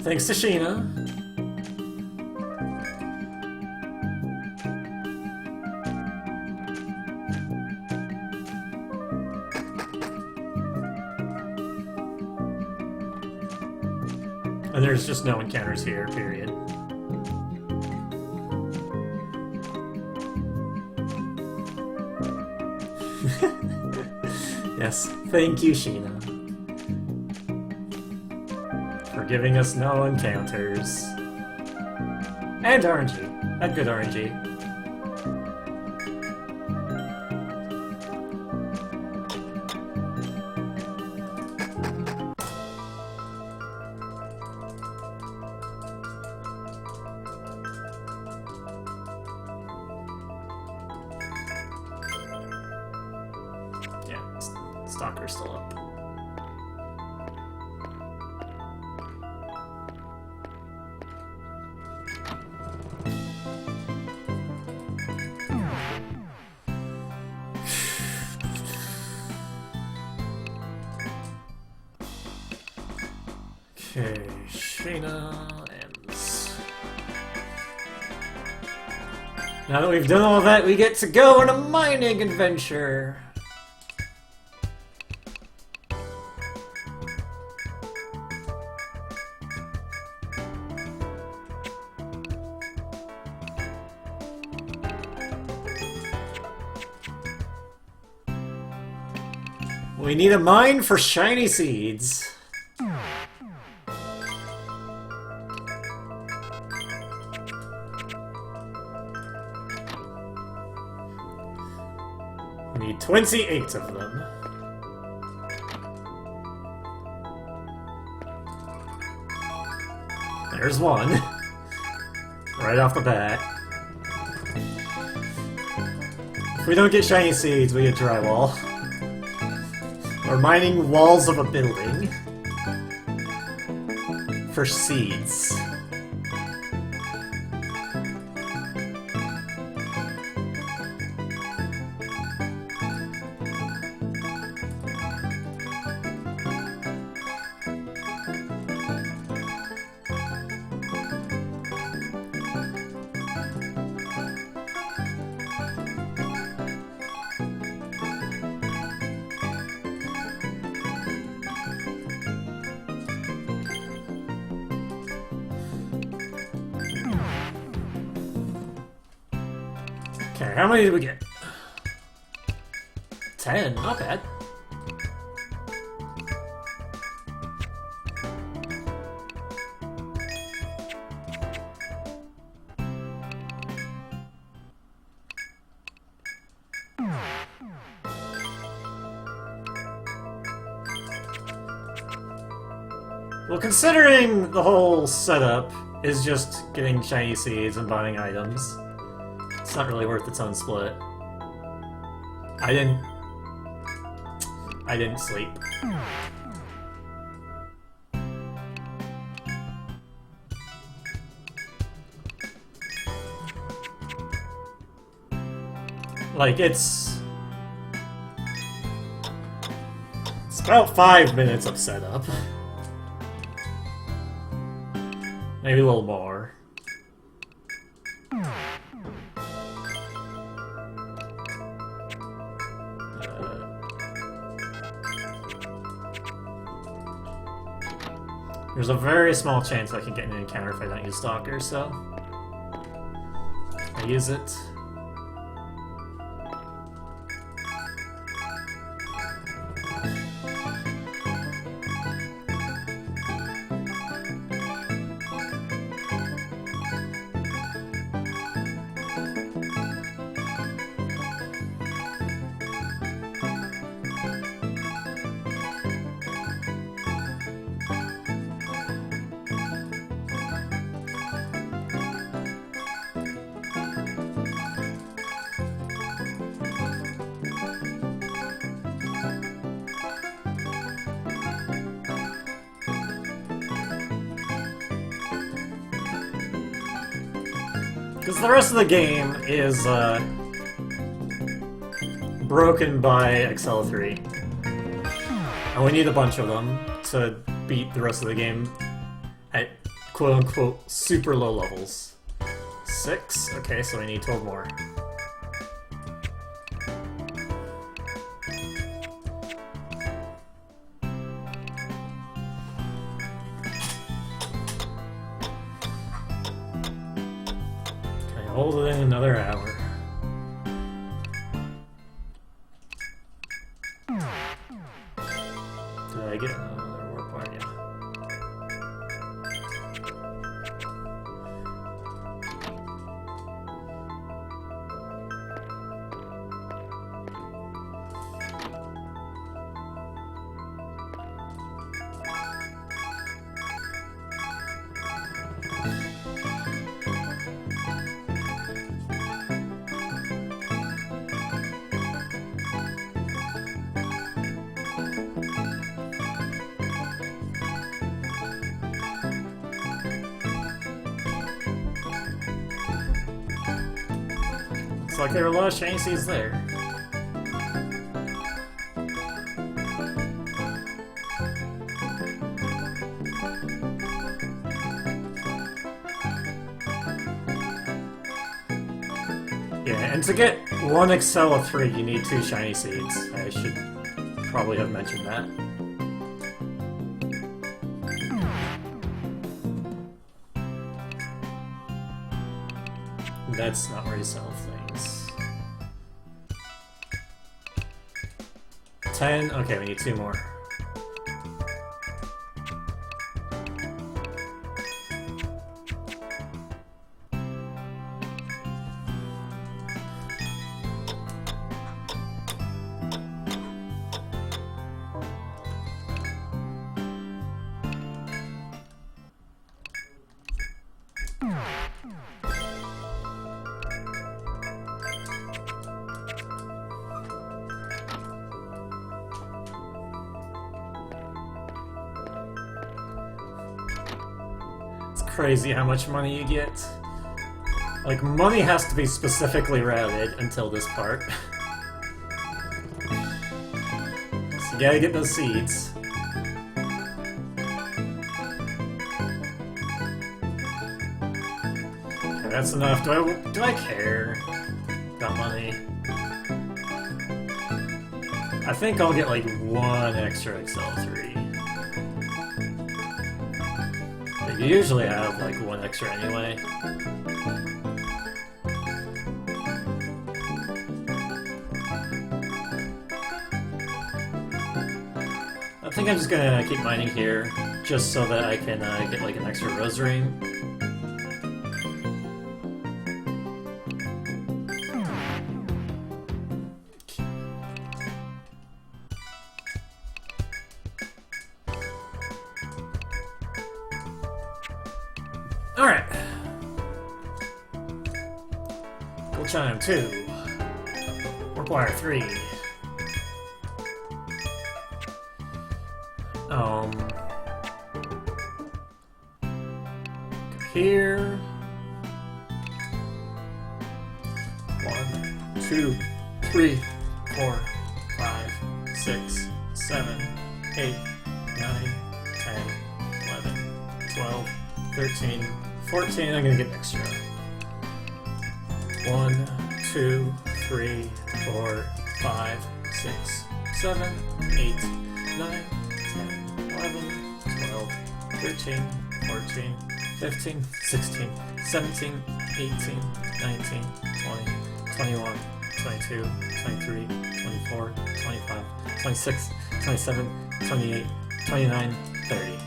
Thanks to Sheena. And there's just no encounters here, period. Yes, thank you, Sheena, for giving us no encounters. And RNG. A good RNG. Stalker's still up. Okay, Shayna ends. Now that we've done all that, we get to go on a mining adventure! We need a mine for shiny seeds. We need 28 of them. There's one. Right off the bat. If we don't get shiny seeds, we get drywall. We're mining walls of a building for seeds. Okay, how many did we get? 10, not bad. Well, considering the whole setup is just getting shiny seeds and buying items, it's not really worth its own split. I didn't sleep. Like, it's about 5 minutes of setup. Maybe a little more. There's a very small chance I can get an encounter if I don't use Stalker, so I use it. Because the rest of the game is broken by Excel 3. And we need a bunch of them to beat the rest of the game at quote-unquote super low levels. 6? Okay, so we need 12 more. Okay, hold it in another hour. Did I get another warp bar? Yeah. Looks like there were a lot of shiny seeds there. Yeah, and to get one Excel of 3, you need 2 shiny seeds. I should probably have mentioned that. That's not where you sell things. 10? Okay, we need 2 more. Crazy how much money you get. Like, money has to be specifically routed until this part. So you gotta get those seeds. Okay, that's enough. Do I care about money? I think I'll get like 1 extra XL3. You usually have like 1 extra anyway. I think I'm just gonna keep mining here, just so that I can get like an extra rosary. Alright. Gold Chime 2. Warp Wire 3. Go here. 1, 2, 3, 4, 5, 6, 7, 8, 9, 10, 11, 12, 13, 14, I'm gonna get extra. 1, 2, 3, 4, 5, 6, 7, 8, 9, 10, 11, 12, 13, 14, 15, 16, 17, 18, 19, 20, 21, 22, 23, 24, 25, 26, 27, 28, 29, 30.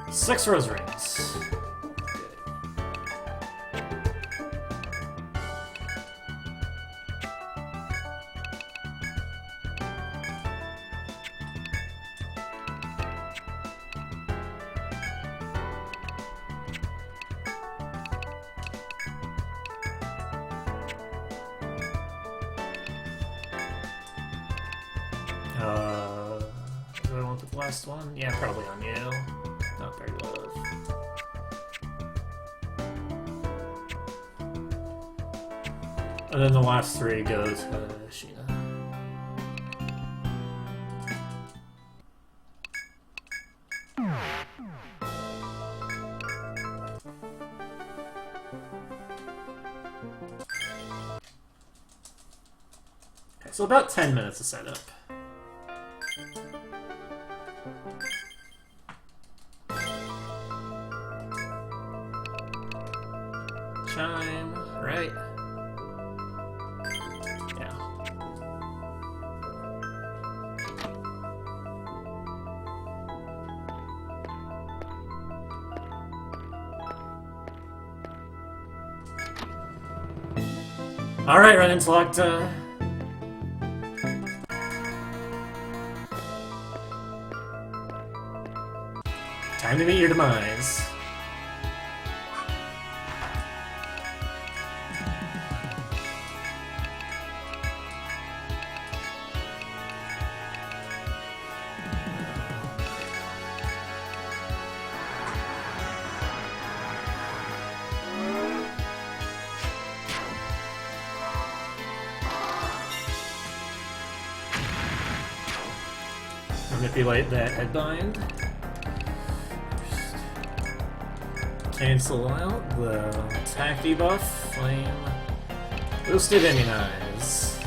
Six rose rings. Do I want the last one? Yeah, probably on you. Not very low. And then the last three go to Sheena. Okay, so about 10 minutes of setup. Chime, right? Yeah. Alright, run-ins locked. Time to meet your demise. Manipulate that headbind. Cancel out the attack debuff. Flame. Boosted immunize.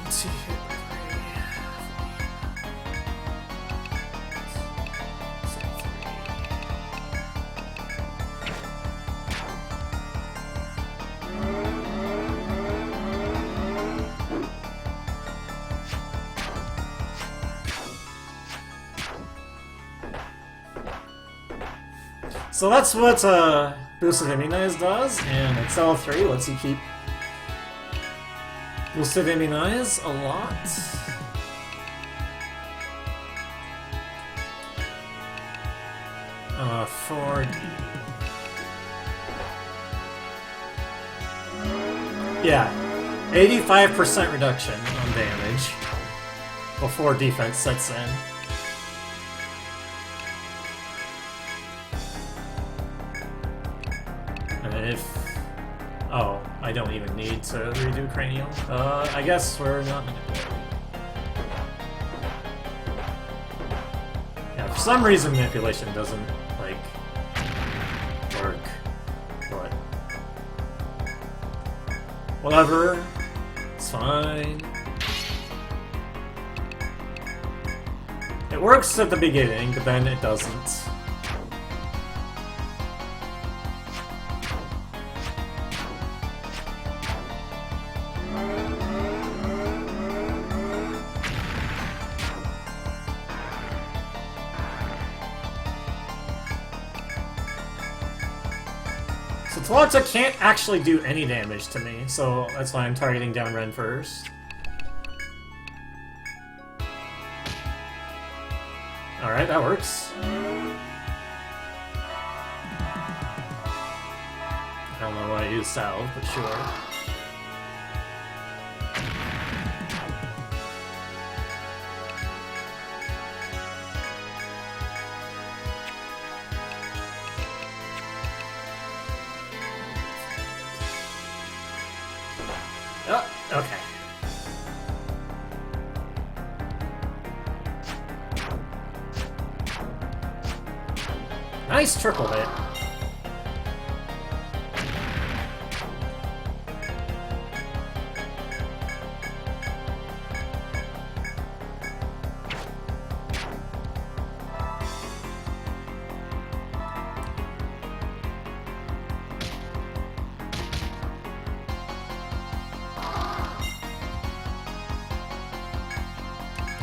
Let's see here. So that's what Boosted Immunize does, and Excel 3 lets you keep Boosted Immunize a lot. 4D. Yeah, 85% reduction on damage before defense sets in. And if... Oh, I don't even need to redo Cranial. I guess we're not manipulating. Yeah, for some reason manipulation doesn't, like, work. But... whatever. It's fine. It works at the beginning, but then it doesn't. So Talenta can't actually do any damage to me, so that's why I'm targeting down Ren first. Alright, that works. I don't know why I use Salve, but sure. Oh, okay. Nice triple hit.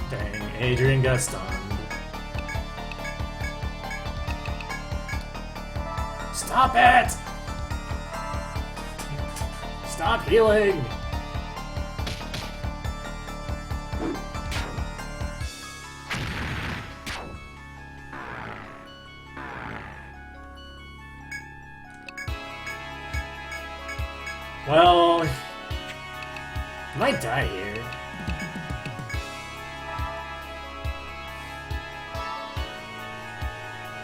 Dang, Adrian got stunned. Stop it! Stop healing! Well, I might die here.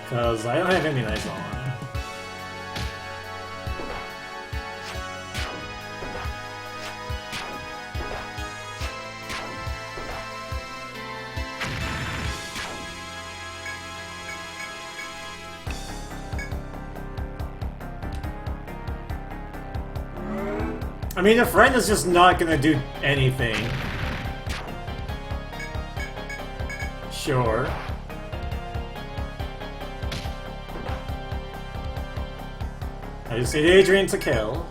Because I don't have immunize on. I mean, a friend is just not gonna do anything. Sure. I just need Adrian to kill.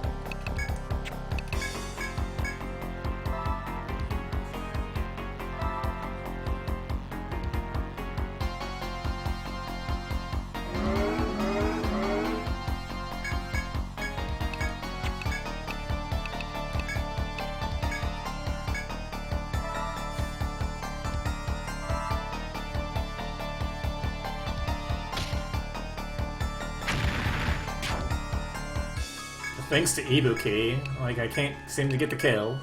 Thanks to Ibuki, like I can't seem to get the kill.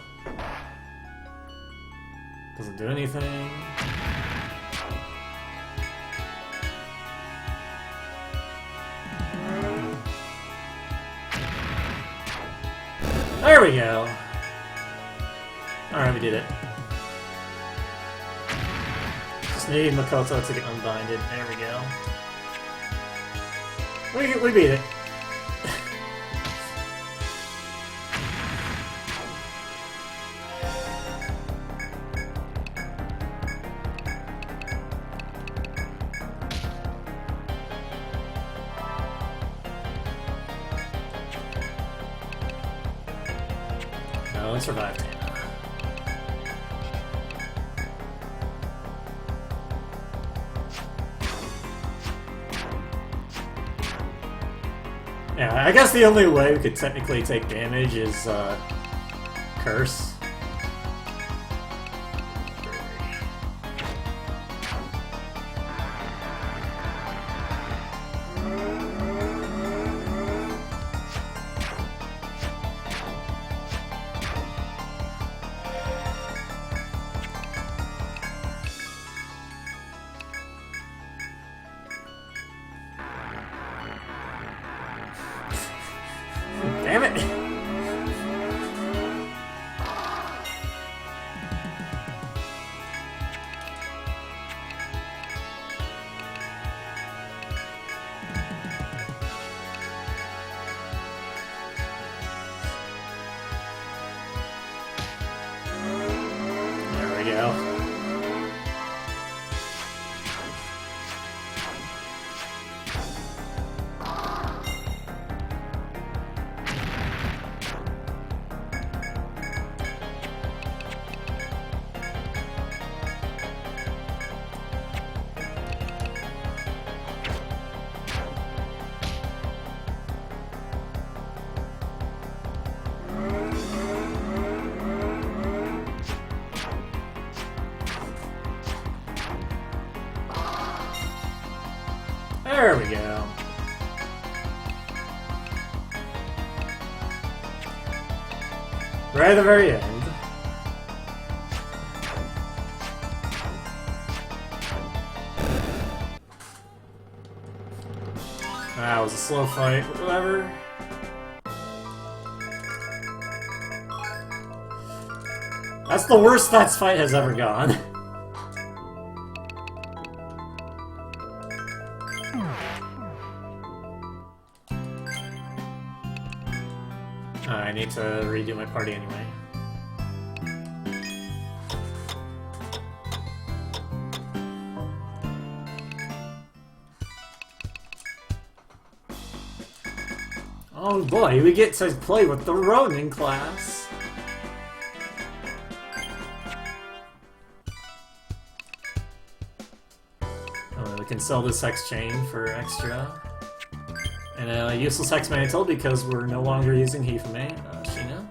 Doesn't do anything. There we go. Alright, we did it. Just need Makoto to get unbinded. There we go. We beat it. No, we survived. Yeah, I guess the only way we could technically take damage is, Curse. Damn it! There we go. There we go. Right at the very end. That was a slow fight, whatever. That's the worst that fight has ever gone. I need to redo my party anyway. Oh boy, we get to play with the Ronin class! Oh, we can sell this hex chain for extra. And a useless hex mantle because we're no longer using Hifumi. Sheena.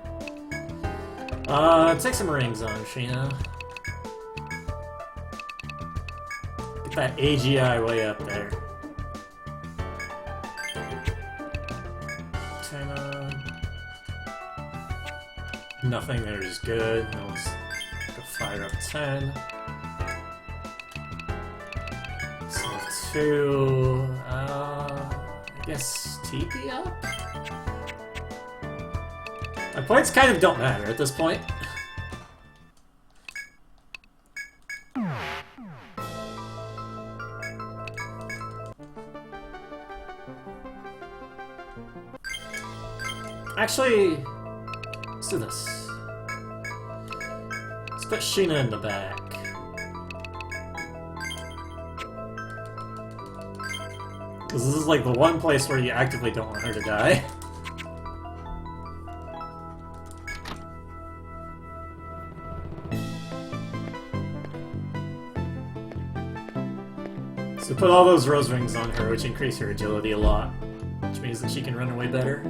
Take some rings on Sheena. Get that AGI way up there. nothing there is good. Let's go fire up 10. Save 2. I guess TP up? My points kind of don't matter at this point. Actually, let's do this. Let's put Sheena in the back. Because this is like the one place where you actively don't want her to die. So put all those rose rings on her, which increase her agility a lot. Which means that she can run away better.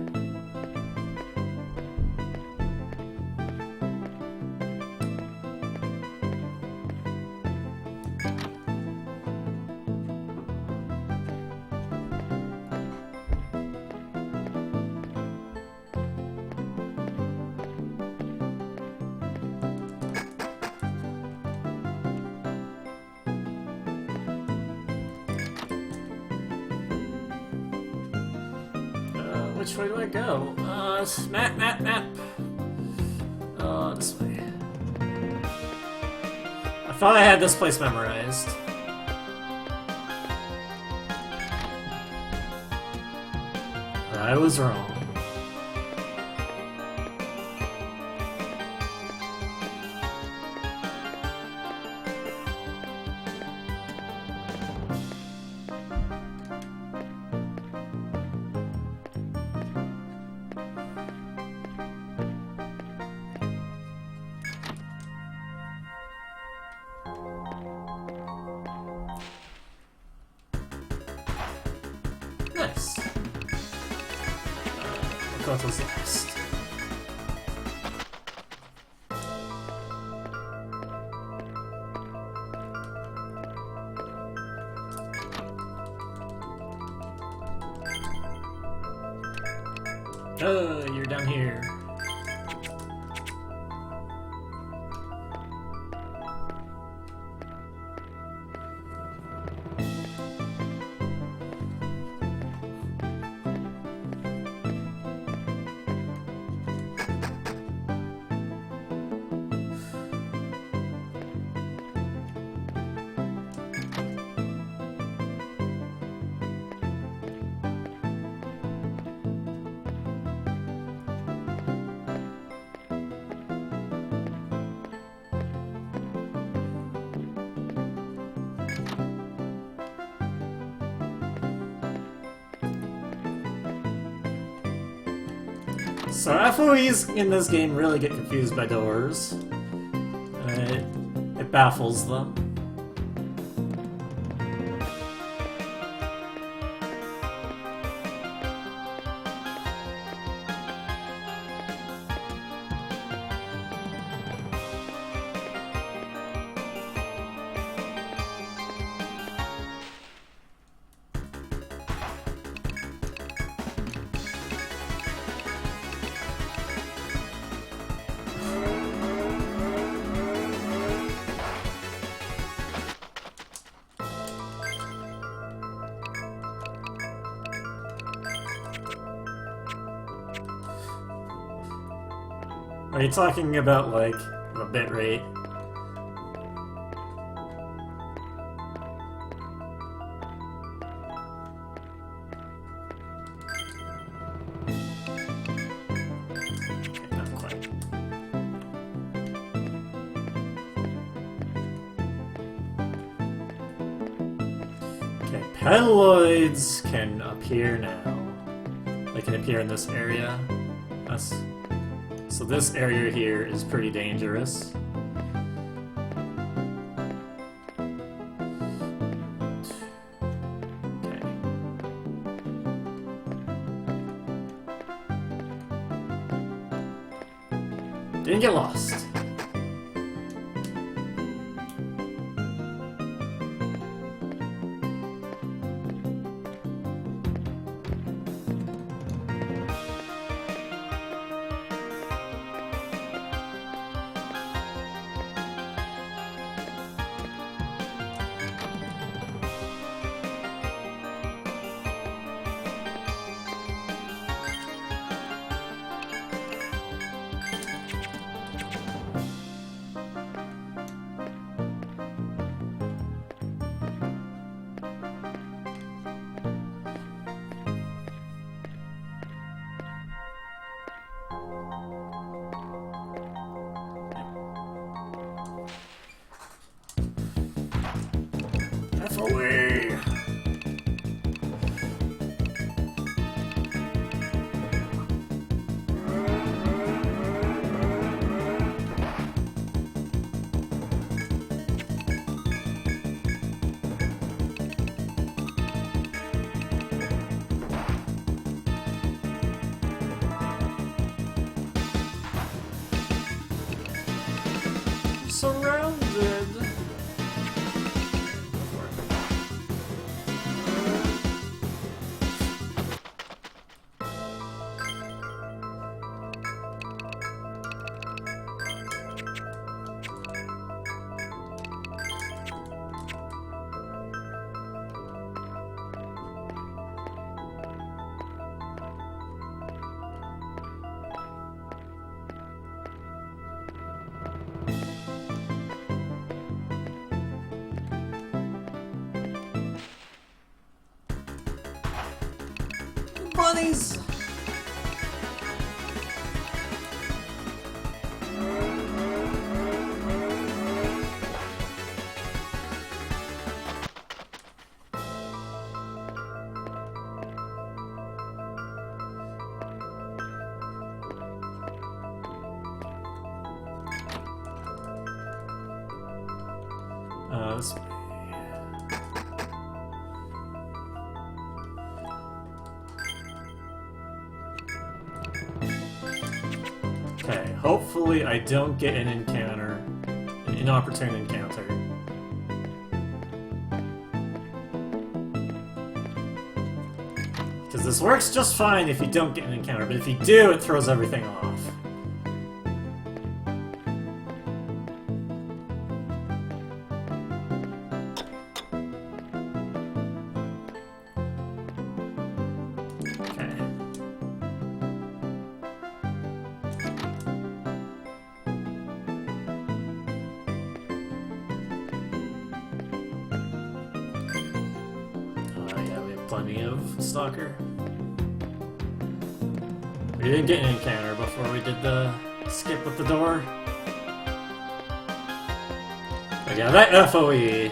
Which way do I go? Map. This way. I thought I had this place memorized. But I was wrong. Nice. What was last? Oh, you're down here. So FOEs in this game really get confused by doors. It baffles them. Are you talking about, like, the bitrate? Okay, not quite. Okay, petaloids can appear now. They can appear in this area. So this area here is pretty dangerous. Okay. Didn't get lost. FOE! Surrounded! Bunnies! This way. Okay, hopefully I don't get an encounter, an inopportune encounter. Because this works just fine if you don't get an encounter, but if you do, it throws everything off. Okay. Yeah, we have plenty of Stalker. We didn't get an encounter before we did the skip with the door. But yeah, that FOE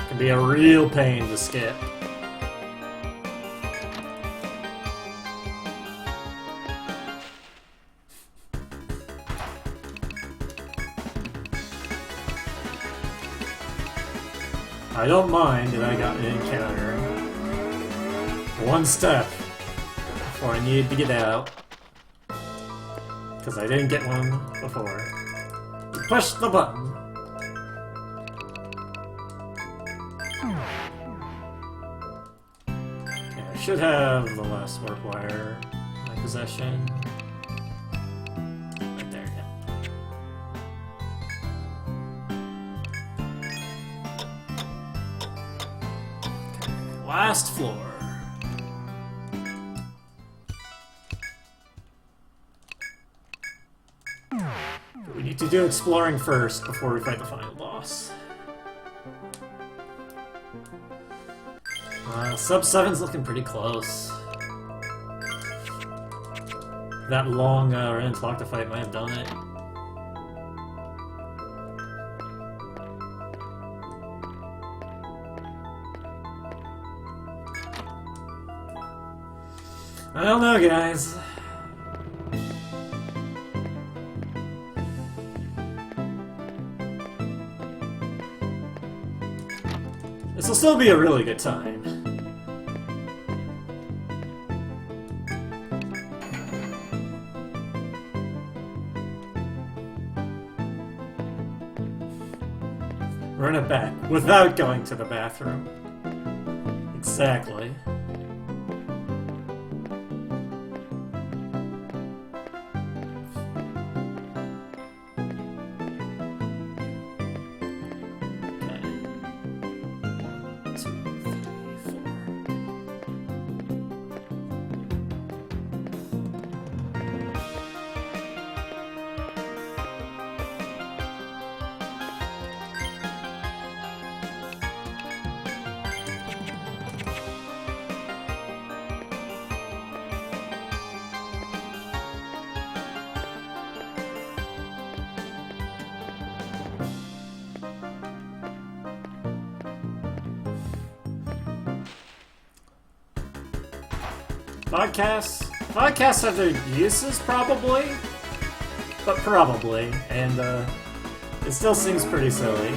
can be a real pain to skip. I don't mind that I got an encounter. One step before I needed to get out. Because I didn't get one before. Push the button. Okay, I should have the last warp wire in my possession. Right there, yeah. Last floor. We need to do exploring first before we fight the final boss. Sub 7's looking pretty close. That long Renantlockta fight might have done it. I don't know, guys. This will still be a really good time. Run it back without going to the bathroom. Exactly. Podcasts have their uses, probably. But probably. And, it still seems pretty silly.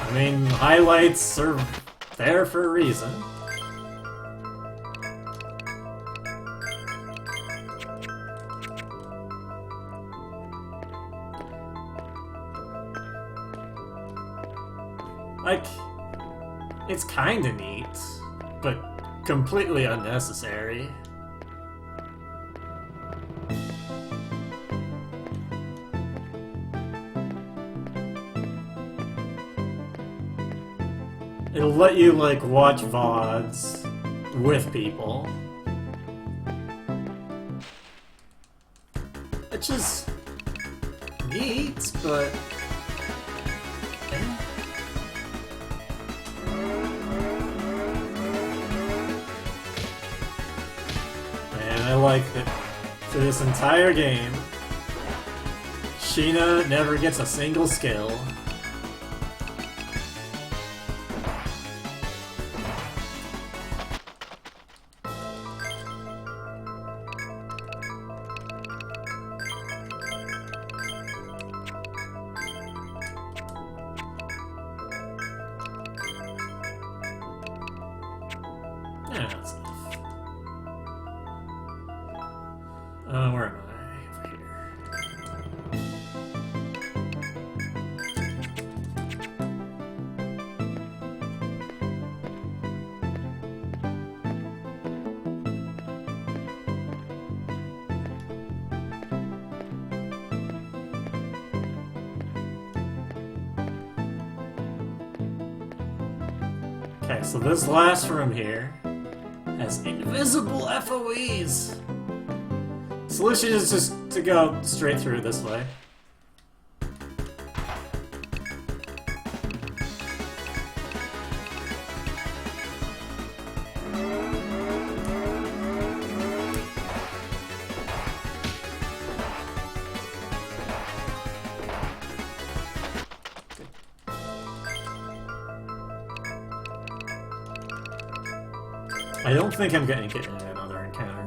I mean, highlights are there for a reason. Like, it's kinda neat, but completely unnecessary. It'll let you, like, watch VODs with people. Which is neat, but... eh. And I like that for this entire game, Sheena never gets a single skill. Yeah, that's enough. Where am I? Over here. Okay, so this last room here has invisible FOEs. Solution is just to go straight through this way. I don't think I'm getting another encounter.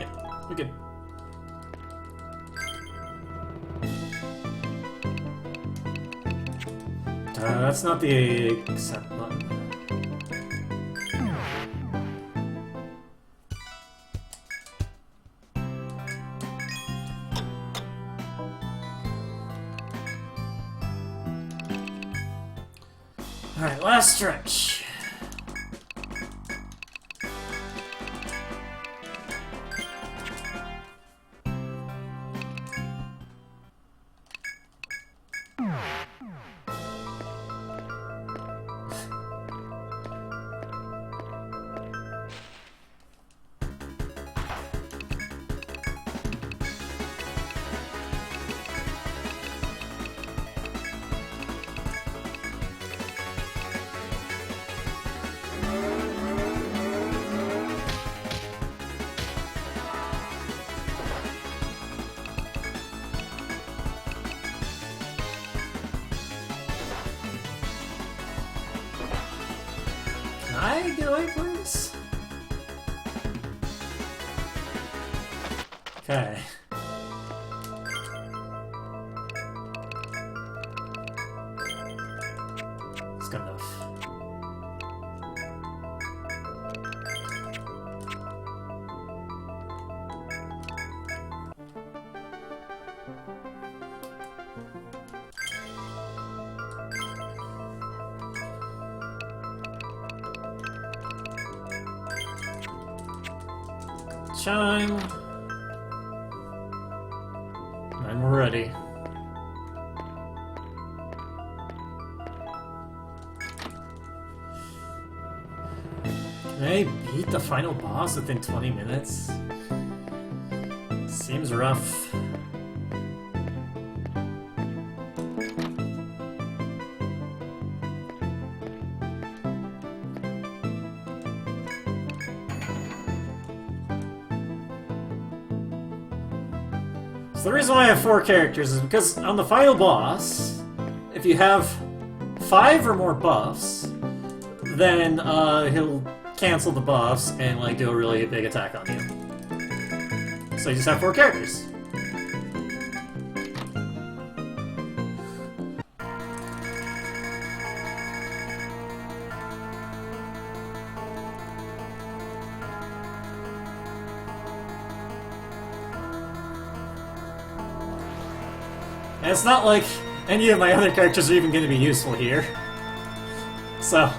Yeah, we're good. That's not the accept button. Alright, last stretch. Can I get away from this? Okay. It's good enough. Chime. And we're ready. Can I beat the final boss within 20 minutes? Seems rough. So the reason why I have 4 characters is because on the final boss, if you have 5 or more buffs, then he'll cancel the buffs and like do a really big attack on you. So you just have 4 characters. And it's not like any of my other characters are even going to be useful here. So...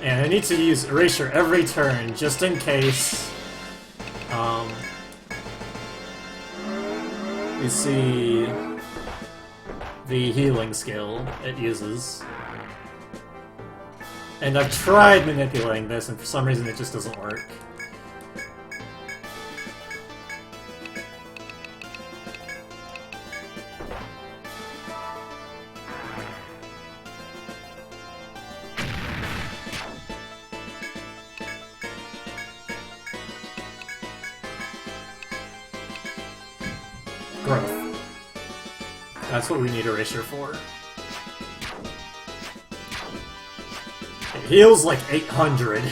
and I need to use Erasure every turn, just in case... you see... the healing skill it uses. And I've tried manipulating this, and for some reason it just doesn't work. Growth. That's what we need Erasure for. It heals like 800.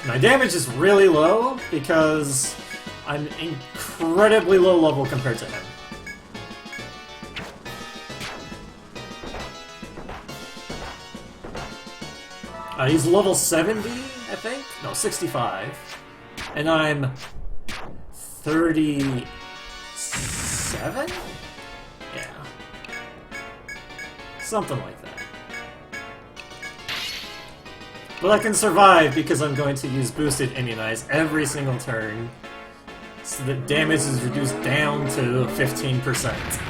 My damage is really low because I'm incredibly low level compared to him. He's level 70, I think? No, 65. And I'm 37? Yeah. Something like that. But I can survive because I'm going to use Boosted Immunize every single turn, so that damage is reduced down to 15%.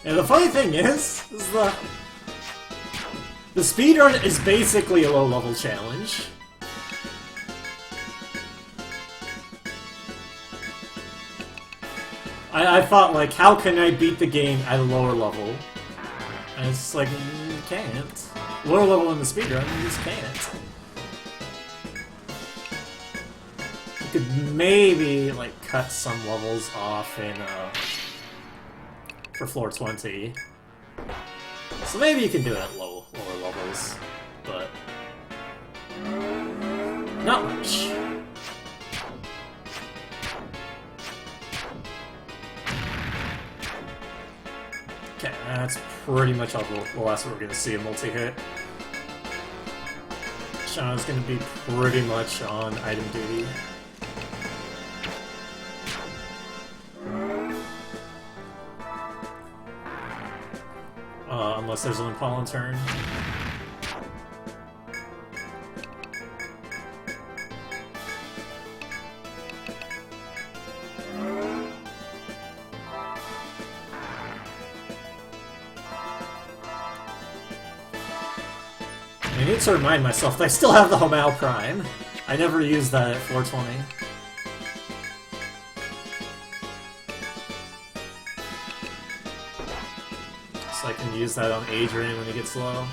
And the funny thing is the speedrun is basically a low-level challenge. I thought, like, how can I beat the game at a lower level? And it's like, you can't. Lower level in the speedrun, you just can't. You could maybe, like, cut some levels off in, for floor 20. So maybe you can do it at lower levels, but not much. Okay, that's pretty much all the last we're going to see a multi-hit. Shauna's going to be pretty much on item duty. Unless there's an Impala turn. I need to remind myself that I still have the Homal Prime. I never used that at 420. So I can use that on Adrian when he gets low.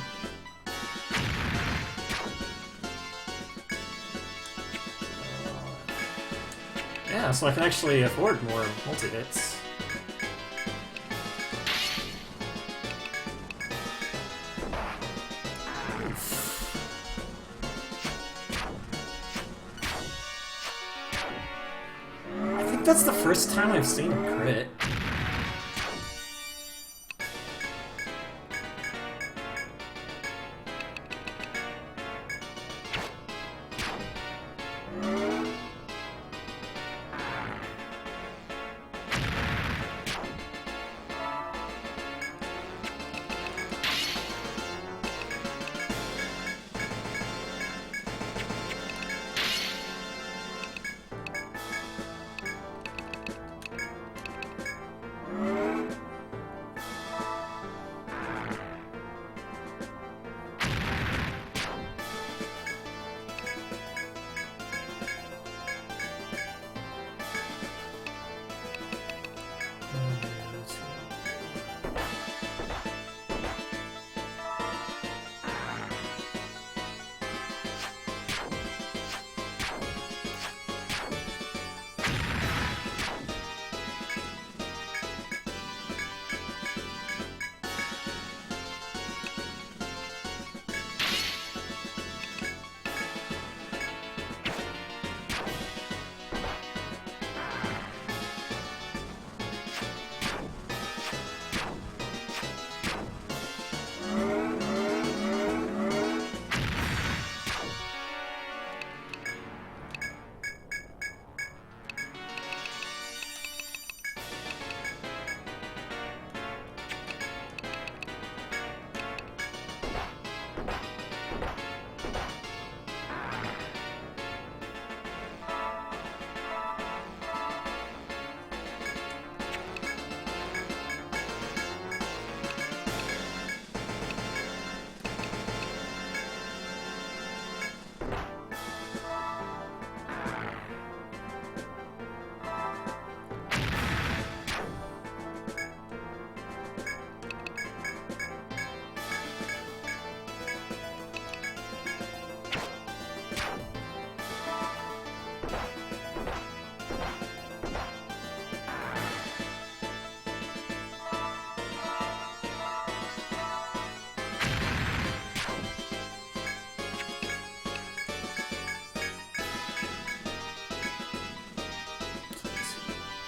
Yeah, so I can actually afford more multi-hits. I think that's the first time I've seen a crit.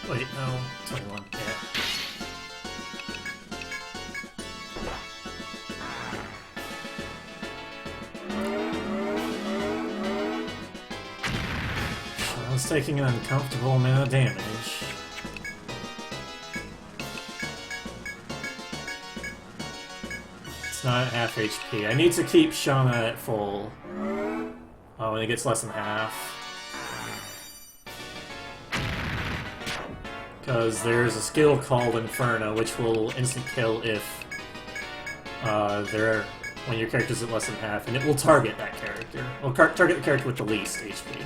Wait, no, 21. Yeah. Shaw's taking an uncomfortable amount of damage. It's not at half HP. I need to keep Shauna at full. Oh, and it gets less than half. Because there's a skill called Inferno, which will instant kill if when your character's at less than half, and it will target that character. Well, target the character with the least HP.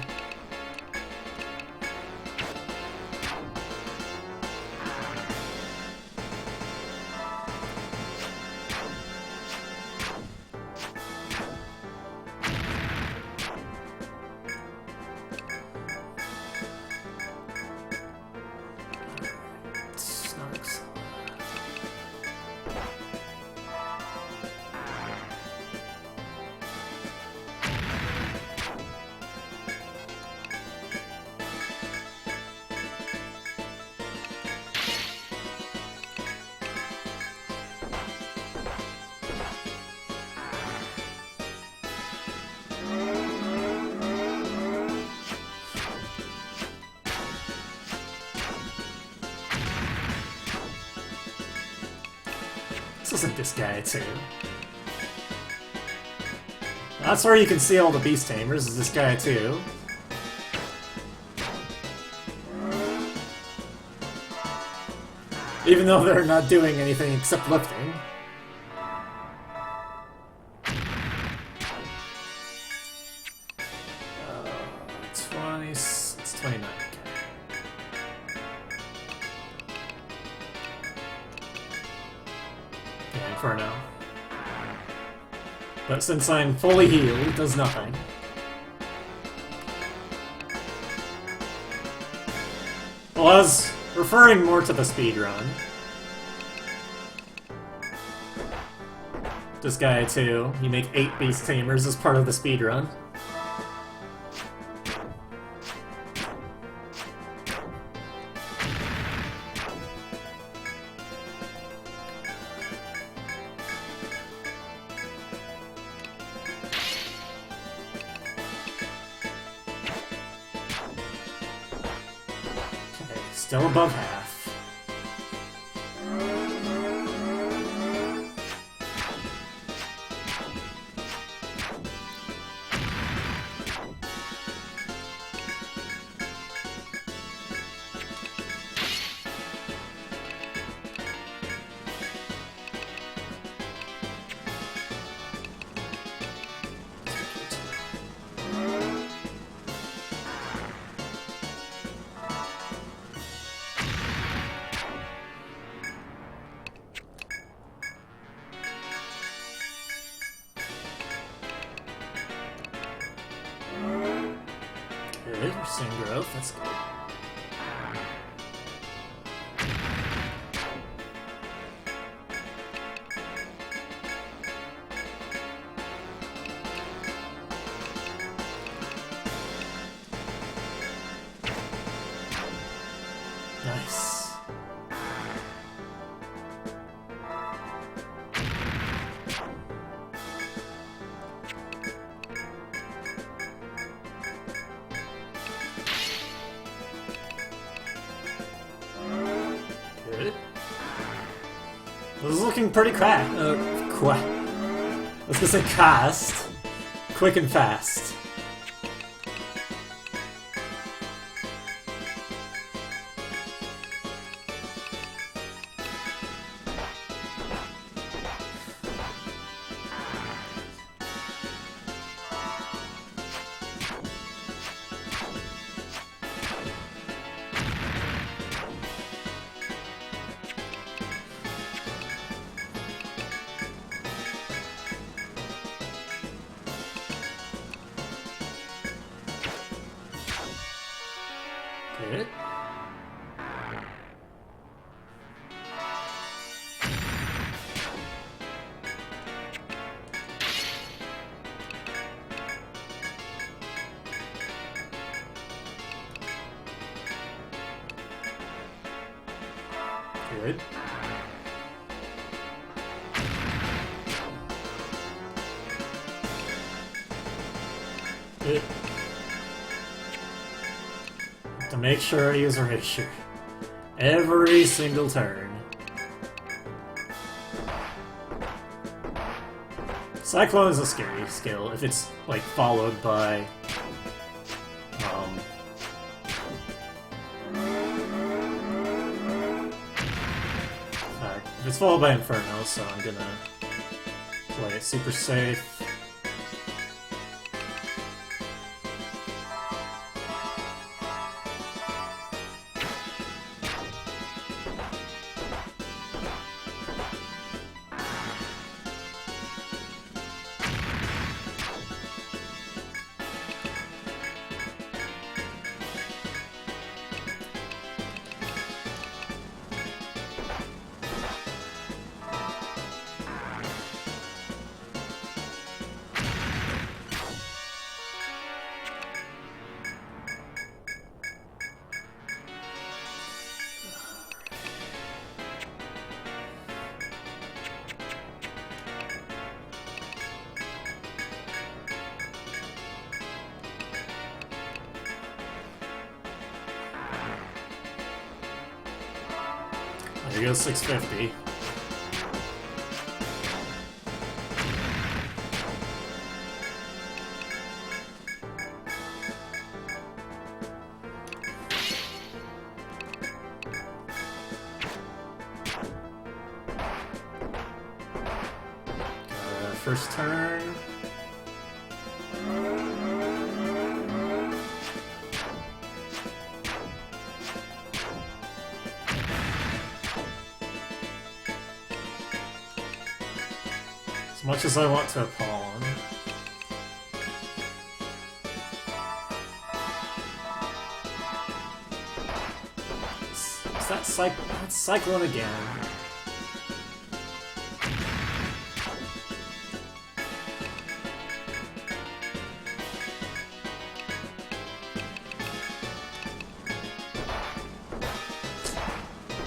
This isn't this guy, too. That's where you can see all the beast tamers, is this guy, too. Even though they're not doing anything except lifting. It's 29. For now. But since I'm fully healed, it does nothing. Well, I was referring more to the speedrun. This guy, too. You make 8 beast tamers as part of the speedrun. Still above half. Good, we're seeing growth, that's good. Nice. This is looking pretty I was gonna say cast. Quick and fast. Good. Good. Good. To make sure I use Erasure. Every single turn. Cyclone is a scary skill if it's, like, followed by... if it's followed by Inferno, so I'm gonna play it super safe. There goes 650. First turn. As much as I want to pawn. Is that that's Cyclone again?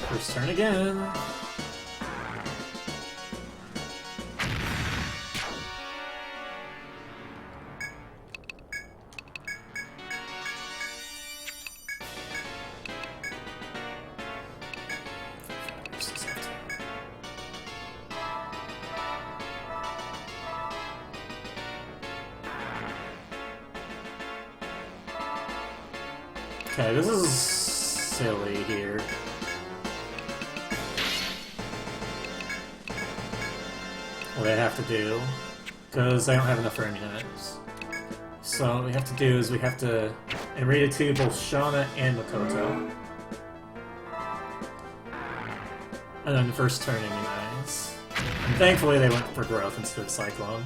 First turn again. Okay, this is silly here. What I have to do, because I don't have enough room units. So what we have to do is we have to enrate to both Shauna and Makoto. And then the first turn immunize. And thankfully they went for growth instead of Cyclone.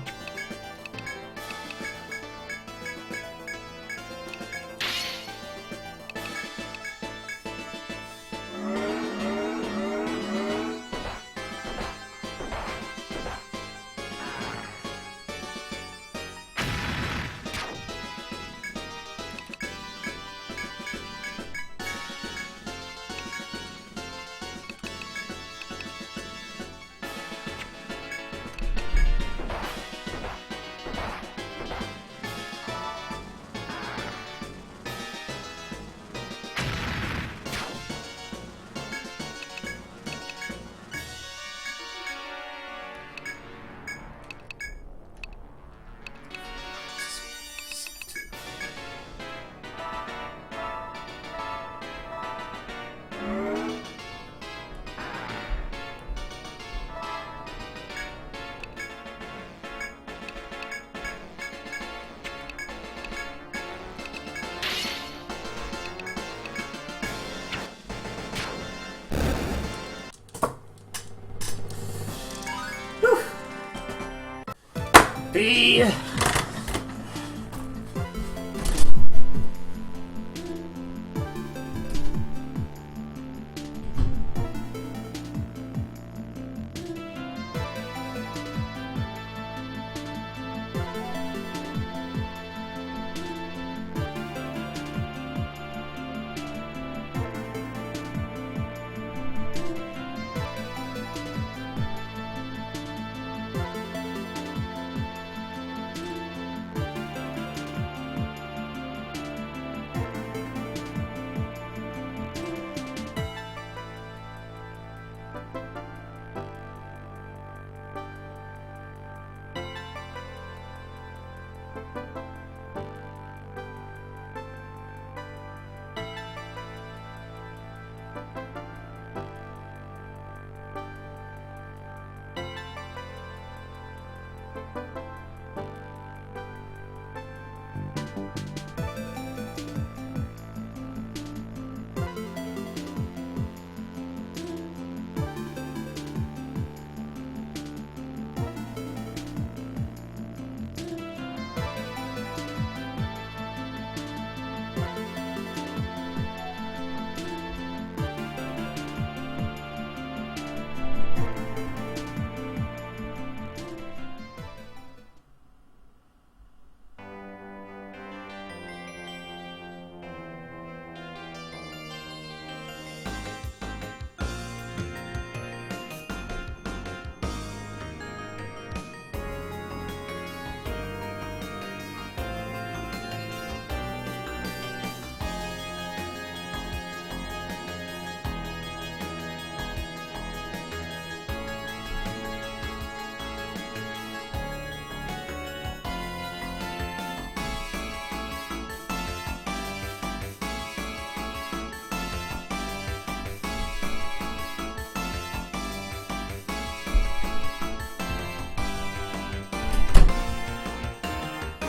B.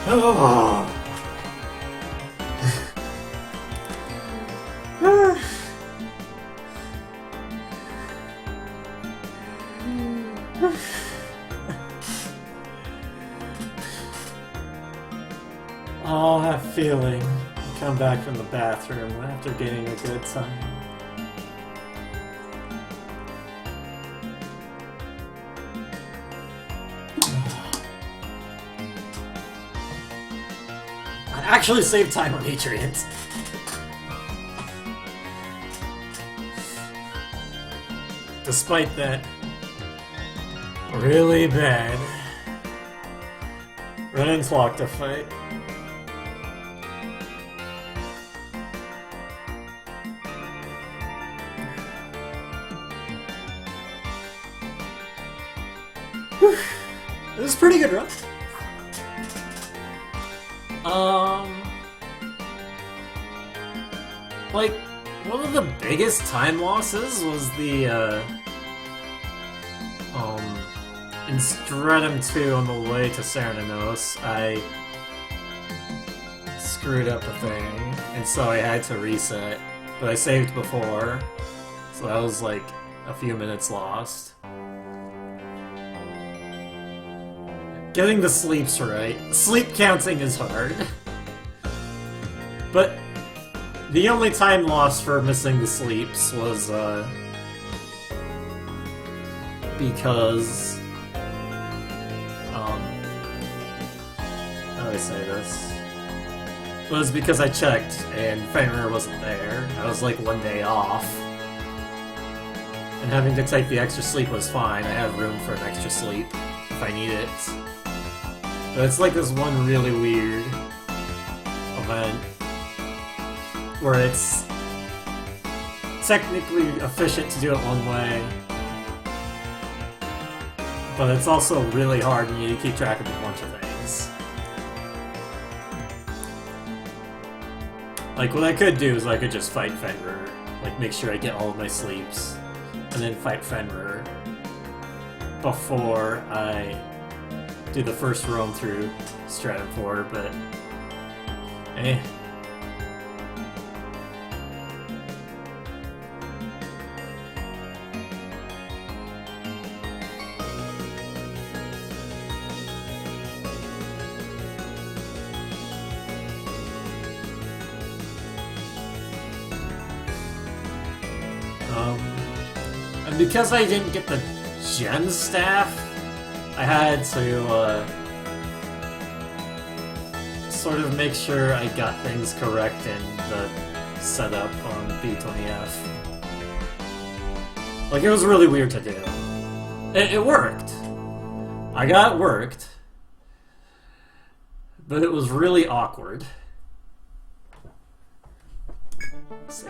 Oh. Oh, that feeling. Come back from the bathroom after getting a good time. I actually saved time on Etrian. Despite that really bad run-and clock to fight. Whew. It was a pretty good run. Like, one of the biggest time losses was the, in Stratum 2 on the way to Cernunnos, I screwed up a thing, and so I had to reset. But I saved before, so that was like a few minutes lost. Getting the sleeps right. Sleep counting is hard. But the only time lost for missing the sleeps was, because, how do I say this? It was because I checked and Fenrir wasn't there. I was like one day off. And having to take the extra sleep was fine. I have room for an extra sleep if I need it. But it's like this one really weird event where it's technically efficient to do it one way, but it's also really hard and you need to keep track of a bunch of things. Like, what I could do is I could just fight Fenrir, like make sure I get all of my sleeps, and then fight Fenrir before I do the first roam through Stratum 4, but eh. And because I didn't get the gem staff, I had to, sort of make sure I got things correct in the setup on B20F. Like, it was really weird to do. It worked. I got it worked. But it was really awkward. Let's see.